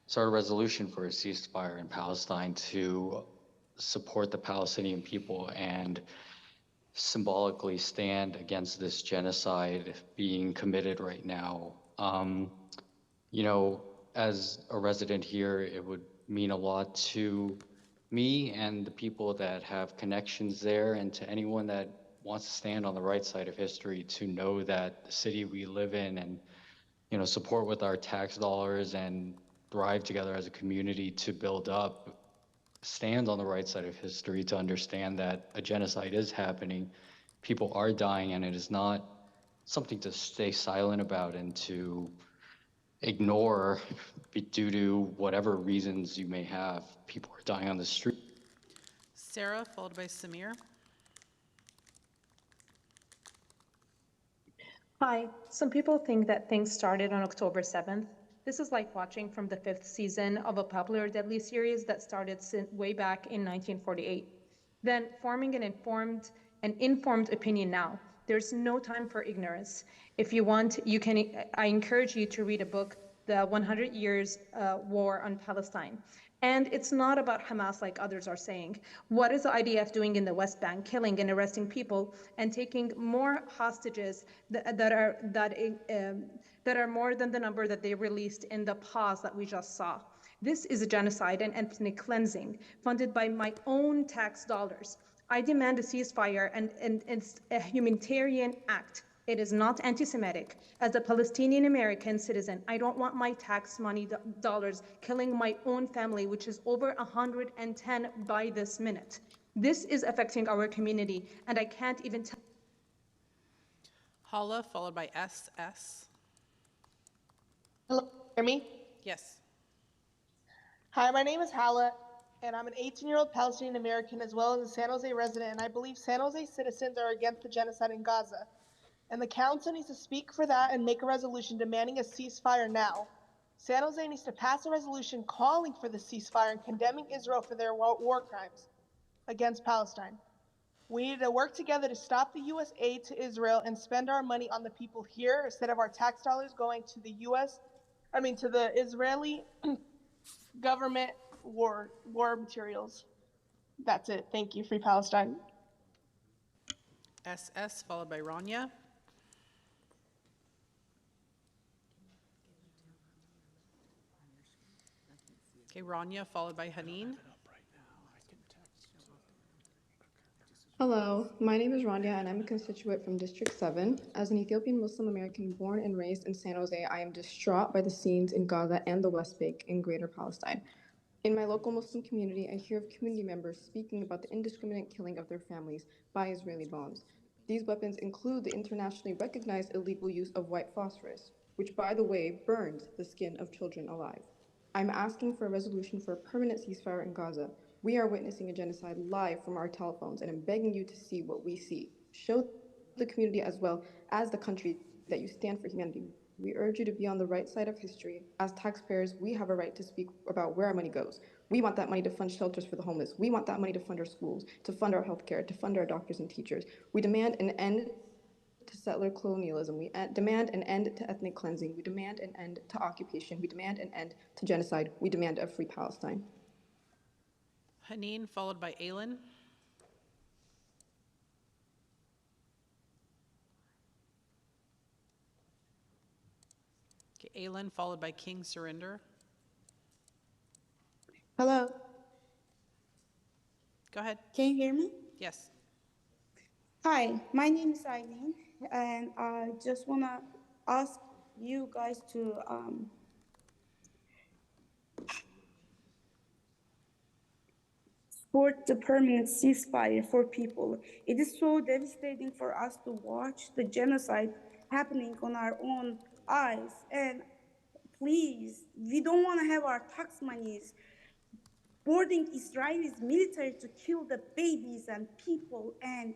start a resolution for a ceasefire in Palestine to support the Palestinian people and symbolically stand against this genocide being committed right now. You know, as a resident here, it would mean a lot to me and the people that have connections there, and to anyone that wants to stand on the right side of history, to know that the city we live in and, you know, support with our tax dollars and thrive together as a community to build up, stand on the right side of history, to understand that a genocide is happening, people are dying, and it is not something to stay silent about and to ignore due to whatever reasons you may have. People are dying on the street. Sarah, followed by Samir. Hi. Some people think that things started on October 7th. This is like watching from the 5th season of a popular Deadly series that started way back in 1948. Then forming an informed opinion now. There's no time for ignorance. If you want, I encourage you to read a book, The 100 Years War on Palestine. And it's not about Hamas like others are saying. What is the IDF doing in the West Bank, killing and arresting people and taking more hostages that are more than the number that they released in the pause that we just saw? This is a genocide and ethnic cleansing funded by my own tax dollars. I demand a ceasefire and it's a humanitarian act. It is not anti-Semitic. As a Palestinian American citizen, I don't want my tax money dollars killing my own family, which is over 110 by this minute. This is affecting our community, and I can't even tell. Hala, followed by SS. Hello, hear me? Yes. Hi, my name is Hala, and I'm an 18-year-old Palestinian American as well as a San Jose resident, and I believe San Jose citizens are against the genocide in Gaza. And the council needs to speak for that and make a resolution demanding a ceasefire now. San Jose needs to pass a resolution calling for the ceasefire and condemning Israel for their war crimes against Palestine. We need to work together to stop the U.S. aid to Israel and spend our money on the people here instead of our tax dollars going to the to the Israeli government war materials. That's it. Thank you. Free Palestine. SS, followed by Rania. Okay, Rania, followed by Haneen. Hello, my name is Rania and I'm a constituent from District 7. As an Ethiopian Muslim American born and raised in San Jose, I am distraught by the scenes in Gaza and the West Bank in Greater Palestine. In my local Muslim community, I hear of community members speaking about the indiscriminate killing of their families by Israeli bombs. These weapons include the internationally recognized illegal use of white phosphorus, which, by the way, burns the skin of children alive. I'm asking for a resolution for a permanent ceasefire in Gaza. We are witnessing a genocide live from our telephones, and I'm begging you to see what we see. Show the community as well as the country that you stand for humanity. We urge you to be on the right side of history. As taxpayers, we have a right to speak about where our money goes. We want that money to fund shelters for the homeless. We want that money to fund our schools, to fund our healthcare, to fund our doctors and teachers. We demand an end to settler colonialism. We demand an end to ethnic cleansing. We demand an end to occupation. We demand an end to genocide. We demand a free Palestine. Haneen, followed by Aylin. Okay, Aylin, followed by King Surinder. Hello, Go ahead. can you hear me? Yes. Hi, my name is Eileen, and I just want to ask you guys to support the permanent ceasefire for people. It is so devastating for us to watch the genocide happening on our own eyes. And please, we don't want to have our tax monies boarding Israelis military to kill the babies and people. And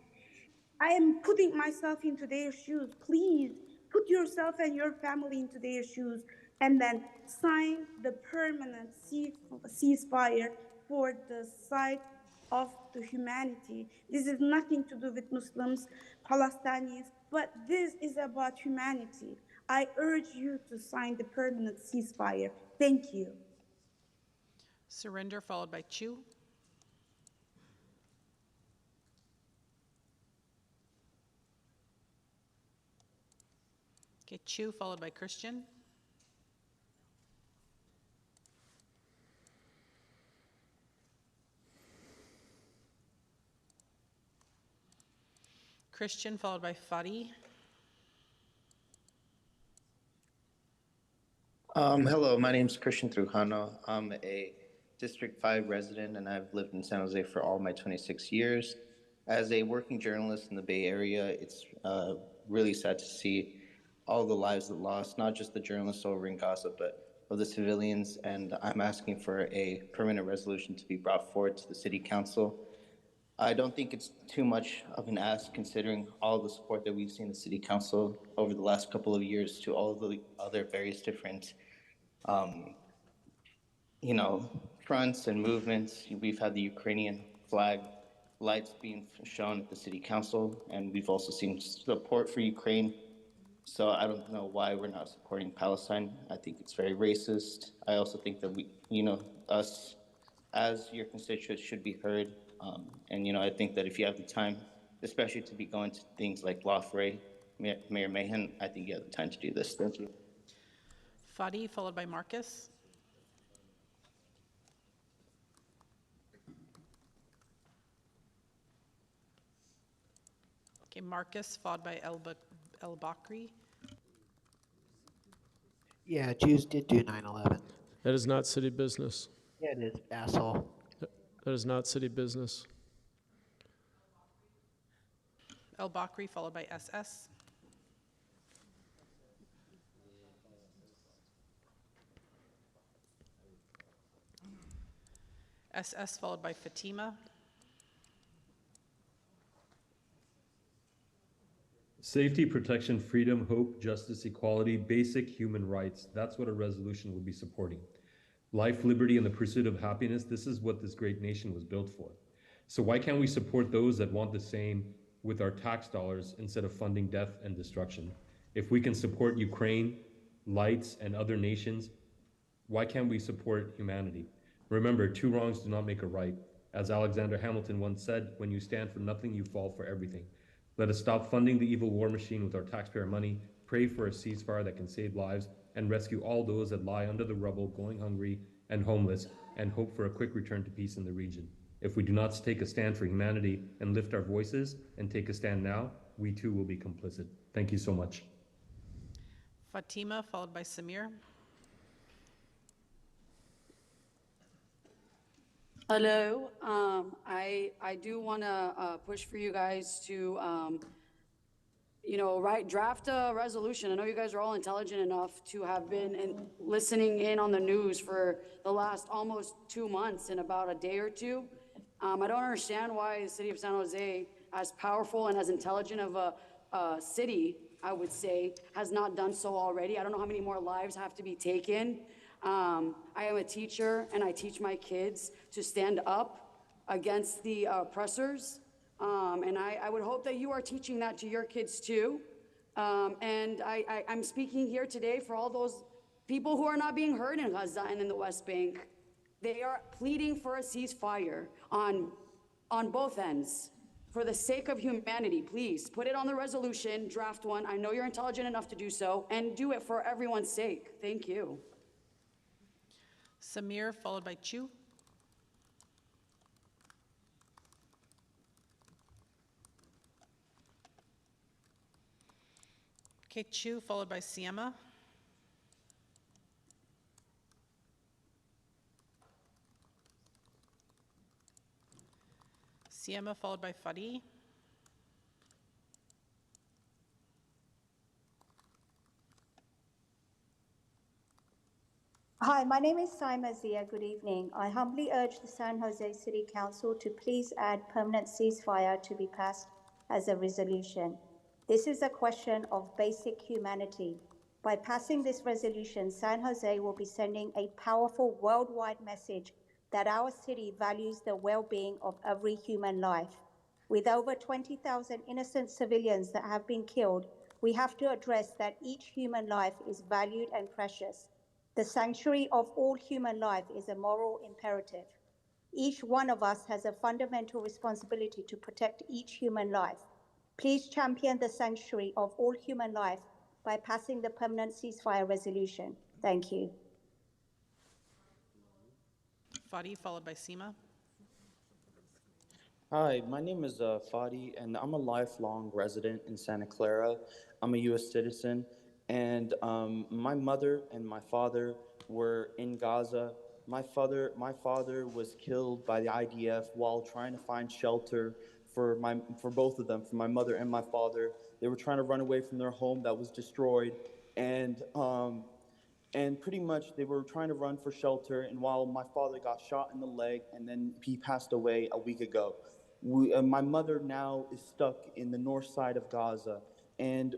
I am putting myself into their shoes. Please put yourself and your family into their shoes and then sign the permanent ceasefire for the sake of the humanity. This is nothing to do with Muslims, Palestinians, but this is about humanity. I urge you to sign the permanent ceasefire. Thank you. Surinder, followed by Chu. Okay, Chu, followed by Christian. Christian, followed by Fadi. Hello, my name is Christian Trujano. I'm a District 5 resident and I've lived in San Jose for all my 26 years. As a working journalist in the Bay Area, it's really sad to see all the lives that lost, not just the journalists over in Gaza, but of the civilians. And I'm asking for a permanent resolution to be brought forward to the City Council. I don't think it's too much of an ask considering all the support that we've seen in the City Council over the last couple of years to all the other various different fronts and movements. We've had the Ukrainian flag lights being shown at the City Council, and we've also seen support for Ukraine. So I don't know why we're not supporting Palestine. I think it's very racist. I also think that us as your constituents should be heard. And I think that if you have the time, especially to be going to things like Lafray, Mayor Mahan, I think you have the time to do this. Thank you. Fadi, followed by Marcus. Okay, Marcus, followed by El Bakri. Yeah, Jews did do 9/11. That is not city business. Yeah, it is, asshole. That is not city business. El Bakri, followed by SS. SS, followed by Fatima. Safety, protection, freedom, hope, justice, equality, basic human rights. That's what a resolution would be supporting. Life, liberty, and the pursuit of happiness. This is what this great nation was built for. So why can't we support those that want the same with our tax dollars instead of funding death and destruction? If we can support Ukraine, lights, and other nations, why can't we support humanity? Remember, two wrongs do not make a right. As Alexander Hamilton once said, when you stand for nothing, you fall for everything. Let us stop funding the evil war machine with our taxpayer money, pray for a ceasefire that can save lives, and rescue all those that lie under the rubble, going hungry and homeless, and hope for a quick return to peace in the region. If we do not take a stand for humanity and lift our voices and take a stand now, we too will be complicit. Thank you so much. Fatima, followed by Samir. Hello. I do want to push for you guys to, draft a resolution. I know you guys are all intelligent enough to have been listening in on the news for the last almost 2 months in about a day or two. I don't understand why the city of San Jose, as powerful and as intelligent of a city, I would say, has not done so already. I don't know how many more lives have to be taken I am a teacher, and I teach my kids to stand up against the oppressors. And I would hope that you are teaching that to your kids too. And I'm speaking here today for all those people who are not being heard in Gaza and in the West Bank. They are pleading for a ceasefire on both ends. For the sake of humanity, please put it on the resolution, draft one. I know you're intelligent enough to do so, and do it for everyone's sake. Thank you. Samir, followed by Chu. Okay, Chu, followed by Siema. Siema, followed by Fadi. Hi, my name is Saima Zia. Good evening. I humbly urge the San Jose City Council to please add permanent ceasefire to be passed as a resolution. This is a question of basic humanity. By passing this resolution, San Jose will be sending a powerful worldwide message that our city values the well-being of every human life. With over 20,000 innocent civilians that have been killed, we have to address that each human life is valued and precious. The sanctuary of all human life is a moral imperative. Each one of us has a fundamental responsibility to protect each human life. Please champion the sanctuary of all human life by passing the permanent ceasefire resolution. Thank you. Fadi, followed by Seema. Hi, my name is Fadi, and I'm a lifelong resident in Santa Clara. I'm a U.S. citizen, and my mother and my father were in Gaza. My father was killed by the IDF while trying to find shelter for both of them, for my mother and my father. They were trying to run away from their home that was destroyed, and pretty much they were trying to run for shelter. And while my father got shot in the leg, and then he passed away a week ago. My mother now is stuck in the north side of Gaza, and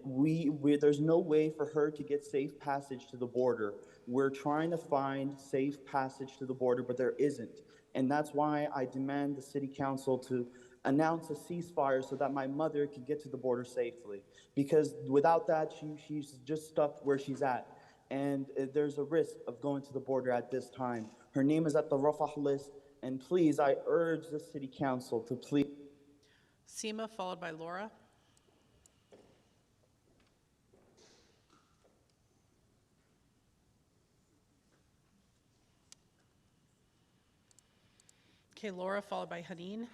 there's no way for her to get safe passage to the border. We're trying to find safe passage to the border, but there isn't. And that's why I demand the city council to announce a ceasefire so that my mother can get to the border safely. Because without that, she's just stuck where she's at. And there's a risk of going to the border at this time. Her name is at the Rafah list. And please, I urge the city council to please. Seema, followed by Laura. Okay, Laura, followed by Haneen.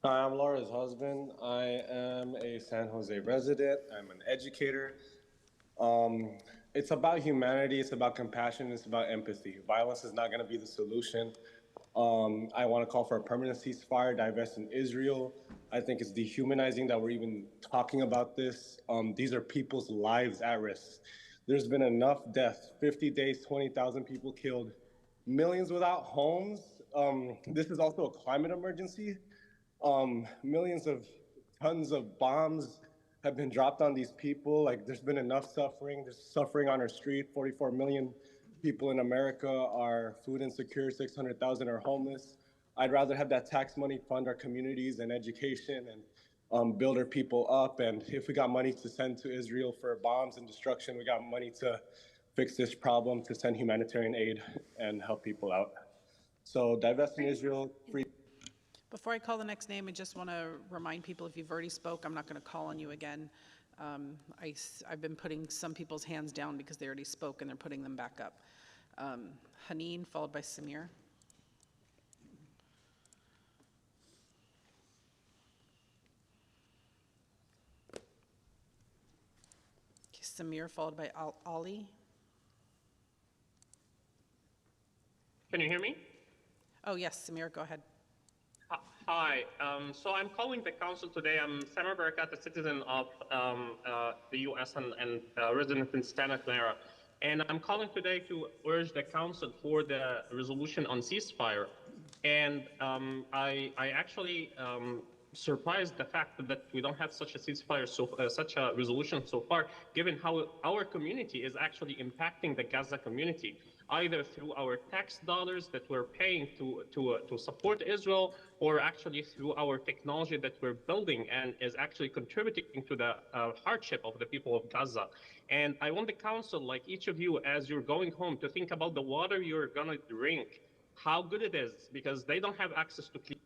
Hi, I'm Laura's husband. I am a San Jose resident. I'm an educator. It's about humanity, it's about compassion, it's about empathy. Violence is not going to be the solution. I want to call for a permanent ceasefire, divest in Israel. I think it's dehumanizing that we're even talking about this. These are people's lives at risk. There's been enough deaths, 50 days, 20,000 people killed, millions without homes. This is also a climate emergency. Millions of tons of bombs have been dropped on these people. Like, there's been enough suffering. There's suffering on our street. 44 million people in America are food insecure. 600,000 are homeless. I'd rather have that tax money fund our communities and education and build our people up. And if we got money to send to Israel for bombs and destruction, we got money to fix this problem, to send humanitarian aid and help people out. So divest in Israel, free. Before I call the next name, I just want to remind people, if you've already spoke, I'm not going to call on you again. I've been putting some people's hands down because they already spoke, and they're putting them back up. Haneen, followed by Samir. Okay, Samir, followed by Ali. Can you hear me? Oh, yes, Samir, go ahead. Hi, so I'm calling the council today. I'm Samir Barakat, a citizen of the U.S. and resident in Santa Clara. And I'm calling today to urge the council for the resolution on ceasefire. And I actually surprised the fact that we don't have such a ceasefire, such a resolution so far, given how our community is actually impacting the Gaza community, either through our tax dollars that we're paying to support Israel, or actually through our technology that we're building and is actually contributing to the hardship of the people of Gaza. And I want the council, like each of you, as you're going home, to think about the water you're gonna drink, how good it is, because they don't have access to clean.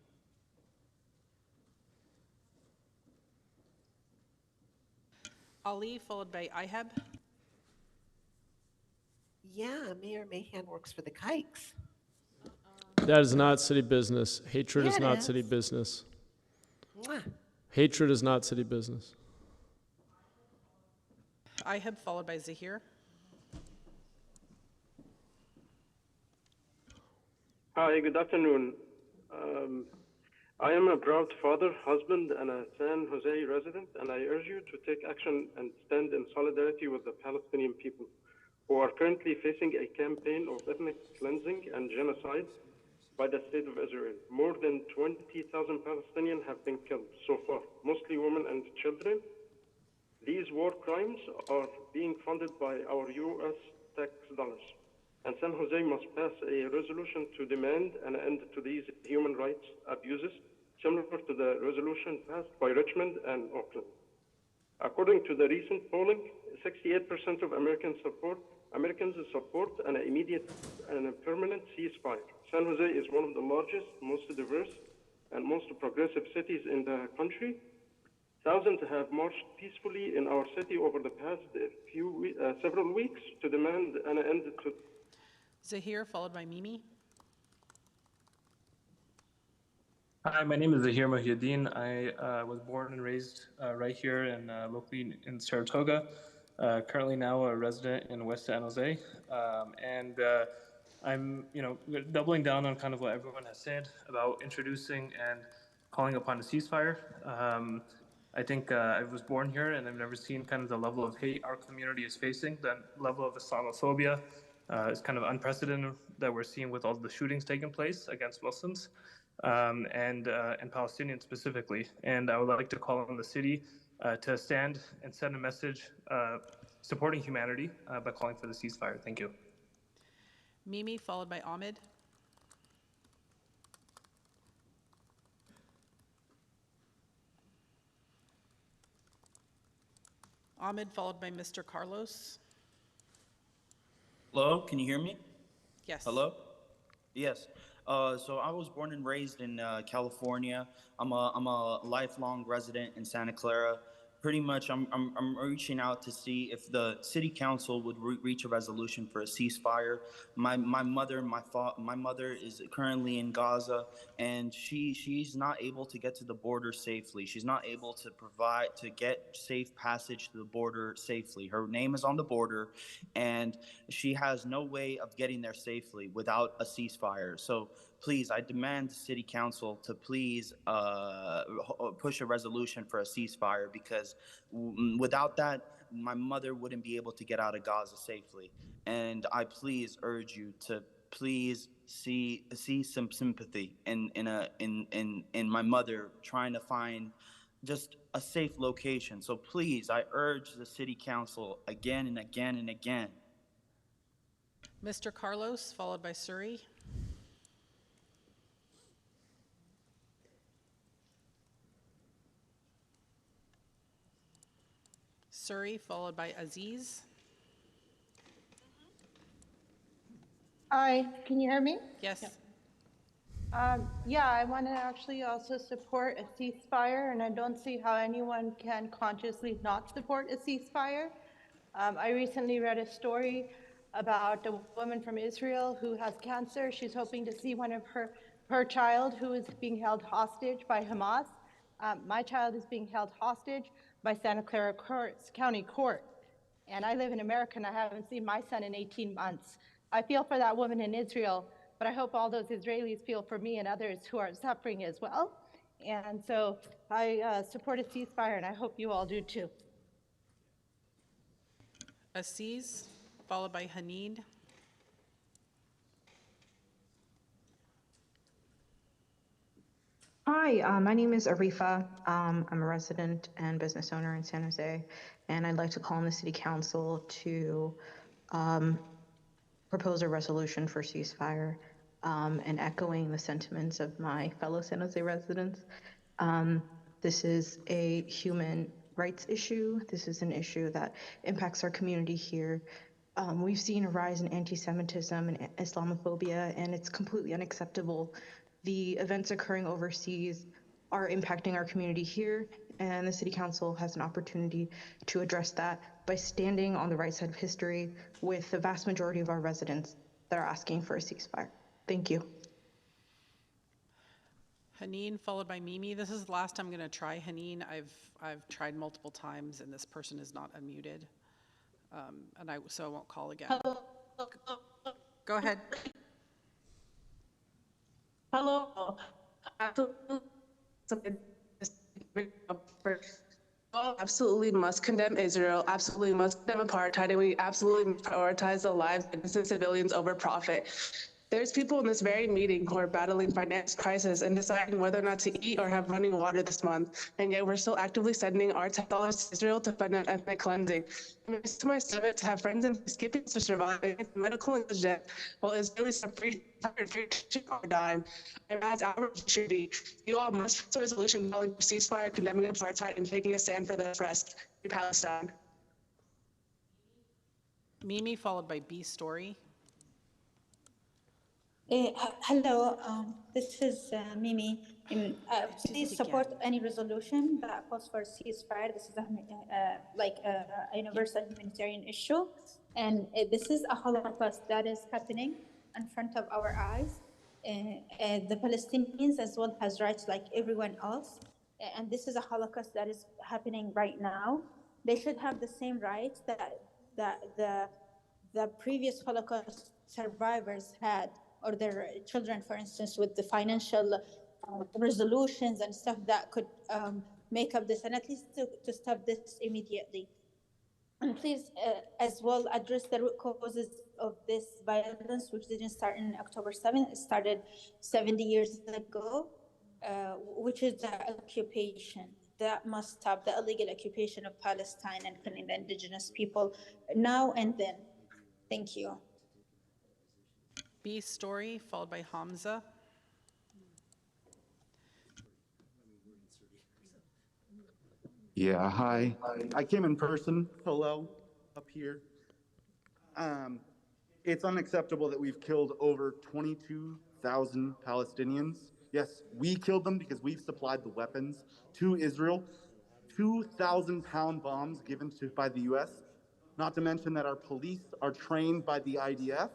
Ali, followed by Iheb. Yeah, Mayor Mahan works for the Kikes. That is not city business. Hatred Yeah, is it not is. city business. Mwah. Hatred is not city business. Iheb, followed by Zahir. Hi, good afternoon. I am a proud father, husband, and a San Jose resident, and I urge you to take action and stand in solidarity with the Palestinian people who are currently facing a campaign of ethnic cleansing and genocide by the State of Israel. More than 20,000 Palestinians have been killed so far, mostly women and children. These war crimes are being funded by our U.S. tax dollars. And San Jose must pass a resolution to demand an end to these human rights abuses, similar to the resolution passed by Richmond and Oakland. According to the recent polling, 68% of Americans support an immediate and a permanent ceasefire. San Jose is one of the largest, most diverse, and most progressive cities in the country. Thousands have marched peacefully in our city over the past several weeks to demand an end to. Zahir, followed by Mimi. Hi, my name is Zahir Mohiuddin. I was born and raised right here in locally in Saratoga. Currently now a resident in West San Jose, and I'm doubling down on kind of what everyone has said about introducing and calling upon a ceasefire. I think I was born here and I've never seen kind of the level of hate our community is facing. The level of Islamophobia is kind of unprecedented that we're seeing with all the shootings taking place against Muslims and Palestinians specifically. And I would like to call on the city to stand and send a message supporting humanity by calling for the ceasefire. Thank you. Mimi, followed by Ahmed. Ahmed, followed by Mr. Carlos. Hello, can you hear me? Yes. Hello? Yes. So I was born and raised in California. I'm a lifelong resident in Santa Clara. Pretty much, I'm reaching out to see if the city council would reach a resolution for a ceasefire. My mother is currently in Gaza, and she's not able to get to the border safely. She's not able to get safe passage to the border safely. Her name is on the border, and she has no way of getting there safely without a ceasefire. So please, I demand the city council to please push a resolution for a ceasefire, because without that, my mother wouldn't be able to get out of Gaza safely. And I please urge you to please see some sympathy in my mother trying to find just a safe location. So please, I urge the city council again and again and again. Mr. Carlos, followed by Suri. Suri, followed by Aziz. Hi, can you hear me? Yes. Yeah, I want to actually also support a ceasefire, and I don't see how anyone can consciously not support a ceasefire. I recently read a story about a woman from Israel who has cancer. She's hoping to see one of her child who is being held hostage by Hamas. My child is being held hostage by Santa Clara County Court. And I live in America and I haven't seen my son in 18 months. I feel for that woman in Israel, but I hope all those Israelis feel for me and others who are suffering as well. And so I support a ceasefire, and I hope you all do too. Aziz, followed by Hanid. Hi, my name is Arifa. I'm a resident and business owner in San Jose, and I'd like to call on the City Council to um, propose a resolution for ceasefire and echoing the sentiments of my fellow San Jose residents. This is a human rights issue. This is an issue that impacts our community here. We've seen a rise in anti-Semitism and Islamophobia, and it's completely unacceptable. The events occurring overseas are impacting our community here, and the City Council has an opportunity to address that by standing on the right side of history with the vast majority of our residents that are asking for a ceasefire. Thank you. Haneen, followed by Mimi. This is the last I'm going to try Haneen. I've tried multiple times, and this person is not unmuted, so I won't call again. Go ahead. Hello. Absolutely must condemn Israel, absolutely must condemn apartheid, and we absolutely must prioritize the lives of innocent civilians over profit. There's people in this very meeting who are battling financial crisis and deciding whether or not to eat or have running water this month, and yet we're still actively sending our $10 to Israel to fund an ethnic cleansing. It's to my stomach to have friends in skipping to survive medical negligence while Israelis are free or dime. And as our duty, you all must pass a resolution calling for ceasefire, condemning apartheid, and taking a stand for the rest of Palestine. Mimi, followed by B Story. Hello, this is Mimi. Please support any resolution that calls for ceasefire. This is a universal humanitarian issue, and this is a Holocaust that is happening in front of our eyes. The Palestinians as well has rights like everyone else, and this is a Holocaust that is happening right now. They should have the same rights that the previous Holocaust survivors had, or their children, for instance, with the financial resolutions and stuff that could make up this, and at least to stop this immediately. And please as well address the root causes of this violence, which didn't start in October 7th, it started 70 years ago, which is the occupation. That must stop, the illegal occupation of Palestine and killing the indigenous people now and then. Thank you. B Story, followed by Hamza. Yeah, hi. I came in person. Hello, up here. It's unacceptable that we've killed over 22,000 Palestinians. Yes, we killed them because we've supplied the weapons to Israel. 2,000-pound bombs given by the U.S. Not to mention that our police are trained by the IDF.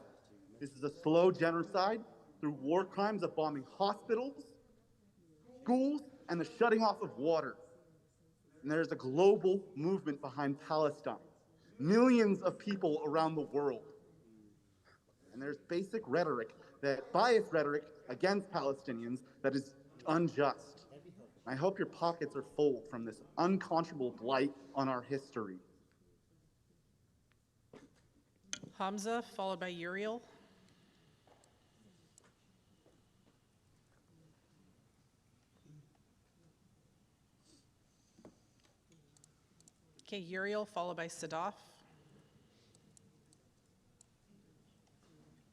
This is a slow genocide through war crimes of bombing hospitals, schools, and the shutting off of water. And there's a global movement behind Palestine. Millions of people around the world. And there's basic rhetoric, biased rhetoric against Palestinians that is unjust. I hope your pockets are full from this unconscionable blight on our history. Hamza, followed by Uriel. Okay, Uriel, followed by Sadaf.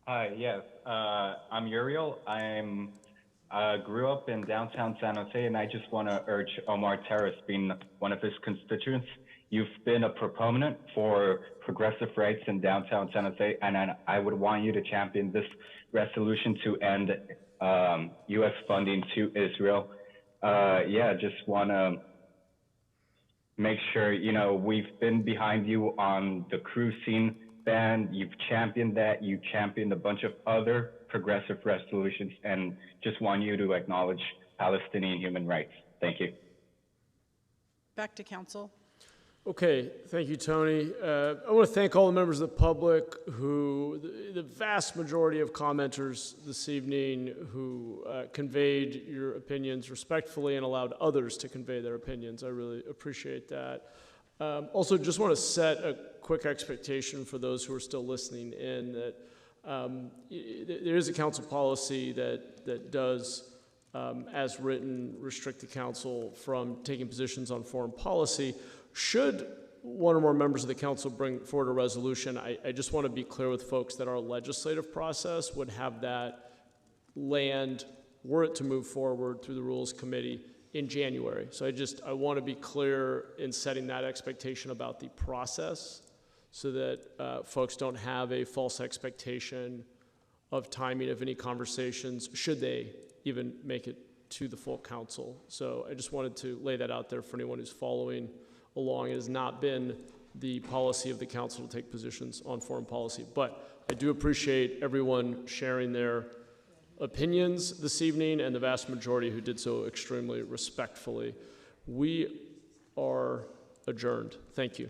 Hi, yes, I'm Uriel. I grew up in downtown San Jose, and I just want to urge Omar Terrace, being one of his constituents. You've been a proponent for progressive rights in downtown San Jose, and I would want you to champion this resolution to end U.S. funding to Israel. Just want to make sure, we've been behind you on the cruising ban. You've championed that. You championed a bunch of other progressive resolutions, and just want you to acknowledge Palestinian human rights. Thank you. Back to council. Okay, thank you, Tony. I want to thank all the members of the public the vast majority of commenters this evening who conveyed your opinions respectfully and allowed others to convey their opinions. I really appreciate that. Also, just want to set a quick expectation for those who are still listening in that there is a council policy that does as written, restrict the council from taking positions on foreign policy. Should one or more members of the council bring forward a resolution, I just want to be clear with folks that our legislative process would have that land, were it to move forward through the Rules Committee, in January. So I want to be clear in setting that expectation about the process so that folks don't have a false expectation of timing of any conversations, should they even make it to the full council. So I just wanted to lay that out there for anyone who's following along. It has not been the policy of the council to take positions on foreign policy, but I do appreciate everyone sharing their opinions this evening, and the vast majority who did so extremely respectfully. We are adjourned. Thank you.